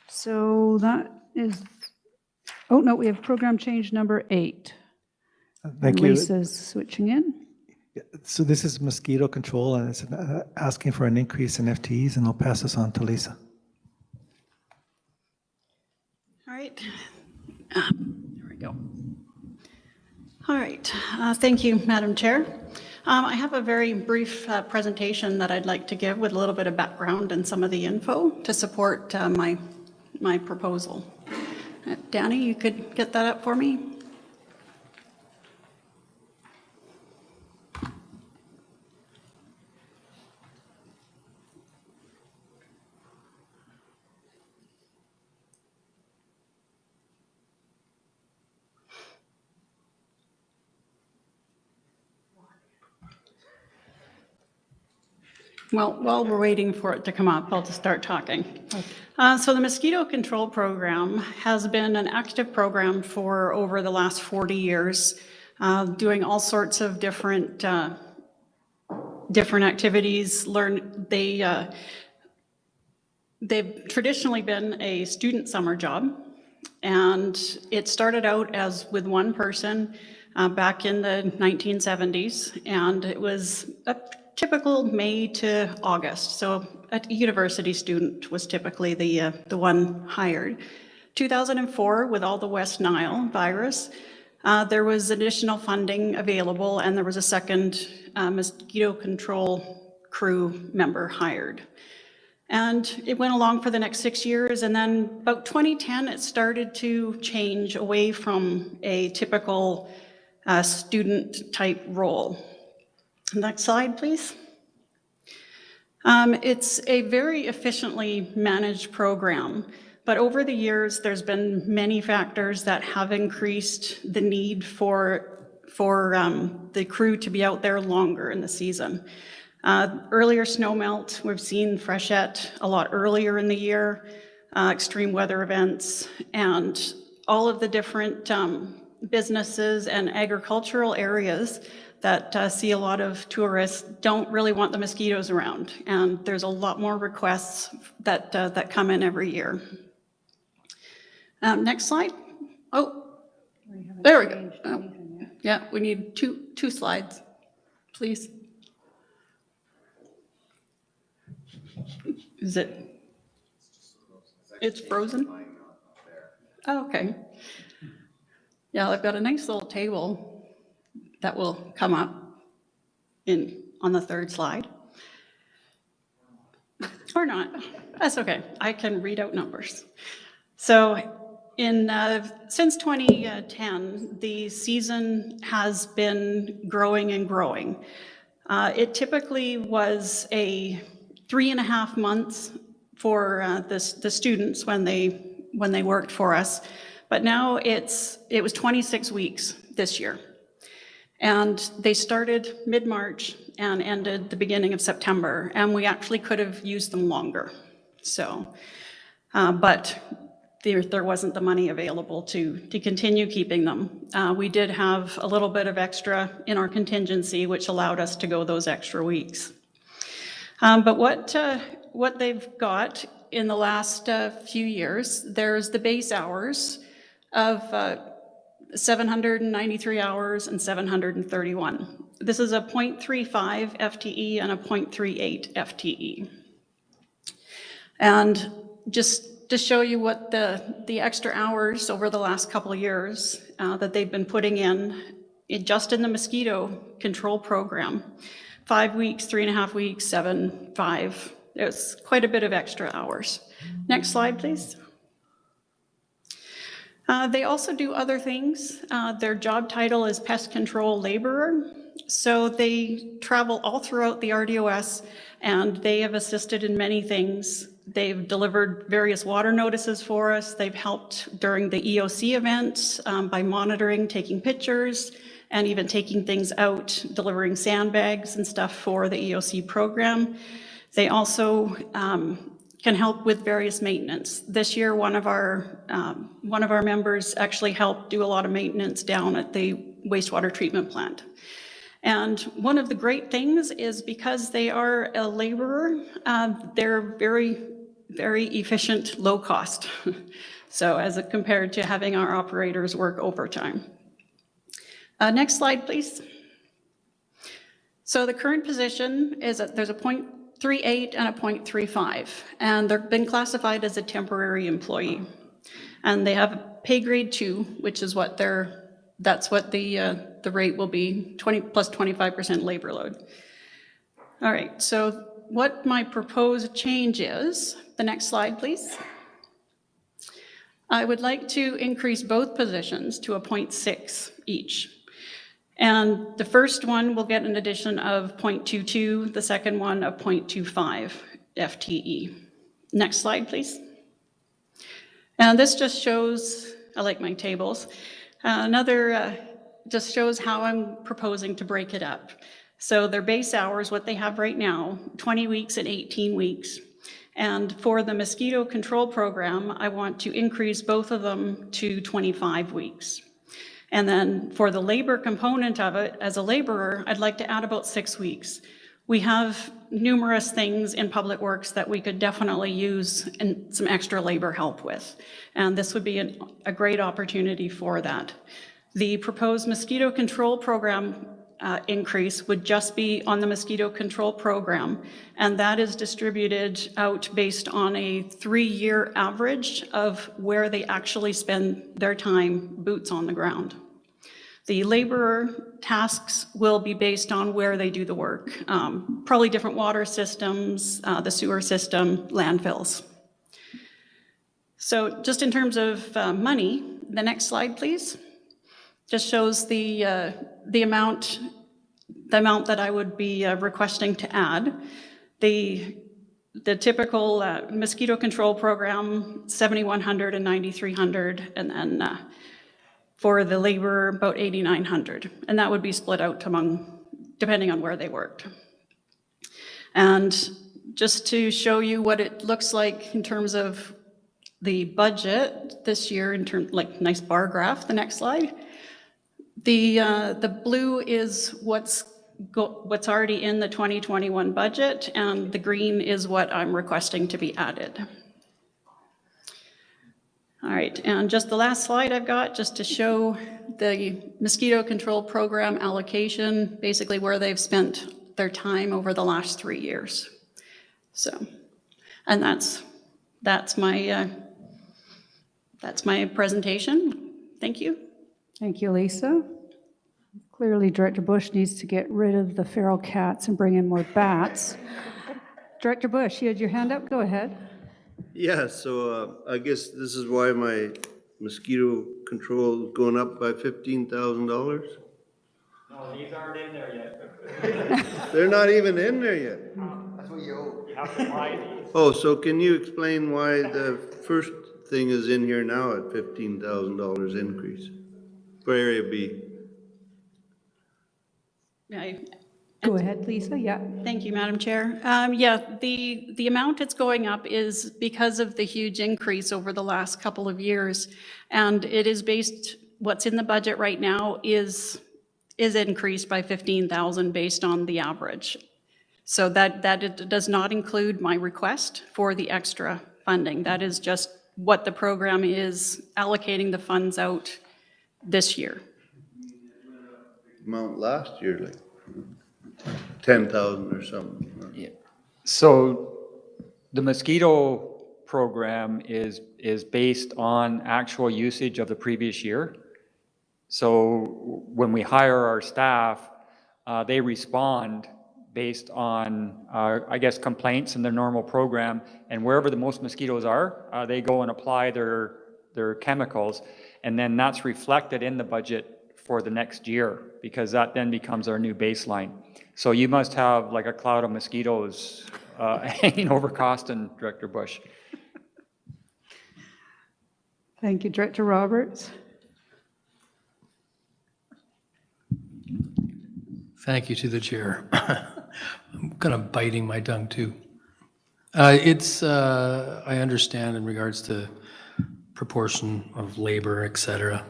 So that is, oh no, we have program change number 8. Thank you. Lisa's switching in. So this is mosquito control, and it's asking for an increase in FTEs, and I'll pass this on to Lisa. All right. There we go. All right. Thank you, Madam Chair. I have a very brief presentation that I'd like to give with a little bit of background and some of the info to support my proposal. Danny, you could get that up for me? Well, while we're waiting for it to come up, I'll just start talking. So the mosquito control program has been an active program for over the last 40 years, doing all sorts of different activities. They've traditionally been a student summer job, and it started out as with one person back in the 1970s, and it was a typical May to August. So a university student was typically the one hired. 2004, with all the West Nile virus, there was additional funding available, and there was a second mosquito control crew member hired. And it went along for the next 6 years, and then about 2010, it started to change away from a typical student type role. Next slide, please. It's a very efficiently managed program, but over the years, there's been many factors that have increased the need for the crew to be out there longer in the season. Earlier snowmelt, we've seen freshet a lot earlier in the year, extreme weather events, and all of the different businesses and agricultural areas that see a lot of tourists don't really want the mosquitoes around, and there's a lot more requests that come in every year. Next slide. Oh, there we go. Oh, yeah, we need two slides, please. Is it? It's frozen? Oh, okay. Yeah, I've got a nice little table that will come up on the third slide. Or not, that's okay. I can read out numbers. So since 2010, the season has been growing and growing. It typically was a 3.5 months for the students when they worked for us, but now it was 26 weeks this year. And they started mid-March and ended the beginning of September, and we actually could have used them longer. So, but there wasn't the money available to continue keeping them. We did have a little bit of extra in our contingency, which allowed us to go those extra weeks. But what they've got in the last few years, there's the base hours of 793 hours and 731. This is a 0.35 FTE and a 0.38 FTE. And just to show you what the extra hours over the last couple of years that they've been putting in just in the mosquito control program, 5 weeks, 3.5 weeks, 7, 5. there's quite a bit of extra hours. Next slide, please. They also do other things. Their job title is pest control laborer. So they travel all throughout the RDOS, and they have assisted in many things. They've delivered various water notices for us. They've helped during the EOC events by monitoring, taking pictures, and even taking things out, delivering sandbags and stuff for the EOC program. They also can help with various maintenance. This year, one of our members actually helped do a lot of maintenance down at the wastewater treatment plant. And one of the great things is because they are a laborer, they're very, very efficient, low cost. So as compared to having our operators work overtime. Next slide, please. So the current position is that there's a 0.38 and a 0.35, and they've been classified as a temporary employee. And they have a pay grade 2, which is what that's what the rate will be, 20 plus 25% labor load. All right, so what my proposed change is, the next slide, please. I would like to increase both positions to a 0.6 each. And the first one will get an addition of 0.22, the second one of 0.25 FTE. Next slide, please. And this just shows, I like my tables, just shows how I'm proposing to break it up. So their base hours, what they have right now, 20 weeks and 18 weeks. And for the mosquito control program, I want to increase both of them to 25 weeks. And then for the labor component of it, as a laborer, I'd like to add about 6 weeks. We have numerous things in Public Works that we could definitely use and some extra labor help with. And this would be a great opportunity for that. The proposed mosquito control program increase would just be on the mosquito control program, and that is distributed out based on a 3-year average of where they actually spend their time boots on the ground. The laborer tasks will be based on where they do the work, probably different water systems, the sewer system, landfills. So just in terms of money, the next slide, please. Just shows the amount that I would be requesting to add. The typical mosquito control program, 7,100 and 9,300, and then for the labor, about 8,900. And that would be split out among, depending on where they worked. And just to show you what it looks like in terms of the budget this year, in terms, like nice bar graph, the next slide. The blue is what's already in the 2021 budget, and the green is what I'm requesting to be added. All right, and just the last slide I've got, just to show the mosquito control program allocation, basically where they've spent their time over the last 3 years. So, and that's my presentation. Thank you. Thank you, Lisa. Clearly, Director Bush needs to get rid of the feral cats and bring in more bats. Director Bush, you had your hand up. Go ahead. Yeah, so I guess this is why my mosquito control is going up by $15,000? No, these aren't in there yet. They're not even in there yet. That's what you owe. You have to buy these. Oh, so can you explain why the first thing is in here now at $15,000 increase for Area B? Go ahead, Lisa. Yeah. Thank you, Madam Chair. Yeah, the amount it's going up is because of the huge increase over the last couple of years, and it is based. What's in the budget right now is increased by 15,000 based on the average. So that it does not include my request for the extra funding. That is just what the program is allocating the funds out this year. Amount last year, like 10,000 or something. Yeah. So the mosquito program is based on actual usage of the previous year. So when we hire our staff, they respond based on, I guess, complaints in their normal program. And wherever the most mosquitoes are, they go and apply their chemicals. And then that's reflected in the budget for the next year, because that then becomes our new baseline. So you must have like a cloud of mosquitoes hanging over Costin, Director Bush. Thank you, Director Roberts. Thank you to the chair. I'm kind of biting my tongue too. I understand in regards to proportion of labor, et cetera.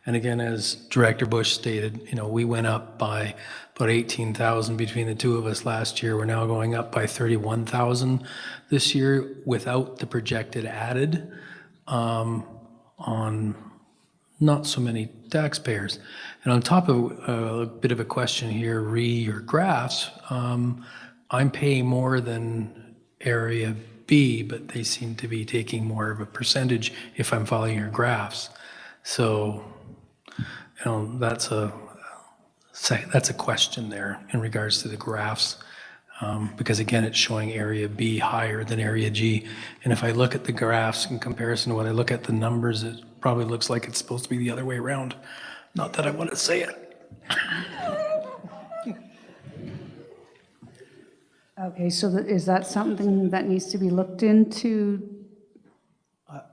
And again, as Director Bush stated, we went up by about 18,000 between the two of us last year. We're now going up by 31,000 this year without the projected added on not so many taxpayers. And on top of a bit of a question here, your graphs, I'm paying more than Area B, but they seem to be taking more of a percentage if I'm following your graphs. So, that's a question there in regards to the graphs. Because again, it's showing Area B higher than Area G. And if I look at the graphs in comparison to when I look at the numbers, it probably looks like it's supposed to be the other way around. Not that I want to say it. Okay, so is that something that needs to be looked into?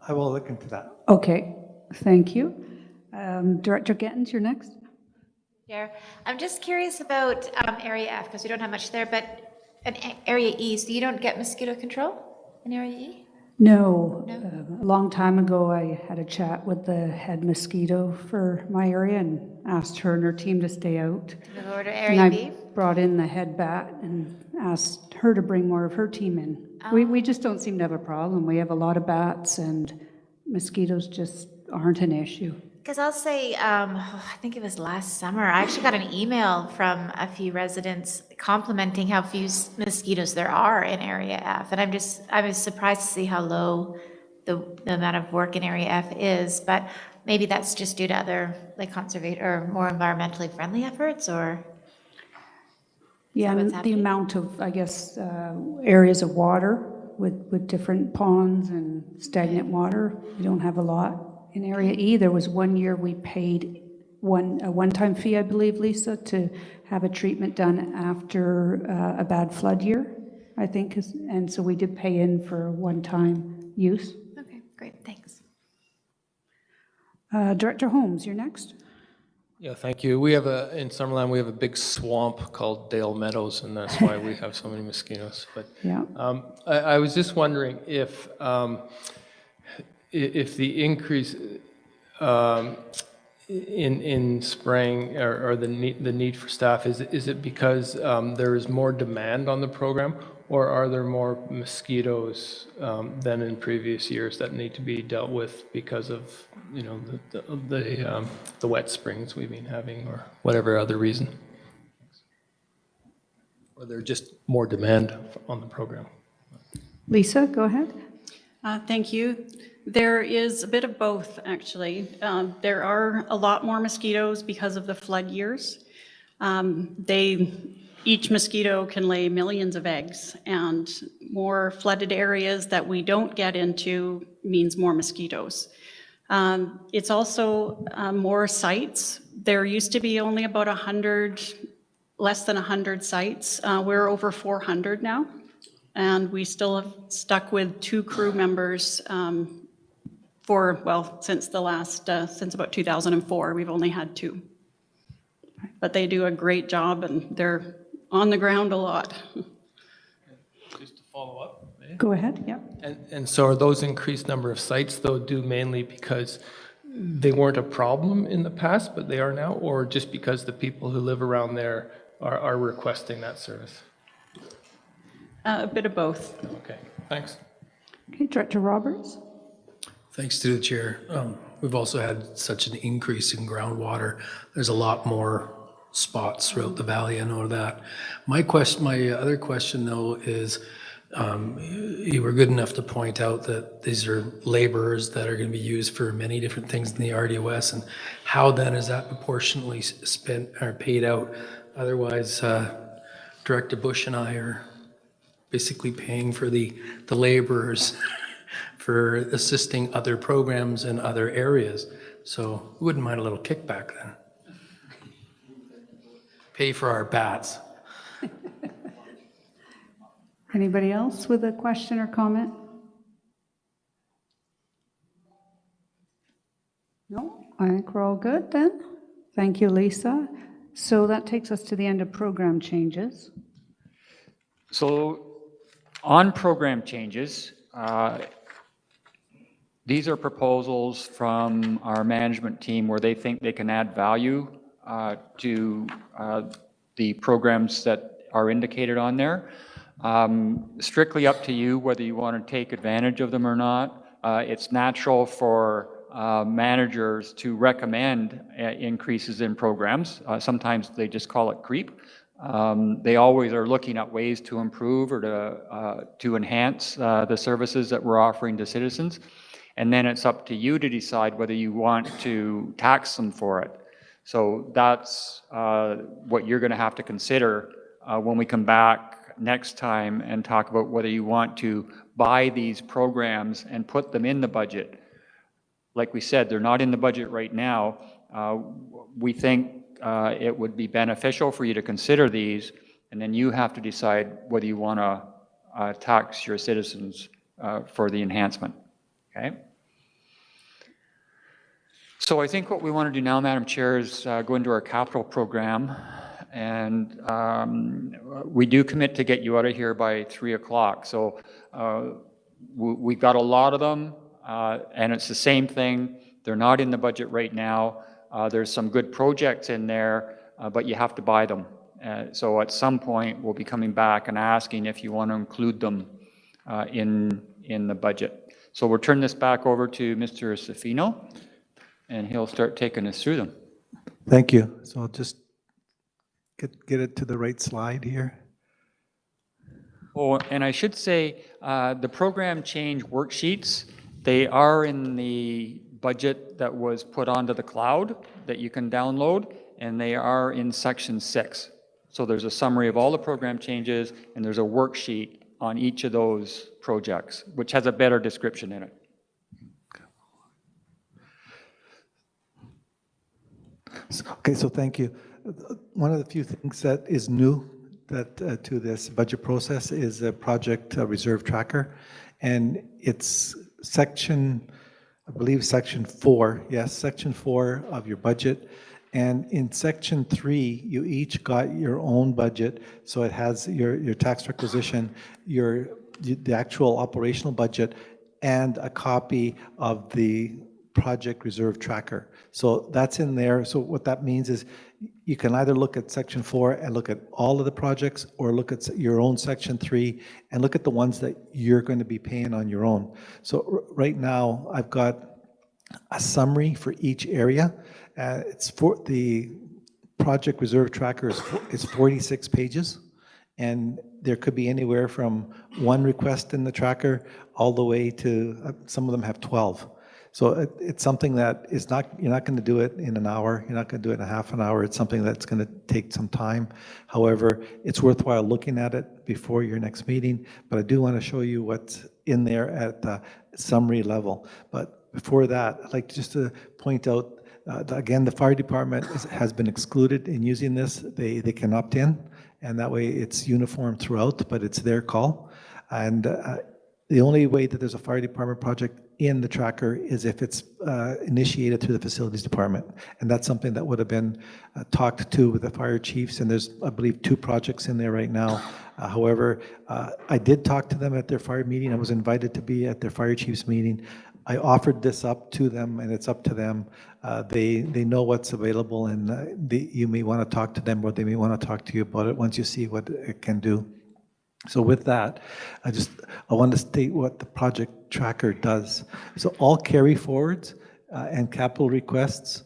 I will look into that. Okay, thank you. Director Gittens, you're next. Chair, I'm just curious about Area F, because we don't have much there, but Area E, so you don't get mosquito control in Area E? No. A long time ago, I had a chat with the head mosquito for my area and asked her and her team to stay out. Move over to And Area B? I brought in the head bat and asked her to bring more of her team in. We just don't seem to have a problem. We have a lot of bats and mosquitoes just aren't an issue. Because I'll say, I think it was last summer, I actually got an email from a few residents complimenting how few mosquitoes there are in Area F. And I was surprised to see how low the amount of work in Area F is, but maybe that's just due to other like conservation or more environmentally friendly efforts, or? Yeah, and the amount of, I guess, areas of water with different ponds and stagnant water, we don't have a lot. In Area E, there was one year we paid a one-time fee, I believe, Lisa, to have a treatment done after a bad flood year, I think. And so we did pay in for one-time use. Okay, great, thanks. Director Holmes, you're next. Yeah, thank you. We have in Summerland, we have a big swamp called Dale Meadows, and that's why we have so many mosquitoes. But yeah. I was just wondering if the increase in spraying or the need for staff, is it because there is more demand on the program, or are there more mosquitoes than in previous years that need to be dealt with because of the wet springs we've been having, or whatever other reason? Or there just more demand on the program? Lisa, go ahead. Thank you. There is a bit of both, actually. There are a lot more mosquitoes because of the flood years. Each mosquito can lay millions of eggs, and more flooded areas that we don't get into means more mosquitoes. It's also more sites. There used to be only about 100, less than 100 sites. We're over 400 now, and we still have stuck with 2 crew members since about 2004, we've only had 2. But they do a great job, and they're on the ground a lot. Just to follow up. Go ahead, yeah. And so are those increased number of sites, though, due mainly because they weren't a problem in the past, but they are now, or just because the people who live around there are requesting that service? A bit of both. Okay, thanks. Okay, Director Roberts. Thanks to the chair. We've also had such an increase in groundwater. There's a lot more spots throughout the valley, I know that. My other question, though, is you were good enough to point out that these are laborers that are going to be used for many different things in the RDOS, and how then is that proportionally spent or paid out? Otherwise, Director Bush and I are basically paying for the laborers for assisting other programs in other areas. So we wouldn't mind a little kickback then. Pay for our bats. Anybody else with a question or comment? No, I think we're all good then. Thank you, Lisa. So that takes us to the end of program changes. So on program changes, these are proposals from our management team where they think they can add value to the programs that are indicated on there. Strictly up to you whether you want to take advantage of them or not. It's natural for managers to recommend increases in programs. Sometimes they just call it creep. They always are looking at ways to improve or to enhance the services that we're offering to citizens. And then it's up to you to decide whether you want to tax them for it. So that's what you're going to have to consider when we come back next time and talk about whether you want to buy these programs and put them in the budget. Like we said, they're not in the budget right now. We think it would be beneficial for you to consider these, and then you have to decide whether you want to tax your citizens for the enhancement. Okay? So I think what we want to do now, Madam Chair, is go into our capital program, and we do commit to get you out of here by 3 o'clock. So we've got a lot of them, and it's the same thing. They're not in the budget right now. There's some good projects in there, but you have to buy them. So at some point, we'll be coming back and asking if you want to include them in the budget. So we'll turn this back over to Mr. Safino, and he'll start taking us through them. Thank you. So I'll just get it to the right slide here. Oh, and I should say, the program change worksheets, they are in the budget that was put onto the cloud that you can download, and they are in section 6. So there's a summary of all the program changes, and there's a worksheet on each of those projects, which has a better description in it. Okay, so thank you. One of the few things that is new to this budget process is a project reserve tracker, and it's section, I believe section 4, yes, section 4 of your budget. And in section 3, you each got your own budget, so it has your tax requisition, the actual operational budget, and a copy of the project reserve tracker. So that's in there. So what that means is you can either look at section 4 and look at all of the projects, or look at your own section 3 and look at the ones that you're going to be paying on your own. So right now I've got a summary for each area. It's for the project reserve tracker is 46 pages, and there could be anywhere from one request in the tracker all the way to some of them have 12. So it's something that is not, you're not going to do it in an hour, you're not going to do it in a half an hour, it's something that's going to take some time. However, it's worthwhile looking at it before your next meeting, but I do want to show you what's in there at the summary level. But before that, I'd like just to point out, again, the fire department has been excluded in using this. They can opt in, and that way it's uniform throughout, but it's their call. And the only way that there's a fire department project in the tracker is if it's initiated through the facilities department. And that's something that would have been talked to with the fire chiefs, and there's, I believe, 2 projects in there right now. However, I did talk to them at their fire meeting. I was invited to be at their fire chiefs meeting. I offered this up to them, and it's up to them. They know what's available, and you may want to talk to them, or they may want to talk to you about it once you see what it can do. So with that, I want to state what the project tracker does. So all carry forwards and capital requests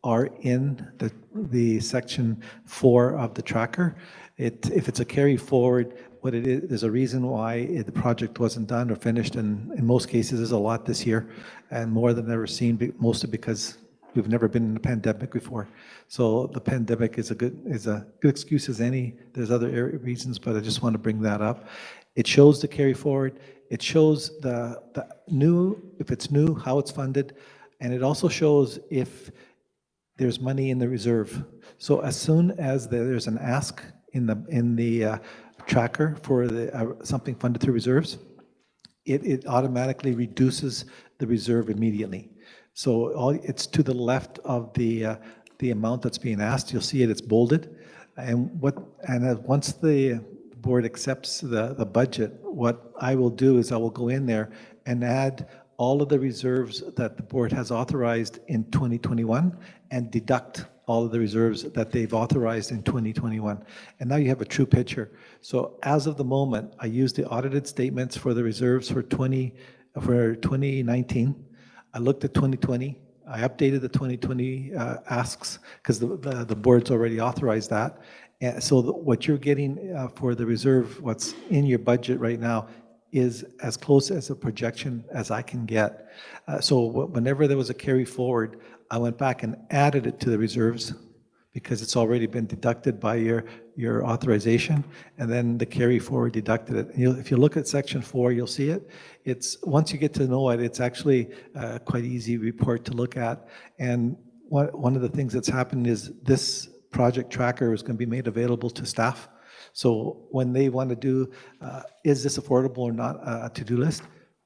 are in the section 4 of the tracker. If it's a carry forward, what it is, there's a reason why the project wasn't done or finished, and in most cases there's a lot this year, and more than I've ever seen, mostly because We've never been in a pandemic before. So the pandemic is a good excuse as any. There's other reasons, but I just want to bring that up. It shows the carry forward. It shows the new, if it's new, how it's funded. And it also shows if there's money in the reserve. So as soon as there's an ask in the tracker for something funded through reserves, it automatically reduces the reserve immediately. So it's to the left of the amount that's being asked. You'll see it's bolded. And once the board accepts the budget, what I will do is I will go in there and add all of the reserves that the board has authorized in 2021 and deduct all of the reserves that they've authorized in 2021. And now you have a true picture. So as of the moment, I use the audited statements for the reserves for 2019. I looked at 2020. I updated the 2020 asks because the board's already authorized that. And so what you're getting for the reserve, what's in your budget right now, is as close as a projection as I can get. So whenever there was a carry forward, I went back and added it to the reserves because it's already been deducted by your authorization, and then the carry forward deducted it. And if you look at section 4, you'll see it. It's once you get to know it, it's actually a quite easy report to look at. And one of the things that's happened is this project tracker is going to be made available to staff. So when they want to do, is this affordable or not, a to-do list,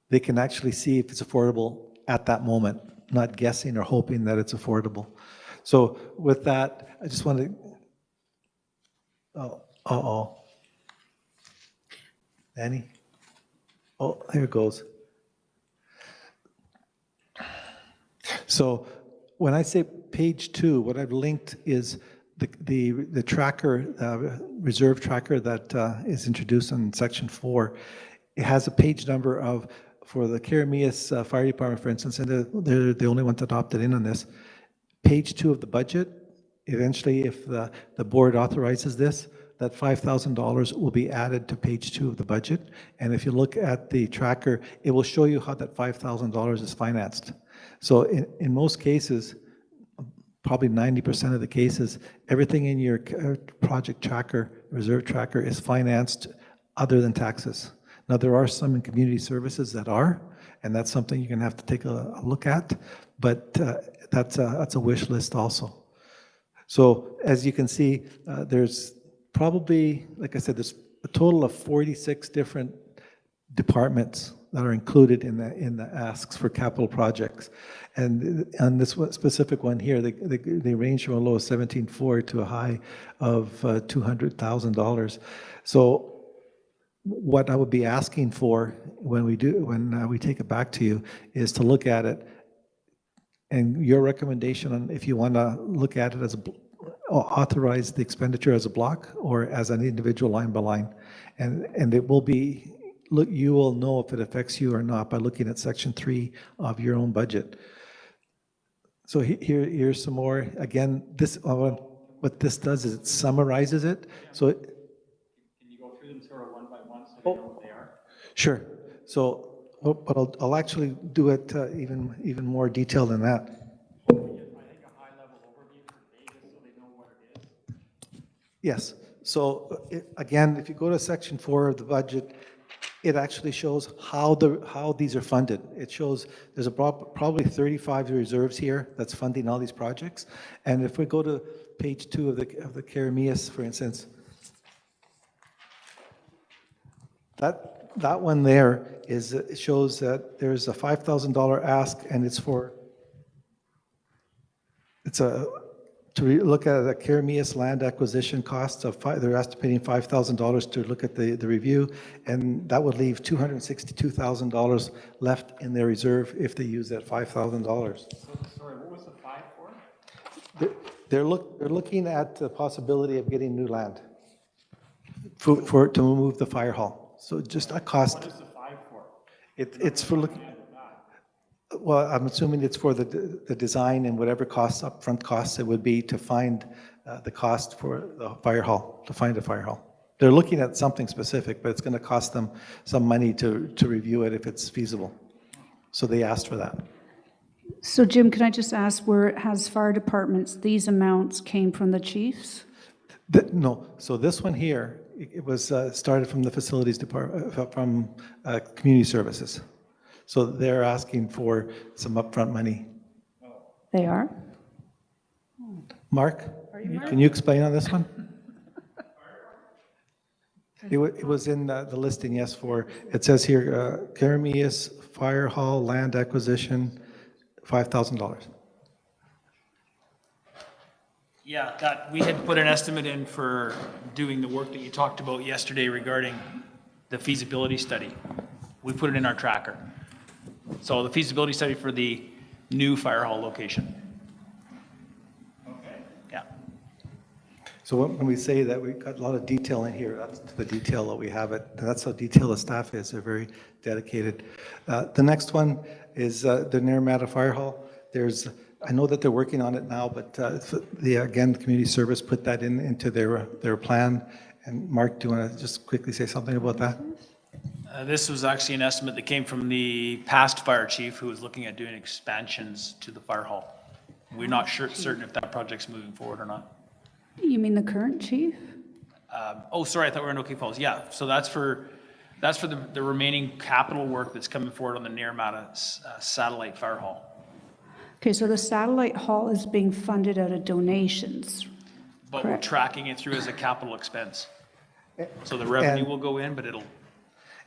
they can actually see if it's affordable at that moment, not guessing or hoping that it's affordable. So with that, I just want to, Danny? Oh, here it goes. So when I say page 2, what I've linked is the tracker, reserve tracker that is introduced in section 4. It has a page number of, for the Karameas Fire Department, for instance, and they're the only ones that opted in on this. Page 2 of the budget, eventually if the board authorizes this, that $5,000 will be added to page 2 of the budget. And if you look at the tracker, it will show you how that $5,000 is financed. So in most cases, probably 90% of the cases, everything in your project tracker, reserve tracker, is financed other than taxes. Now, there are some in community services that are, and that's something you're going to have to take a look at, but that's a wish list also. So as you can see, there's probably, like I said, there's a total of 46 different departments that are included in the asks for capital projects. And on this specific one here, they range from a low of 17.4 to a high of $200,000. So what I would be asking for when we take it back to you is to look at it, and your recommendation on if you want to look at it as authorize the expenditure as a block or as an individual line by line, and it will be. Look, you will know if it affects you or not by looking at section 3 of your own budget. So here's some more. Again, what this does is it summarizes it. So can you go through them sort of one by one so they know what they are? Sure. So, but I'll actually do it even more detailed than that. I think a high-level overview for Vegas so they know what it is. Yes. So again, if you go to section 4 of the budget, it actually shows how these are funded. It shows there's probably 35 reserves here that's funding all these projects. And if we go to page 2 of the Karameas, for instance, that one there it shows that there's a $5,000 ask, and to look at the Karameas land acquisition costs of they're estimating $5,000 to look at the review, and that would leave $262,000 left in their reserve if they use that $5,000. Sorry, what was the 5 for? They're looking at the possibility of getting new land to move the fire hall. So just a cost. What is the 5 for? It's for looking. Well, I'm assuming it's for the design and whatever costs, upfront costs it would be to find the cost for the fire hall, to find a fire hall. They're looking at something specific, but it's going to cost them some money to review it if it's feasible. So they asked for that. So Jim, can I just ask, where it has fire departments, these amounts came from the chiefs? No, so this one here, it was started from the facilities department, from community services. So they're asking for some upfront money. They are? Mark, can you explain on this one? It was in the listing, yes, for, it says here, Carameus Fire Hall Land Acquisition, $5,000. Yeah, that, we had put an estimate in for doing the work that you talked about yesterday regarding the feasibility study. We put it in our tracker. So the feasibility study for the new fire hall location. Okay. Yeah. So when we say that we've got a lot of detail in here, that's the detail that we have it. That's how detailed the staff is. They're very dedicated. The next one is the Naramata Fire Hall. I know that they're working on it now, but again, the community service put that into their plan. And Mark, do you want to just quickly say something about that? This was actually an estimate that came from the past fire chief who was looking at doing expansions to the fire hall. We're not certain if that project's moving forward or not. You mean the current chief? Oh, sorry, I thought we were in OK Falls. Yeah, so that's for the remaining capital work that's coming forward on the Naramata satellite fire hall. Okay, so the satellite hall is being funded out of donations. But correct? We're tracking it through as a capital expense. So the revenue will go in, but it'll.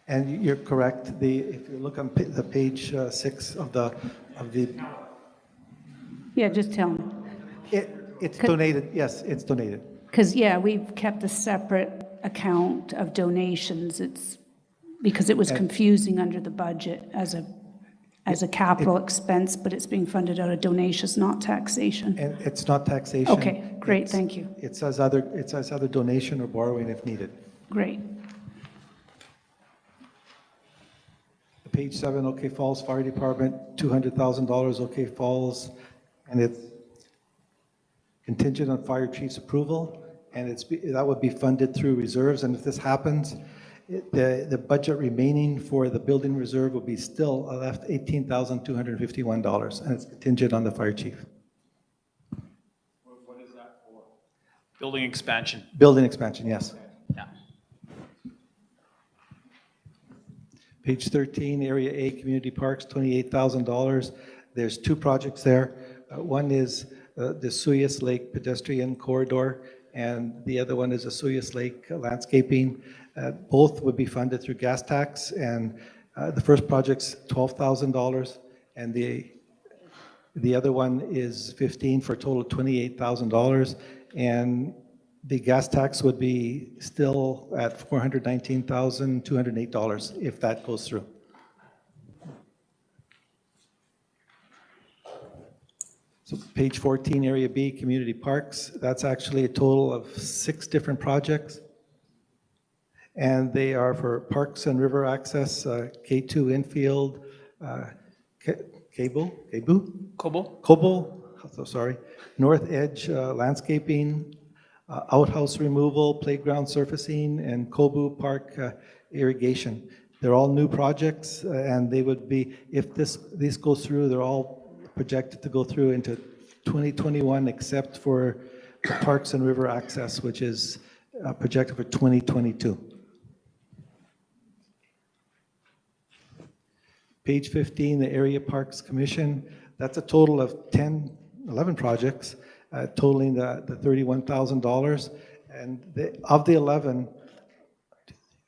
And you're correct. If you look on the page 6 of the. Yeah, just tell me. It's donated. Yes, it's donated. Because, yeah, we've kept a separate account of donations. It's because it was confusing under the budget as a capital expense, but it's being funded out of donations, not taxation. And it's not taxation. Okay, great, thank you. It says either donation or borrowing if needed. Great. Page 7, OK Falls Fire Department, $200,000 OK Falls, and it's contingent on fire chief's approval, and that would be funded through reserves. And if this happens, the budget remaining for the building reserve will be still left $18,251, and it's contingent on the fire chief. What is that for? Building expansion. Building expansion, yes. Yeah. Page 13, Area A, Community Parks, $28,000. There's 2 projects there. One is the Suyas Lake Pedestrian Corridor, and the other one is the Suyas Lake Landscaping. Both would be funded through gas tax, and the first project's $12,000, and the other one is $15,000 for a total of $28,000. And the gas tax would be still at $419,208 if that goes through. So page 14, Area B, Community Parks, that's actually a total of 6 different projects. And they are for parks and river access, K2 infield, Kobo, so sorry, North Edge landscaping, outhouse removal, playground surfacing, and Kobu Park irrigation. They're all new projects, and they would be, if this goes through, they're all projected to go through into 2021, except for the parks and river access, which is projected for 2022. Page 15, the Area Parks Commission, that's a total of 11 projects, totaling the $31,000. And of the 11,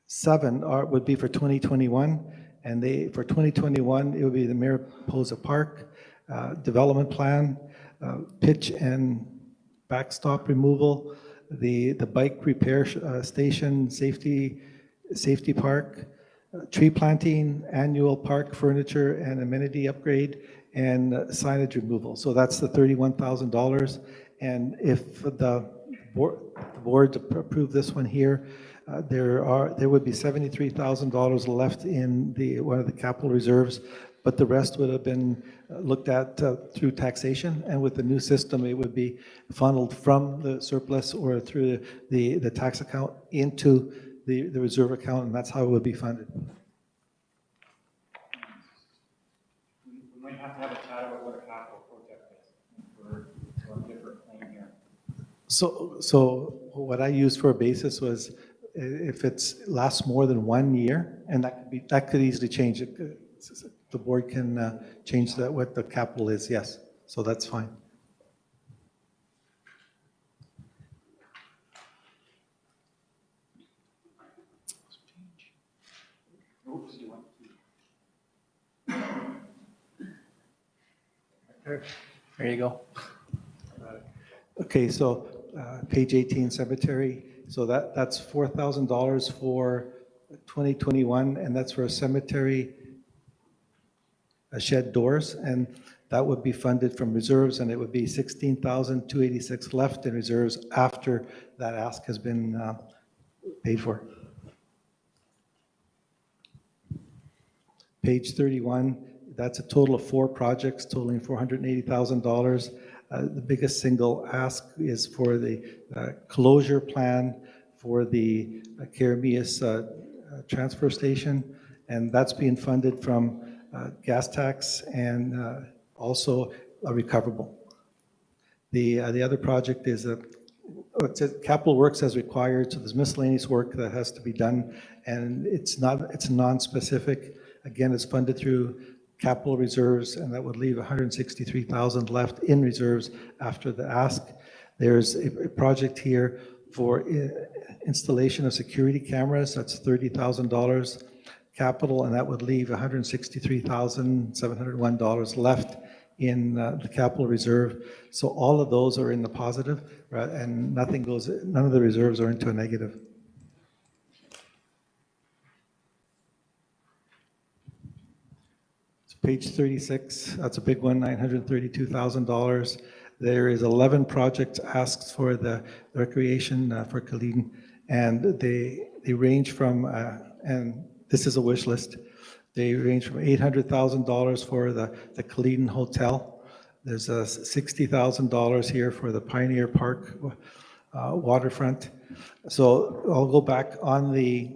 7 would be for 2021. And for 2021, it would be the Mariposa Park development plan, pitch and backstop removal, the bike repair station, safety park, tree planting, annual park furniture and amenity upgrade, and signage removal. So that's the $31,000. And if the board approve this one here, there would be $73,000 left in one of the capital reserves, but the rest would have been looked at through taxation. And with the new system, it would be funneled from the surplus or through the tax account into the reserve account, and that's how it would be funded. We might have to have a chat about what So what I used for a basis was if it's lasts more than 1 year, and that could easily change it. The board can change that, what the capital is, yes. So that's fine. There you go. Okay, so page 18, cemetery. So that's $4,000 for 2021, and that's for a cemetery shed doors, and that would be funded from reserves, and it would be $16,286 left in reserves after that ask has been paid for. Page 31, that's a total of 4 projects totaling $480,000. The biggest single ask is for the closure plan for the Carameus transfer station, and that's being funded from gas tax and also a recoverable. The other project is capital works as required, so there's miscellaneous work that has to be done, and it's non-specific. Again, it's funded through capital reserves, and that would leave $163,000 left in reserves after the ask. There's a project here for installation of security cameras. That's $30,000 capital, and that would leave $163,701 left in the capital reserve. So all of those are in the positive, right, and none of the reserves are into a negative. Page 36, that's a big one, $932,000. There is 11 projects asked for the recreation for Kaliden, and they range from, and this is a wish list, they range from $800,000 for the Kaliden Hotel. There's $60,000 here for the Pioneer Park waterfront. So I'll go back on the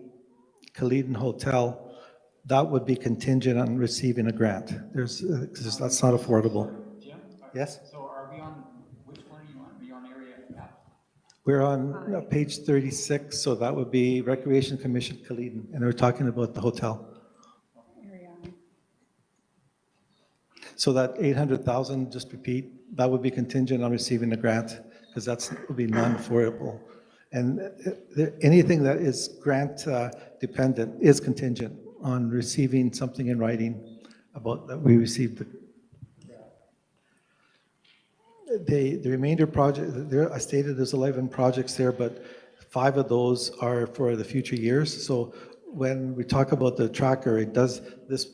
Kaliden Hotel. That would be contingent on receiving a grant. That's not affordable. Jim? Yes? So are we on, which one are you on? Are you on area F? We're on page 36, so that would be Recreation Commission Kaliden, and we're talking about the hotel. So that 800,000, just repeat, that would be contingent on receiving a grant, because that would be non-affordable. And anything that is grant dependent is contingent on receiving something in writing about that we received. The remainder project, I stated there's 11 projects there, but 5 of those are for the future years. So when we talk about the tracker, this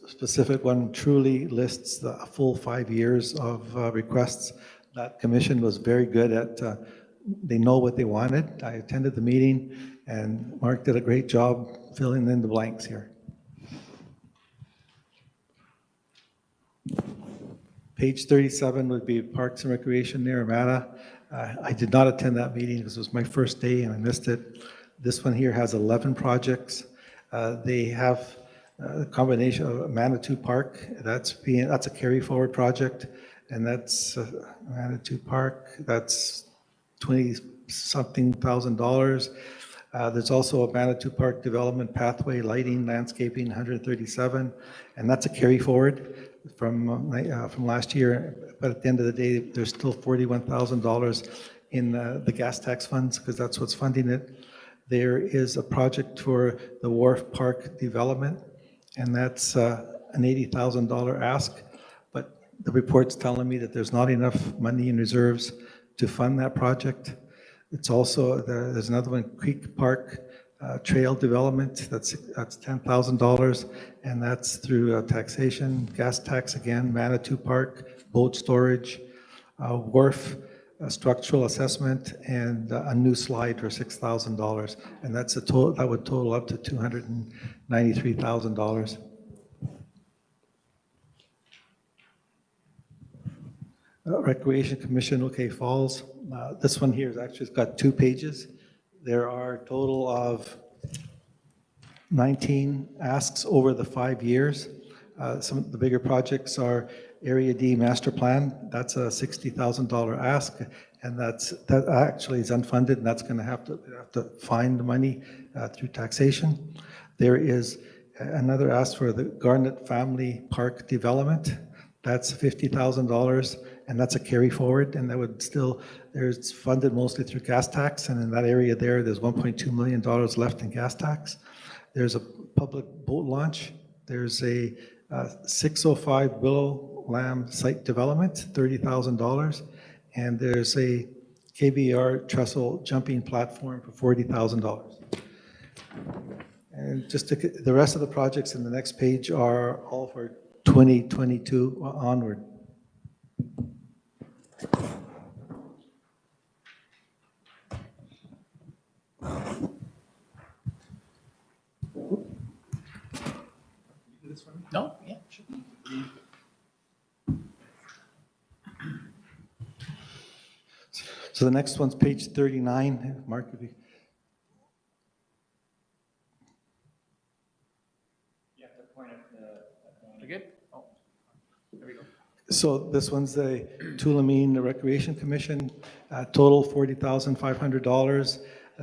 specific one truly lists the full 5 years of requests. That commission was very good at, they know what they wanted. I attended the meeting, and Mark did a great job filling in the blanks here. Page 37 would be Parks and Recreation near Armada. I did not attend that meeting because it was my first day and I missed it. This one here has 11 projects. They have a combination of Manitou Park. That's a carry forward project, and that's Manitou Park. That's $20-something thousand. There's also a Manitou Park development pathway, lighting, landscaping, 137, and that's a carry forward from last year. But at the end of the day, there's still $41,000 in the gas tax funds, because that's what's funding it. There is a project for the Wharf Park development, and that's an $80,000 ask. But the report's telling me that there's not enough money in reserves to fund that project. It's also, there's another one, Creek Park Trail Development, that's $10,000, and that's through taxation, gas tax again, Manitou Park, boat storage, wharf structural assessment, and a new slide for $6,000, and that's that would total up to $293,000. Recreation Commission, OK Falls. This one here is actually, it's got 2 pages. There are a total of 19 asks over the 5 years. Some of the bigger projects are Area D Master Plan. That's a $60,000 ask, and that actually is unfunded, and that's going to have to find the money through taxation. There is another ask for the Garnet Family Park Development. That's $50,000, and that's a carry forward, and that would still, there's funded mostly through gas tax, and in that area there's $1.2 million left in gas tax. There's a public boat launch. There's a 605 Willow Lamb site development, $30,000, and there's a KBR trestle jumping platform for $40,000. And just the rest of the projects in the next page are all for 2022 onward. No, yeah, sure. So the next one's page 39. Mark, if you... You have to point at the... Good? Oh, there we go. So this one's the Tulameen Recreation Commission, total $40,500.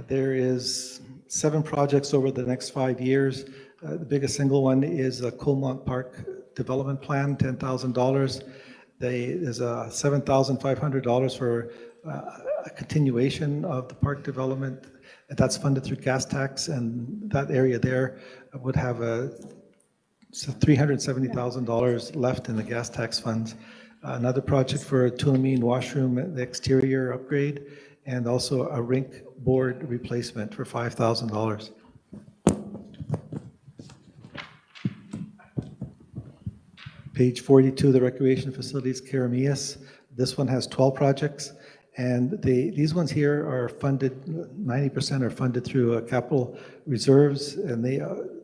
There is 7 projects over the next 5 years. The biggest single one is the Colmont Park Development Plan, $10,000. There's a $7,500 for a continuation of the park development. That's funded through gas tax, and that area there would have $370,000 left in the gas tax funds. Another project for a Tulameen washroom, the exterior upgrade, and also a rink board replacement for $5,000. Page 42, the recreation facilities, Karamias. This one has 12 projects, and these ones here are funded, 90% are funded through capital reserves, and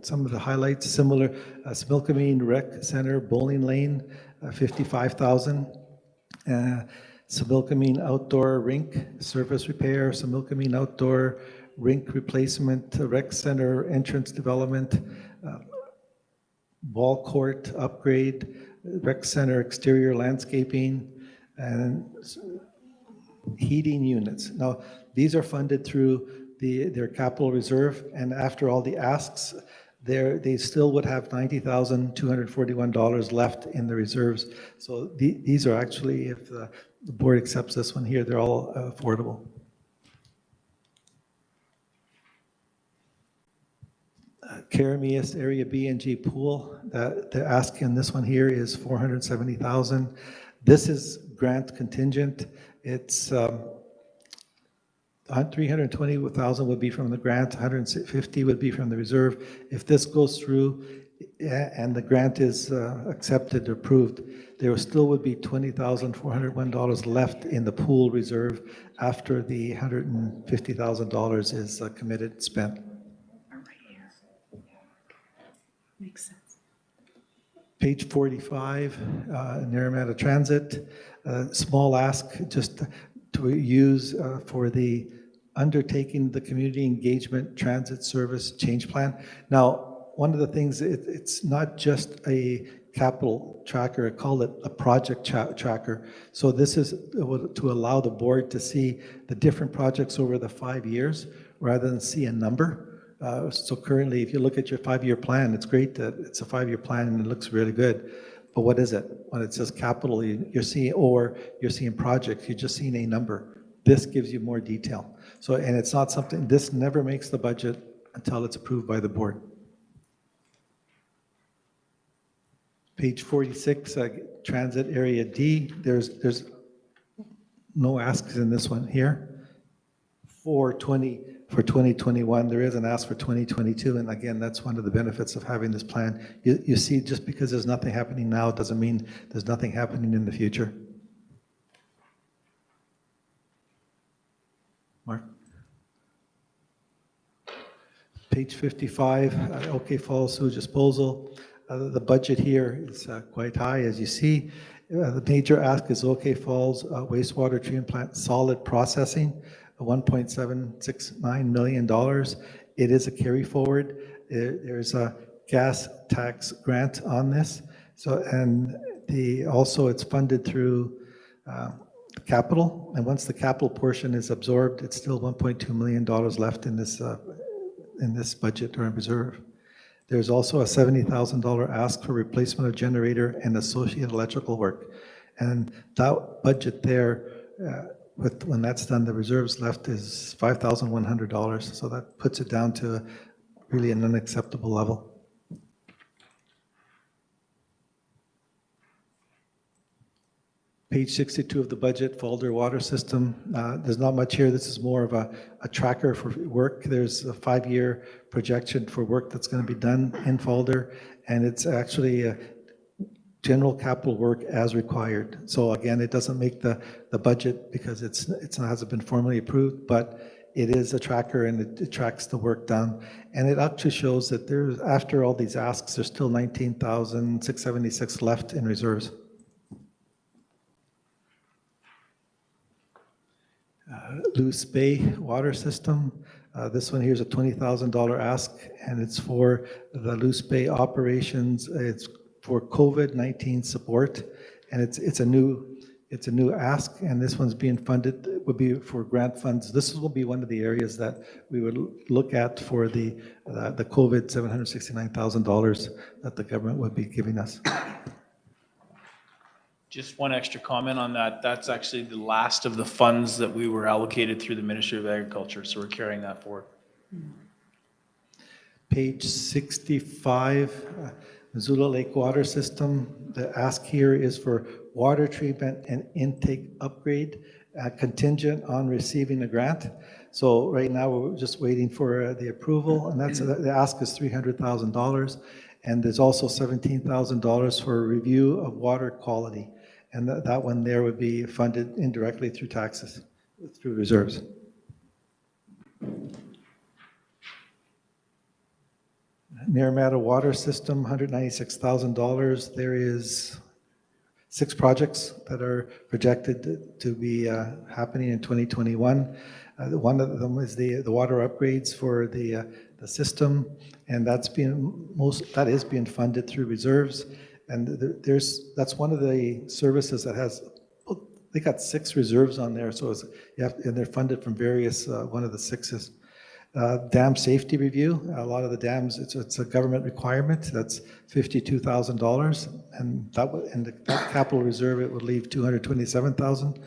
some of the highlights similar, Similkameen Rec Center, Bowling Lane, $55,000. Similkameen Outdoor Rink Surface Repair, Similkameen Outdoor Rink Replacement, Rec Center Entrance Development, Ball Court Upgrade, Rec Center Exterior Landscaping, and heating units. Now, these are funded through their capital reserve, and after all the asks, they still would have $90,241 left in the reserves. So these are actually, if the board accepts this one here, they're all affordable. Karamias Area B and G pool, the ask in this one here is $470,000. This is grant contingent. It's $320,000 would be from the grant, $150,000 would be from the reserve. If this goes through and the grant is accepted or approved, there still would be $20,401 left in the pool reserve after the $150,000 is committed, spent. Makes sense. Page 45, Naramata Transit, small ask just to use for the undertaking the community engagement transit service change plan. Now, one of the things, it's not just a capital tracker, I call it a project tracker. So this is to allow the board to see the different projects over the 5 years rather than see a number. So currently, if you look at your 5-year plan, it's great that it's a 5-year plan and it looks really good. But what is it? When it says capital, you're seeing, or you're seeing projects, you're just seeing a number. This gives you more detail. So, and it's not something, this never makes the budget until it's approved by the board. Page 46, Transit Area D, there's no asks in this one here. For 2021, there is an ask for 2022, and again, that's one of the benefits of having this plan. You see, just because there's nothing happening now doesn't mean there's nothing happening in the future. Mark? Page 55, OK Falls Sewage Disposal. The budget here is quite high, as you see. The major ask is OK Falls Wastewater Treatment Plant Solid Processing, $1.769 million. It is a carry forward. There's gas tax grant on this. So, and also it's funded through capital, and once the capital portion is absorbed, it's still $1.2 million left in this budget or in reserve. There's also a $70,000 ask for replacement of generator and associated electrical work. And that budget there, when that's done, the reserves left is $5,100. So that puts it down to really an unacceptable level. Page 62 of the budget, Falder water system. There's not much here. This is more of a tracker for work. There's a 5-year projection for work that's going to be done in Falder, and it's actually general capital work as required. So again, it doesn't make the budget because it hasn't been formally approved, but it is a tracker and it tracks the work done. And it actually shows that there's, after all these asks, there's still 19,676 left in reserves. Luce Bay water system. This one here is a $20,000 ask, and it's for the Luce Bay operations. It's for COVID-19 support, and it's a new ask, and this one's being funded, would be for grant funds. This will be one of the areas that we would look at for the COVID $769,000 that the government would be giving us. Just one extra comment on that. That's actually the last of the funds that we were allocated through the Ministry of Agriculture, so we're carrying that forward. Page 65, Missoula Lake Water System. The ask here is for water treatment and intake upgrade, contingent on receiving a grant. So right now we're just waiting for the approval, and that's the ask is $300,000, and there's also $17,000 for a review of water quality. And that one there would be funded indirectly through taxes, through reserves. Naramata Water System, $196,000. There is 6 projects that are projected to be happening in 2021. One of them is the water upgrades for the system, and that is being funded through reserves. And that's one of the services that has, they got 6 reserves on there, so and they're funded from various, one of the 6s. Dam safety review, a lot of the dams, it's a government requirement, that's $52,000, and that capital reserve, it would leave $227,000.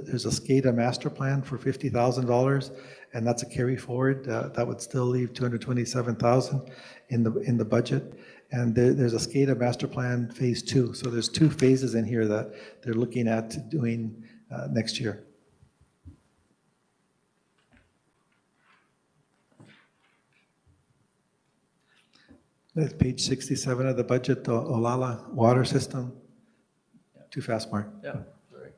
There's a SCADA master plan for $50,000, and that's a carry forward. That would still leave $227,000 in the budget. And there's a SCADA master plan phase 2. So there's 2 phases in here that they're looking at doing next year. That's page 67 of the budget, the Olala water system. Too fast, Mark. Yeah, sorry.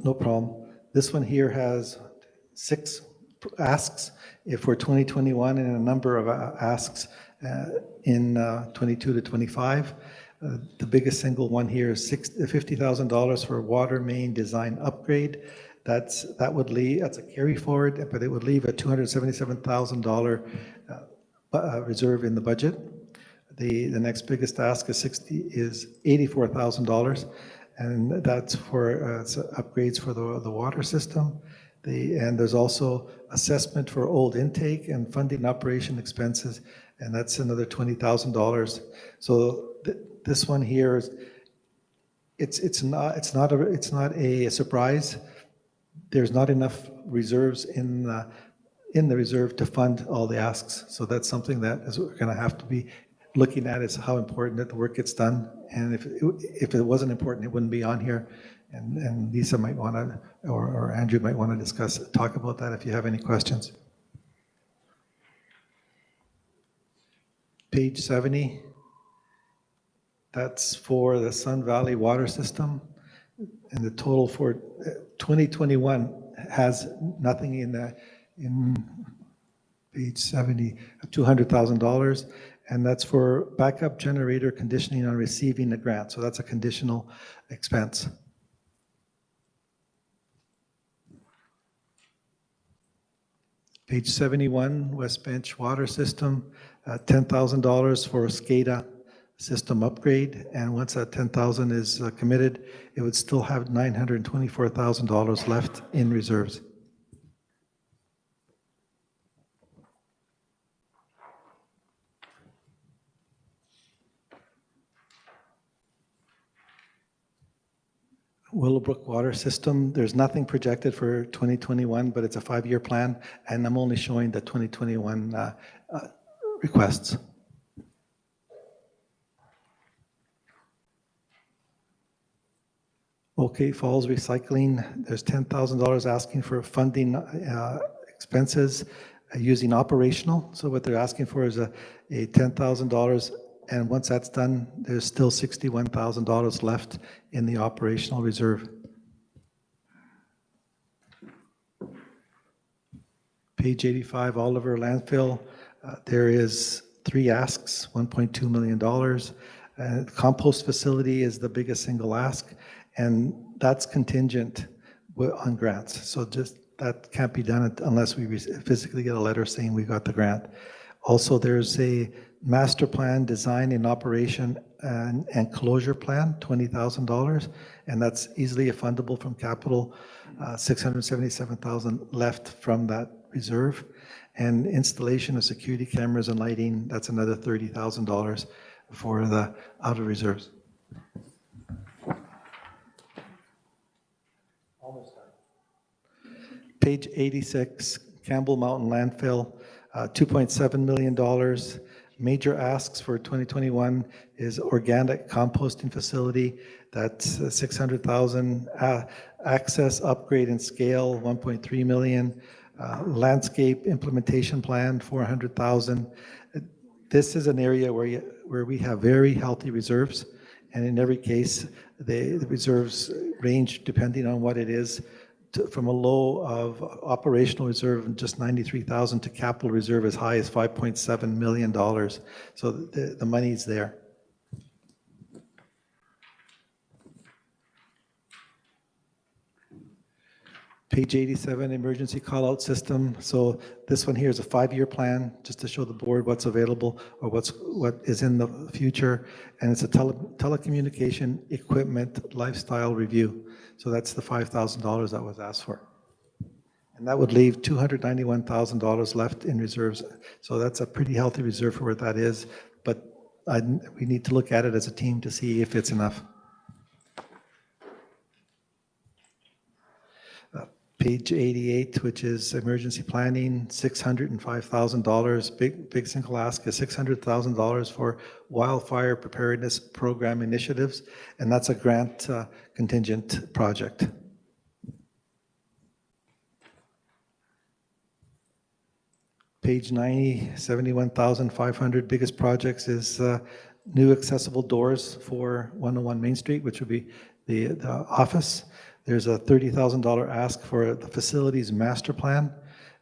No problem. This one here has 6 asks for 2021 and a number of asks in 22 to 25. The biggest single one here is $50,000 for water main design upgrade. That's a carry forward, but it would leave a $277,000 reserve in the budget. The next biggest ask is $84,000, and that's for upgrades for the water system. And there's also assessment for old intake and funding operation expenses, and that's another $20,000. So this one here is it's not a surprise. There's not enough reserves in the reserve to fund all the asks. So that's something that we're going to have to be looking at, is how important that the work gets done. And if it wasn't important, it wouldn't be on here. And Lisa might want to, or Andrew might want to talk about that if you have any questions. Page 70, that's for the Sun Valley water system. And the total for 2021 has nothing in page 70, $200,000. And that's for backup generator conditioning on receiving a grant. So that's a conditional expense. Page 71, West Bench water system. $10,000 for SCADA system upgrade, and once that 10,000 is committed, it would still have $924,000 left in reserves. Willowbrook Water System, there's nothing projected for 2021, but it's a 5-year plan, and I'm only showing the 2021 requests. OK Falls Recycling, there's $10,000 asking for funding expenses using operational. So what they're asking for is a $10,000, and once that's done, there's still $61,000 left in the operational reserve. Page 85, Oliver Landfill, there is 3 asks, $1.2 million. Compost facility is the biggest single ask, and that's contingent on grants. So just that can't be done unless we physically get a letter saying we got the grant. Also, there's a master plan, design and operation and closure plan, $20,000, and that's easily fundable from capital, $677,000 left from that reserve. And installation of security cameras and lighting, that's another $30,000 for the out of reserves. Page 86, Campbell Mountain Landfill, $2.7 million. Major asks for 2021 is organic composting facility, that's $600,000. Access, upgrade, and scale, $1.3 million. Landscape implementation plan, $400,000. This is an area where we have very healthy reserves, and in every case, the reserves range depending on what it is, from a low of operational reserve of just $93,000 to capital reserve as high as $5.7 million. So the money's there. Page 87, emergency call-out system. So this one here is a 5-year plan, just to show the board what's available or what is in the future. And it's a telecommunication equipment lifestyle review. So that's the $5,000 that was asked for. And that would leave $291,000 left in reserves. So that's a pretty healthy reserve for what that is. But we need to look at it as a team to see if it's enough. Page 88, which is emergency planning, $605,000. Big single ask is $600,000 for wildfire preparedness program initiatives, and that's a grant contingent project. Page 90, $71,500. Biggest projects is new accessible doors for 101 Main Street, which would be the office. There's a $30,000 ask for the facilities master plan.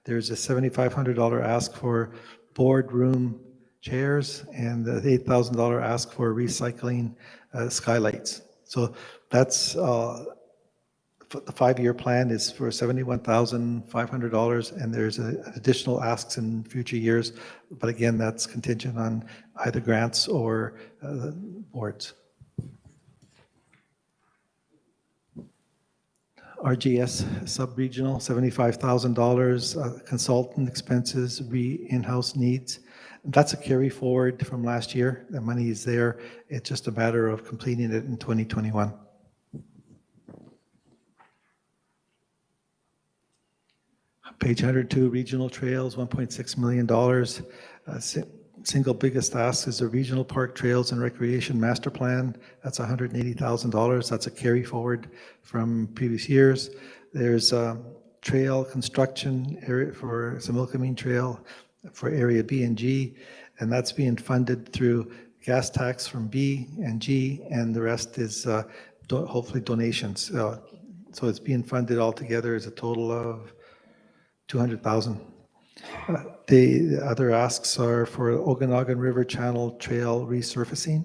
There's a $7,500 ask for boardroom chairs, and the $8,000 ask for recycling skylights. So that's the 5-year plan is for $71,500, and there's additional asks in future years. But again, that's contingent on either grants or boards. RGS sub-regional, $75,000, consultant expenses, in-house needs. That's a carry forward from last year. The money is there. It's just a matter of completing it in 2021. Page 102, regional trails, $1.6 million. Single biggest ask is the Regional Park Trails and Recreation Master Plan. That's $180,000. That's a carry forward from previous years. There's trail construction area for Similkameen Trail for Area B and G, and that's being funded through gas tax from B and G, and the rest is hopefully donations. So it's being funded altogether as a total of $200,000. The other asks are for Okanagan River Channel Trail resurfacing.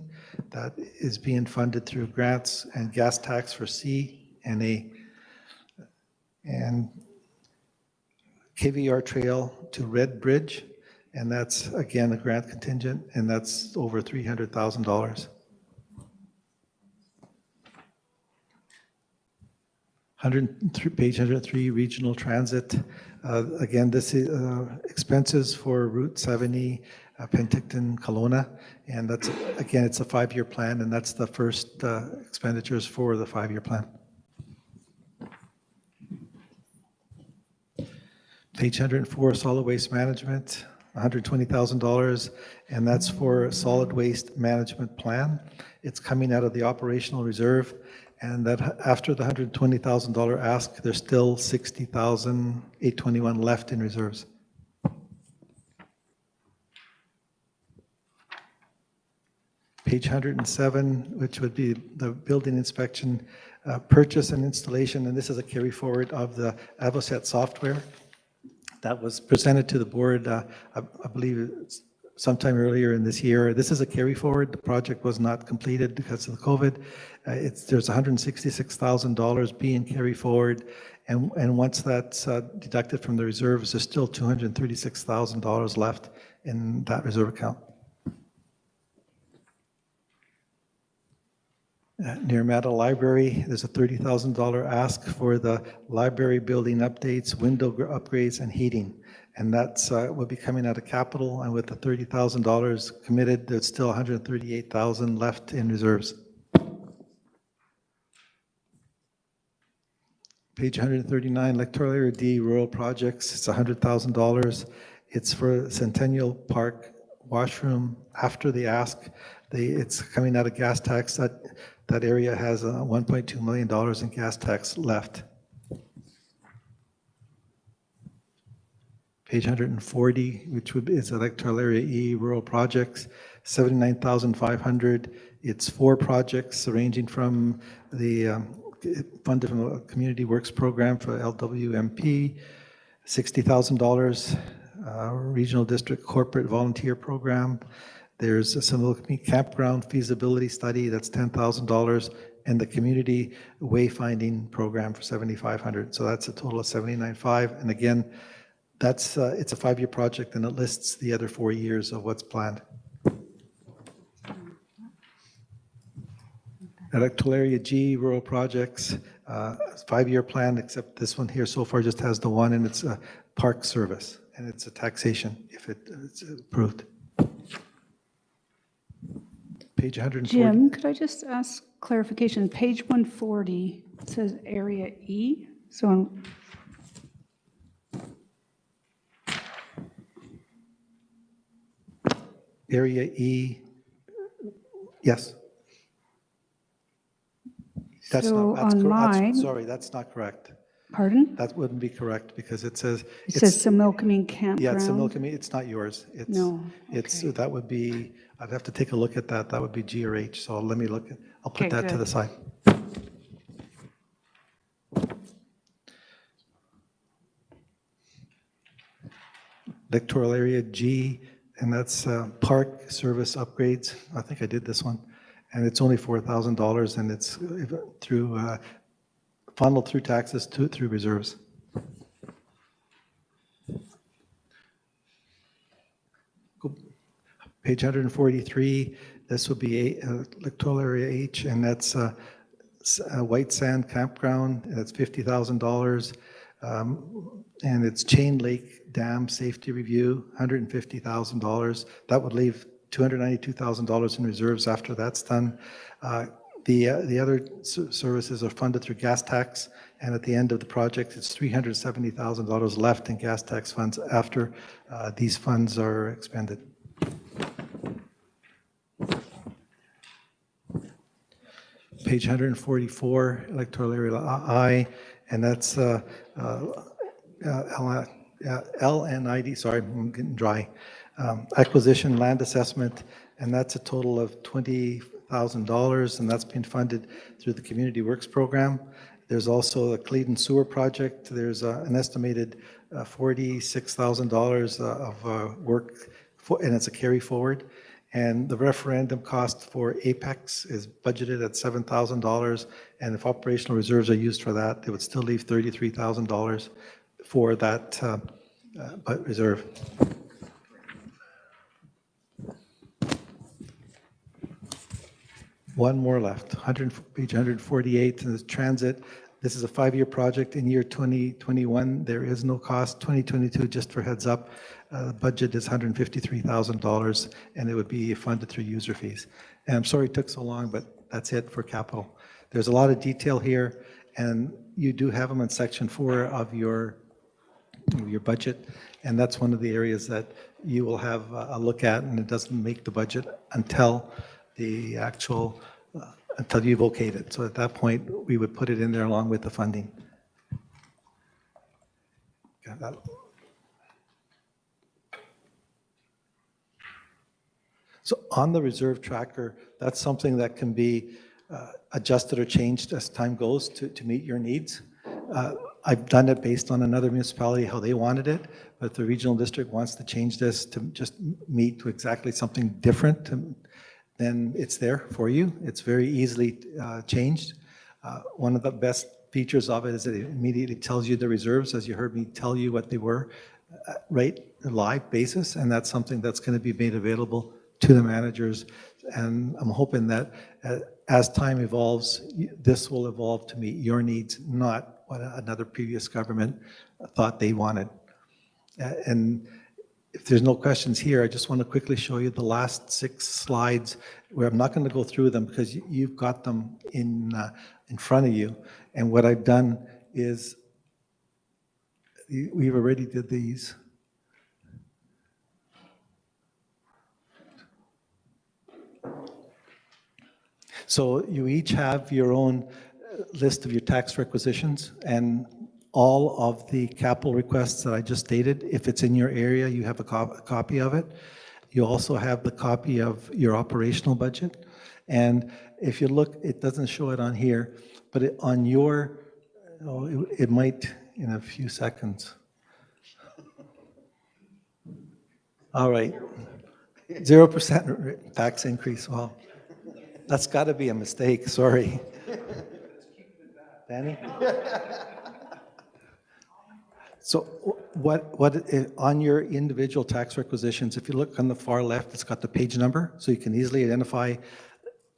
That is being funded through grants and gas tax for C and A. And KVR Trail to Red Bridge, and that's, again, a grant contingent, and that's over $300,000. Page 103, regional transit. Again, this is expenses for Route 70, Penticton, Kelowna, and that's, again, it's a 5-year plan, and that's the first expenditures for the 5-year plan. Page 104, solid waste management, $120,000, and that's for solid waste management plan. It's coming out of the operational reserve, and that after the $120,000 ask, there's still $60,821 left in reserves. Page 107, which would be the building inspection, purchase and installation, and this is a carry forward of the AVOSET software that was presented to the board, I believe sometime earlier in this year. This is a carry forward. The project was not completed because of the COVID. There's $166,000 being carry forward, and once that's deducted from the reserves, there's still $236,000 left in that reserve account. Near Meadow Library, there's a $30,000 ask for the library building updates, window upgrades, and heating. And that's will be coming out of capital, and with the $30,000 committed, there's still $138,000 left in reserves. Page 139, electoral area D, rural projects, it's $100,000. It's for Centennial Park washroom. After the ask, it's coming out of gas tax. That area has $1.2 million in gas tax left. Page 140, which is electoral area E, rural projects, $79,500. It's 4 projects ranging from the funded from the Community Works Program for LWMP, $60,000, Regional District Corporate Volunteer Program. There's a Similkameen Campground Feasibility Study, that's $10,000, and the Community Wayfinding Program for $7,500. So that's a total of $79,500. And again, that's it's a 5-year project, and it lists the other 4 years of what's planned. Electoral Area G, rural projects, 5-year plan, except this one here so far just has the one, and it's a park service, and it's a taxation if it's approved. Page 140. Jim, could I just ask clarification? Page 140, it says Area E. So Area E, yes. That's so not, that's on mine, sorry, that's not correct. Pardon? That wouldn't be correct because it says. It says Similkameen Campground. Yeah, it's Similkameen, it's not yours. It's, no. It's, that would be, I'd have to take a look at that. That would be G or H. So let me look at, I'll put that to the side. Electoral area G, and that's park service upgrades. I think I did this one. And it's only $4,000, and it's through funneled through taxes through reserves. Page 143, this would be electoral area H, and that's a White Sand Campground, and it's $50,000. And it's Chain Lake Dam Safety Review, $150,000. That would leave $292,000 in reserves after that's done. The other services are funded through gas tax, and at the end of the project, it's $370,000 left in gas tax funds after these funds are expended. Page 144, electoral area I, and that's LNID, sorry, I'm getting dry. Acquisition land assessment, and that's a total of $20,000, and that's been funded through the Community Works Program. There's also a Cleveland Sewer Project. There's an estimated $46,000 of work, and it's a carry forward. And the referendum cost for Apex is budgeted at $7,000, and if operational reserves are used for that, it would still leave $33,000 for that reserve. One more left, page 148, and it's transit. This is a 5-year project. In year 2021, there is no cost. 2022, just for heads up, the budget is $153,000, and it would be funded through user fees. And I'm sorry it took so long, but that's it for capital. There's a lot of detail here, and you do have them in section 4 of your budget, and that's one of the areas that you will have a look at, and it doesn't make the budget until the actual, until you've okayed it. So at that point, we would put it in there along with the funding. Got that? So on the reserve tracker, that's something that can be adjusted or changed as time goes to meet your needs. I've done it based on another municipality, how they wanted it, but if the regional district wants to change this to just meet to exactly something different, then it's there for you. It's very easily changed. One of the best features of it is that it immediately tells you the reserves, as you heard me tell you what they were, right, a live basis, and that's something that's going to be made available to the managers. And I'm hoping that as time evolves, this will evolve to meet your needs, not what another previous government thought they wanted. And if there's no questions here, I just want to quickly show you the last 6 slides, where I'm not going to go through them because you've got them in front of you. And what I've done is, we've already did these. So you each have your own list of your tax requisitions, and all of the capital requests that I just stated. If it's in your area, you have a copy of it. You also have the copy of your operational budget. And if you look, it doesn't show it on here, but on your, it might in a few seconds. All right, 0% tax increase. Well, that's got to be a mistake, sorry. Danny? So what on your individual tax requisitions, if you look on the far left, it's got the page number, so you can easily identify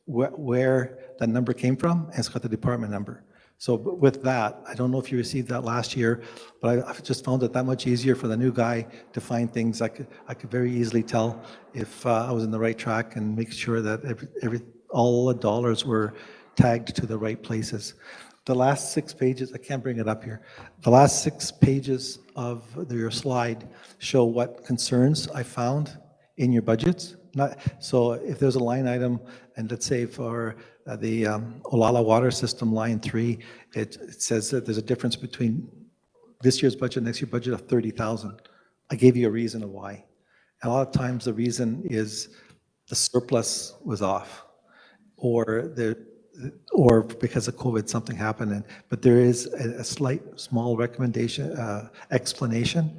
where that number came from, and it's got the department number. So with that, I don't know if you received that last year, but I've just found it that much easier for the new guy to find things. I could very easily tell if I was in the right track and make sure that all the dollars were tagged to the right places. The last 6 pages, I can't bring it up here. The last 6 pages of your slide show what concerns I found in your budgets. So if there's a line item, and let's say for the Olala water system line 3, it says that there's a difference between this year's budget and next year's budget of 30,000. I gave you a reason of why. And a lot of times the reason is the surplus was off, or because of COVID something happened. But there is a small recommendation, explanation.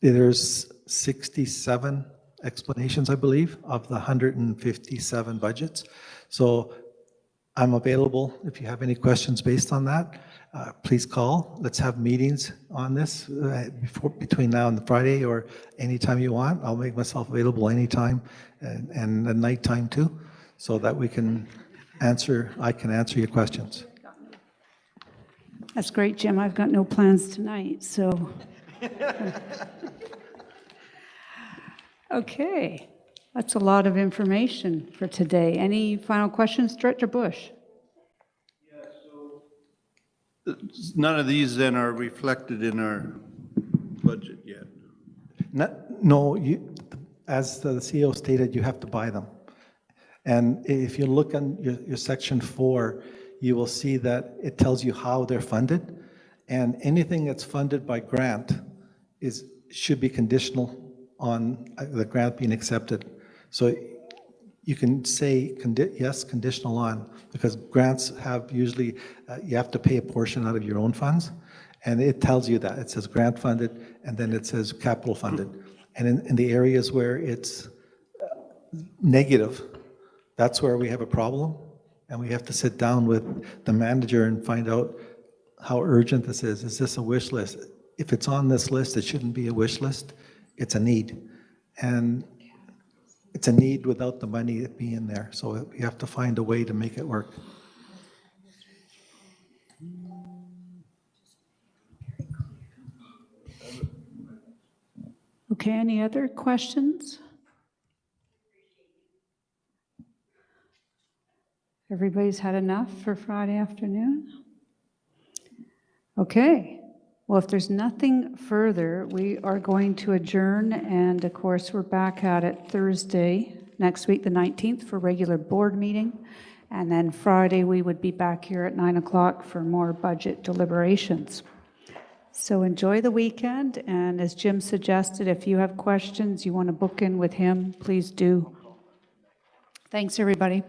There's 67 explanations, I believe, of the 157 budgets. So I'm available if you have any questions based on that. Please call. Let's have meetings on this between now and Friday, or anytime you want. I'll make myself available anytime, and at nighttime too, so that I can answer your questions. That's great, Jim. I've got no plans tonight, so. Okay, that's a lot of information for today. Any final questions, Director Bush? None of these then are reflected in our budget yet? No, as the CEO stated, you have to buy them. And if you look on your section 4, you will see that it tells you how they're funded. And anything that's funded by grant should be conditional on the grant being accepted. So you can say, yes, conditional on, because grants have usually, you have to pay a portion out of your own funds, and it tells you that. It says grant funded, and then it says capital funded. And in the areas where it's negative, that's where we have a problem, and we have to sit down with the manager and find out how urgent this is. Is this a wish list? If it's on this list, it shouldn't be a wish list. It's a need. And it's a need without the money being there. So you have to find a way to make it work. Okay, any other questions? Everybody's had enough for Friday afternoon? Okay, well, if there's nothing further, we are going to adjourn, and of course, we're back at it Thursday, next week, the 19th, for regular board meeting, and then Friday, we would be back here at 9 o'clock for more budget deliberations. So enjoy the weekend, and as Jim suggested, if you have questions, you want to book in with him, please do. Thanks, everybody.